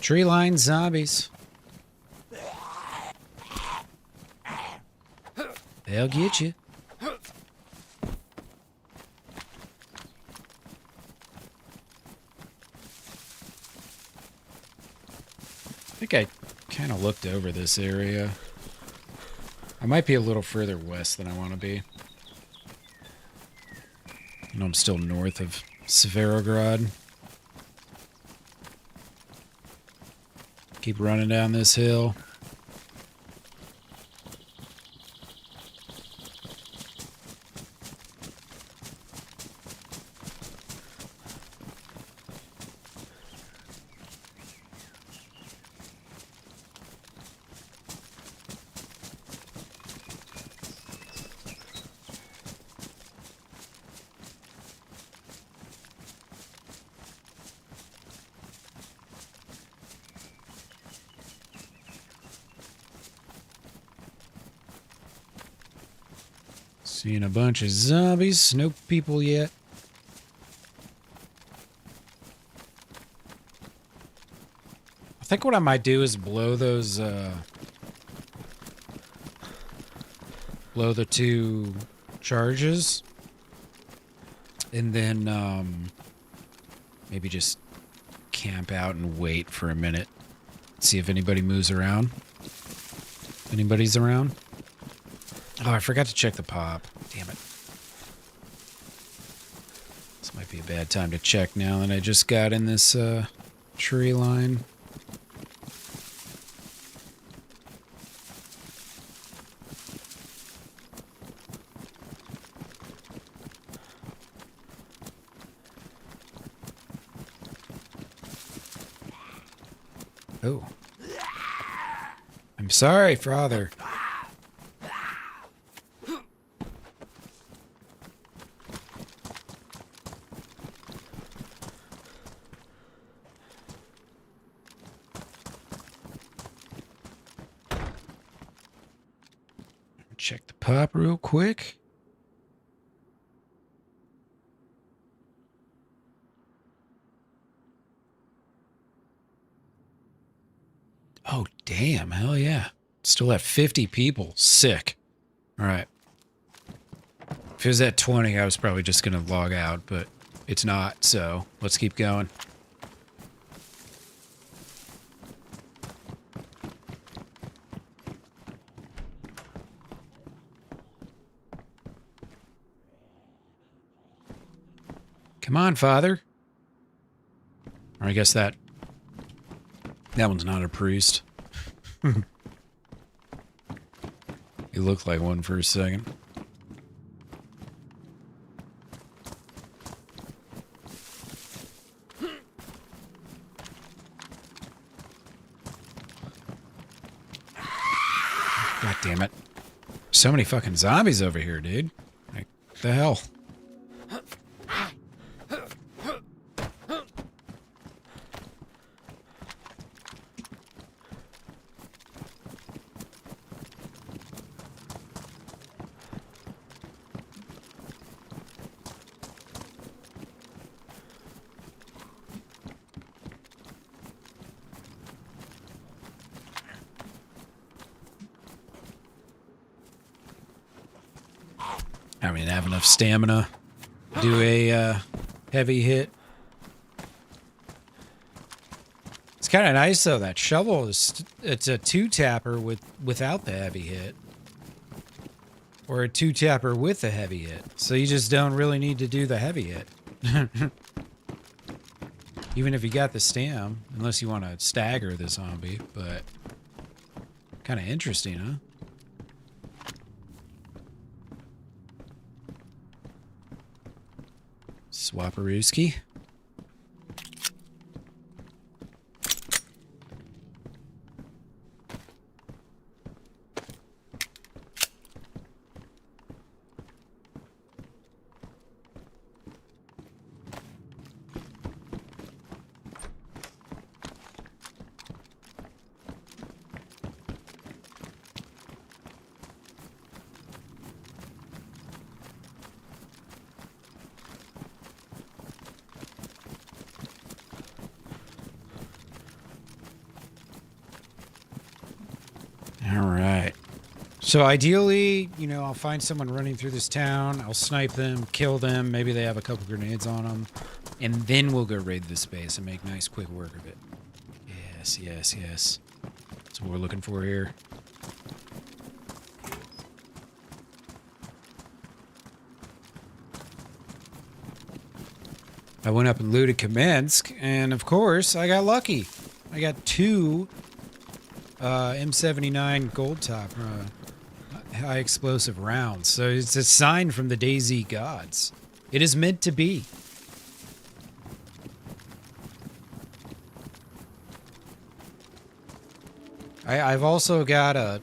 A: Tree line zombies. They'll get you. I think I kind of looked over this area. I might be a little further west than I want to be. I know I'm still north of Severograd. Keep running down this hill. Seeing a bunch of zombies. No people yet. I think what I might do is blow those, blow the 2 charges. And then, maybe just camp out and wait for a minute. See if anybody moves around. Anybody's around? Oh, I forgot to check the pop. Damn it. This might be a bad time to check now that I just got in this tree line. Oh. I'm sorry, Father. Check the pop real quick. Oh, damn. Hell yeah. Still at 50 people. Sick. All right. If it was at 20, I was probably just going to log out, but it's not, so let's keep going. Come on, Father. Or I guess that one's not a priest. He looked like one for a second. God damn it. So many fucking zombies over here, dude. Like, what the hell? I mean, have enough stamina to do a heavy hit. It's kind of nice though. That shovel it's a 2-tapper without the heavy hit, or a 2-tapper with the heavy hit. So you just don't really need to do the heavy hit, even if you got the stam, unless you want to stagger the zombie. But kind of interesting, huh? Swaparooski. All right. So ideally, you know, I'll find someone running through this town. I'll snipe them, kill them. Maybe they have a couple grenades on them. And then we'll go raid the space and make nice quick work of it. Yes, yes, yes. That's what we're looking for here. I went up and looted Kamensk, and of course, I got lucky. I got 2 M79 gold top high explosive rounds. So it's a sign from the DayZ gods. It is meant to be. I've also got a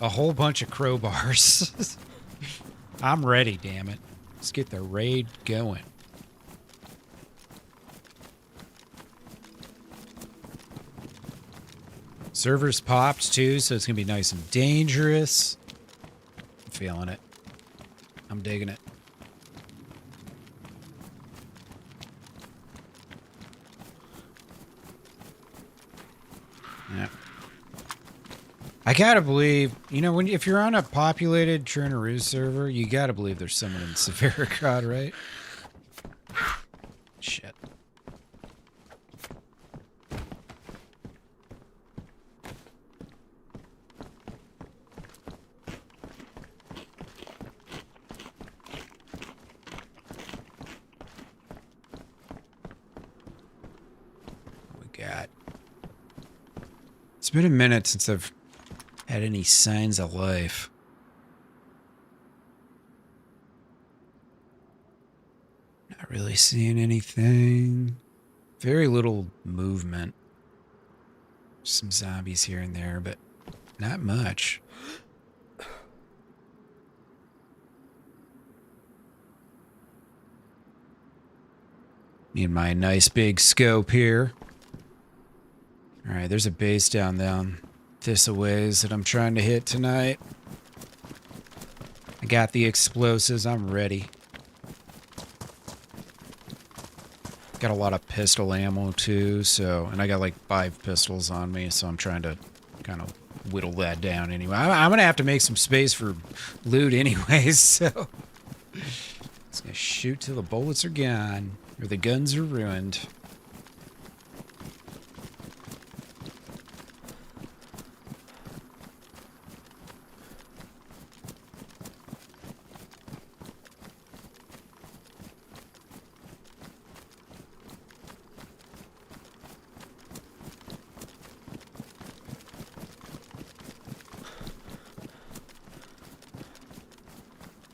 A: a whole bunch of crowbars. I'm ready, damn it. Let's get the raid going. Servers popped too, so it's gonna be nice and dangerous. I'm feeling it. I'm digging it. Yeah. I gotta believe, you know, if you're on a populated Chernarus server, you gotta believe there's someone in Severograd, right? Shit. It's been a minute since I've had any signs of life. Not really seeing anything. Very little movement. Some zombies here and there, but not much. Need my nice big scope here. Alright, there's a base down this a ways that I'm trying to hit tonight. I got the explosives, I'm ready. Got a lot of pistol ammo too, so, and I got like 5 pistols on me, so I'm trying to kind of whittle that down anyway. I'm gonna have to make some space for loot anyways, so. Just gonna shoot till the bullets are gone, or the guns are ruined.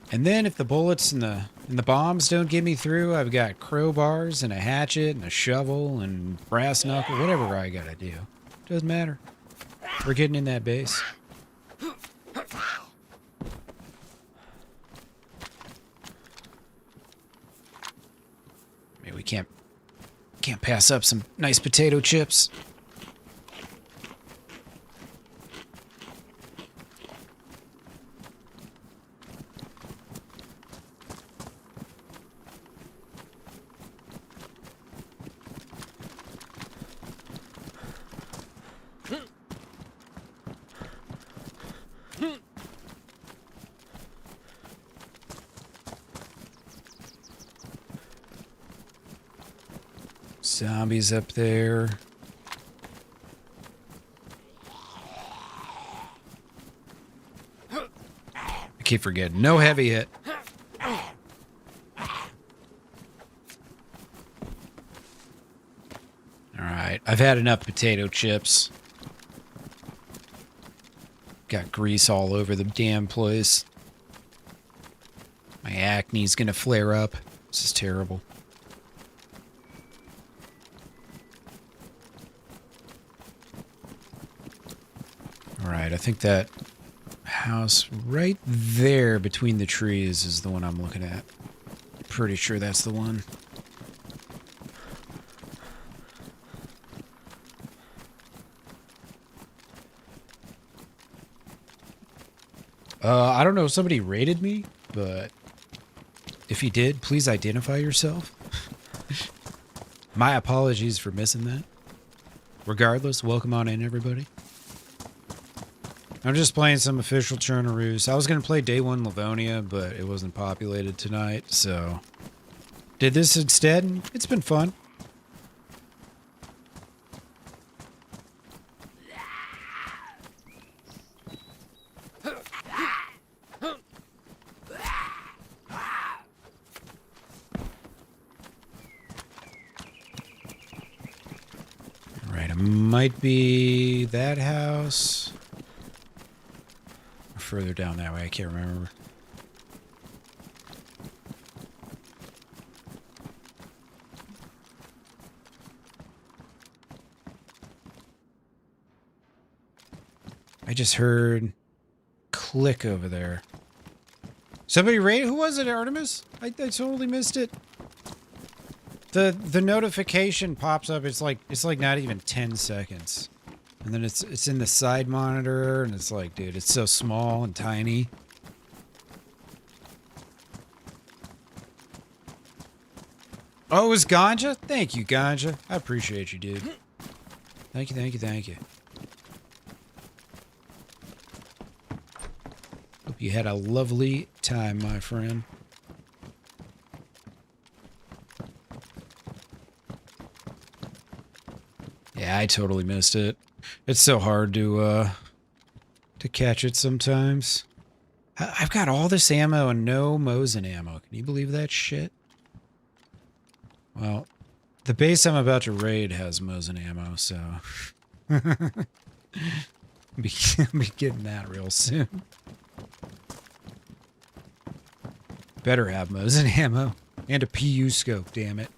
A: And then if the bullets and the bombs don't get me through, I've got crowbars and a hatchet and a shovel and brass knuckle, whatever I gotta do. Doesn't matter. We're getting in that base. I mean, we can't pass up some nice potato chips. Zombies up there. I keep forgetting. No heavy hit. Alright, I've had enough potato chips. Got grease all over the damn place. My acne's gonna flare up. This is terrible. Alright, I think that house right there between the trees is the one I'm looking at. Pretty sure that's the one. I don't know if somebody raided me, but if you did, please identify yourself. My apologies for missing that. Regardless, welcome on in, everybody. I'm just playing some official Chernarus. I was going to play Day 1 Livonia, but it wasn't populated tonight, so did this instead, and it's been fun. Alright, it might be that house. Or further down that way, I can't remember. I just heard click over there. Somebody raided? Who was it, Artemis? I totally missed it. The notification pops up. It's like not even 10 seconds, and then it's in the side monitor, and it's like, dude, it's so small and tiny. Oh, it was Ganja? Thank you, Ganja. I appreciate you, dude. Thank you, thank you, thank you. Hope you had a lovely time, my friend. Yeah, I totally missed it. It's so hard to catch it sometimes. I've got all this ammo and no Mosin ammo. Can you believe that shit? Well, the base I'm about to raid has Mosin ammo, so I'll be getting that real soon. Better have Mosin ammo and a PU scope, damn it.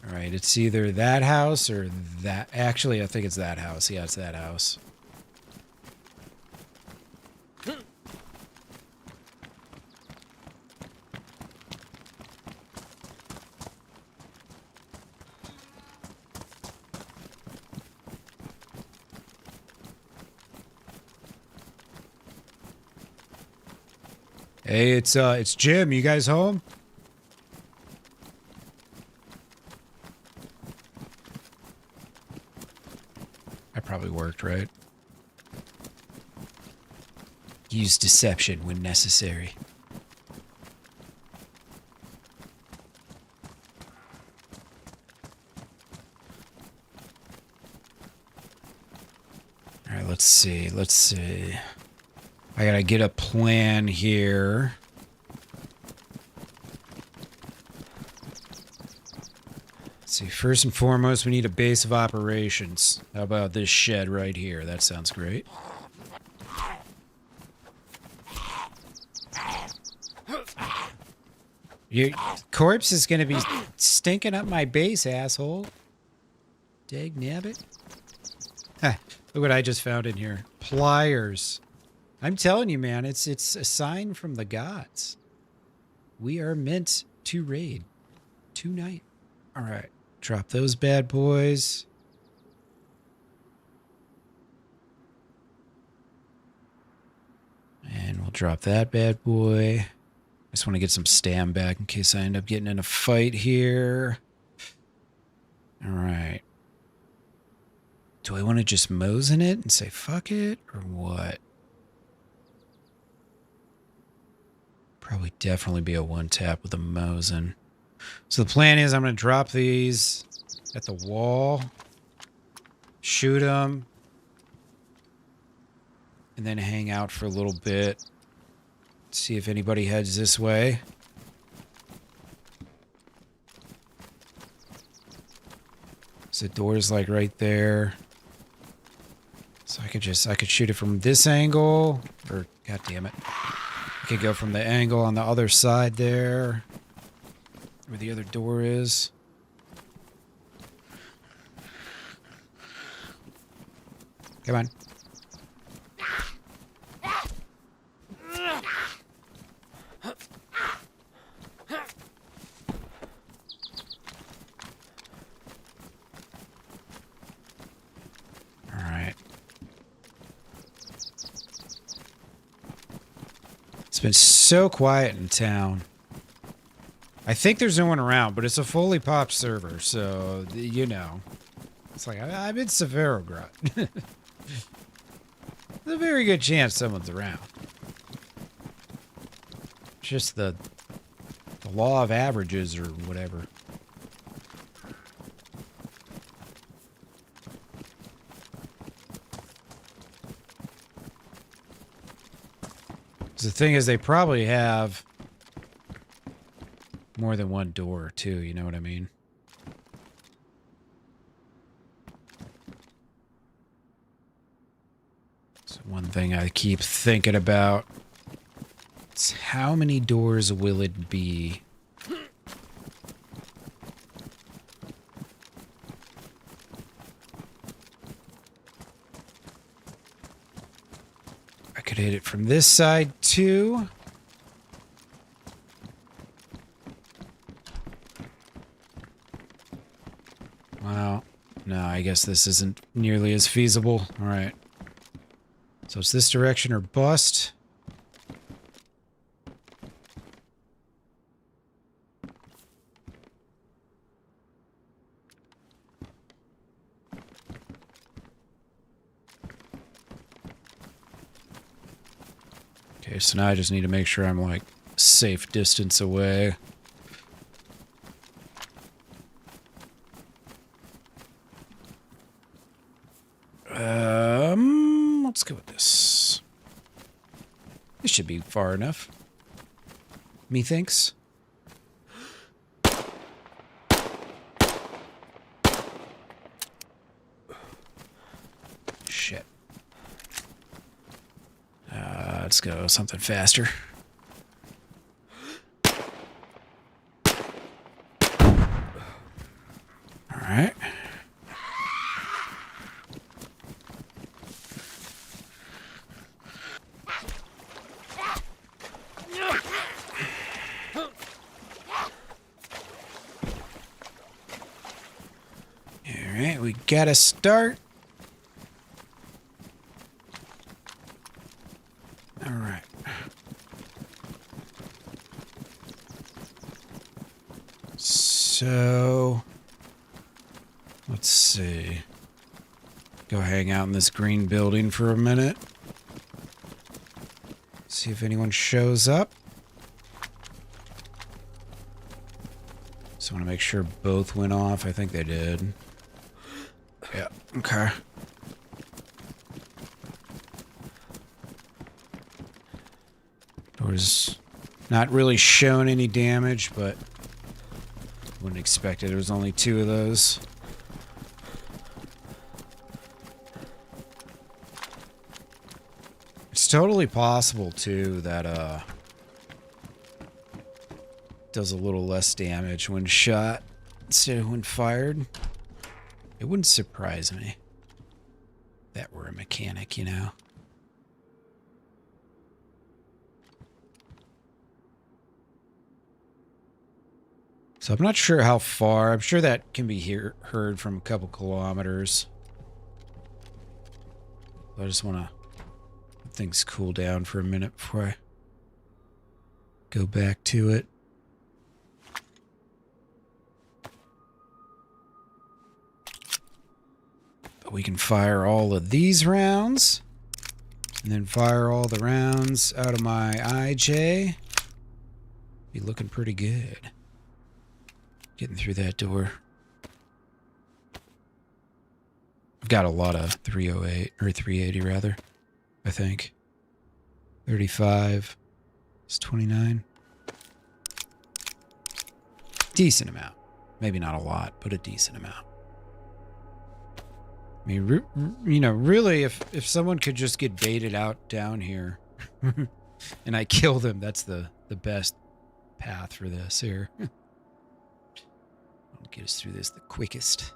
A: Alright, it's either that house or that. Actually, I think it's that house. Yeah, it's that house. Hey, it's Jim. You guys home? I probably worked, right? Use deception when necessary. All right, let's see. Let's see. I gotta get a plan here. Let's see, first and foremost, we need a base of operations. How about this shed right here? That sounds great. Your corpse is gonna be stinking up my base, asshole. Dag nabbit. Ha, look what I just found in here. Pliers. I'm telling you, man, it's a sign from the gods. We are meant to raid tonight. All right, drop those bad boys. And we'll drop that bad boy. I just want to get some stam back in case I end up getting in a fight here. All right. Do I want to just Mosin it and say fuck it or what? Probably definitely be a one tap with a Mosin. So the plan is I'm going to drop these at the wall, shoot them, and then hang out for a little bit. See if anybody heads this way. So the door's like right there. So I could shoot it from this angle, or god damn it. I could go from the angle on the other side there, where the other door is. Come on. It's been so quiet in town. I think there's no one around, but it's a fully popped server, so, you know. It's like, I'm in Severograd. There's a very good chance someone's around. Just the law of averages or whatever. The thing is, they probably have more than one door, too, you know what I mean? So one thing I keep thinking about is how many doors will it be? I could hit it from this side, too. Wow. No, I guess this isn't nearly as feasible. All right. So it's this direction or bust. Okay, so now I just need to make sure I'm, like, safe distance away. Let's go with this. This should be far enough. Methinks. Shit. Let's go something faster. All right. Alright, we gotta start. Alright. So, let's see. Go hang out in this green building for a minute. See if anyone shows up. Just want to make sure both went off. I think they did. Yeah, okay. Door's not really showing any damage, but wouldn't expect it. There was only 2 of those. It's totally possible, too, that, does a little less damage when shot instead of when fired. It wouldn't surprise me if that were a mechanic, you know. So I'm not sure how far. I'm sure that can be heard from a couple kilometers. I just want to let things cool down for a minute before I go back to it. But we can fire all of these rounds. And then fire all the rounds out of my IJ. Be looking pretty good. Getting through that door. I've got a lot of 308, or 380 rather, I think. 35. It's 29. Decent amount. Maybe not a lot, but a decent amount. I mean, you know, really, if someone could just get baited out down here and I kill them, that's the best path for this here. I'll get us through this the quickest.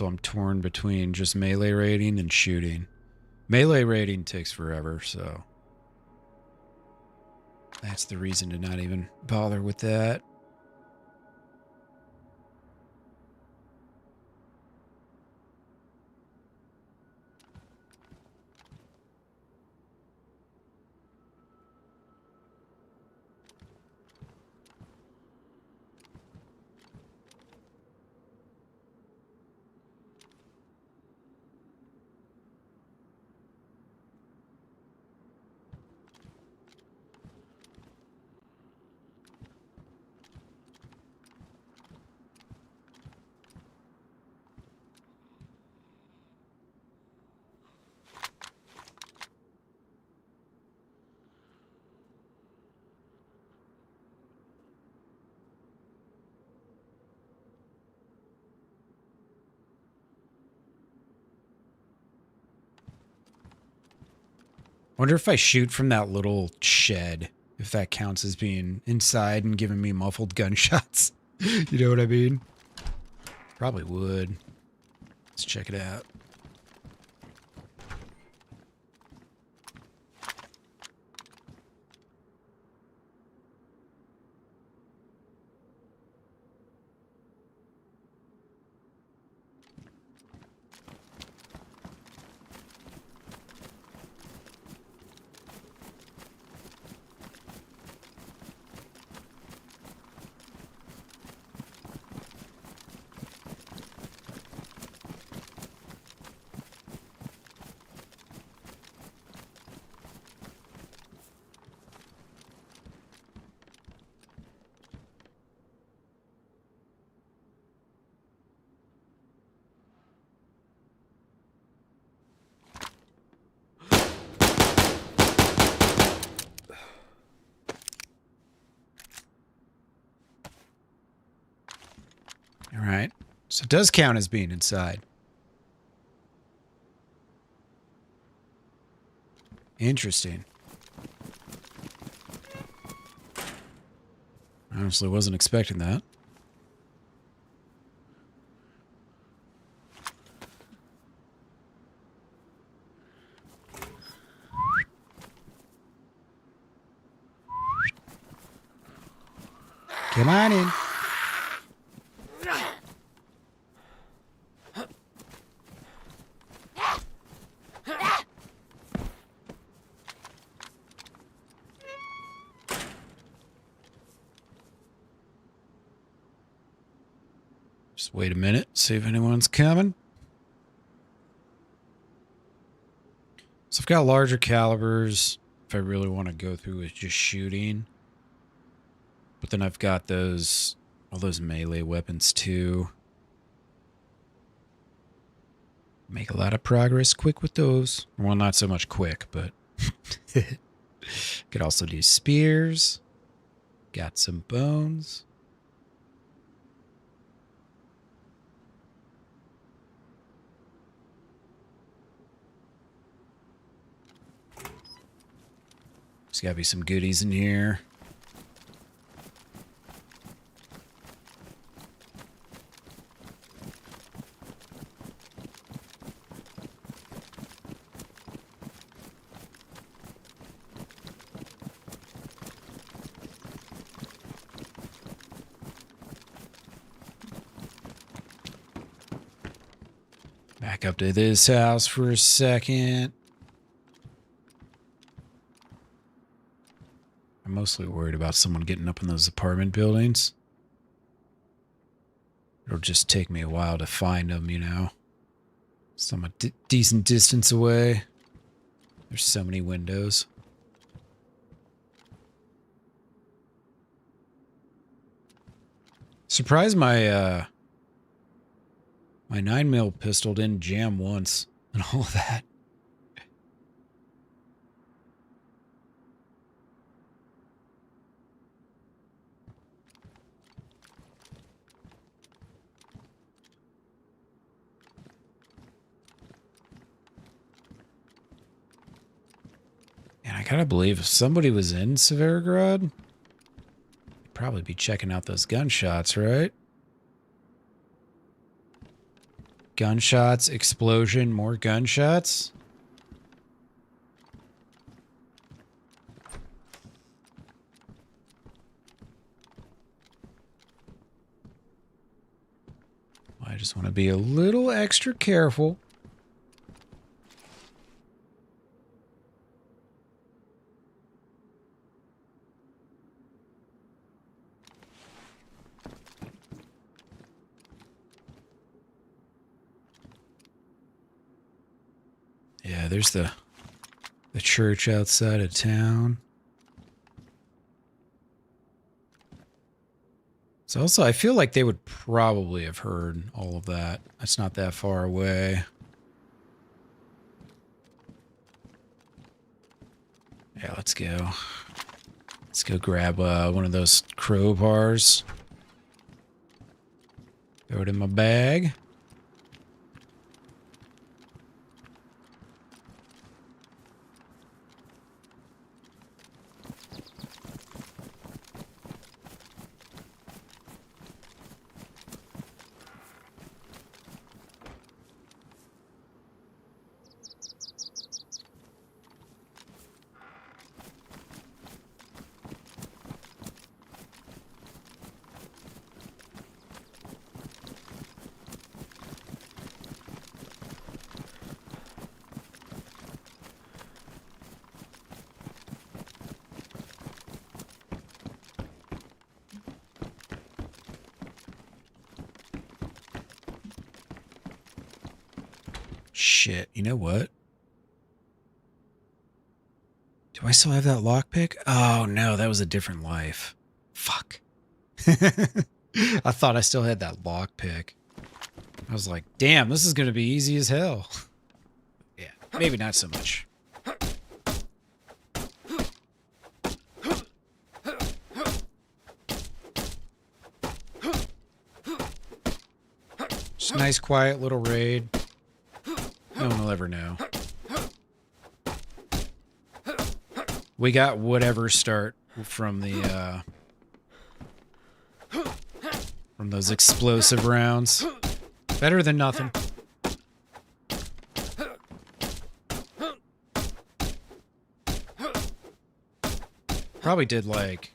A: I'm torn between just melee raiding and shooting. Melee raiding takes forever, so that's the reason to not even bother with that. Wonder if I shoot from that little shed, if that counts as being inside and giving me muffled gunshots. You know what I mean? Probably would. Let's check it out. All right. So it does count as being inside. Interesting. Honestly, wasn't expecting that. Come on in. Just wait a minute, see if anyone's coming. So I've got larger calibers if I really want to go through with just shooting. But then I've got all those melee weapons too. Make a lot of progress quick with those. Well, not so much quick, but could also do spears. Got some bones. There's got to be some goodies in here. Back up to this house for a second. I'm mostly worried about someone getting up in those apartment buildings. It'll just take me a while to find them, you know. So I'm a decent distance away. There's so many windows. Surprised my my 9mm pistol didn't jam once and all of that. And I gotta believe if somebody was in Severograd, they'd probably be checking out those gunshots, right? Gunshots, explosion, more gunshots. I just want to be a little extra careful. Yeah, there's the church outside of town. So also, I feel like they would probably have heard all of that. It's not that far away. Yeah, let's go. Let's go grab one of those crowbars. Throw it in my bag. Shit, you know what? Do I still have that lockpick? Oh no, that was a different life. Fuck. I thought I still had that lockpick. I was like, damn, this is gonna be easy as hell. Yeah, maybe not so much. Just a nice, quiet little raid. No one will ever know. We got whatever start from the from those explosive rounds. Better than nothing. Probably did like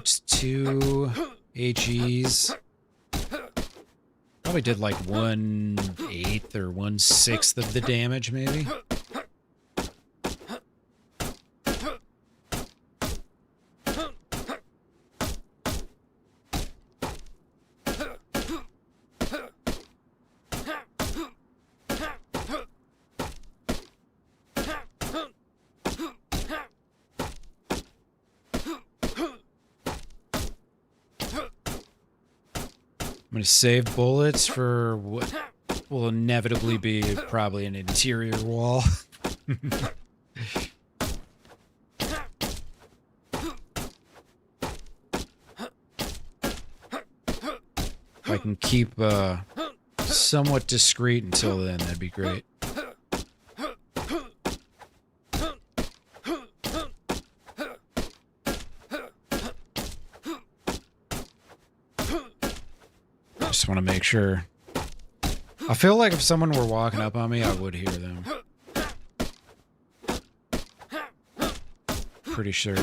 A: just 2 HEs. Probably did like 1/8 or 1/6 of the damage, maybe. I'm going to save bullets for what will inevitably be probably an interior wall. If I can keep somewhat discreet until then, that'd be great. Just want to make sure. I feel like if someone were walking up on me, I would hear them. Pretty sure.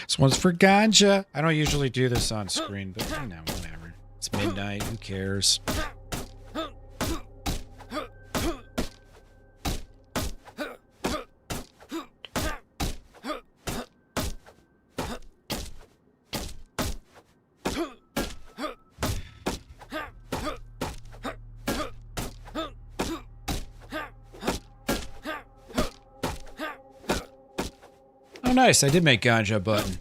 A: This one's for ganja. I don't usually do this on screen, but you know, whatever. It's midnight. Who cares? Oh, nice. I did make Ganja button.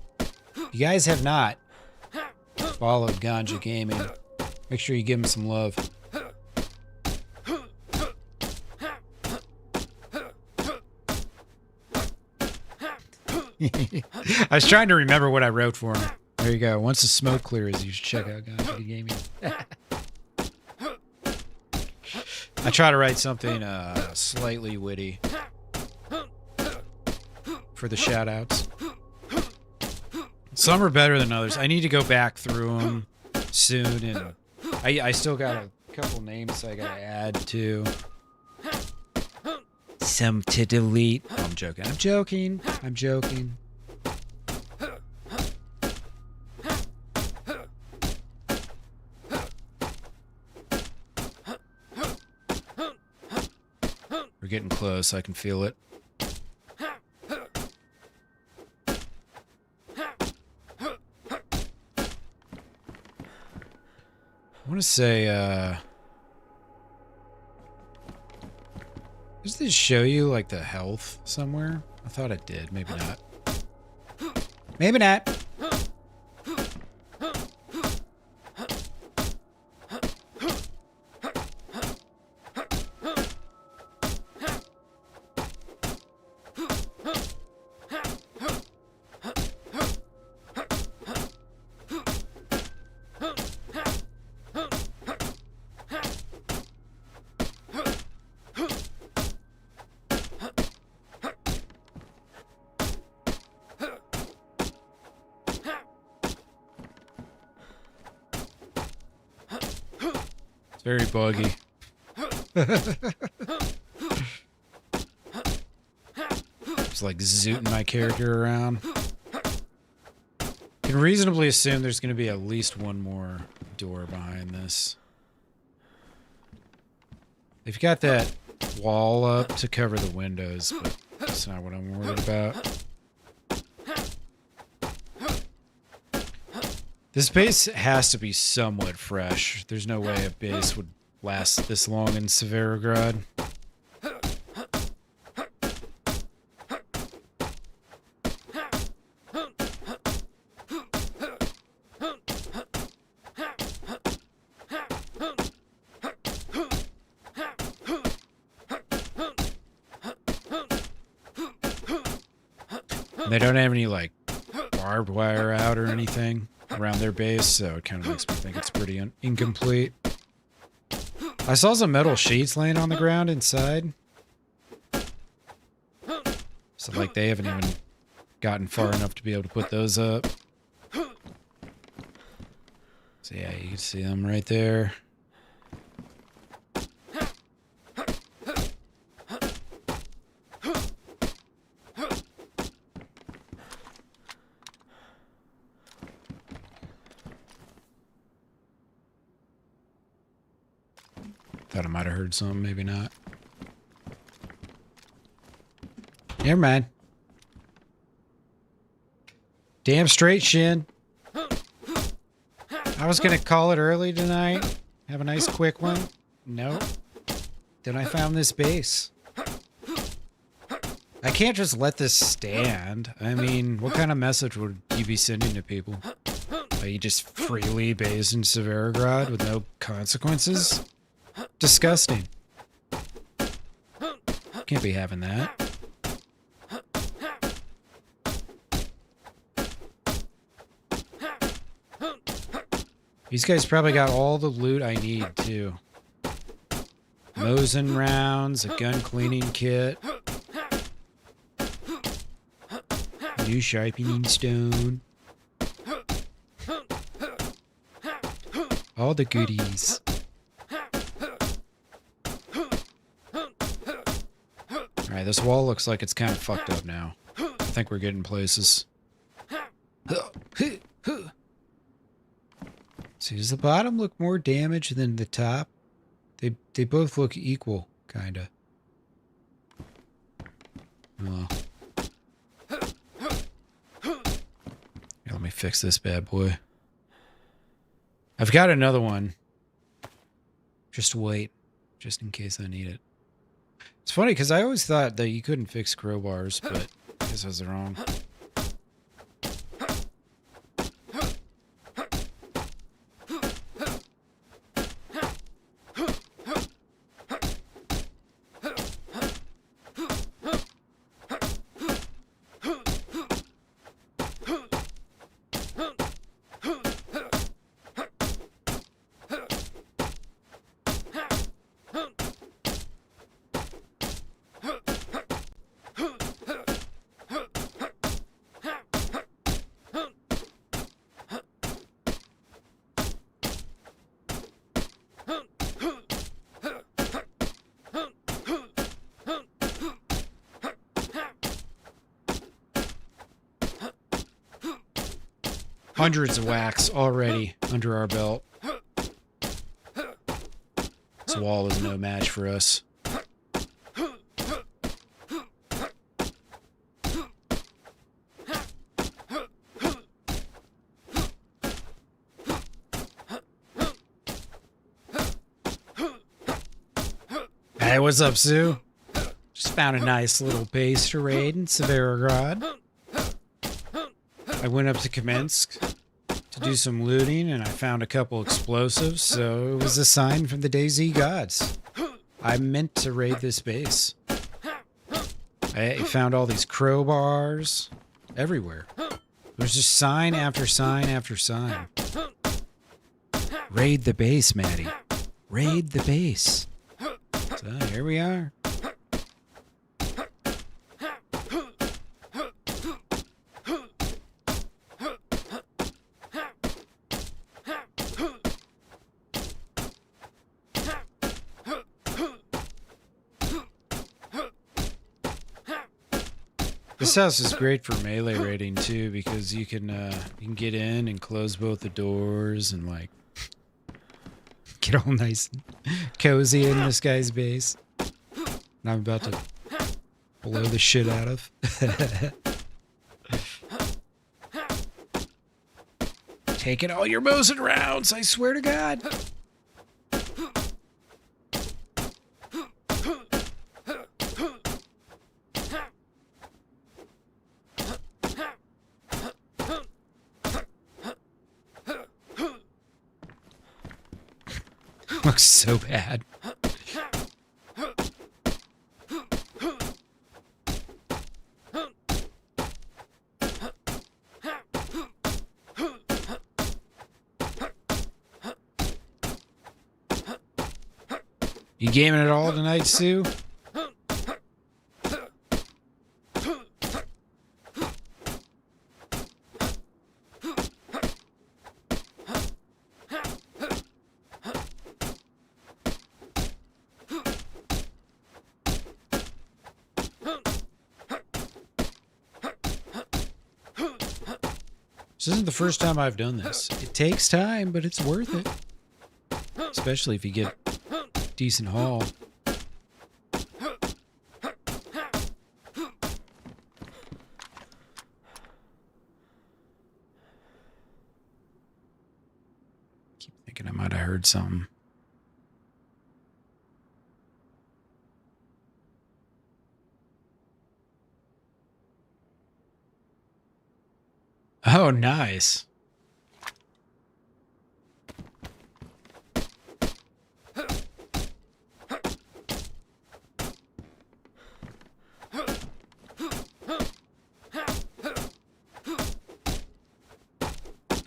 A: You guys have not followed Ganja Gaming. Make sure you give him some love. I was trying to remember what I wrote for him. There you go. Once the smoke clears, you should check out Ganja Gaming. I try to write something slightly witty for the shout-outs. Some are better than others. I need to go back through them soon, and I still got a couple names I gotta add to. Some to delete. Oh, I'm joking. I'm joking. I'm joking. We're getting close. I can feel it. I want to say, does this show you, like, the health somewhere? I thought it did. Maybe not. Maybe not. Very buggy. Just like zooting my character around. Can reasonably assume there's going to be at least one more door behind this. They've got that wall up to cover the windows, but that's not what I'm worried about. This base has to be somewhat fresh. There's no way a base would last this long in Severograd. They don't have any, like, barbed wire out or anything around their base, so it kind of makes me think it's pretty incomplete. I saw some metal sheets laying on the ground inside. So, like, they haven't even gotten far enough to be able to put those up. So, yeah, you can see them right there. Thought I might have heard something, maybe not. Never mind. Damn straight, Shin. I was gonna call it early tonight. Have a nice quick one. Nope. Then I found this base. I can't just let this stand. I mean, what kind of message would you be sending to people? Are you just freely based in Severograd with no consequences? Disgusting. Can't be having that. These guys probably got all the loot I need, too. Mosin rounds, a gun cleaning kit. New sharpening stone. All the goodies. Alright, this wall looks like it's kind of fucked up now. I think we're getting places. See, does the bottom look more damaged than the top? They both look equal, kinda. Oh. Yeah, let me fix this bad boy. I've got another one. Just wait. Just in case I need it. It's funny, because I always thought that you couldn't fix crowbars, but I guess I was wrong. Hundreds of whacks already under our belt. This wall is no match for us. Hey, what's up, Sue? Just found a nice little base to raid in Severograd. I went up to Kamensk to do some looting, and I found a couple explosives, so it was a sign from the DayZ gods. I meant to raid this base. I found all these crowbars everywhere. There's just sign after sign after sign. Raid the base, Maddie. Raid the base. So here we are. This house is great for melee raiding too, because you can get in and close both the doors and like get all nice and cozy in this guy's base. And I'm about to blow the shit out of. Taking all your Mosin rounds, I swear to God. Looks so bad. You gaming at all tonight, Sue? This isn't the first time I've done this. It takes time, but it's worth it. Especially if you get decent haul. Keep thinking I might have heard something. Oh, nice.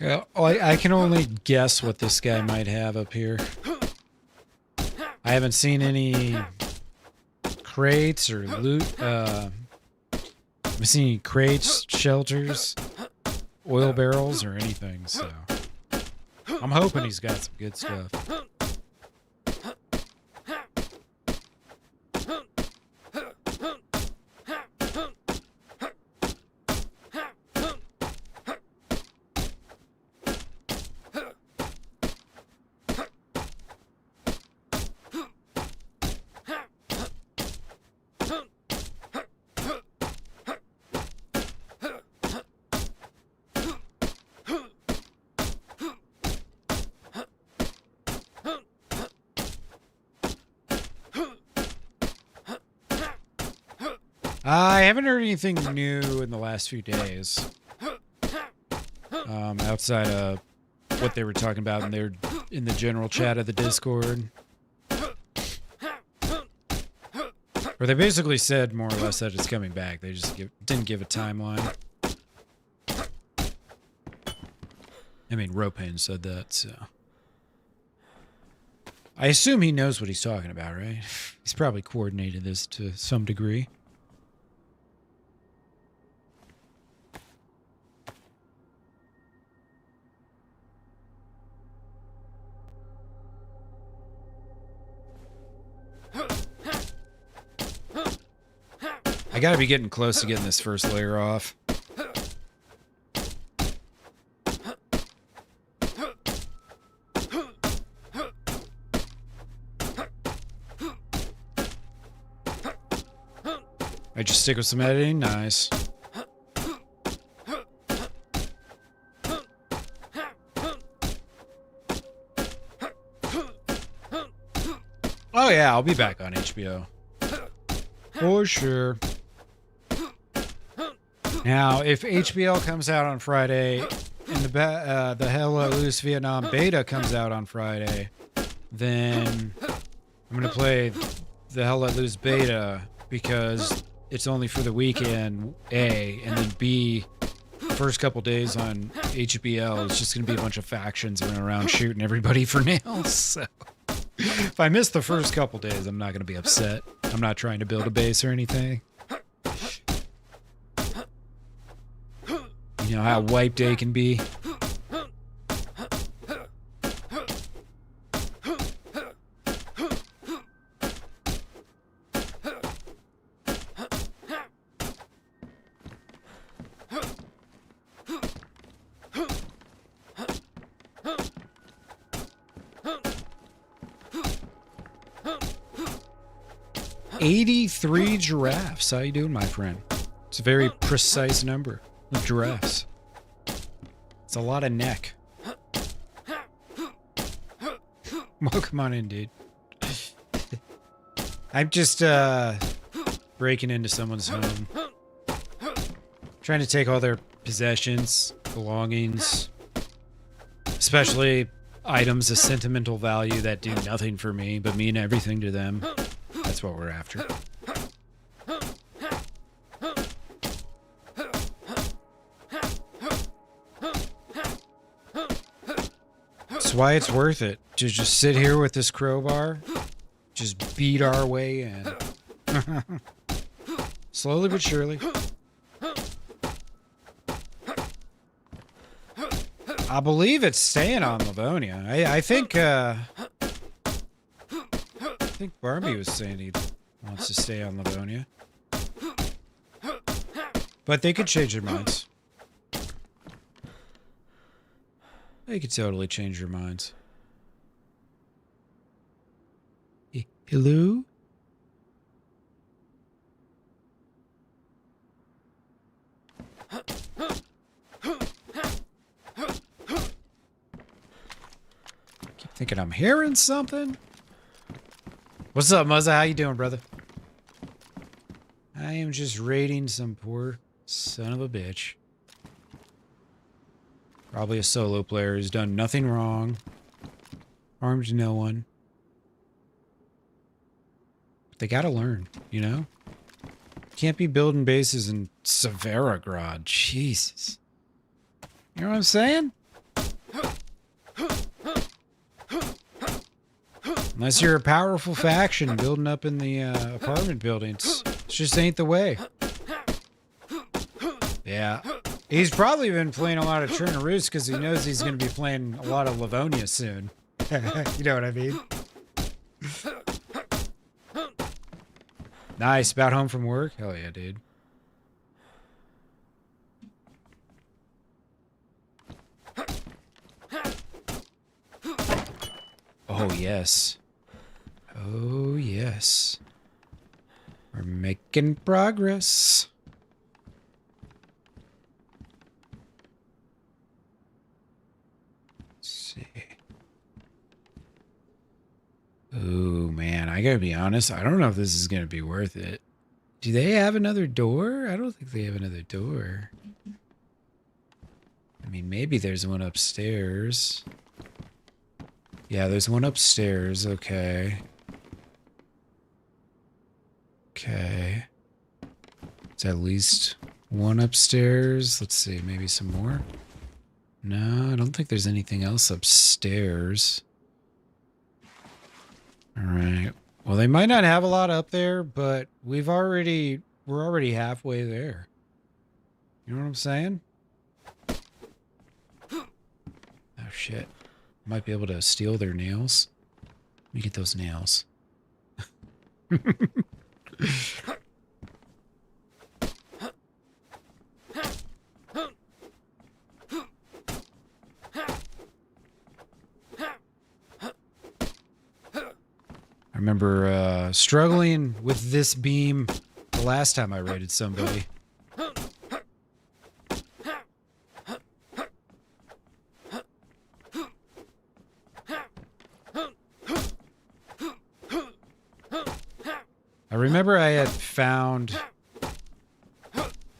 A: Yeah, I can only guess what this guy might have up here. I haven't seen any crates or loot. I haven't seen any crates, shelters, oil barrels, or anything, so I'm hoping he's got some good stuff. I haven't heard anything new in the last few days. Outside of what they were talking about in the general chat of the Discord. Or they basically said more or less that it's coming back. They just didn't give a timeline. I mean, Ropain said that, so. I assume he knows what he's talking about, right? He's probably coordinated this to some degree. I gotta be getting close to getting this first layer off. I just stick with some editing. Nice. Oh yeah, I'll be back on HBO. For sure. Now, if HBO comes out on Friday and the Hell Let Loose Vietnam beta comes out on Friday, then I'm going to play the Hell Let Loose beta because it's only for the weekend, A, and then B, first couple days on HBO, it's just going to be a bunch of factions running around shooting everybody for nails. So if I miss the first couple days, I'm not going to be upset. I'm not trying to build a base or anything. You know how wipe day can be. "83 giraffes. How you doing, my friend? It's a very precise number of giraffes. It's a lot of neck. Welcome on in, dude. I'm just breaking into someone's home. Trying to take all their possessions, belongings, especially items of sentimental value that do nothing for me but mean everything to them. That's what we're after. That's why it's worth it to just sit here with this crowbar, just beat our way in. Slowly but surely. I believe it's staying on Livonia. I think Barbie was saying he wants to stay on Livonia. But they could change their minds. They could totally change their minds. Hello? Keep thinking I'm hearing something. What's up, Muzza? How you doing, brother? I am just raiding some poor son of a bitch. Probably a solo player who's done nothing wrong. Harmed no one. But they gotta learn, you know? Can't be building bases in Severograd. Jesus. You know what I'm saying? Unless you're a powerful faction building up in the apartment buildings. It just ain't the way. Yeah. He's probably been playing a lot of Chernarus because he knows he's going to be playing a lot of Livonia soon. You know what I mean? Nice. About home from work? Hell yeah, dude. Oh, yes. Oh, yes. We're making progress. Let's see. Oh, man. I gotta be honest. I don't know if this is gonna be worth it. Do they have another door? I don't think they have another door. I mean, maybe there's one upstairs. Yeah, there's one upstairs. Okay. Okay. It's at least one upstairs. Let's see, maybe some more. No, I don't think there's anything else upstairs. All right. Well, they might not have a lot up there, but we're already halfway there. You know what I'm saying? Oh shit. Might be able to steal their nails. Let me get those nails. I remember struggling with this beam a the last time I raided somebody. I remember I had found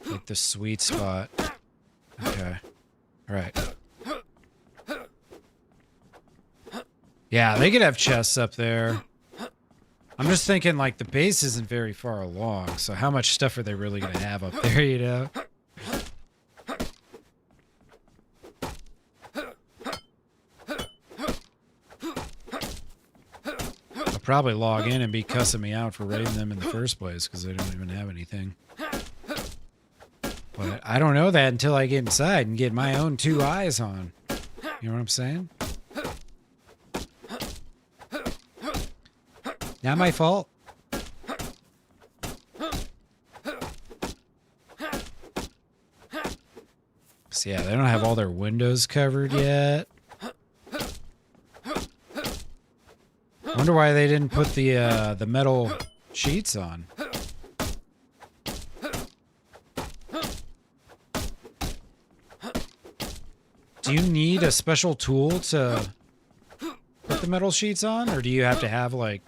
A: like the sweet spot. Okay. All right. Yeah, they could have chests up there. I'm just thinking like the base isn't very far along, so how much stuff are they really going to have up there, you know? They'll probably log in and be cussing me out for raiding them in the first place because they don't even have anything. But I don't know that until I get inside and get my own 2 eyes on. You know what I'm saying? Not my fault. So yeah, they don't have all their windows covered yet. I wonder why they didn't put the metal sheets on. Do you need a special tool to put the metal sheets on, or do you have to have like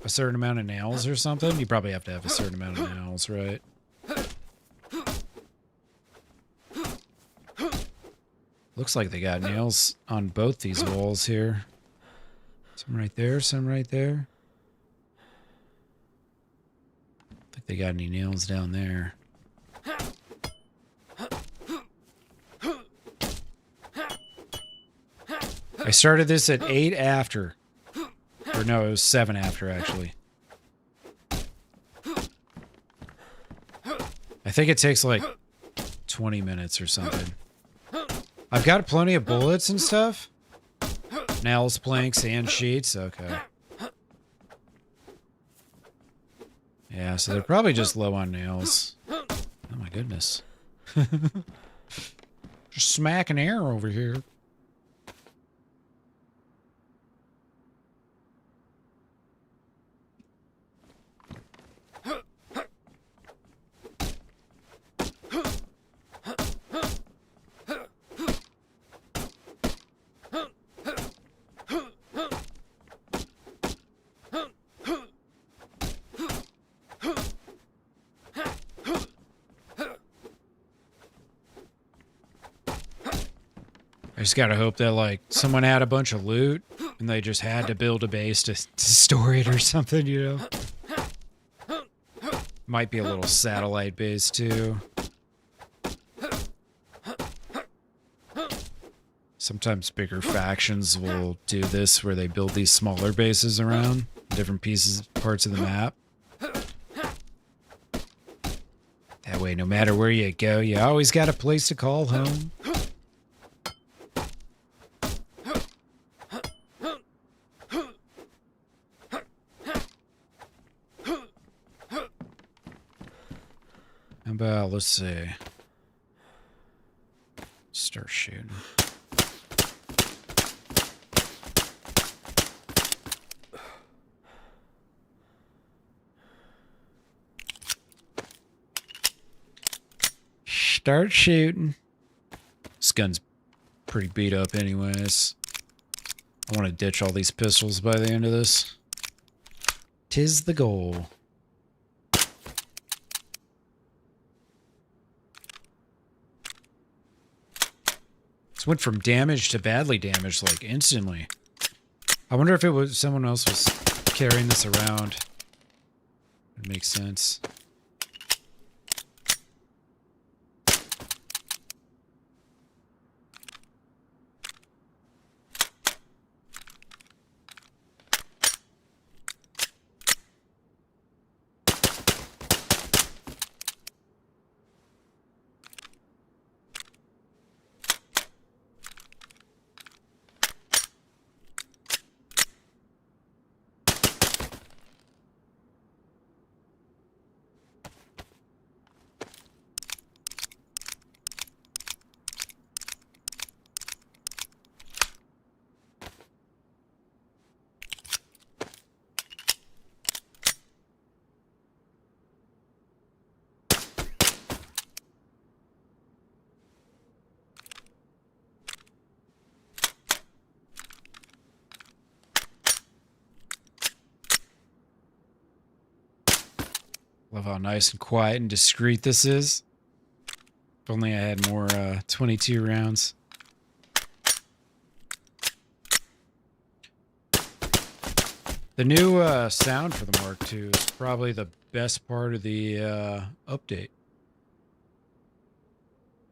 A: a certain amount of nails or something? You probably have to have a certain amount of nails, right? Looks like they got nails on both these walls here. Some right there, some right there. I think they got any nails down there. I started this at 8 after. Or no, it was 7 after, actually. I think it takes like 20 minutes or something. I've got plenty of bullets and stuff. Nails, planks, and sheets. Okay. Yeah, so they're probably just low on nails. Oh my goodness. Just smacking air over here. I just gotta hope that, like, someone had a bunch of loot and they just had to build a base to store it or something, you know? Might be a little satellite base, too. Sometimes bigger factions will do this, where they build these smaller bases around different pieces, parts of the map. That way, no matter where you go, you always got a place to call home. How about, let's see. Start shooting. Start shooting. This gun's pretty beat up anyways. I want to ditch all these pistols by the end of this. 'Tis the goal. This went from damaged to badly damaged, like, instantly. I wonder if it was someone else was carrying this around. It makes sense. Love how nice and quiet and discreet this is. If only I had more 22 rounds. The new sound for the Mark II is probably the best part of the update.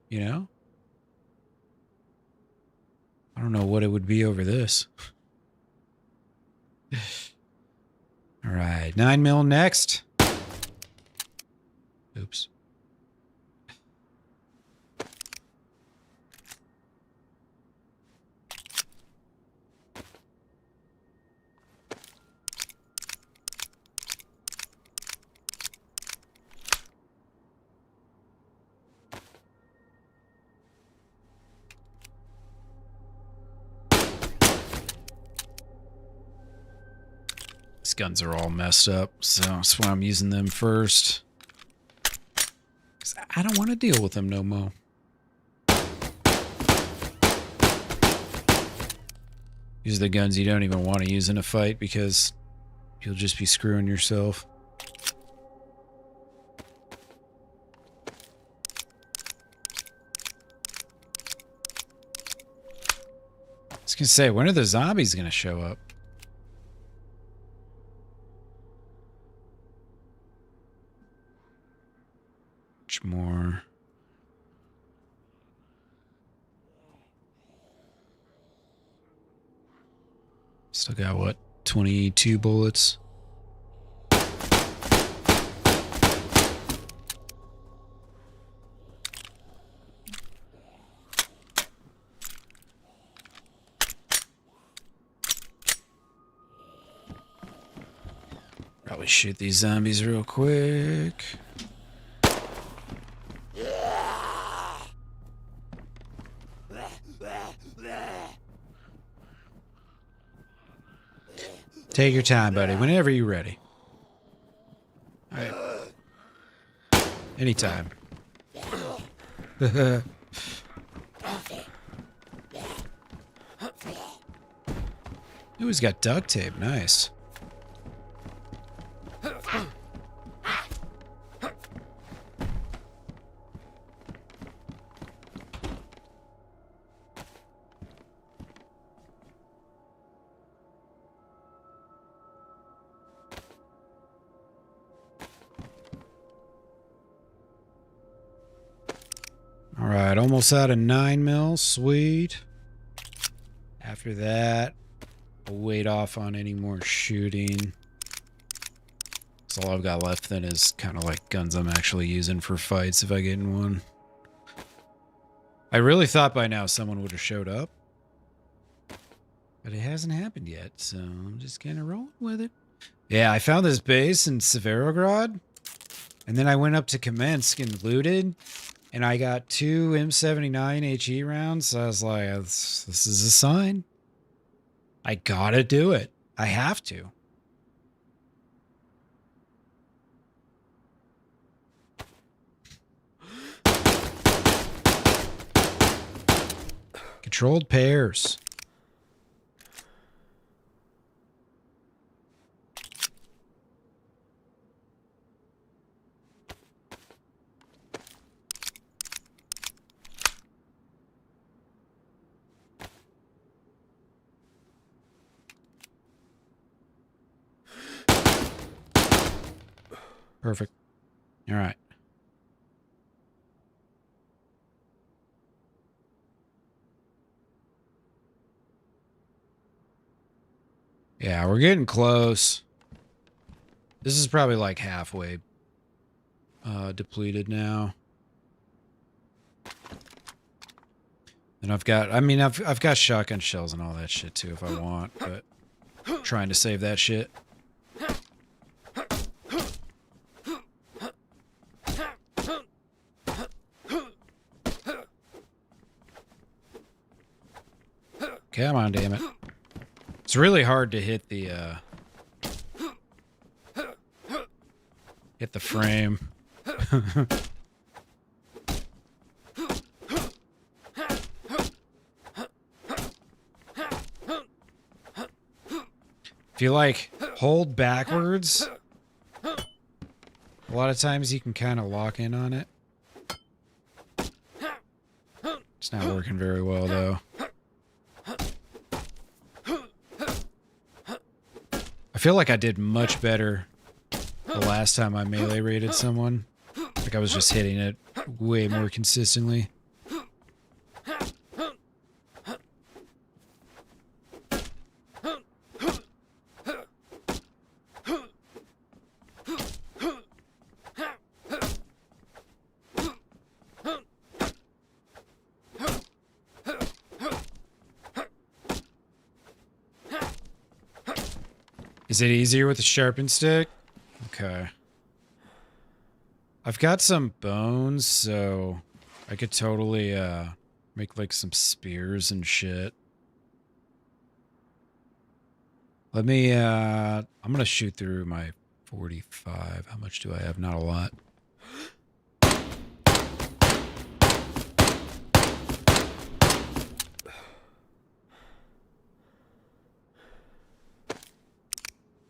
A: You know? I don't know what it would be over this. All right, 9mm next. Oops. These guns are all messed up, so that's why I'm using them first. 'Cause I don't want to deal with them no more. Use the guns you don't even want to use in a fight because you'll just be screwing yourself. I was gonna say, when are the zombies gonna show up? Much more. Still got what? 22 bullets. Probably shoot these zombies real quick. Take your time, buddy. Whenever you're ready. All right. Anytime. Ooh, he's got duct tape. Nice. Alright, almost out of 9mm. Sweet. After that, I'll wait off on any more shooting. So all I've got left then is kind of like guns I'm actually using for fights if I get in one. I really thought by now someone would have showed up. But it hasn't happened yet, so I'm just kind of rolling with it. Yeah, I found this base in Severograd. And then I went up to Kamensk and looted. And I got 2 M79 HE rounds. So I was like, this is a sign. I gotta do it. I have to. Controlled pairs. Perfect. All right. Yeah, we're getting close. This is probably like halfway depleted now. And I've got, I mean, I've got shotgun shells and all that shit too if I want, but I'm trying to save that shit. Come on, damn it. It's really hard to hit the frame. If you like hold backwards A lot of times you can kind of lock in on it. It's not working very well though. I feel like I did much better the last time I melee raided someone. Like I was just hitting it way more consistently. Is it easier with the sharpened stick? Okay. I've got some bones, so I could totally make like some spears and shit. Let me I'm gonna shoot through my 45. How much do I have? Not a lot.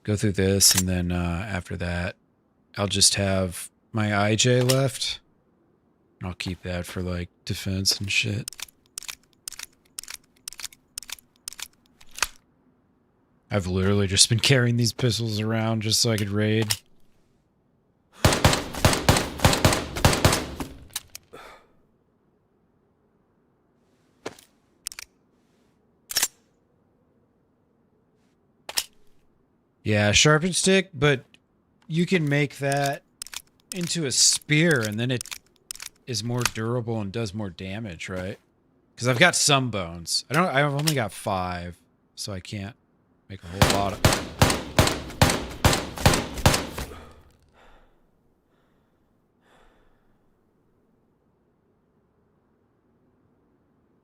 A: Go through this, and then after that, I'll just have my IJ left. I'll keep that for like defense and shit. I've literally just been carrying these pistols around just so I could raid. Yeah, sharpened stick, but you can make that into a spear and then it is more durable and does more damage, right? Because I've got some bones. I've only got 5, so I can't make a whole lot of...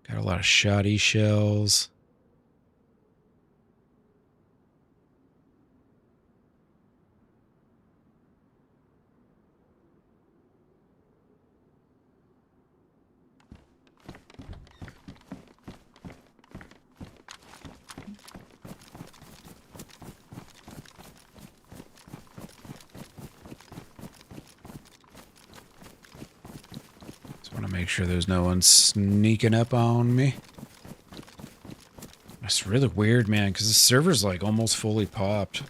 A: Got a lot of shoddy shells. Want to make sure there's no one sneaking up on me. That's really weird, man, because the server's like almost fully popped.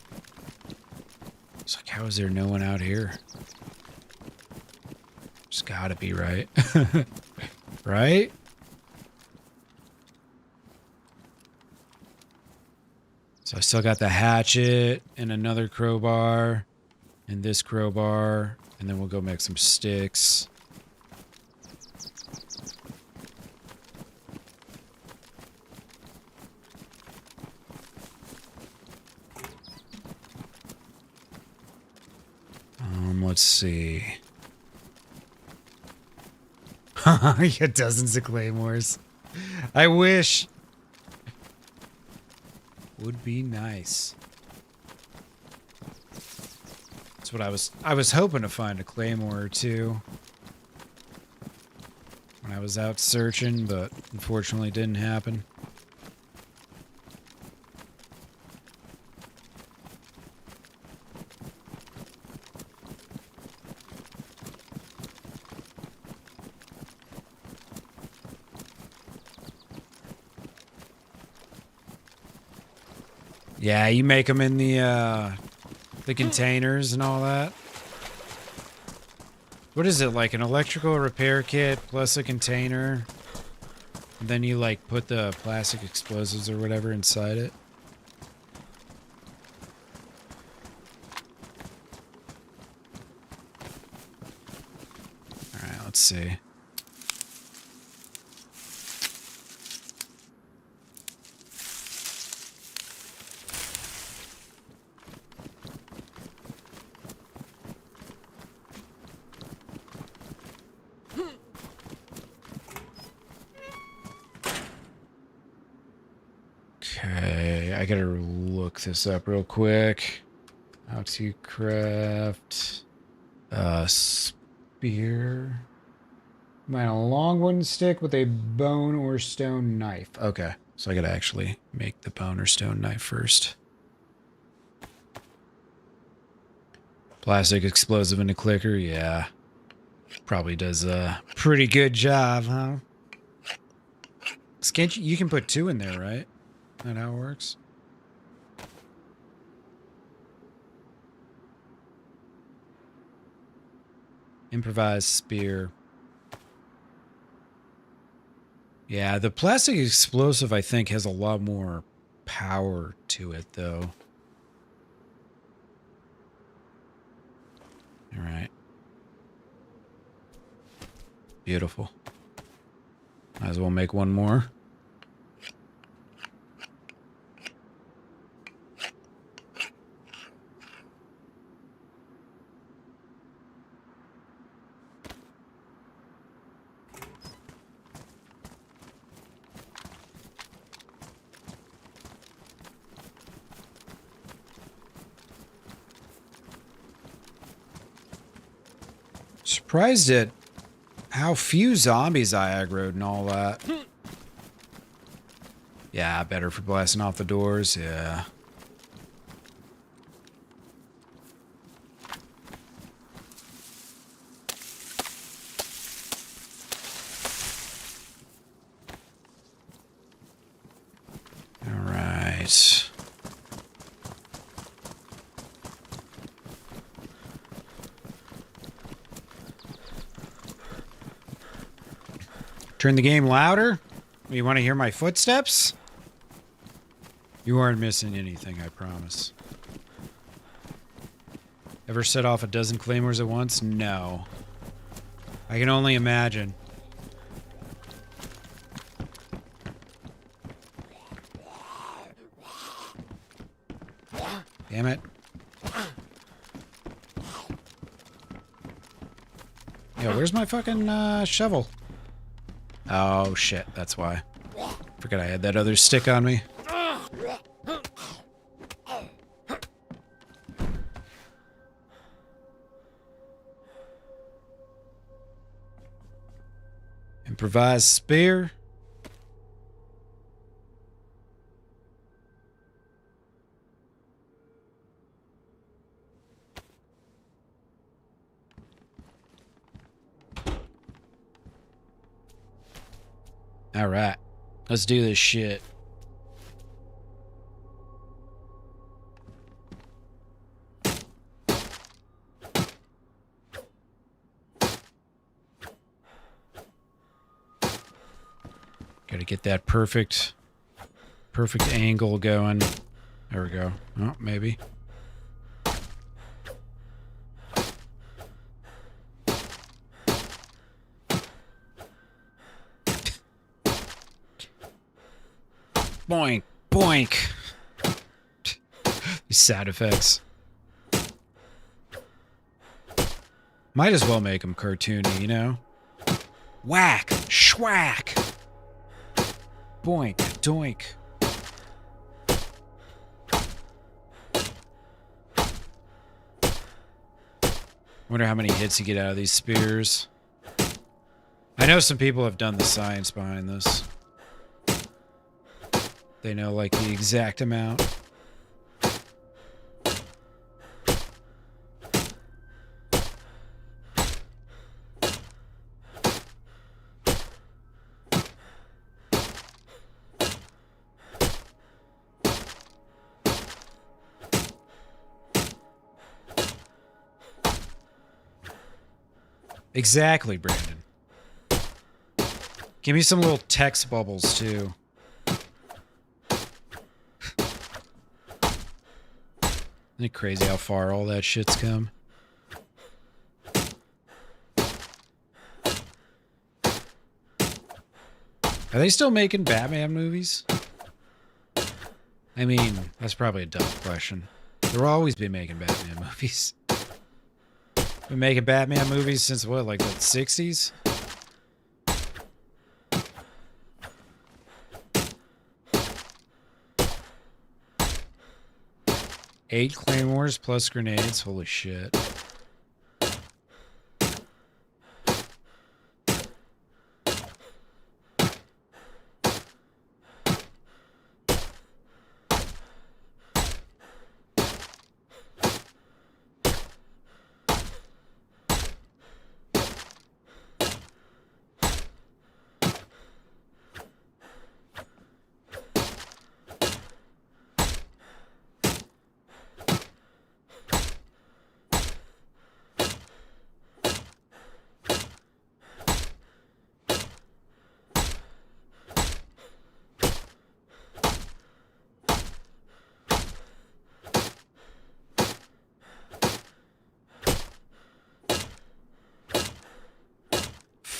A: It's like, how is there no one out here? It's gotta be, right? Right? So I still got the hatchet and another crowbar and this crowbar, and then we'll go make some sticks. Let's see. Yeah, dozens of claymores. I wish. Would be nice. That's what I was hoping to find a claymore or two when I was out searching, but unfortunately didn't happen. Yeah, you make them in the containers and all that. What is it, like an electrical repair kit plus a container? And then you like put the plastic explosives or whatever inside it? Alright, let's see. I gotta look this up real quick. How to craft a spear. Combine a long wooden stick with a bone or stone knife. Okay, so I gotta actually make the bone or stone knife first. Plastic explosive in a clicker, yeah. Probably does a pretty good job, huh? Can't you can put 2 in there, right? Is that how it works? Improvised spear. Yeah, the plastic explosive, I think, has a lot more power to it, though. All right. Beautiful. Might as well make one more. Surprised at how few zombies I aggroed and all that. Yeah, better for blasting off the doors, yeah. All right. Turn the game louder? You want to hear my footsteps? You aren't missing anything, I promise. Ever set off a dozen claymores at once? No. I can only imagine. Damn it. Yo, where's my fucking shovel? Oh shit, that's why. Forgot I had that other stick on me. Improvised spear. All right, let's do this shit. Got to get that perfect angle going. There we go. Oh, maybe. Boink, boink. These sound effects. Might as well make them cartoony, you know? Whack, schwack. Boink, doink. Wonder how many hits you get out of these spears. I know some people have done the science behind this. They know, like, the exact amount. Exactly, Brandon. Give me some little text bubbles, too. Isn't it crazy how far all that shit's come? Are they still making Batman movies? I mean, that's probably a dumb question. They'll always be making Batman movies. Been making Batman movies since what, like the 60s? Eight claymores plus grenades. Holy shit.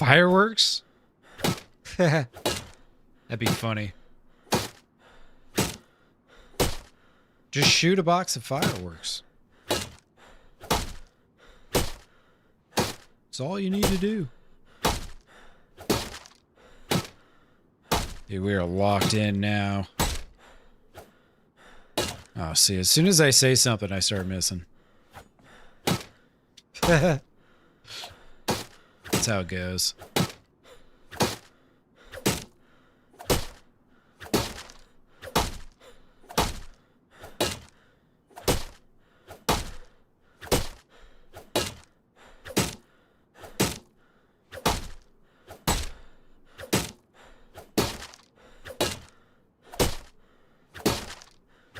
A: Fireworks? That'd be funny. Just shoot a box of fireworks. It's all you need to do. Dude, we are locked in now. Oh, see, as soon as I say something, I start missing. That's how it goes.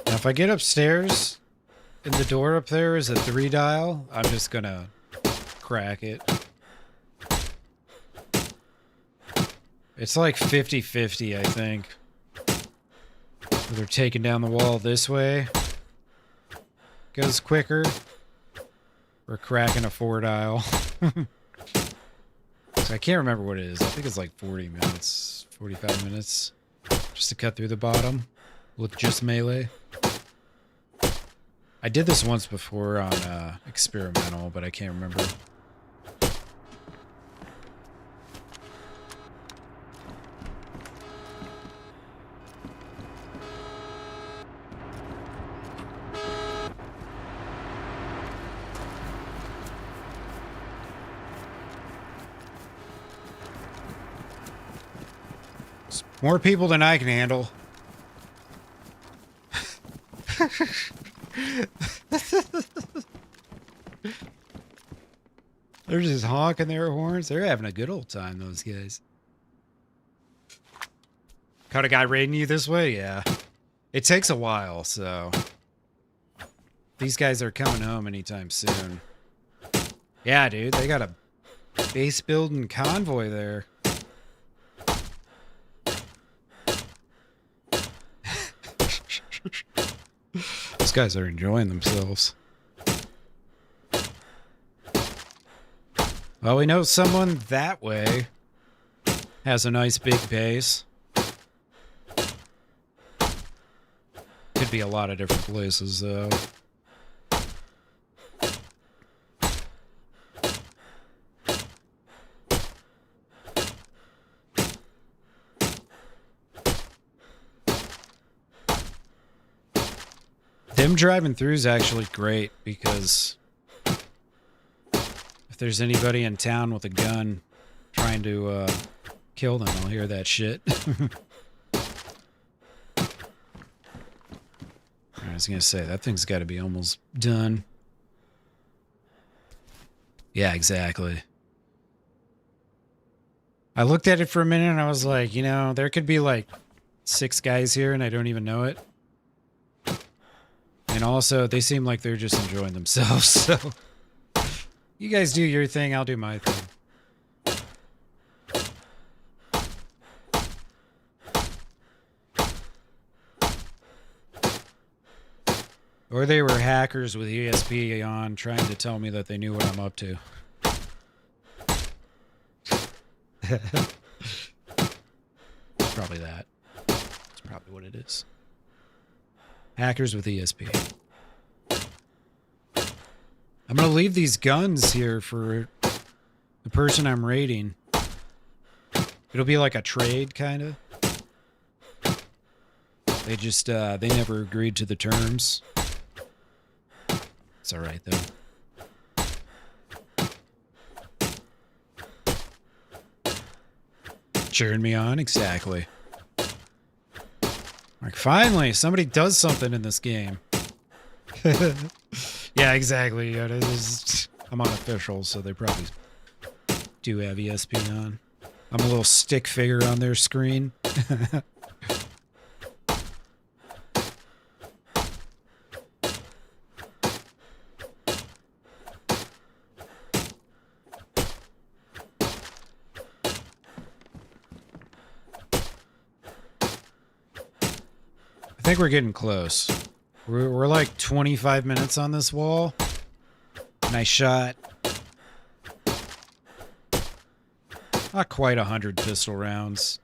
A: If I get upstairs and the door up there is a 3 dial, I'm just gonna crack it. It's like 50-50, I think. They're taking down the wall this way. Goes quicker. Or cracking a 4 dial. So I can't remember what it is. I think it's like 40 minutes, 45 minutes. Just to cut through the bottom with just melee. I did this once before on experimental, but I can't remember. It's more people than I can handle. They're just honking their horns. They're having a good old time, those guys. Caught a guy raiding you this way? Yeah. It takes a while, so... These guys are coming home anytime soon. Yeah, dude, they got a base building convoy there. These guys are enjoying themselves. Well, we know someone that way has a nice big base. Could be a lot of different places, though. Them driving through is actually great because if there's anybody in town with a gun trying to kill them, I'll hear that shit. I was gonna say, that thing's got to be almost done. Yeah, exactly. I looked at it for a minute and I was like, you know, there could be like 6 guys here and I don't even know it. And also, they seem like they're just enjoying themselves, so... You guys do your thing, I'll do my thing. Or they were hackers with ESP on, trying to tell me that they knew what I'm up to. Probably that. That's probably what it is. Hackers with ESP. I'm gonna leave these guns here for the person I'm raiding. It'll be like a trade, kind of. They just, they never agreed to the terms. It's alright, though. Cheering me on? Exactly. Like, finally, somebody does something in this game. Yeah, exactly. Yeah, I'm unofficial, so they probably do have ESP on. I'm a little stick figure on their screen. I think we're getting close. We're like 25 minutes on this wall. Nice shot. Not quite 100 pistol rounds.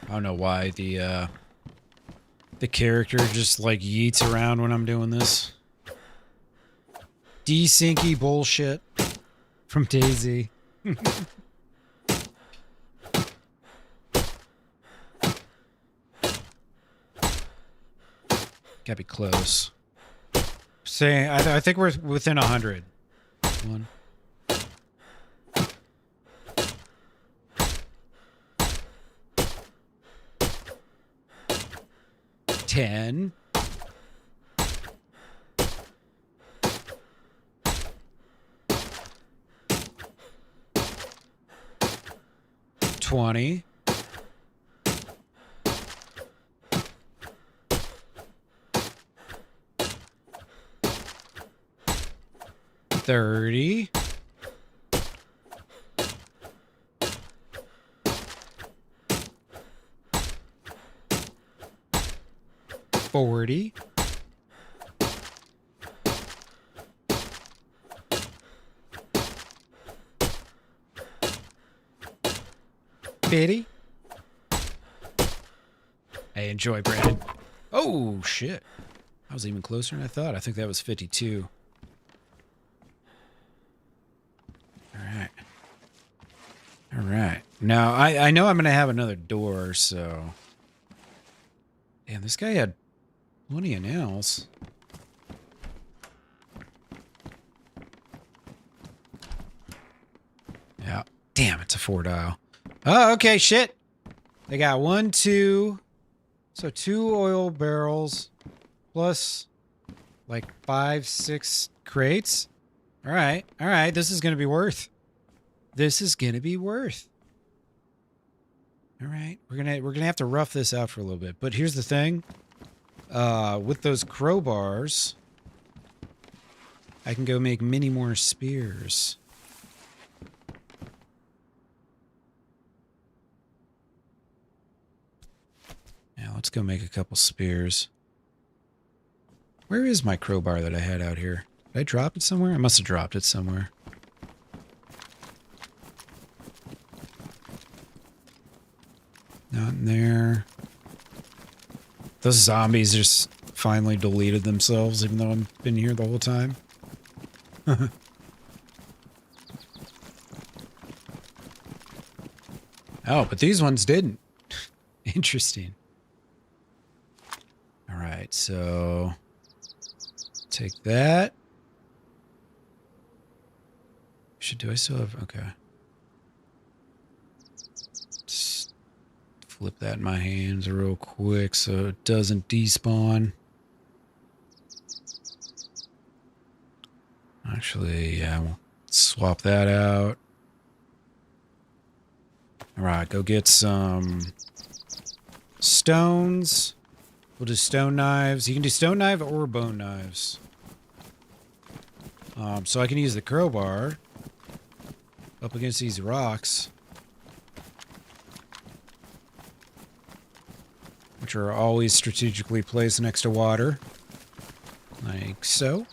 A: I don't know why the character just like yeets around when I'm doing this. Desyncy bullshit from DayZ. Gotta be close. Saying, I think we're within 100. One. $10. $20. $30. $40. $50. Hey, enjoy, Brandon. Oh, shit. I was even closer than I thought. I think that was 52. Alright. Alright. Now, I know I'm going to have another door, so... Damn, this guy had plenty of nails. Yeah. Damn, it's a 4-dial. Oh, okay, shit. They got 1, 2... So 2 oil barrels plus like 5, 6 crates. All right. This is going to be worth. This is going to be worth. All right. We're going to have to rough this out for a little bit. But here's the thing. With those crowbars, I can go make many more spears. Yeah, let's go make a couple spears. Where is my crowbar that I had out here? Did I drop it somewhere? I must have dropped it somewhere. Not in there. Those zombies just finally deleted themselves, even though I've been here the whole time. Oh, but these ones didn't. Interesting. Alright, so take that. Do I still have... Okay. Just flip that in my hands real quick so it doesn't despawn. Actually, yeah, we'll swap that out. Alright, go get some stones. We'll do stone knives. You can do stone knife or bone knives. So I can use the crowbar up against these rocks, which are always strategically placed next to water, like so.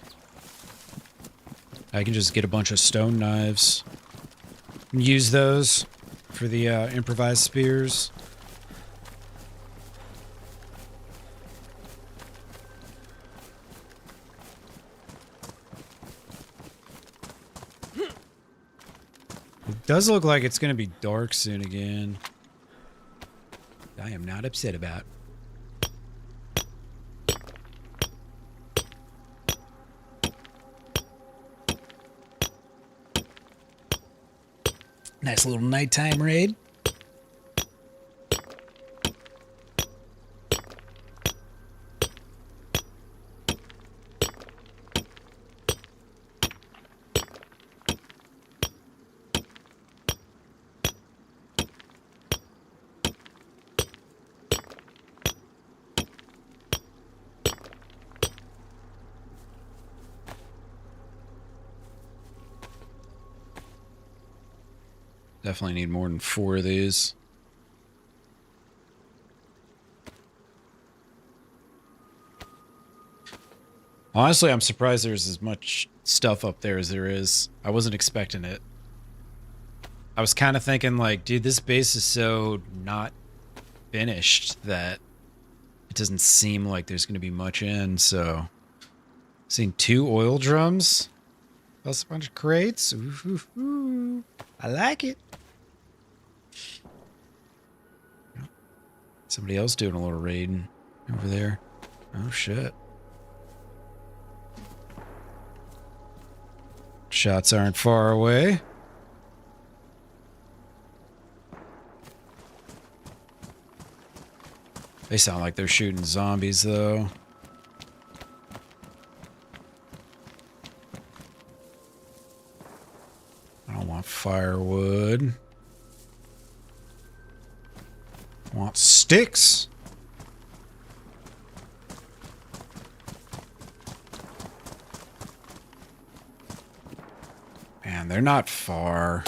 A: I can just get a bunch of stone knives and use those for the improvised spears. It does look like it's going to be dark soon again. I am not upset about. Nice little nighttime raid. Definitely need more than 4 of these. Honestly, I'm surprised there's as much stuff up there as there is. I wasn't expecting it. I was kind of thinking like, dude, this base is so not finished that it doesn't seem like there's going to be much in, so... Seen 2 oil drums. Plus a bunch of crates. Ooh, I like it. Somebody else doing a little raiding over there. Oh, shit. Shots aren't far away. They sound like they're shooting zombies, though. I don't want firewood. I want sticks. Man, they're not far.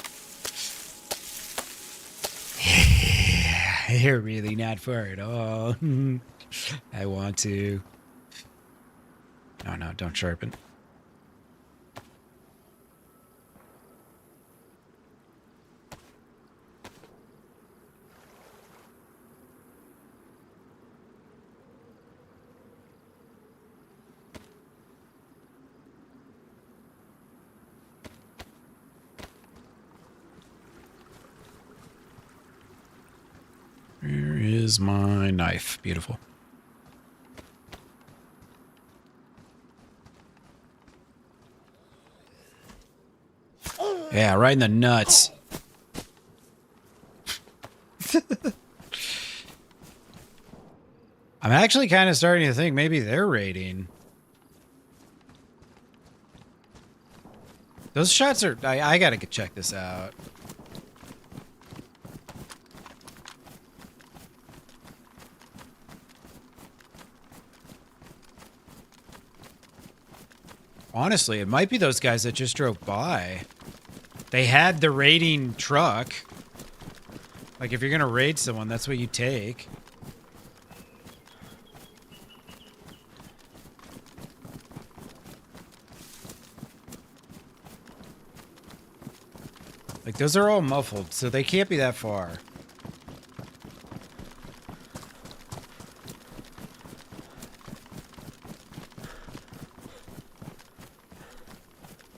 A: They're really not far at all. I want to. No, don't sharpen. Where is my knife? Beautiful. Yeah, right in the nuts. I'm actually kind of starting to think maybe they're raiding. Those shots are... I gotta check this out. Honestly, it might be those guys that just drove by. They had the raiding truck. Like, if you're gonna raid someone, that's what you take. Like, those are all muffled, so they can't be that far.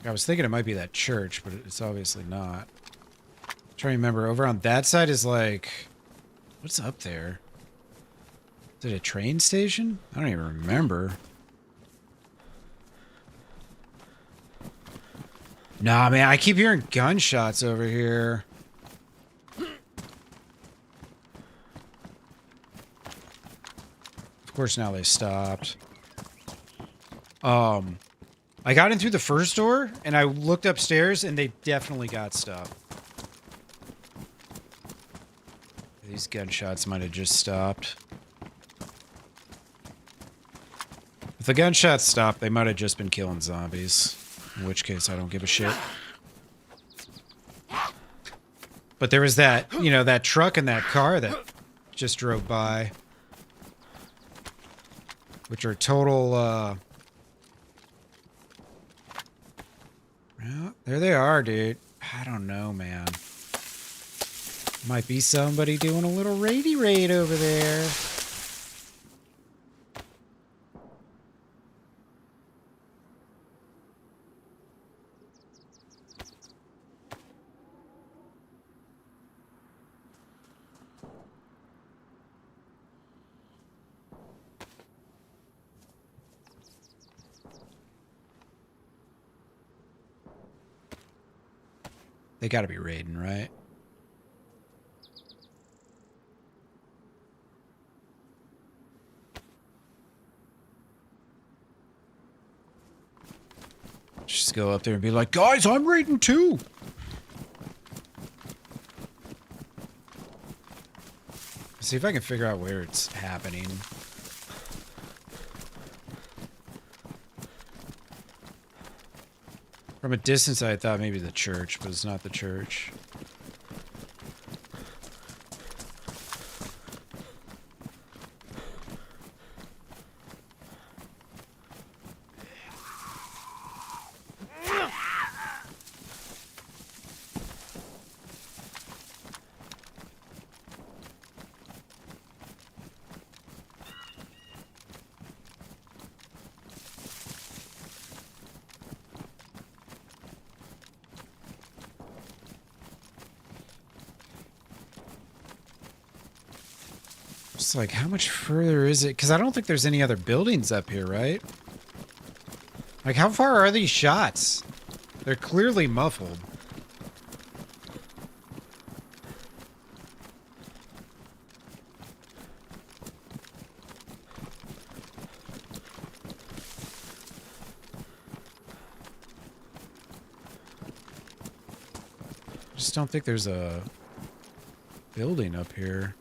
A: I was thinking it might be that church, but it's obviously not. I'm trying to remember, over on that side is like... What's up there? Is it a train station? I don't even remember. Nah, man, I keep hearing gunshots over here. Of course, now they stopped. I got in through the first door, and I looked upstairs, and they definitely got stuff. These gunshots might have just stopped. If the gunshots stopped, they might have just been killing zombies. In which case, I don't give a shit. But there was that, you know, that truck and that car that just drove by. Which are total, Well, there they are, dude. I don't know, man. Might be somebody doing a little raidy raid over there. They gotta be raiding, right? Just go up there and be like, guys, I'm raiding too. See if I can figure out where it's happening. From a distance, I thought maybe the church, but it's not the church. just like, how much further is it? Because I don't think there's any other buildings up here, right? Like, how far are these shots? They're clearly muffled. I just don't think there's a building up here.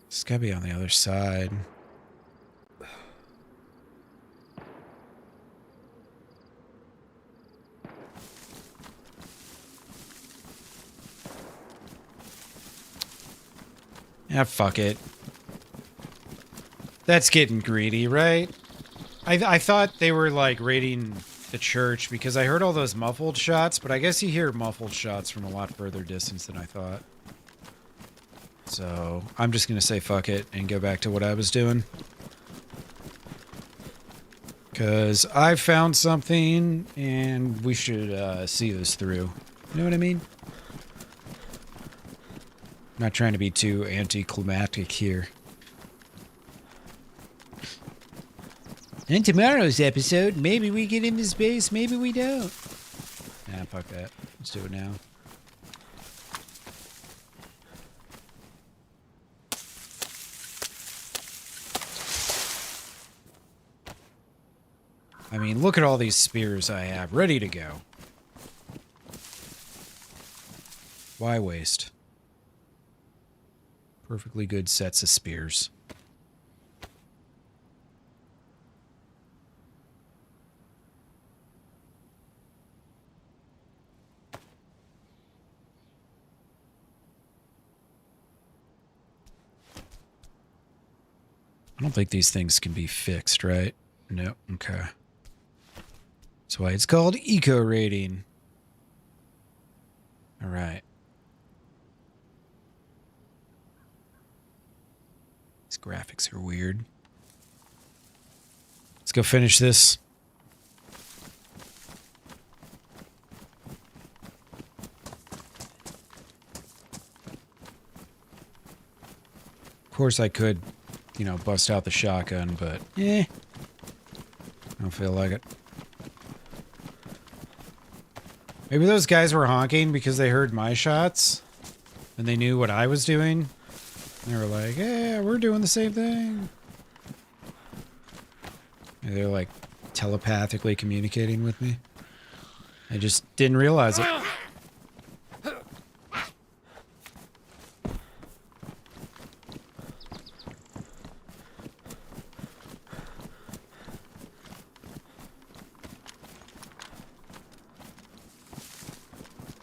A: It's gotta be on the other side. Ah, fuck it. That's getting greedy, right? I thought they were, like, raiding the church because I heard all those muffled shots, but I guess you hear muffled shots from a lot further distance than I thought. So, I'm just gonna say fuck it and go back to what I was doing. Because I found something, and we should see this through. You know what I mean? I'm not trying to be too anticlimactic here. In tomorrow's episode, maybe we get into space, maybe we don't. Nah, fuck that. Let's do it now. I mean, look at all these spears I have ready to go. Why waste? Perfectly good sets of spears. I don't think these things can be fixed, right? No, okay. That's why it's called eco rating. All right. These graphics are weird. Let's go finish this. Of course I could, you know, bust out the shotgun, but I don't feel like it. Maybe those guys were honking because they heard my shots and they knew what I was doing. And they were like, yeah, we're doing the same thing. And they're like telepathically communicating with me. I just didn't realize it.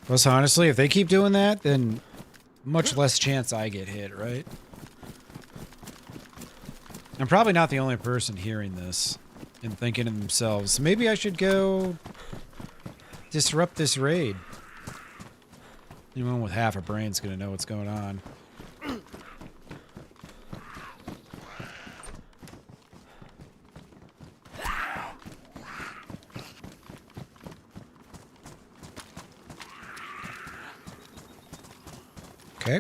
A: Plus, honestly, if they keep doing that, then much less chance I get hit, right? I'm probably not the only person hearing this and thinking to themselves, maybe I should go disrupt this raid. Anyone with half a brain's gonna know what's going on. Okay.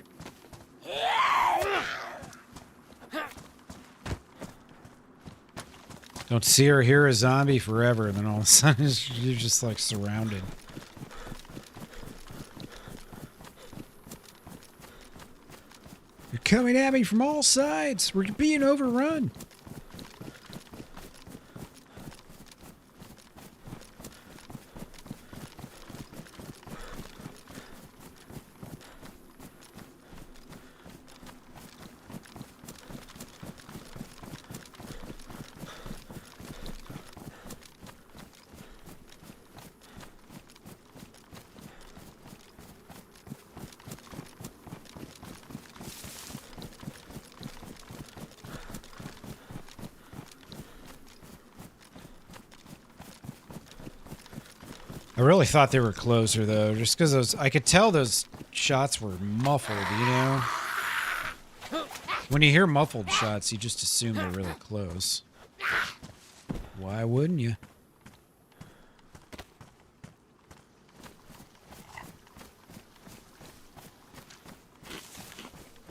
A: Don't see or hear a zombie forever, and then all of a sudden you're just like surrounded. You're coming at me from all sides. We're being overrun. I really thought they were closer though, just because those I could tell those shots were muffled, you know? When you hear muffled shots, you just assume they're really close. Why wouldn't you?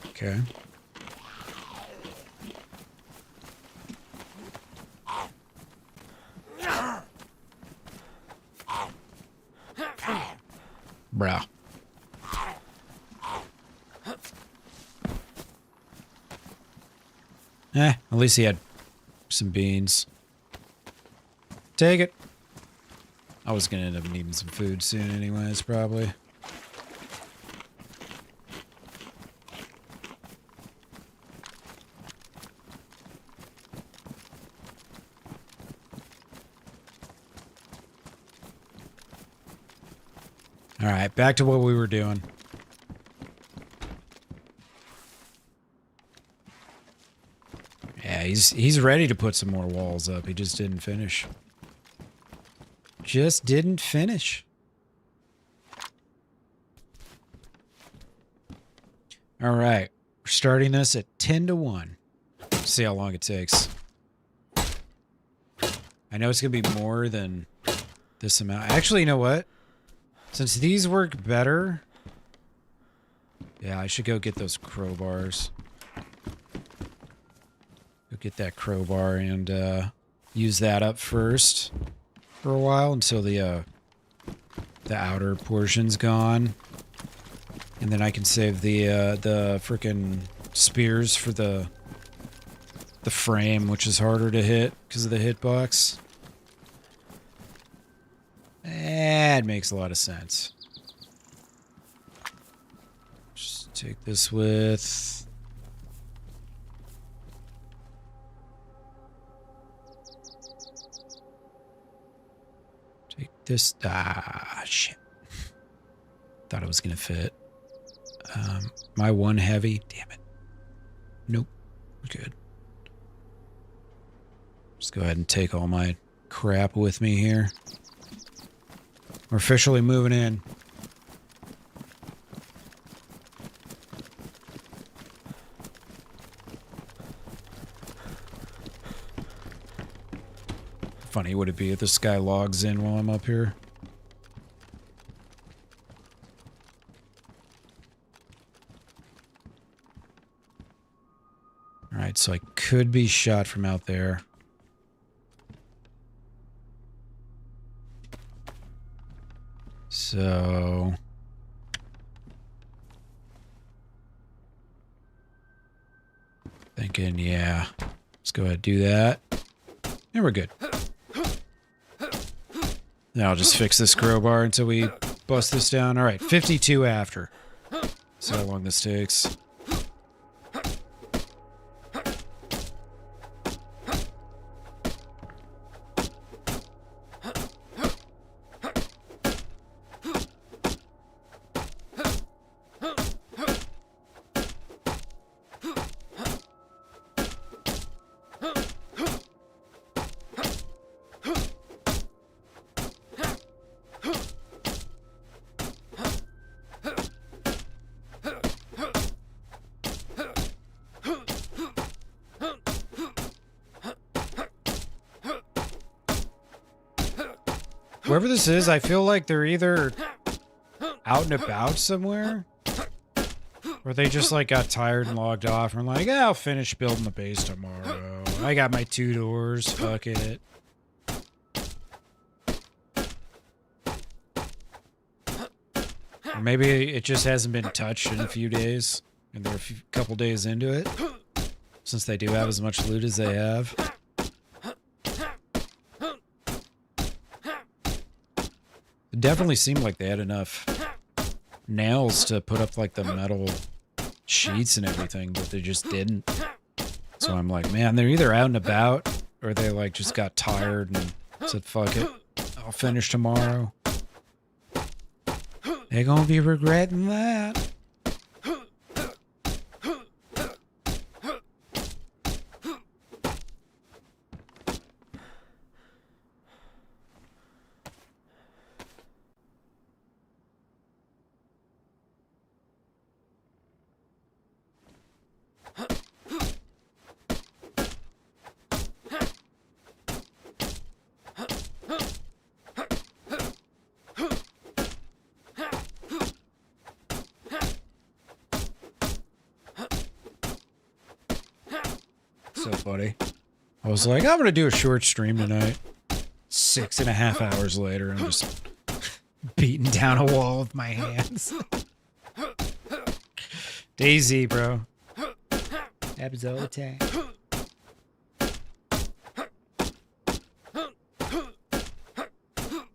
A: Okay. Bruh. At least he had some beans. Take it. I was gonna end up needing some food soon anyways, probably. Alright, back to what we were doing. Yeah, he's ready to put some more walls up. He just didn't finish. Just didn't finish. Alright, we're starting this at 10 to 1. See how long it takes. I know it's going to be more than this amount. Actually, you know what? Since these work better, yeah, I should go get those crowbars. Go get that crowbar and use that up first for a while until the outer portion's gone, and then I can save the frickin' spears for the frame, which is harder to hit because of the hitbox. That makes a lot of sense. Just take this with. Take this. Ah, shit. Thought it was gonna fit. My one heavy. Damn it. Nope. We're good. Just go ahead and take all my crap with me here. We're officially moving in. Funny would it be if this guy logs in while I'm up here? Alright, so I could be shot from out there. So thinking, yeah, let's go ahead and do that. And we're good. Now I'll just fix this crowbar until we bust this down. All right, 52 after. See how long this takes. Whoever this is, I feel like they're either out and about somewhere, or they just like got tired and logged off and like, yeah, I'll finish building the base tomorrow. I got my 2 doors, fuck it. Or maybe it just hasn't been touched in a few days, and they're a couple days into it, since they do have as much loot as they have. It definitely seemed like they had enough nails to put up like the metal sheets and everything, but they just didn't. So I'm like, man, they're either out and about or they like just got tired and said, fuck it, I'll finish tomorrow. They're gonna be regretting that. So funny. I was like, I'm gonna do a short stream tonight. 6.5 hours later, I'm just beating down a wall with my hands. DayZ, bro. Happens all the time.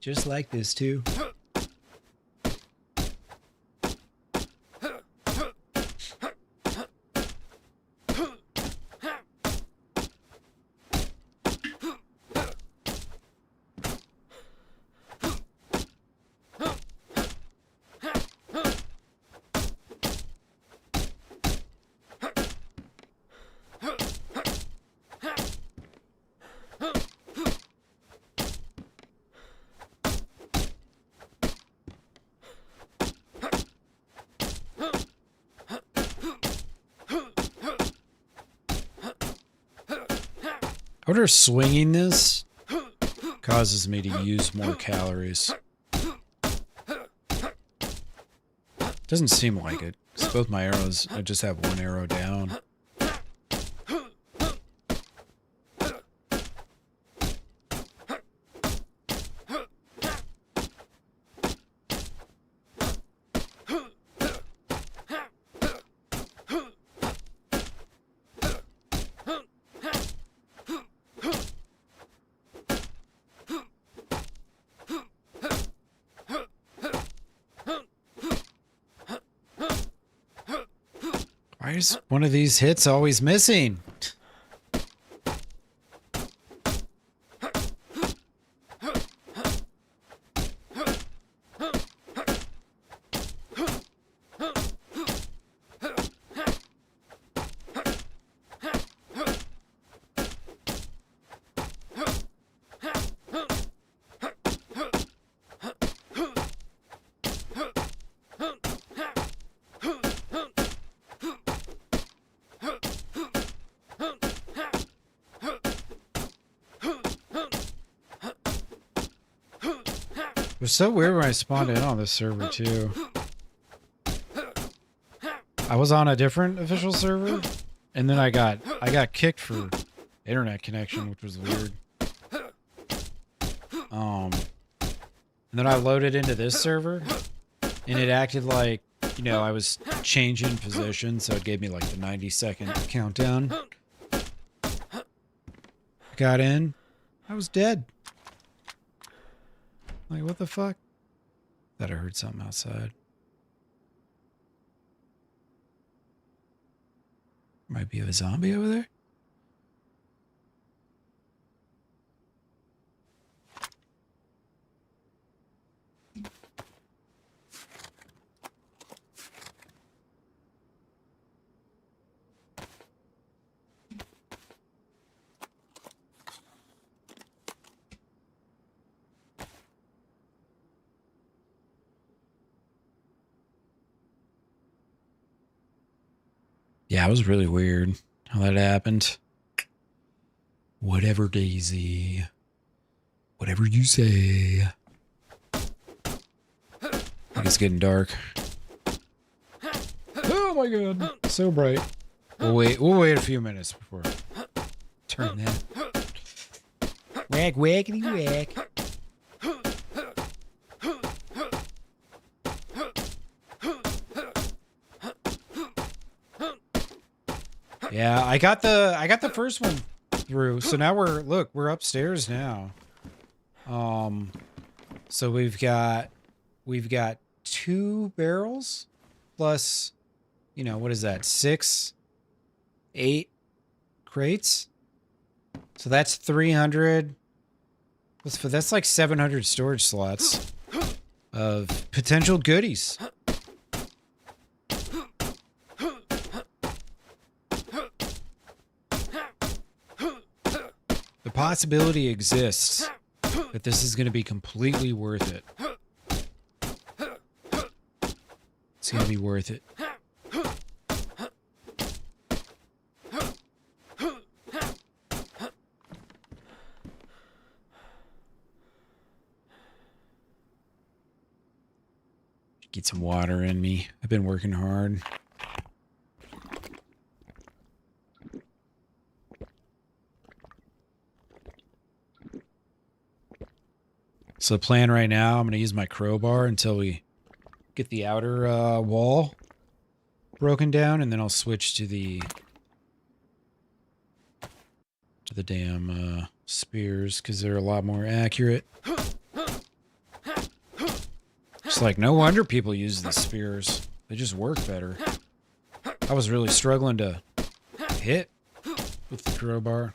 A: Just like this, too. I wonder if swinging this causes me to use more calories. Doesn't seem like it. 'Cause both my arrows, I just have one arrow down. Why is one of these hits always missing? It was so weird when I spawned in on this server too. I was on a different official server, and then I got kicked for internet connection, which was weird. And then I loaded into this server, and it acted like, you know, I was changing position, so it gave me like the 90-second countdown. Got in, I was dead. Like, what the fuck? Thought I heard something outside. Might be a zombie over there? Yeah, it was really weird how that happened. Whatever, DayZ. Whatever you say. I think it's getting dark. Oh my god, so bright. We'll wait a few minutes before turn that. Whack, whackity, whack. Yeah, I got the first one through. So now we're upstairs now. So we've got 2 barrels plus, you know, what is that? 8 crates. So that's 300. That's like 700 storage slots of potential goodies. The possibility exists that this is going to be completely worth it. It's going to be worth it. Get some water in me. I've been working hard. So the plan right now, I'm going to use my crowbar until we get the outer wall broken down, and then I'll switch to the damn spears because they're a lot more accurate. It's like, no wonder people use the spears. They just work better. I was really struggling to hit with the crowbar.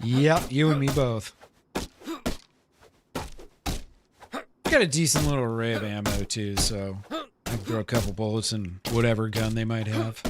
A: Yep, you and me both. Got a decent little array of ammo too, so I can throw a couple bullets in whatever gun they might have.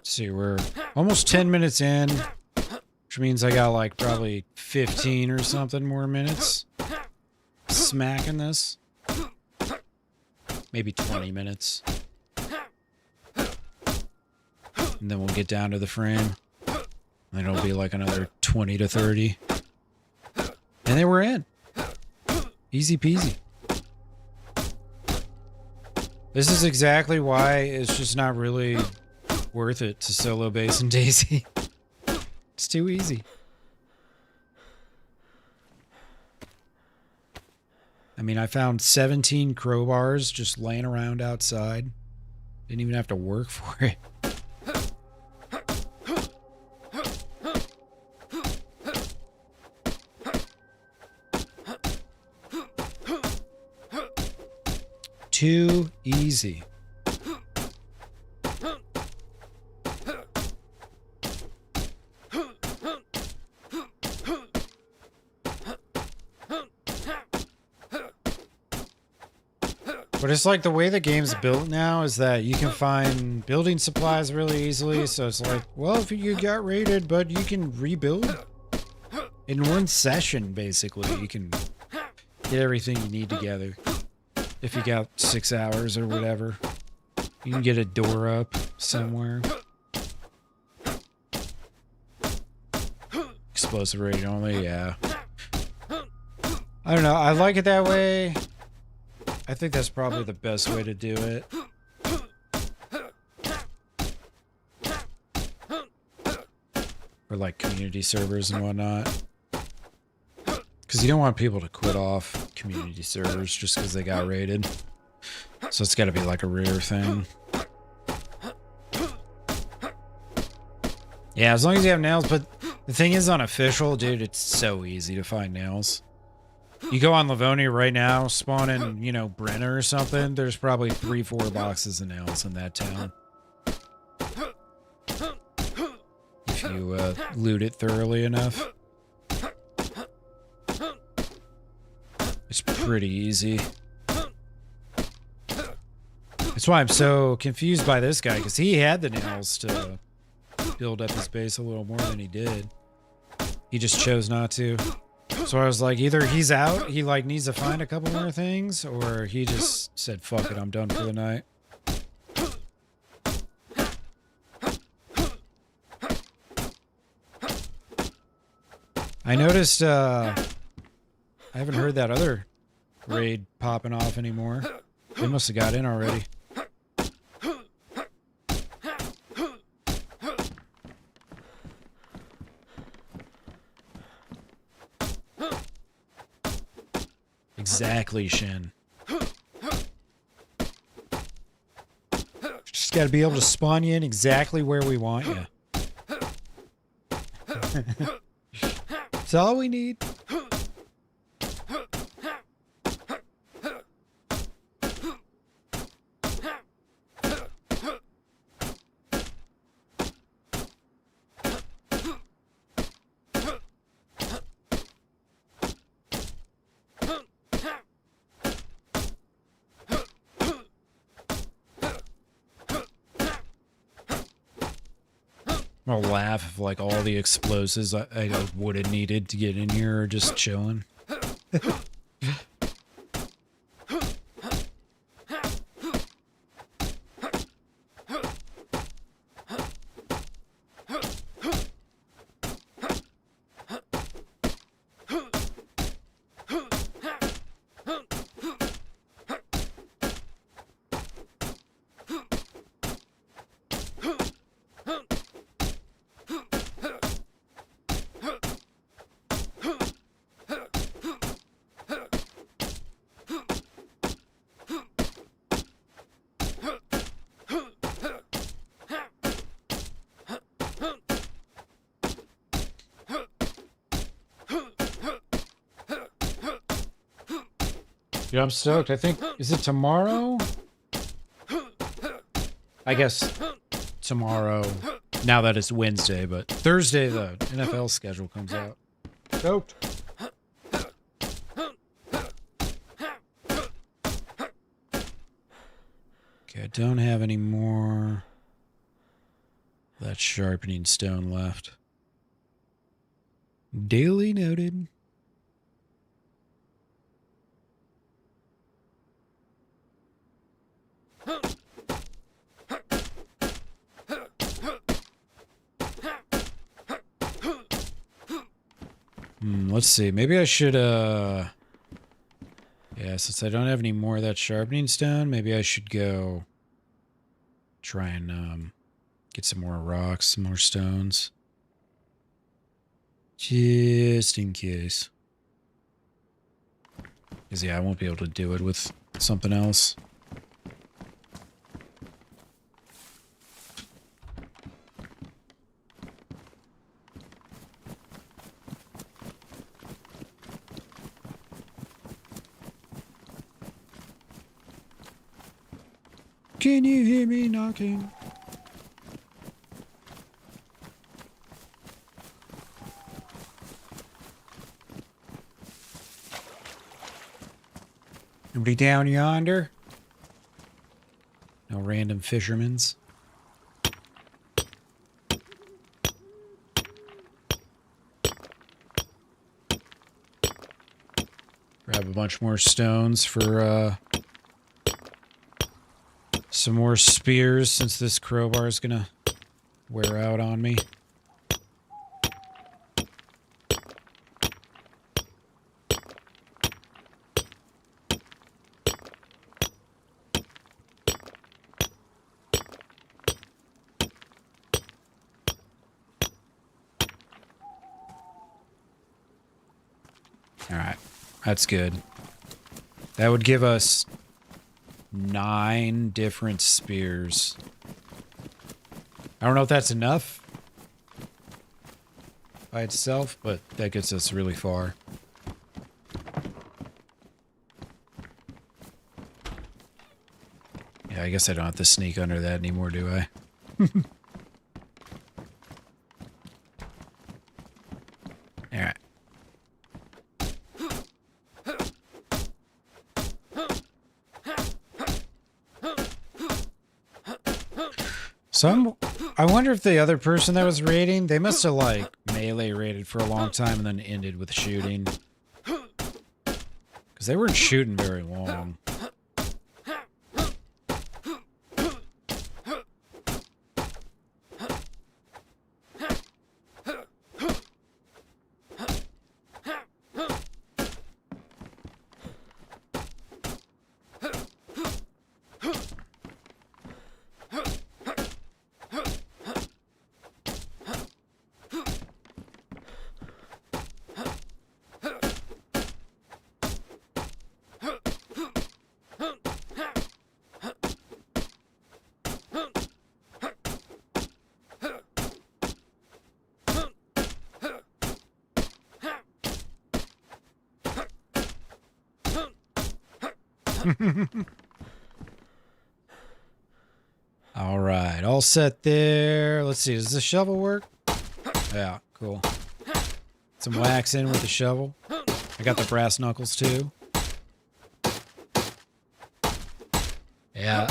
A: See, we're almost 10 minutes in, which means I got like probably 15 or something more minutes smacking this. Maybe 20 minutes. And then we'll get down to the frame. And it'll be like another 20 to 30. And then we're in. Easy peasy. This is exactly why it's just not really worth it to solo base in DayZ. It's too easy. I mean, I found 17 crowbars just laying around outside. Didn't even have to work for it. Too easy. But it's like the way the game's built now is that you can find building supplies really easily. So it's like, well, if you got raided, but you can rebuild in one session, basically. You can get everything you need together. If you got 6 hours or whatever, you can get a door up somewhere. Explosive raid only, yeah. I don't know. I like it that way. I think that's probably the best way to do it. For like community servers and whatnot. Because you don't want people to quit off community servers just because they got raided. So it's got to be like a rare thing. Yeah, as long as you have nails. But the thing is, on official, dude, it's so easy to find nails. You go on Livonia right now, spawn in, you know, Brenner or something, there's probably 3-4 boxes of nails in that town. If you loot it thoroughly enough. It's pretty easy. That's why I'm so confused by this guy, because he had the nails to build up his base a little more than he did. He just chose not to. So I was like, either he's out, he like needs to find a couple more things, or he just said, fuck it, I'm done for the night. I noticed, I haven't heard that other raid popping off anymore. They must have got in already. Exactly, Shin. Just gotta be able to spawn you in exactly where we want you. That's all we need. I'll laugh if like all the explosives I would have needed to get in here are just chilling. Yeah, I'm stoked. I think, is it tomorrow? I guess tomorrow, now that it's Wednesday, but Thursday the NFL schedule comes out. Stoked. Okay, I don't have any more of that sharpening stone left. Daily noted. Let's see. Maybe I should, yeah, since I don't have any more of that sharpening stone, maybe I should go try and, get some more rocks, some more stones. Just in case. Because, yeah, I won't be able to do it with something else. Can you hear me knocking? Nobody down yonder? No random fishermen's? Grab a bunch more stones for, some more spears, since this crowbar is gonna wear out on me. Alright, that's good. That would give us 9 different spears. I don't know if that's enough by itself, but that gets us really far. Yeah, I guess I don't have to sneak under that anymore, do I? Alright. I wonder if the other person that was raiding, they must have like melee raided for a long time and then ended with shooting. Because they weren't shooting very long. All right, all set there. Let's see, does the shovel work? Yeah, cool. Some wax in with the shovel. I got the brass knuckles too. Yeah.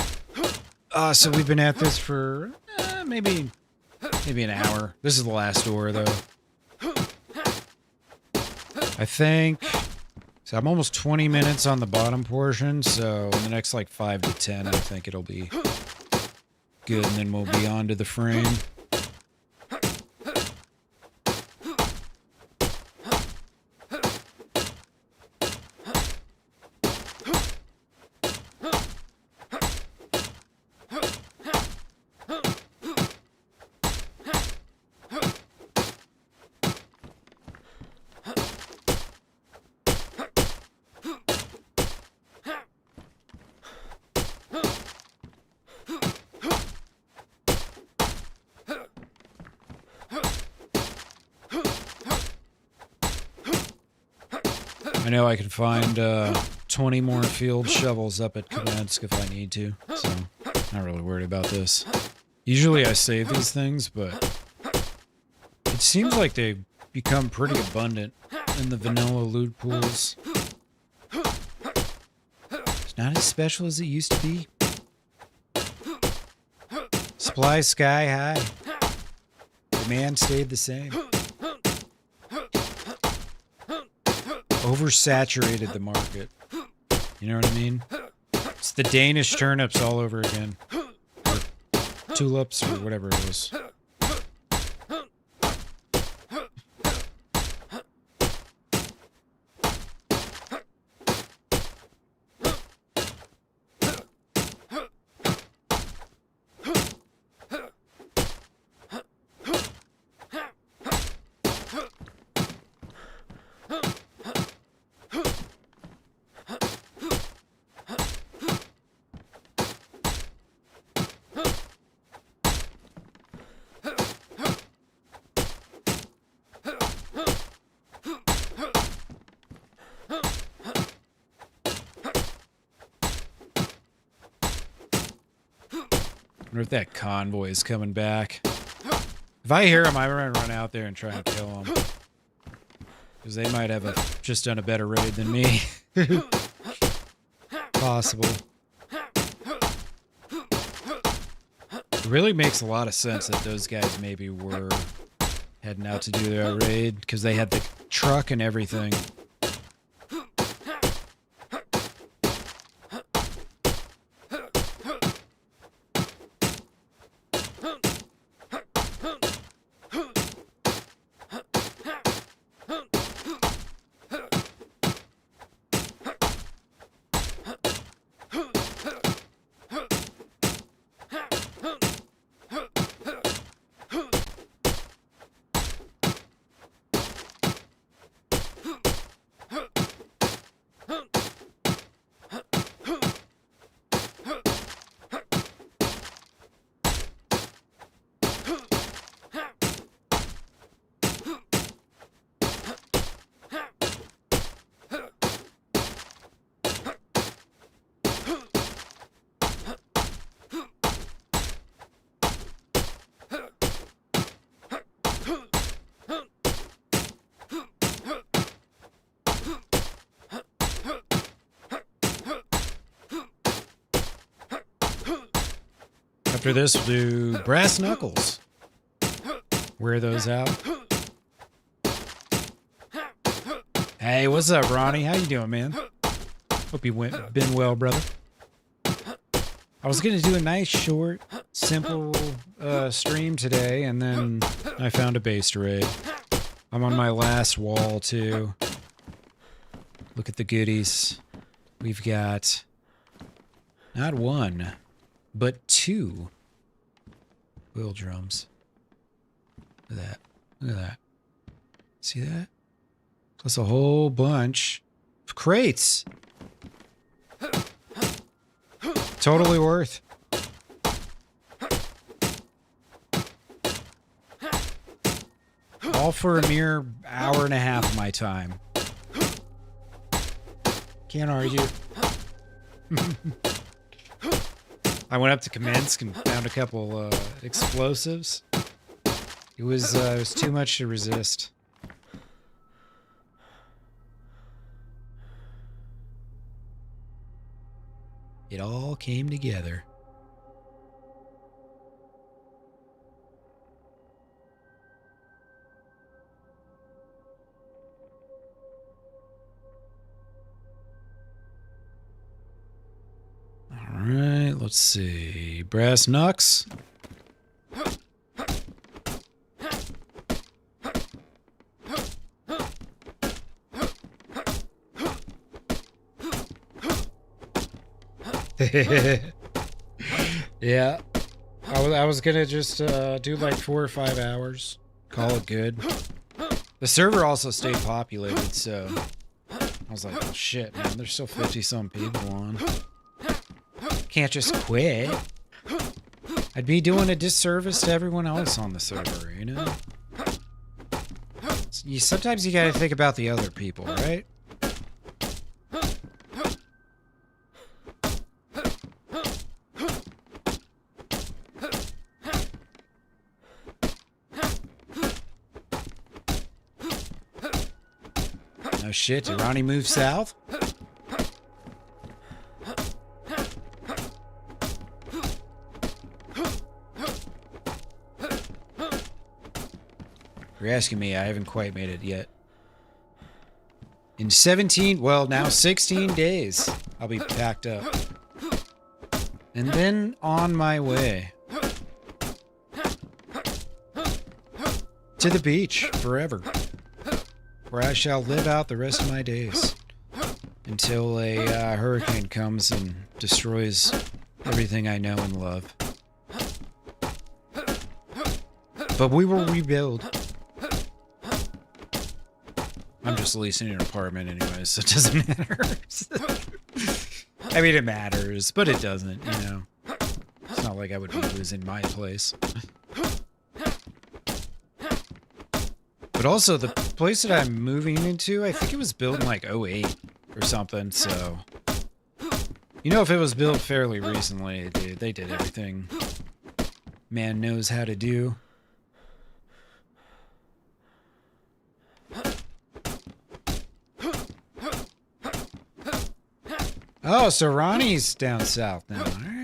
A: So we've been at this for maybe an hour. This is the last door though. I think. So I'm almost 20 minutes on the bottom portion, so in the next like 5 to 10, I think it'll be good, and then we'll be on to the frame. I know I can find 20 more field shovels up at Kamensk if I need to, so not really worried about this. Usually I save these things, but it seems like they've become pretty abundant in the vanilla loot pools. It's not as special as it used to be. Supply sky high. Demand stayed the same. Oversaturated the market. You know what I mean? It's the Danish turnips all over again. Or tulips or whatever it was. I wonder if that convoy is coming back. If I hear him, I'm gonna run out there and try and kill him. Because they might have just done a better raid than me. Possible. It really makes a lot of sense that those guys maybe were heading out to do their raid, because they had the truck and everything. After this, we'll do brass knuckles. Wear those out. Hey, what's up, Ronnie? How you doing, man? Hope you been well, brother. I was gonna do a nice, short, simple stream today, and then I found a base raid. I'm on my last wall, too. Look at the goodies. We've got not one, but 2 wheel drums. Look at that. Look at that. See that? Plus a whole bunch of crates. Totally worth. All for a mere hour and a half of my time. Can't argue. I went up to Kamensk and found a couple explosives. It was too much to resist. It all came together. All right, let's see. Brass knucks. Yeah. I was gonna just do like 4 or 5 hours. Call it good. The server also stayed populated, so I was like, oh shit, man, there's still 50-some people on. Can't just quit. I'd be doing a disservice to everyone else on the server, you know? Sometimes you gotta think about the other people, right? Oh shit, did Ronnie move south? You're asking me, I haven't quite made it yet. In 17, well now 16 days, I'll be packed up. And then on my way. To the beach, forever. Where I shall live out the rest of my days. Until a hurricane comes and destroys everything I know and love. But we will rebuild. I'm just leasing an apartment anyways, so it doesn't matter. I mean, it matters, but it doesn't, you know. It's not like I would be losing my place. But also, the place that I'm moving into, I think it was built in like '08 or something, so... You know, if it was built fairly recently, they did everything man knows how to do. Oh, so Ronnie's down south now. All right.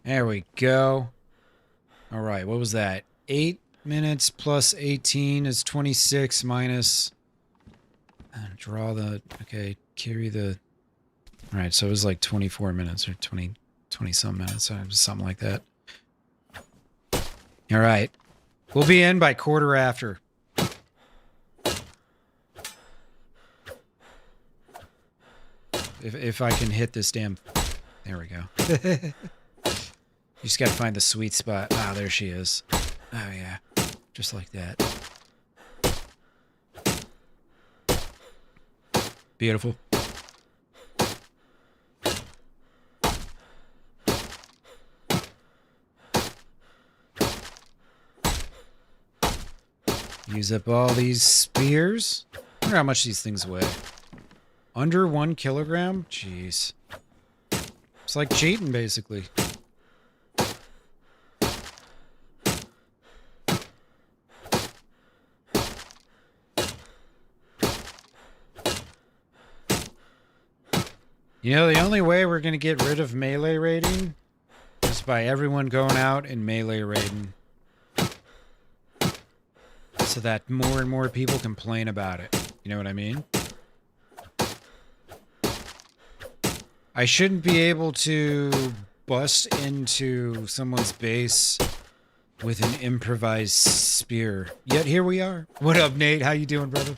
A: There we go. All right, what was that? 8 minutes plus 18 is 26 minus... draw the... Okay, carry the... All right, so it was like 24 minutes or 20-some minutes, something like that. All right. We'll be in by quarter after. If I can hit this damn... There we go. You just gotta find the sweet spot. Ah, there she is. Oh, yeah. Just like that. Beautiful. Use up all these spears. I wonder how much these things weigh. Under 1 kilogram? Jeez. It's like cheating, basically. You know, the only way we're going to get rid of melee raiding is by everyone going out and melee raiding. So that more and more people complain about it. You know what I mean? I shouldn't be able to bust into someone's base with an improvised spear. Yet here we are. What up, Nate? How you doing, brother?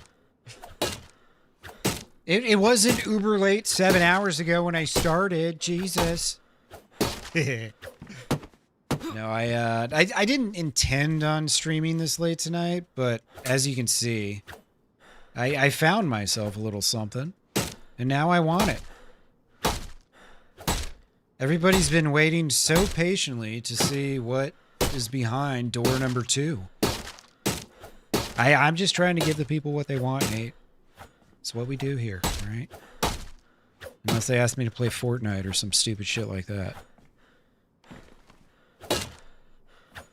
A: It wasn't uber late 7 hours ago when I started. Jesus. No, I didn't intend on streaming this late tonight, but as you can see, I found myself a little something, and now I want it. Everybody's been waiting so patiently to see what is behind door number 2. I'm just trying to give the people what they want, Nate. It's what we do here, right? Unless they ask me to play Fortnite or some stupid shit like that.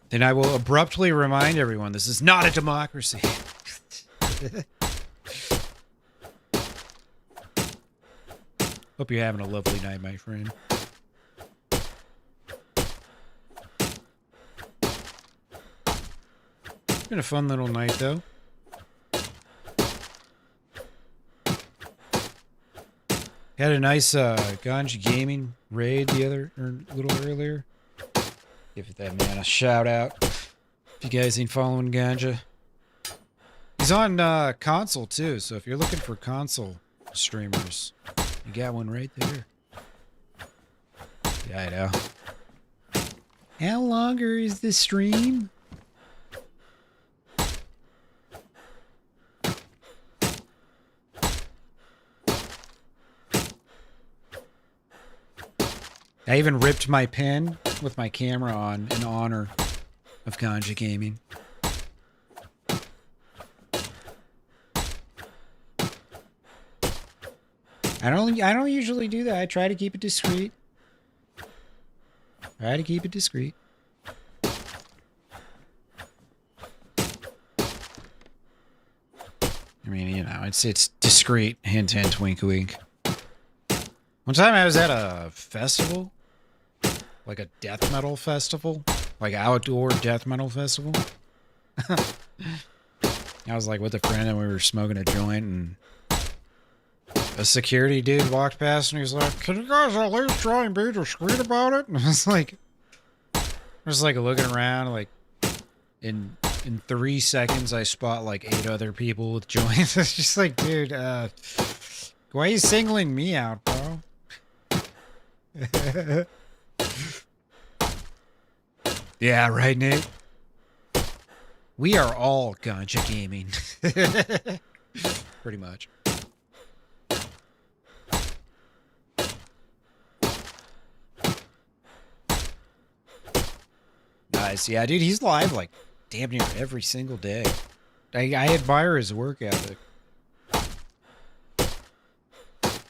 A: Then I will abruptly remind everyone this is not a democracy. Hope you're having a lovely night, my friend. It's been a fun little night, though. Had a nice Ganja Gaming raid a little earlier. Give that man a shout out. If you guys ain't following Ganja. He's on console too, so if you're looking for console streamers, you got one right there. Yeah, I know. How longer is this stream? I even ripped my pen with my camera on in honor of Ganja Gaming. I don't usually do that. I try to keep it discreet. I mean, you know, it's discreet. Hint, hint, wink, wink. One time I was at a festival. Like a death metal festival. Like outdoor death metal festival. I was like with a friend and we were smoking a joint and a security dude walked past and he was like, "Can you guys at least try and be discreet about it?" And I was like looking around, like in 3 seconds I spot like 8 other people with joints. It's just like, dude, why are you singling me out, bro? Yeah, right, Nate? We are all Ganja Gaming. Pretty much. Nice. Yeah, dude, he's live like damn near every single day. I admire his work ethic.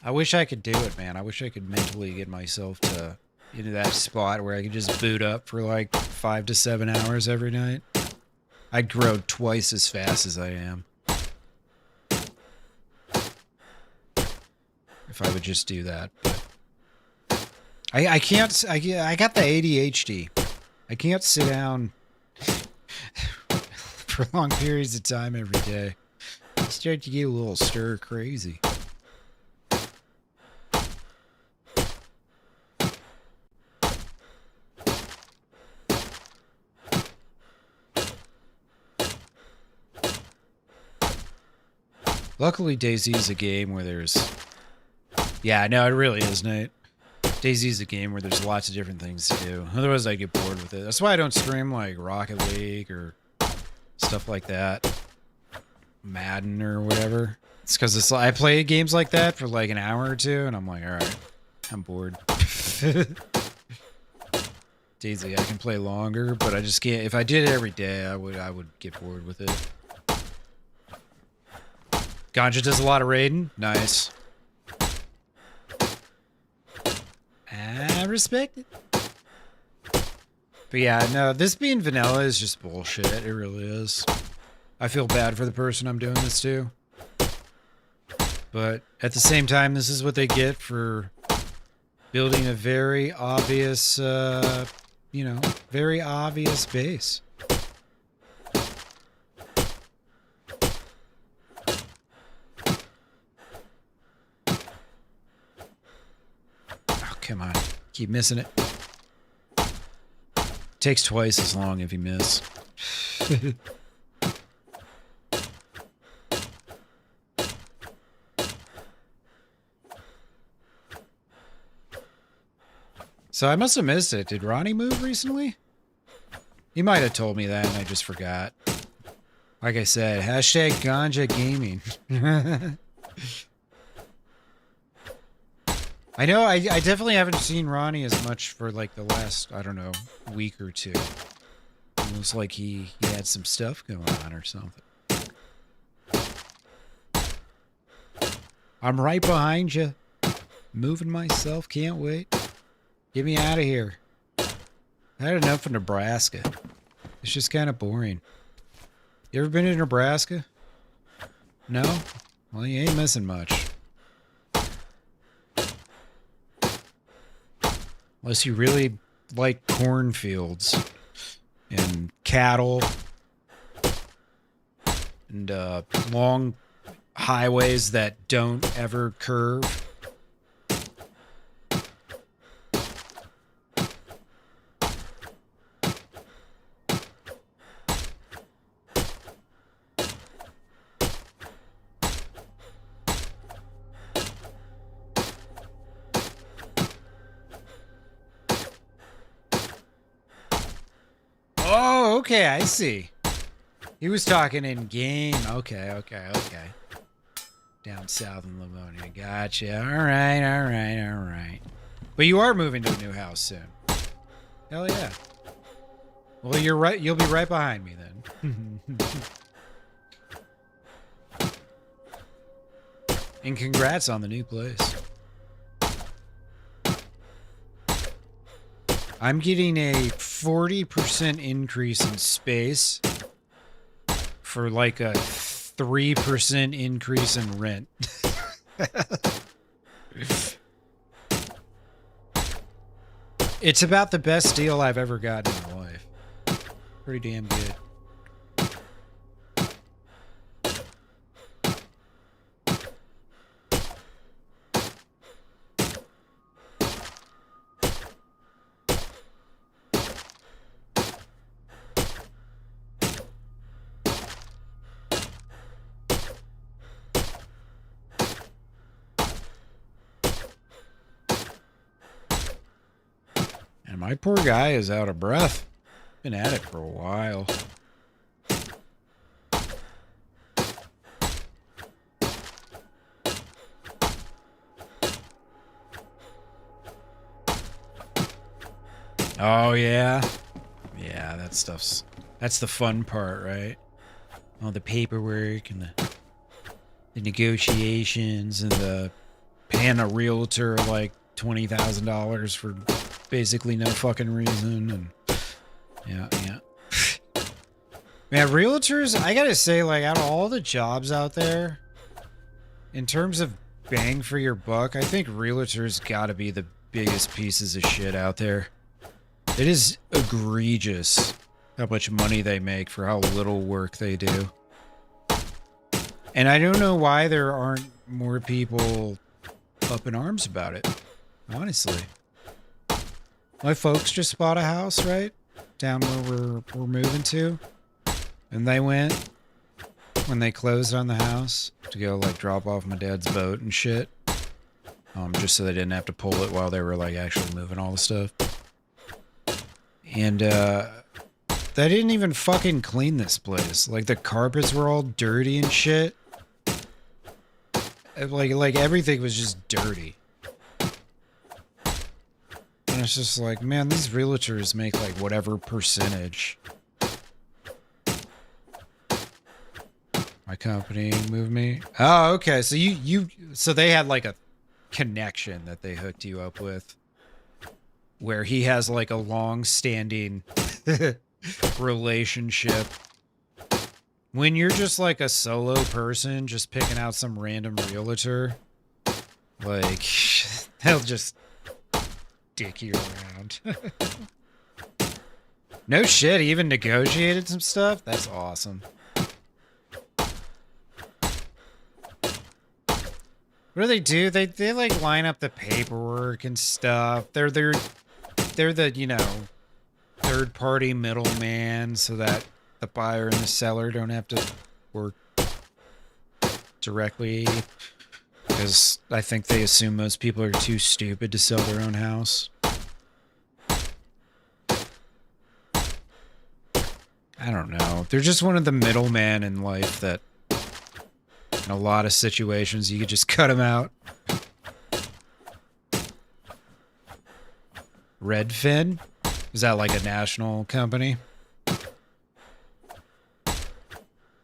A: I wish I could do it, man. I wish I could mentally get myself into that spot where I could just boot up for like 5 to 7 hours every night. I'd grow twice as fast as I am. If I would just do that. But I can't, I got the ADHD. I can't sit down for long periods of time every day. I start to get a little stir crazy. Luckily, DayZ is a game where there's... Yeah, no, it really is, Nate. DayZ is a game where there's lots of different things to do. Otherwise, I get bored with it. That's why I don't stream, like, Rocket League or stuff like that. Madden or whatever. It's because it's like, I play games like that for, like, an hour or two, and I'm like, alright, I'm bored. DayZ, I can play longer, but I just can't... If I did it every day, I would get bored with it. Ganja does a lot of raiding. Nice. I respect it. But yeah, no, this being vanilla is just bullshit. It really is. I feel bad for the person I'm doing this to. But at the same time, this is what they get for building a very obvious, you know, very obvious base. Come on. Keep missing it. Takes twice as long if you miss. So I must have missed it. Did Ronnie move recently? He might have told me that and I just forgot. Like I said, hashtag Ganja Gaming. I know. I definitely haven't seen Ronnie as much for like the last, I don't know, week or two. It was like he had some stuff going on or something. I'm right behind you. Moving myself. Can't wait. Get me out of here. I had enough of Nebraska. It's just kind of boring. You ever been to Nebraska? No? Well, you ain't missing much. Unless you really like cornfields and cattle and long highways that don't ever curve. Oh, okay, I see. He was talking in game. Okay. Down south in Livonia. Gotcha. All right. But you are moving to a new house soon. Hell yeah. Well, you're right. You'll be right behind me then. And congrats on the new place. I'm getting a 40% increase in space for like a 3% increase in rent. It's about the best deal I've ever gotten in my life. Pretty damn good. And my poor guy is out of breath. Been at it for a while. Oh, yeah. Yeah, that's the fun part, right? All the paperwork and the negotiations and the paying a realtor like $20,000 for basically no fucking reason. And yeah. Man, realtors, I gotta say, like, out of all the jobs out there, in terms of bang for your buck, I think realtors gotta be the biggest pieces of shit out there. It is egregious how much money they make for how little work they do. And I don't know why there aren't more people up in arms about it, honestly. My folks just bought a house, right? Down where we're moving to. And they went, when they closed on the house, to go, like, drop off my dad's boat and shit. Just so they didn't have to pull it while they were, like, actually moving all the stuff. And, they didn't even fucking clean this place. Like, the carpets were all dirty and shit. Like everything was just dirty. And it's just like, man, these realtors make, like, whatever percentage. My company moved me. Oh, okay. So so they had, like, a connection that they hooked you up with. Where he has, like, a long-standing relationship. When you're just, like, a solo person just picking out some random realtor, like, they'll just dick you around. No shit, he even negotiated some stuff? That's awesome. What do they do? They like line up the paperwork and stuff. They're the, you know, third-party middleman so that the buyer and the seller don't have to work directly. Because I think they assume most people are too stupid to sell their own house. I don't know. They're just one of the middlemen in life that, in a lot of situations, you could just cut them out. Redfin? Is that like a national company? I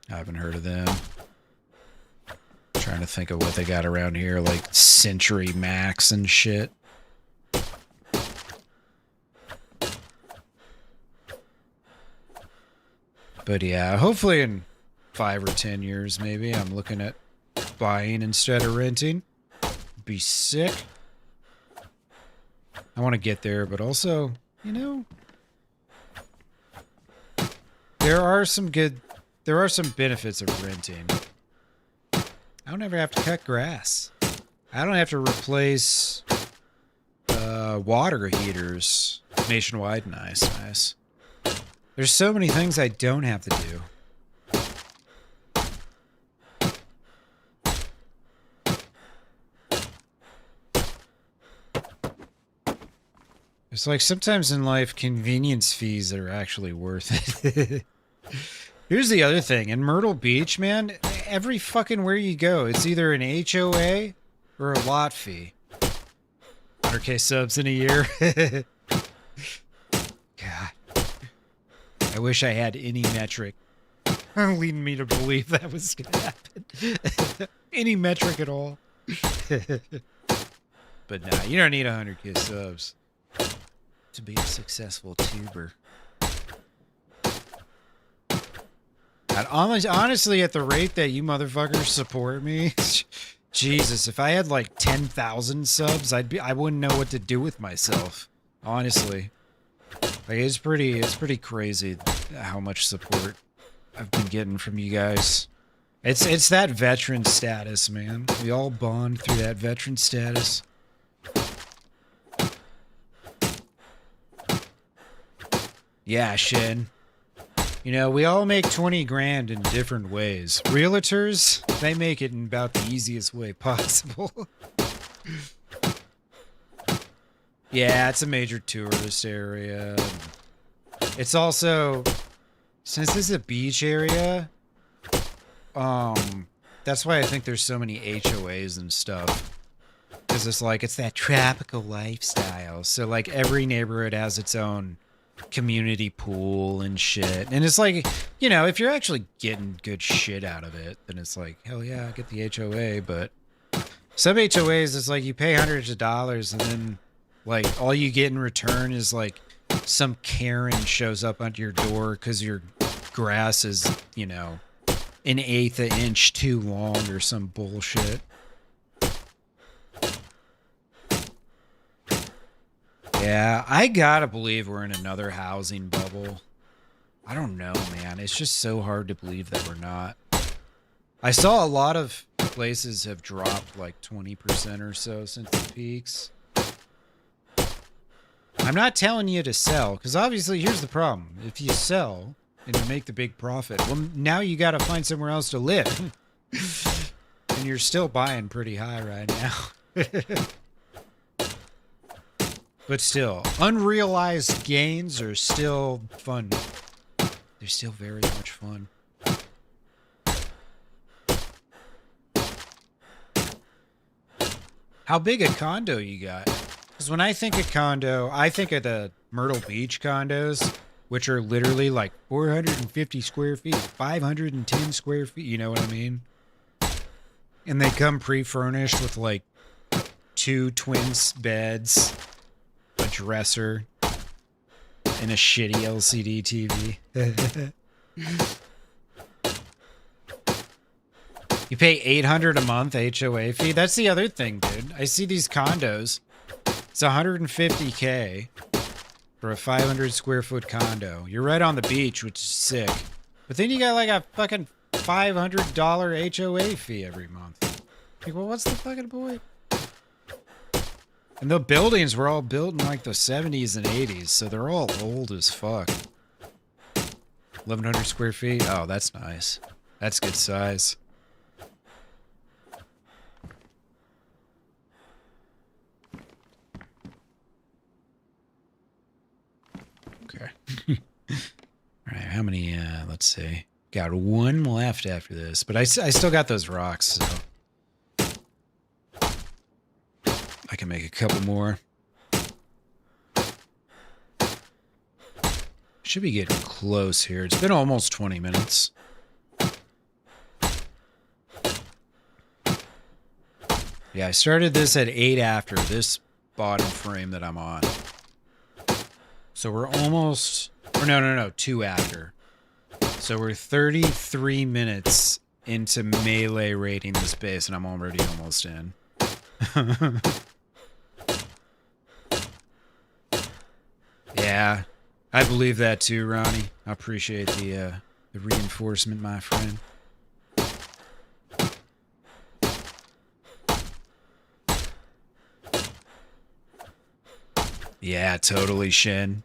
A: haven't heard of them. Trying to think of what they got around here, like Century Max and shit. But yeah, hopefully in 5 or 10 years, maybe, I'm looking at buying instead of renting. Be sick. I want to get there, but also, you know, there are some benefits of renting. I don't ever have to cut grass. I don't have to replace water heaters nationwide. Nice. There's so many things I don't have to do. It's like sometimes in life, convenience fees are actually worth it. Here's the other thing. In Myrtle Beach, man, every fucking where you go, it's either an HOA or a lot fee. 100K subs in a year. God. I wish I had any metric leading me to believe that was going to happen. Any metric at all. But nah, you don't need 100K subs to be a successful tuber. God, honestly, at the rate that you motherfuckers support me, Jesus, if I had like 10,000 subs, I wouldn't know what to do with myself. Honestly, like it's pretty crazy how much support I've been getting from you guys. It's that veteran status, man. We all bond through that veteran status. Yeah, Shin. You know, we all make 20 grand in different ways. Realtors, they make it in about the easiest way possible. Yeah, it's a major tourist area. It's also, since this is a beach area, that's why I think there's so many HOAs and stuff. Because it's like, it's that tropical lifestyle. So like every neighborhood has its own community pool and shit. And it's like, you know, if you're actually getting good shit out of it, then it's like, hell yeah, get the HOA. But some HOAs, it's like you pay hundreds of dollars and then like all you get in return is like some Karen shows up at your door because your grass is, you know, 1/8 an inch too long or some bullshit. Yeah, I gotta believe we're in another housing bubble. I don't know, man. It's just so hard to believe that we're not. I saw a lot of places have dropped like 20% or so since the peaks. I'm not telling you to sell, because obviously here's the problem. If you sell and you make the big profit, well, now you gotta find somewhere else to live. And you're still buying pretty high right now. But still, unrealized gains are still fun. They're still very much fun. How big a condo you got? Because when I think of condo, I think of the Myrtle Beach condos, which are literally like 450 square feet, 510 square feet, you know what I mean? And they come pre-furnished with like 2 twin beds, a dresser, and a shitty LCD TV. You pay $800 a month HOA fee. That's the other thing, dude. I see these condos. It's $150K for a 500 square foot condo. You're right on the beach, which is sick. But then you got like a fucking $500 HOA fee every month. Like, well, what's the fucking point? And the buildings were all built in like the 70s and 80s, so they're all old as fuck. 1,100 square feet? Oh, that's nice. That's good size. Okay. Alright, how many, let's see. Got one left after this, but I still got those rocks, so I can make a couple more. Should be getting close here. It's been almost 20 minutes. Yeah, I started this at 8 after this bottom frame that I'm on. So we're almost... Or no, 2 after. So we're 33 minutes into melee raiding this base, and I'm already almost in. Yeah, I believe that too, Ronnie. I appreciate the reinforcement, my friend. Yeah, totally, Shin.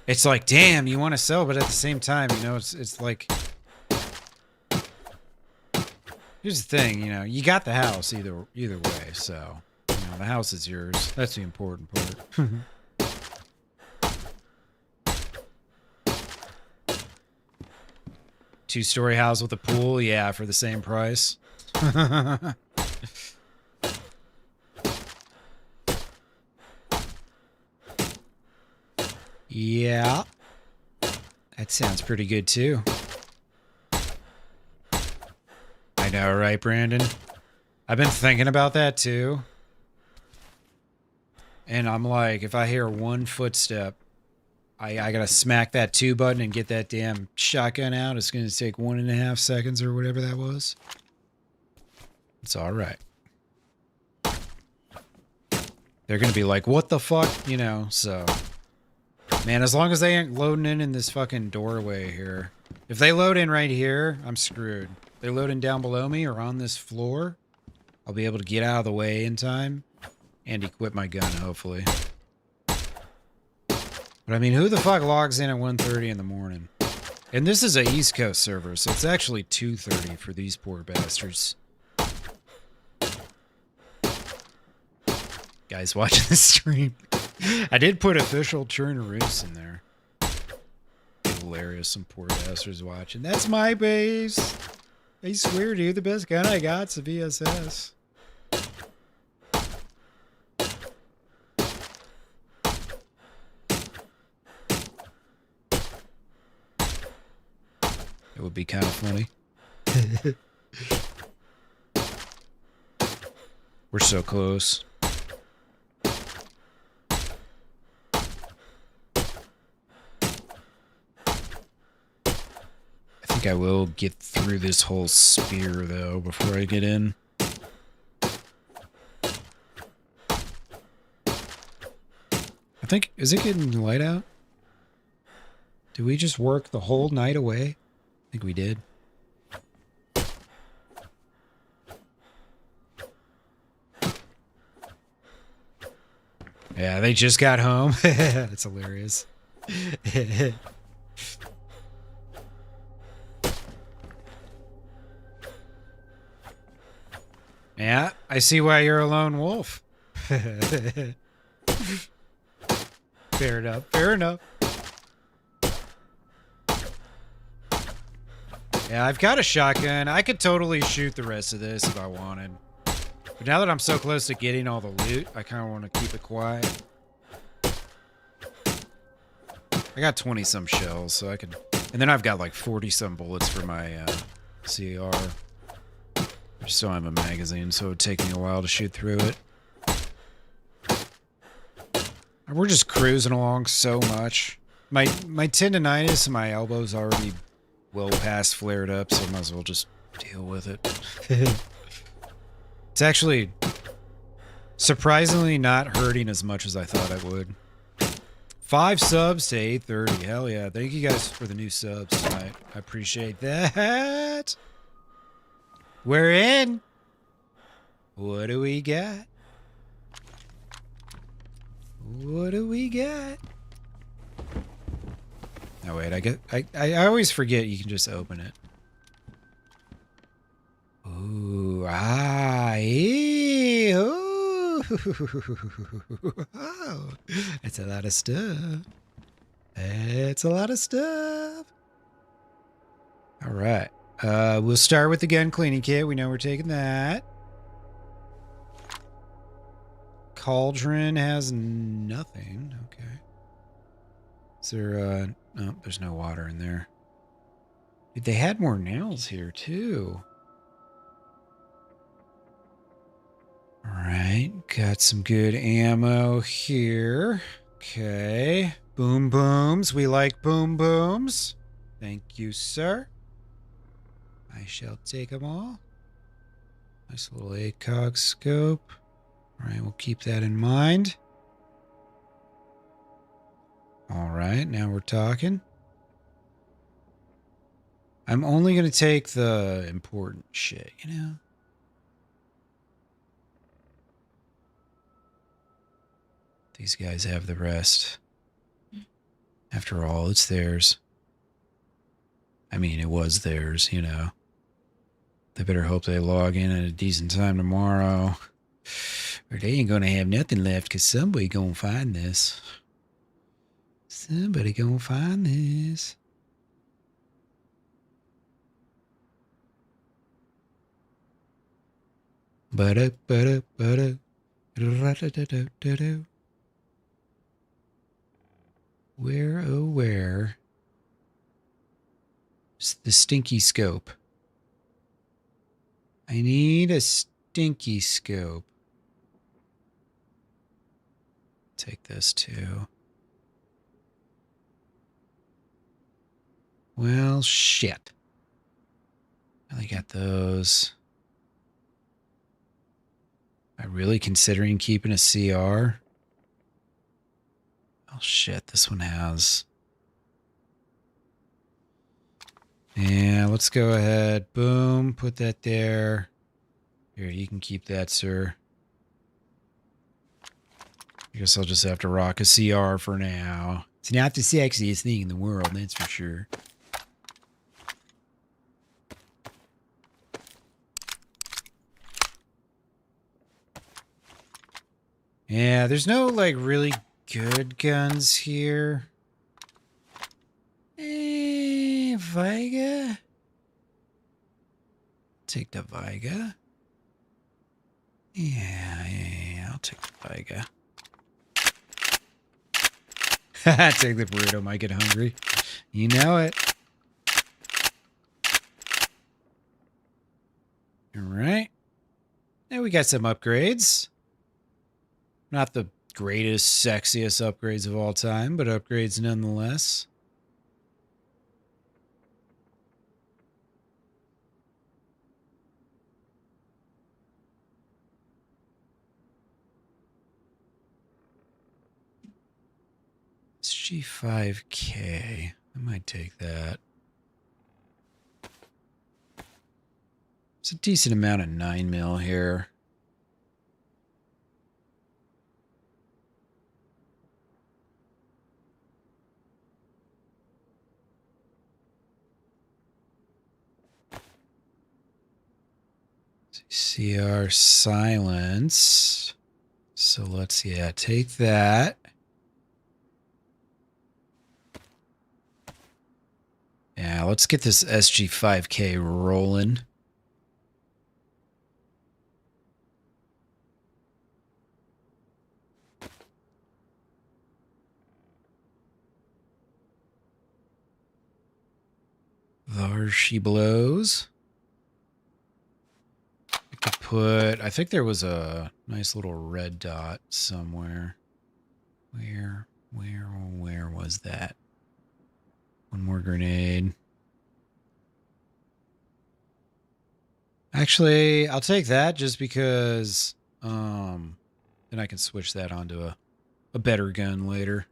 A: It's like, damn, you want to sell, but at the same time, you know, it's like... Here's the thing, you know, you got the house either way, so... You know, the house is yours. That's the important part. Two-story house with a pool, yeah, for the same price. Yeah. That sounds pretty good, too. I know, right, Brandon? I've been thinking about that, too. And I'm like, if I hear one footstep, I gotta smack that 2 button and get that damn shotgun out. It's gonna take 1.5 seconds or whatever that was. It's alright. They're gonna be like, what the fuck? You know, so... Man, as long as they ain't loading in this fucking doorway here. If they load in right here, I'm screwed. If they're loading down below me or on this floor, I'll be able to get out of the way in time and equip my gun, hopefully. But I mean, who the fuck logs in at 1:30 in the morning? And this is a East Coast server, so it's actually 2:30 for these poor bastards. Guys watching the stream. I did put official Chernarus in there. Hilarious, some poor bastards watching. That's my base. I swear, dude, the best gun I got's a VSS. It would be kind of funny. We're so close. I think I will get through this whole spear, though, before I get in. I think... Is it getting light out? Did we just work the whole night away? I think we did. Yeah, they just got home. That's hilarious. Yeah, I see why you're a lone wolf. Fair enough, fair enough. Yeah, I've got a shotgun. I could totally shoot the rest of this if I wanted. But now that I'm so close to getting all the loot, I kind of want to keep it quiet. I got 20-some shells, so I could... And then I've got like 40-some bullets for my CR. I just don't have a magazine, so it would take me a while to shoot through it. We're just cruising along so much. My tendonitis and my elbow's already well past flared up, so I might as well just deal with it. It's actually surprisingly not hurting as much as I thought it would. 5 subs to 8:30. Hell yeah. Thank you guys for the new subs tonight. I appreciate that. We're in. What do we got? What do we got? Oh wait, I always forget you can just open it. Ooh, ooh. Oh, it's a lot of stuff. It's a lot of stuff. All right. We'll start with the gun cleaning kit. We know we're taking that. Cauldron has nothing. Okay. Is there, no, there's no water in there. Dude, they had more nails here, too. All right, got some good ammo here. Okay. Boom booms. We like boom booms. Thank you, sir. I shall take them all. Nice little ACOG scope. All right, we'll keep that in mind. All right, now we're talking. I'm only going to take the important shit, you know? These guys have the rest. After all, it's theirs. I mean, it was theirs, you know. They better hope they log in at a decent time tomorrow. Or they ain't gonna have nothing left, because somebody gonna find this. Somebody gonna find this. Ba-da, ba-da, ba-da. Da-da-da-da-da-da. Where, oh where? It's the stinky scope. I need a stinky scope. Take this too. Well, shit. I only got those. Am I really considering keeping a CR? Oh shit, this one has. Yeah, let's go ahead. Boom, put that there. Here, you can keep that, sir. I guess I'll just have to rock a CR for now. It's not the sexiest thing in the world, that's for sure. Yeah, there's no, like, really good guns here. Viga? Take the Viga. Yeah, I'll take the Viga. Take the burrito, might get hungry. You know it. Alright. And we got some upgrades. Not the greatest, sexiest upgrades of all time, but upgrades nonetheless. G5K. I might take that. It's a decent amount of 9mm here. CR silence. So let's, take that. Yeah, let's get this SG5K rolling. There she blows. I could put, I think there was a nice little red dot somewhere. Where was that? One more grenade. Actually, I'll take that just because then I can switch that onto a better gun later.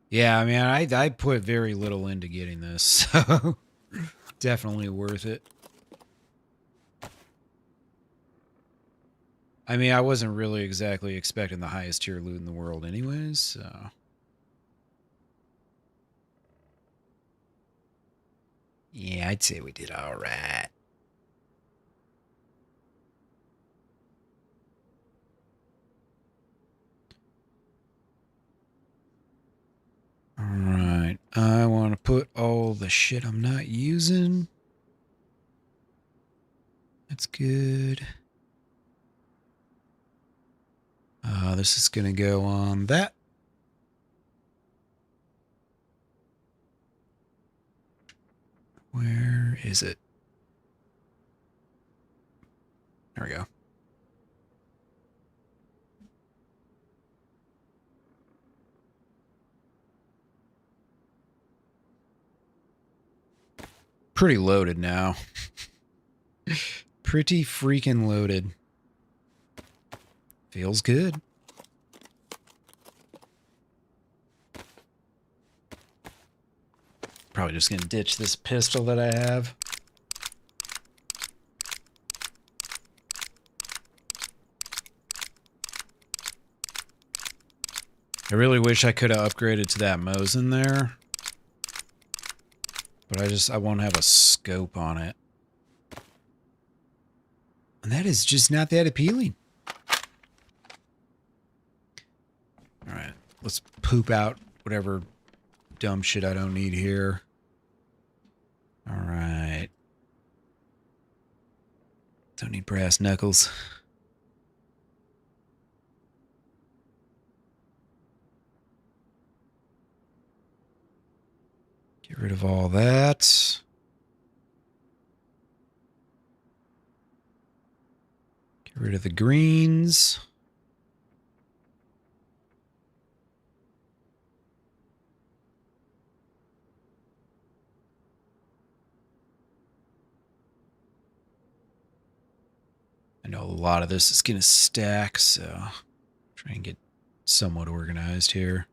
A: Yeah, I mean, I put very little into getting this, so definitely worth it. I mean, I wasn't really exactly expecting the highest tier loot in the world anyways, so. Yeah, I'd say we did all right. All right, I want to put all the shit I'm not using. That's good. this is going to go on that. Where is it? There we go. Pretty loaded now. Pretty freaking loaded. Feels good. Probably just gonna ditch this pistol that I have. I really wish I could have upgraded to that Mosin there. But I won't have a scope on it. And that is just not that appealing. Alright, let's poop out whatever dumb shit I don't need here. Alright. Don't need brass knuckles. Get rid of all that. Get rid of the greens. I know a lot of this is going to stack, so try and get somewhat organized here.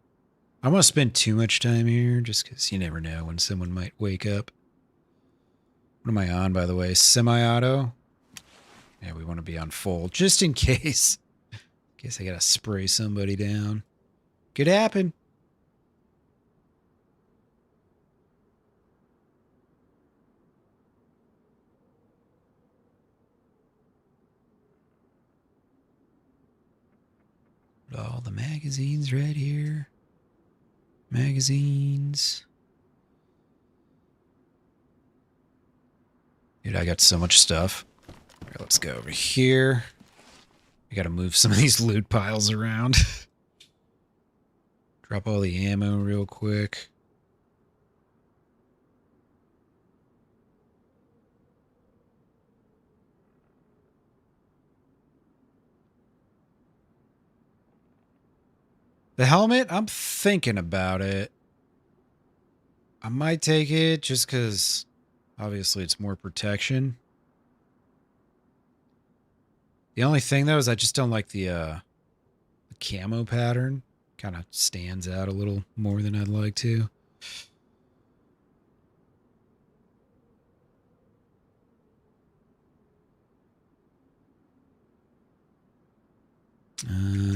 A: I don't want to spend too much time here, just because you never know when someone might wake up. What am I on, by the way? Semi-auto? Yeah, we want to be on full, just in case. In case I got to spray somebody down. Could happen. Put all the magazines right here. Magazines. Dude, I got so much stuff. All right, let's go over here. I gotta move some of these loot piles around. Drop all the ammo real quick. The helmet, I'm thinking about it. I might take it just because obviously it's more protection. The only thing though is I just don't like the camo pattern. Kind of stands out a little more than I'd like to.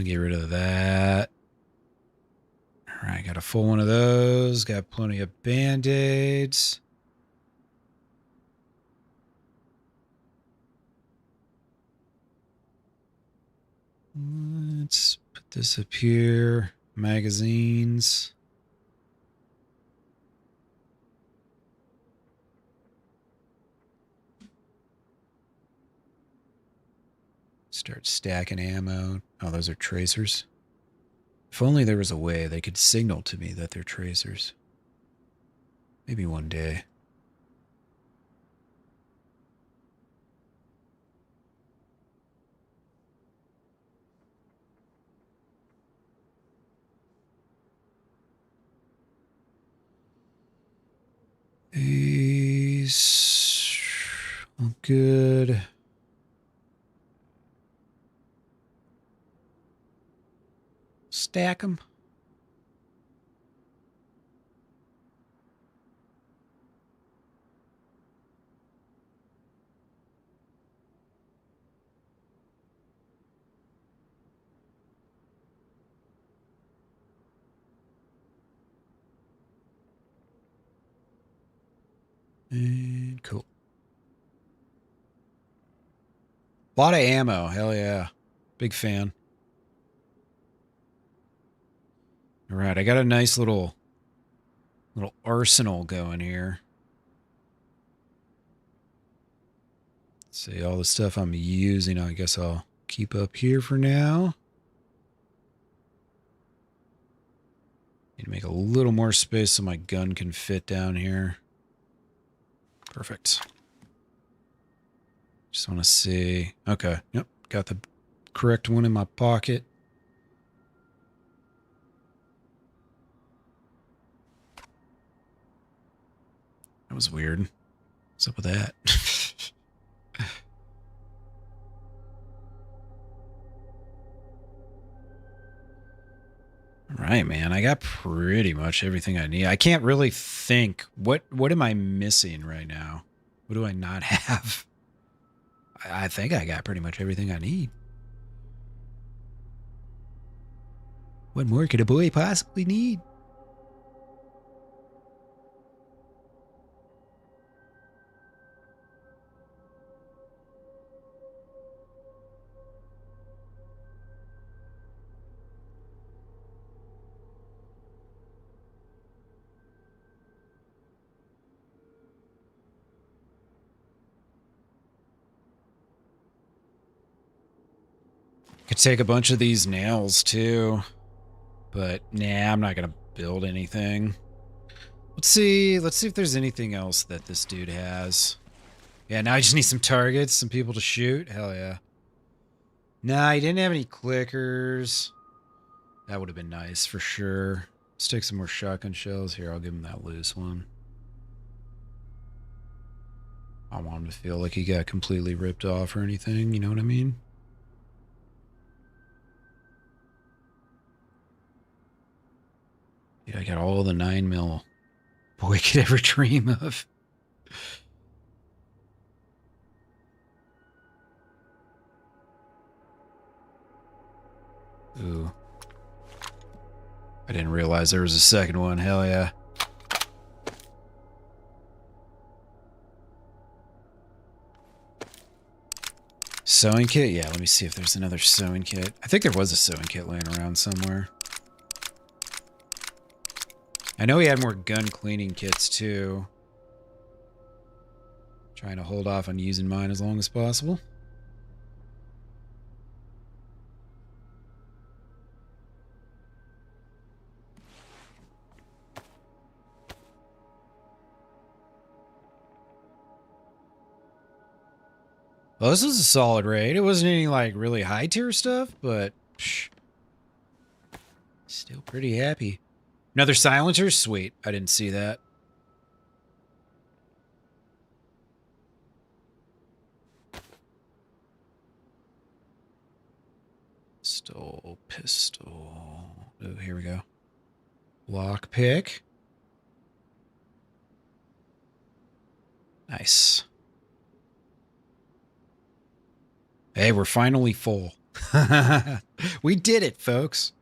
A: Get rid of that. All right, got a full one of those. Got plenty of band-aids. Let's put this up here. Magazines. Start stacking ammo. Oh, those are tracers. If only there was a way they could signal to me that they're tracers. Maybe one day. These all good. Stack them. And cool. Lot of ammo. Hell yeah. Big fan. All right, I got a nice little arsenal going here. Let's see, all the stuff I'm using, I guess I'll keep up here for now. Need to make a little more space so my gun can fit down here. Perfect. Just want to see. Okay. Yep. Got the correct one in my pocket. That was weird. What's up with that? All right, man. I got pretty much everything I need. I can't really think. What am I missing right now? What do I not have? I think I got pretty much everything I need. What more could a boy possibly need? Could take a bunch of these nails too, but nah, I'm not gonna build anything. Let's see if there's anything else that this dude has. Yeah, now I just need some targets, some people to shoot. Hell yeah. Nah, he didn't have any clickers. That would have been nice for sure. Let's take some more shotgun shells. Here, I'll give him that loose one. I don't want him to feel like he got completely ripped off or anything, you know what I mean? Yeah, I got all the 9mm boy could ever dream of. Ooh. I didn't realize there was a second one. Hell yeah. Sewing kit? Yeah, let me see if there's another sewing kit. I think there was a sewing kit laying around somewhere. I know he had more gun cleaning kits too. Trying to hold off on using mine as long as possible. Well, this was a solid raid. It wasn't any like really high tier stuff, but still pretty happy. Another silencer? Sweet. I didn't see that. Pistol. Oh, here we go. Lockpick. Nice. Hey, we're finally full. We did it, folks.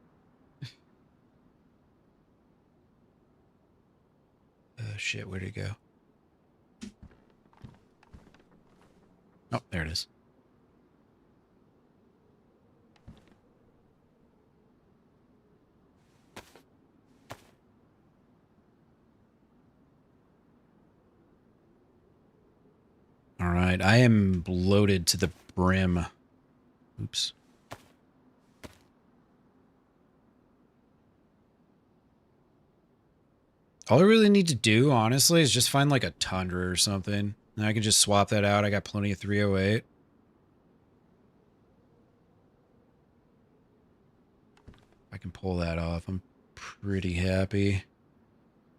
A: Shit, where'd it go? Oh, there it is. All right, I am loaded to the brim. Oops. All I really need to do, honestly, is just find like a Tundra or something. And I can just swap that out. I got plenty of 308. I can pull that off. I'm pretty happy.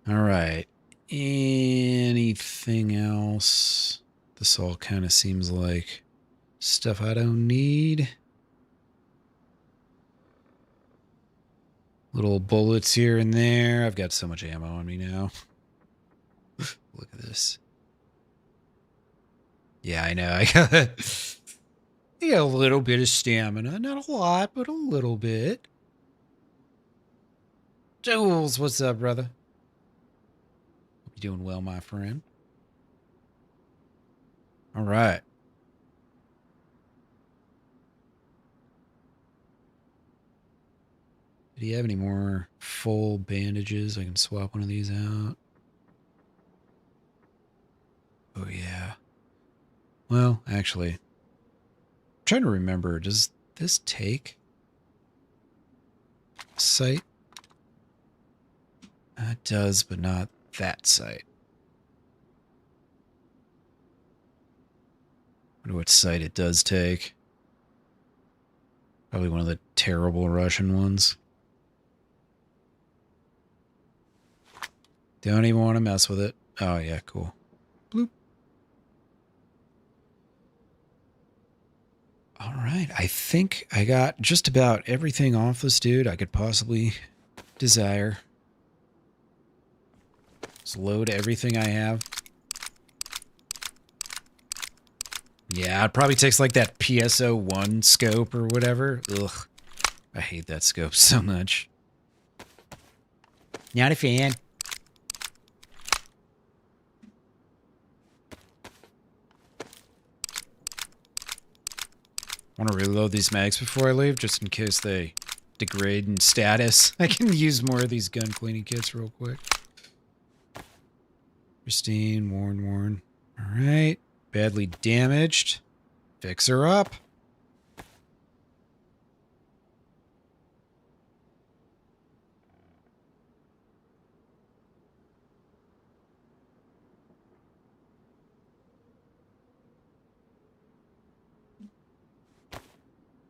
A: All right. Anything else? This all kind of seems like stuff I don't need. Little bullets here and there. I've got so much ammo on me now. Look at this. Yeah, I know. I got a little bit of stamina. Not a lot, but a little bit. Jules, what's up, brother? Hope you're doing well, my friend. All right. Did he have any more full bandages? I can swap one of these out. Oh, yeah. Well, actually, I'm trying to remember. Does this take sight? It does, but not that site. I wonder what site it does take. Probably one of the terrible Russian ones. Don't even want to mess with it. Oh, yeah, cool. Bloop. All right, I think I got just about everything off this dude I could possibly desire. Let's load everything I have. Yeah, it probably takes like that PSO1 scope or whatever. Ugh, I hate that scope so much. Not a fan. I want to reload these mags before I leave, just in case they degrade in status. I can use more of these gun cleaning kits real quick. Pristine, worn. All right. Badly damaged. Fix her up.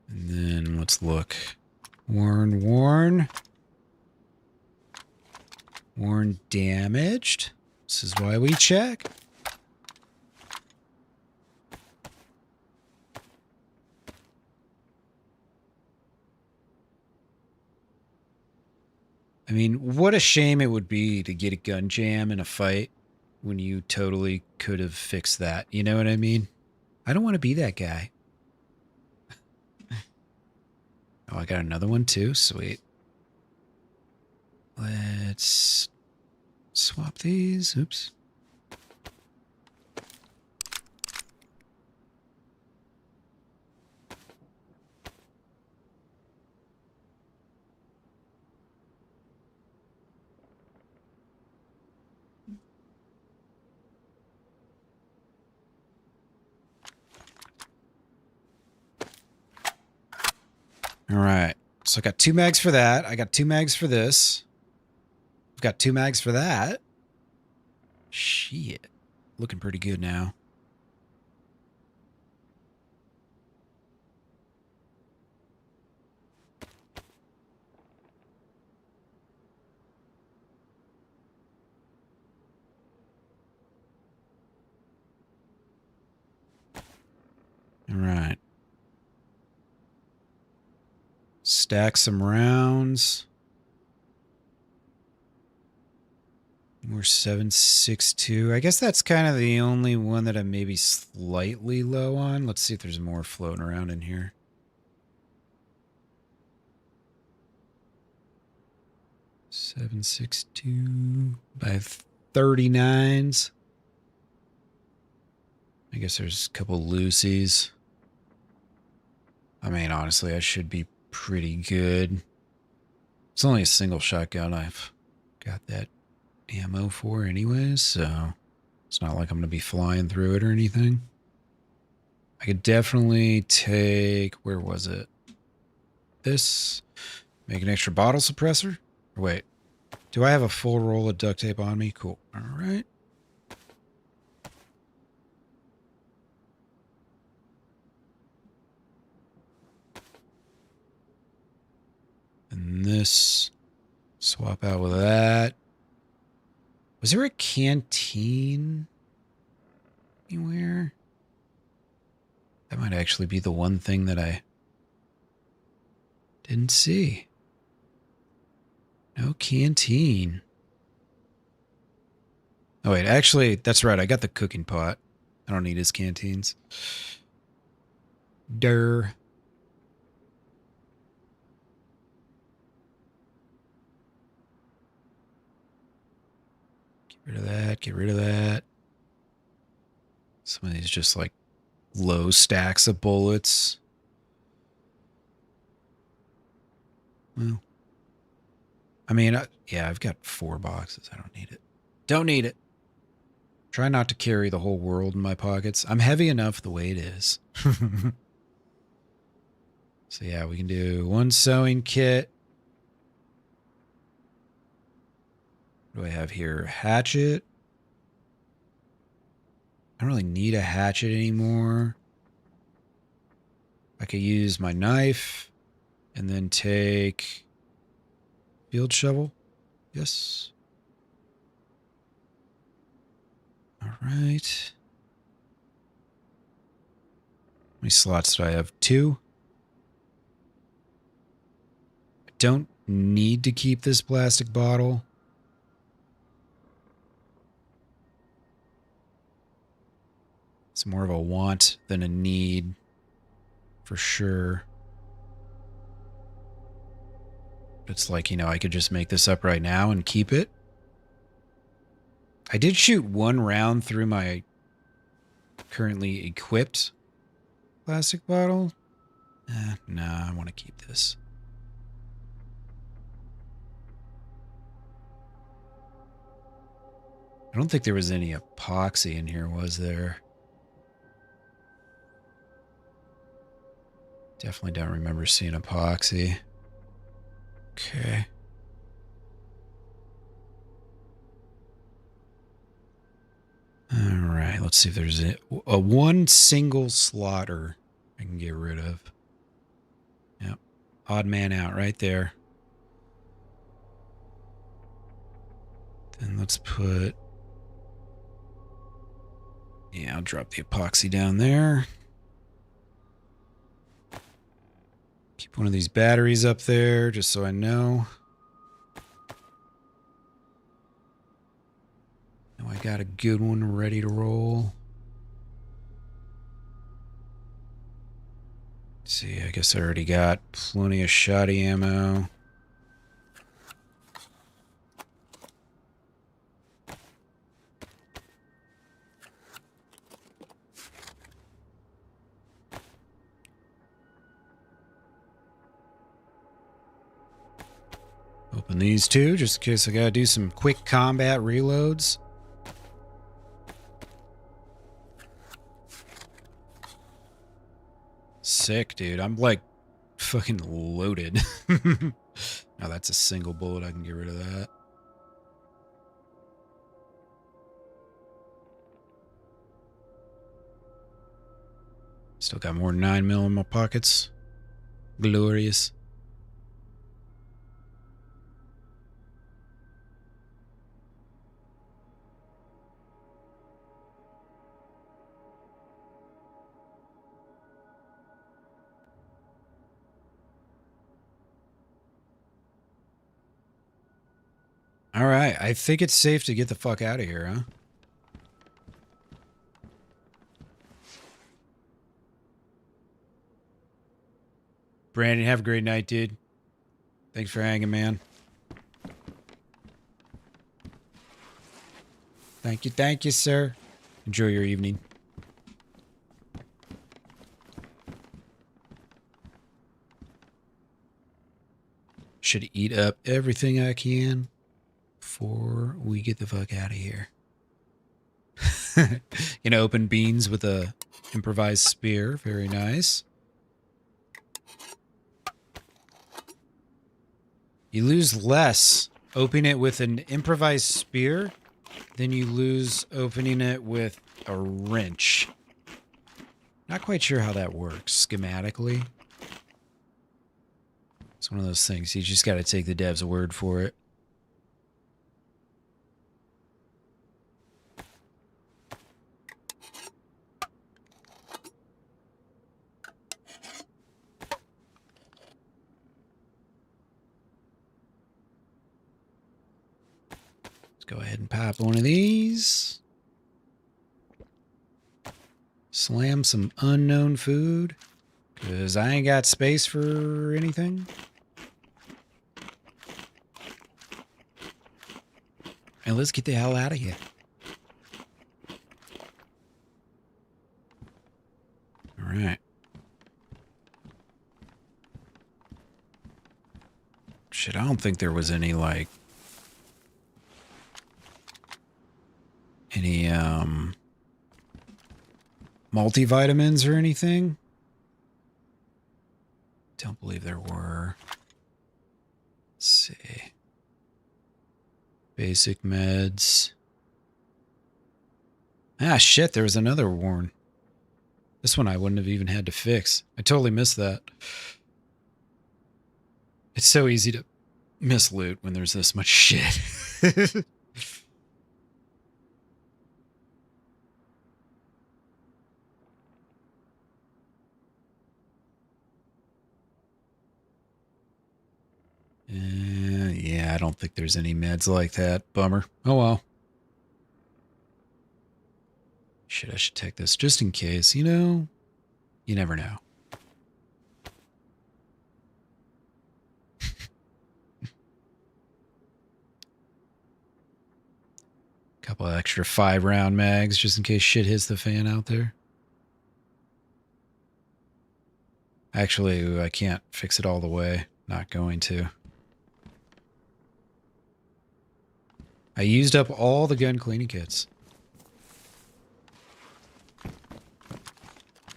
A: And then let's look. Worn. Worn damaged. This is why we check. I mean, what a shame it would be to get a gun jam in a fight when you totally could have fixed that. You know what I mean? I don't want to be that guy. Oh, I got another one too. Sweet. Let's swap these. Oops. All right. So I got 2 mags for that. I got 2 mags for this. I've got 2 mags for that. Shit. Looking pretty good now. All right. Stack some rounds. More 7.62. I guess that's kind of the only one that I'm maybe slightly low on. Let's see if there's more floating around in here. .762 by 39s. I guess there's a couple loosies. I mean, honestly, I should be pretty good. It's only a single shotgun I've got that ammo for anyways, so it's not like I'm going to be flying through it or anything. I could definitely take... Where was it? This. Make an extra bottle suppressor? Or wait. Do I have a full roll of duct tape on me? Cool. All right. And this, swap out with that. Was there a canteen anywhere? That might actually be the one thing that I didn't see. No canteen. Oh wait, actually, that's right. I got the cooking pot. I don't need his canteens. Durr. Get rid of that. Get rid of that. Some of these just like low stacks of bullets. Well, I mean, yeah, I've got 4 boxes. I don't need it. Don't need it. Try not to carry the whole world in my pockets. I'm heavy enough the way it is. So yeah, we can do 1 sewing kit. What do I have here? Hatchet. I don't really need a hatchet anymore. I could use my knife and then take field shovel. Yes. All right. How many slots do I have? 2. I don't need to keep this plastic bottle. It's more of a want than a need, for sure. It's like, you know, I could just make this up right now and keep it. I did shoot 1 round through my currently equipped plastic bottle. Nah, I want to keep this. I don't think there was any epoxy in here, was there? Definitely don't remember seeing epoxy. Okay. All right, let's see if there's a 1 single slotter I can get rid of. Yep. Odd man out right there. Then let's put... Yeah, I'll drop the epoxy down there. Keep one of these batteries up there just so I know. Now I got a good one ready to roll. Let's see, I guess I already got plenty of shoddy ammo. Open these 2 just in case I gotta do some quick combat reloads. Sick, dude. I'm like fucking loaded. Now that's a single bullet. I can get rid of that. Still got more 9mm in my pockets. Glorious. All right, I think it's safe to get the fuck out of here, huh? Brandon, have a great night, dude. Thanks for hanging, man. Thank you, sir. Enjoy your evening. Should eat up everything I can before we get the fuck out of here. Gonna open beans with a improvised spear. Very nice. You lose less opening it with an improvised spear than you lose opening it with a wrench. Not quite sure how that works schematically. It's one of those things. You just got to take the dev's word for it. Let's go ahead and pop one of these. Slam some unknown food. Because I ain't got space for anything. And let's get the hell out of here. All right. Shit, I don't think there was any, like... any, multivitamins or anything. Don't believe there were. Let's see. Basic meds. Ah, shit, there was another warn. This one I wouldn't have even had to fix. I totally missed that. It's so easy to miss loot when there's this much shit. Yeah, I don't think there's any meds like that. Bummer. Oh well. Shit, I should take this just in case. You know, you never know. Couple of extra 5-round mags just in case shit hits the fan out there. Actually, I can't fix it all the way. Not going to. I used up all the gun cleaning kits.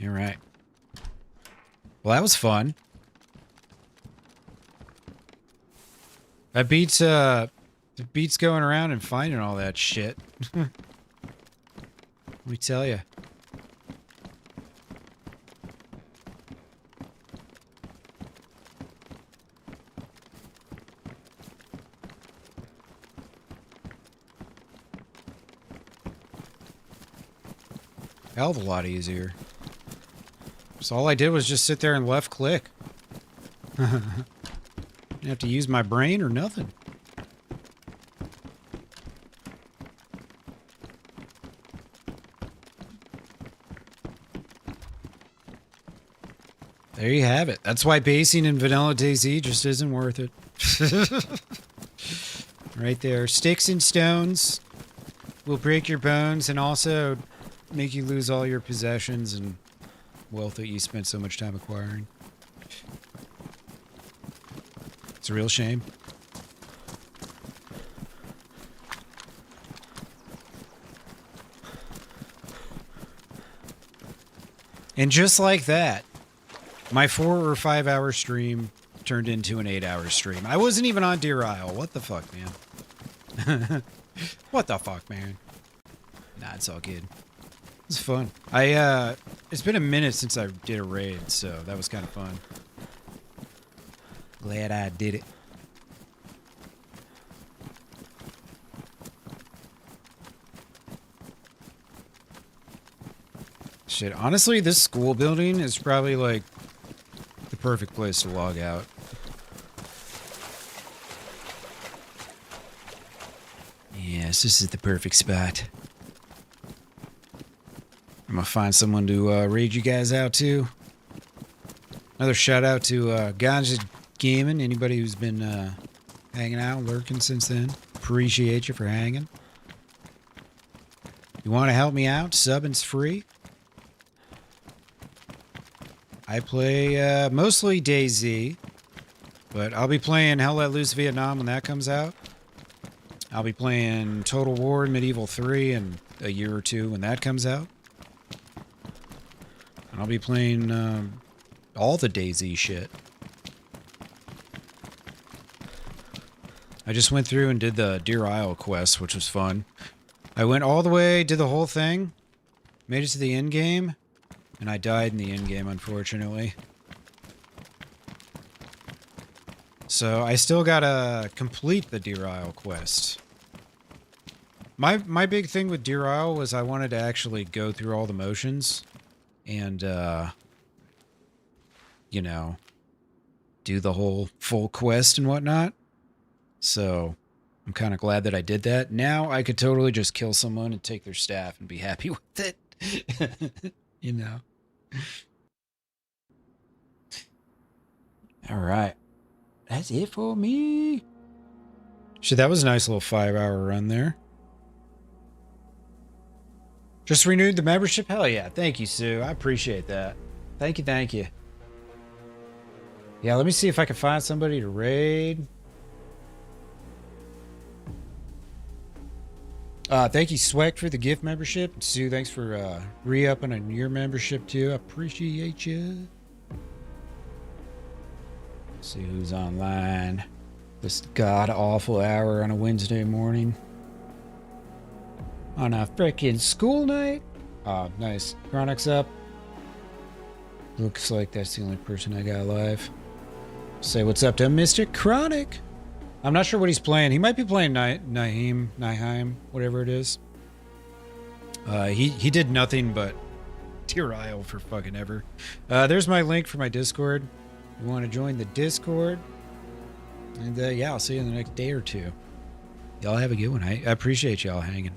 A: All right. Well, that was fun. That beats it beats going around and finding all that shit. Let me tell you. Hell of a lot easier. So all I did was just sit there and left click. Didn't have to use my brain or nothing. There you have it. That's why basing in vanilla DayZ just isn't worth it. Right there. Sticks and stones will break your bones and also make you lose all your possessions and wealth that you spent so much time acquiring. It's a real shame. And just like that, my 4 or 5 hour stream turned into an 8-hour stream. I wasn't even on Deer Isle. What the fuck, man? What the fuck, man? Nah, it's all good. It's fun. It's been a minute since I did a raid, so that was kind of fun. Glad I did it. Shit, honestly, this school building is probably like the perfect place to log out. Yes, this is the perfect spot. I'm gonna find someone to raid you guys out to. Another shout out to Ganja Gaming. Anybody who's been hanging out, lurking since then. Appreciate you for hanging. You want to help me out? Subbing's free. I play mostly DayZ, but I'll be playing Hell Let Loose Vietnam when that comes out. I'll be playing Total War Medieval 3 in a year or two when that comes out. And I'll be playing all the DayZ shit. I just went through and did the Deer Isle quest, which was fun. I went all the way, did the whole thing, made it to the end game, and I died in the end game, unfortunately. So I still gotta complete the Deer Isle quest. My big thing with Deer Isle was I wanted to actually go through all the motions and, you know, do the whole full quest and whatnot. So I'm kind of glad that I did that. Now I could totally just kill someone and take their staff and be happy with it. You know. All right. That's it for me. Shit, that was a nice little 5-hour run there. Just renewed the membership? Hell yeah. Thank you, Sue. I appreciate that. Thank you, thank you. Yeah, let me see if I can find somebody to raid. Thank you, Swag, for the gift membership. Sue, thanks for re-upping on your membership, too. I appreciate you. See who's online. This god awful hour on a Wednesday morning. On a frickin' school night. Oh, nice. Chronic's up. Looks like that's the only person I got alive. Say what's up to Mr. Chronic. I'm not sure what he's playing. He might be playing Nihim, whatever it is. He did nothing but Tyrael for fucking ever. There's my link for my Discord. You want to join the Discord? And yeah, I'll see you in the next day or two. Y'all have a good one. I appreciate y'all hanging.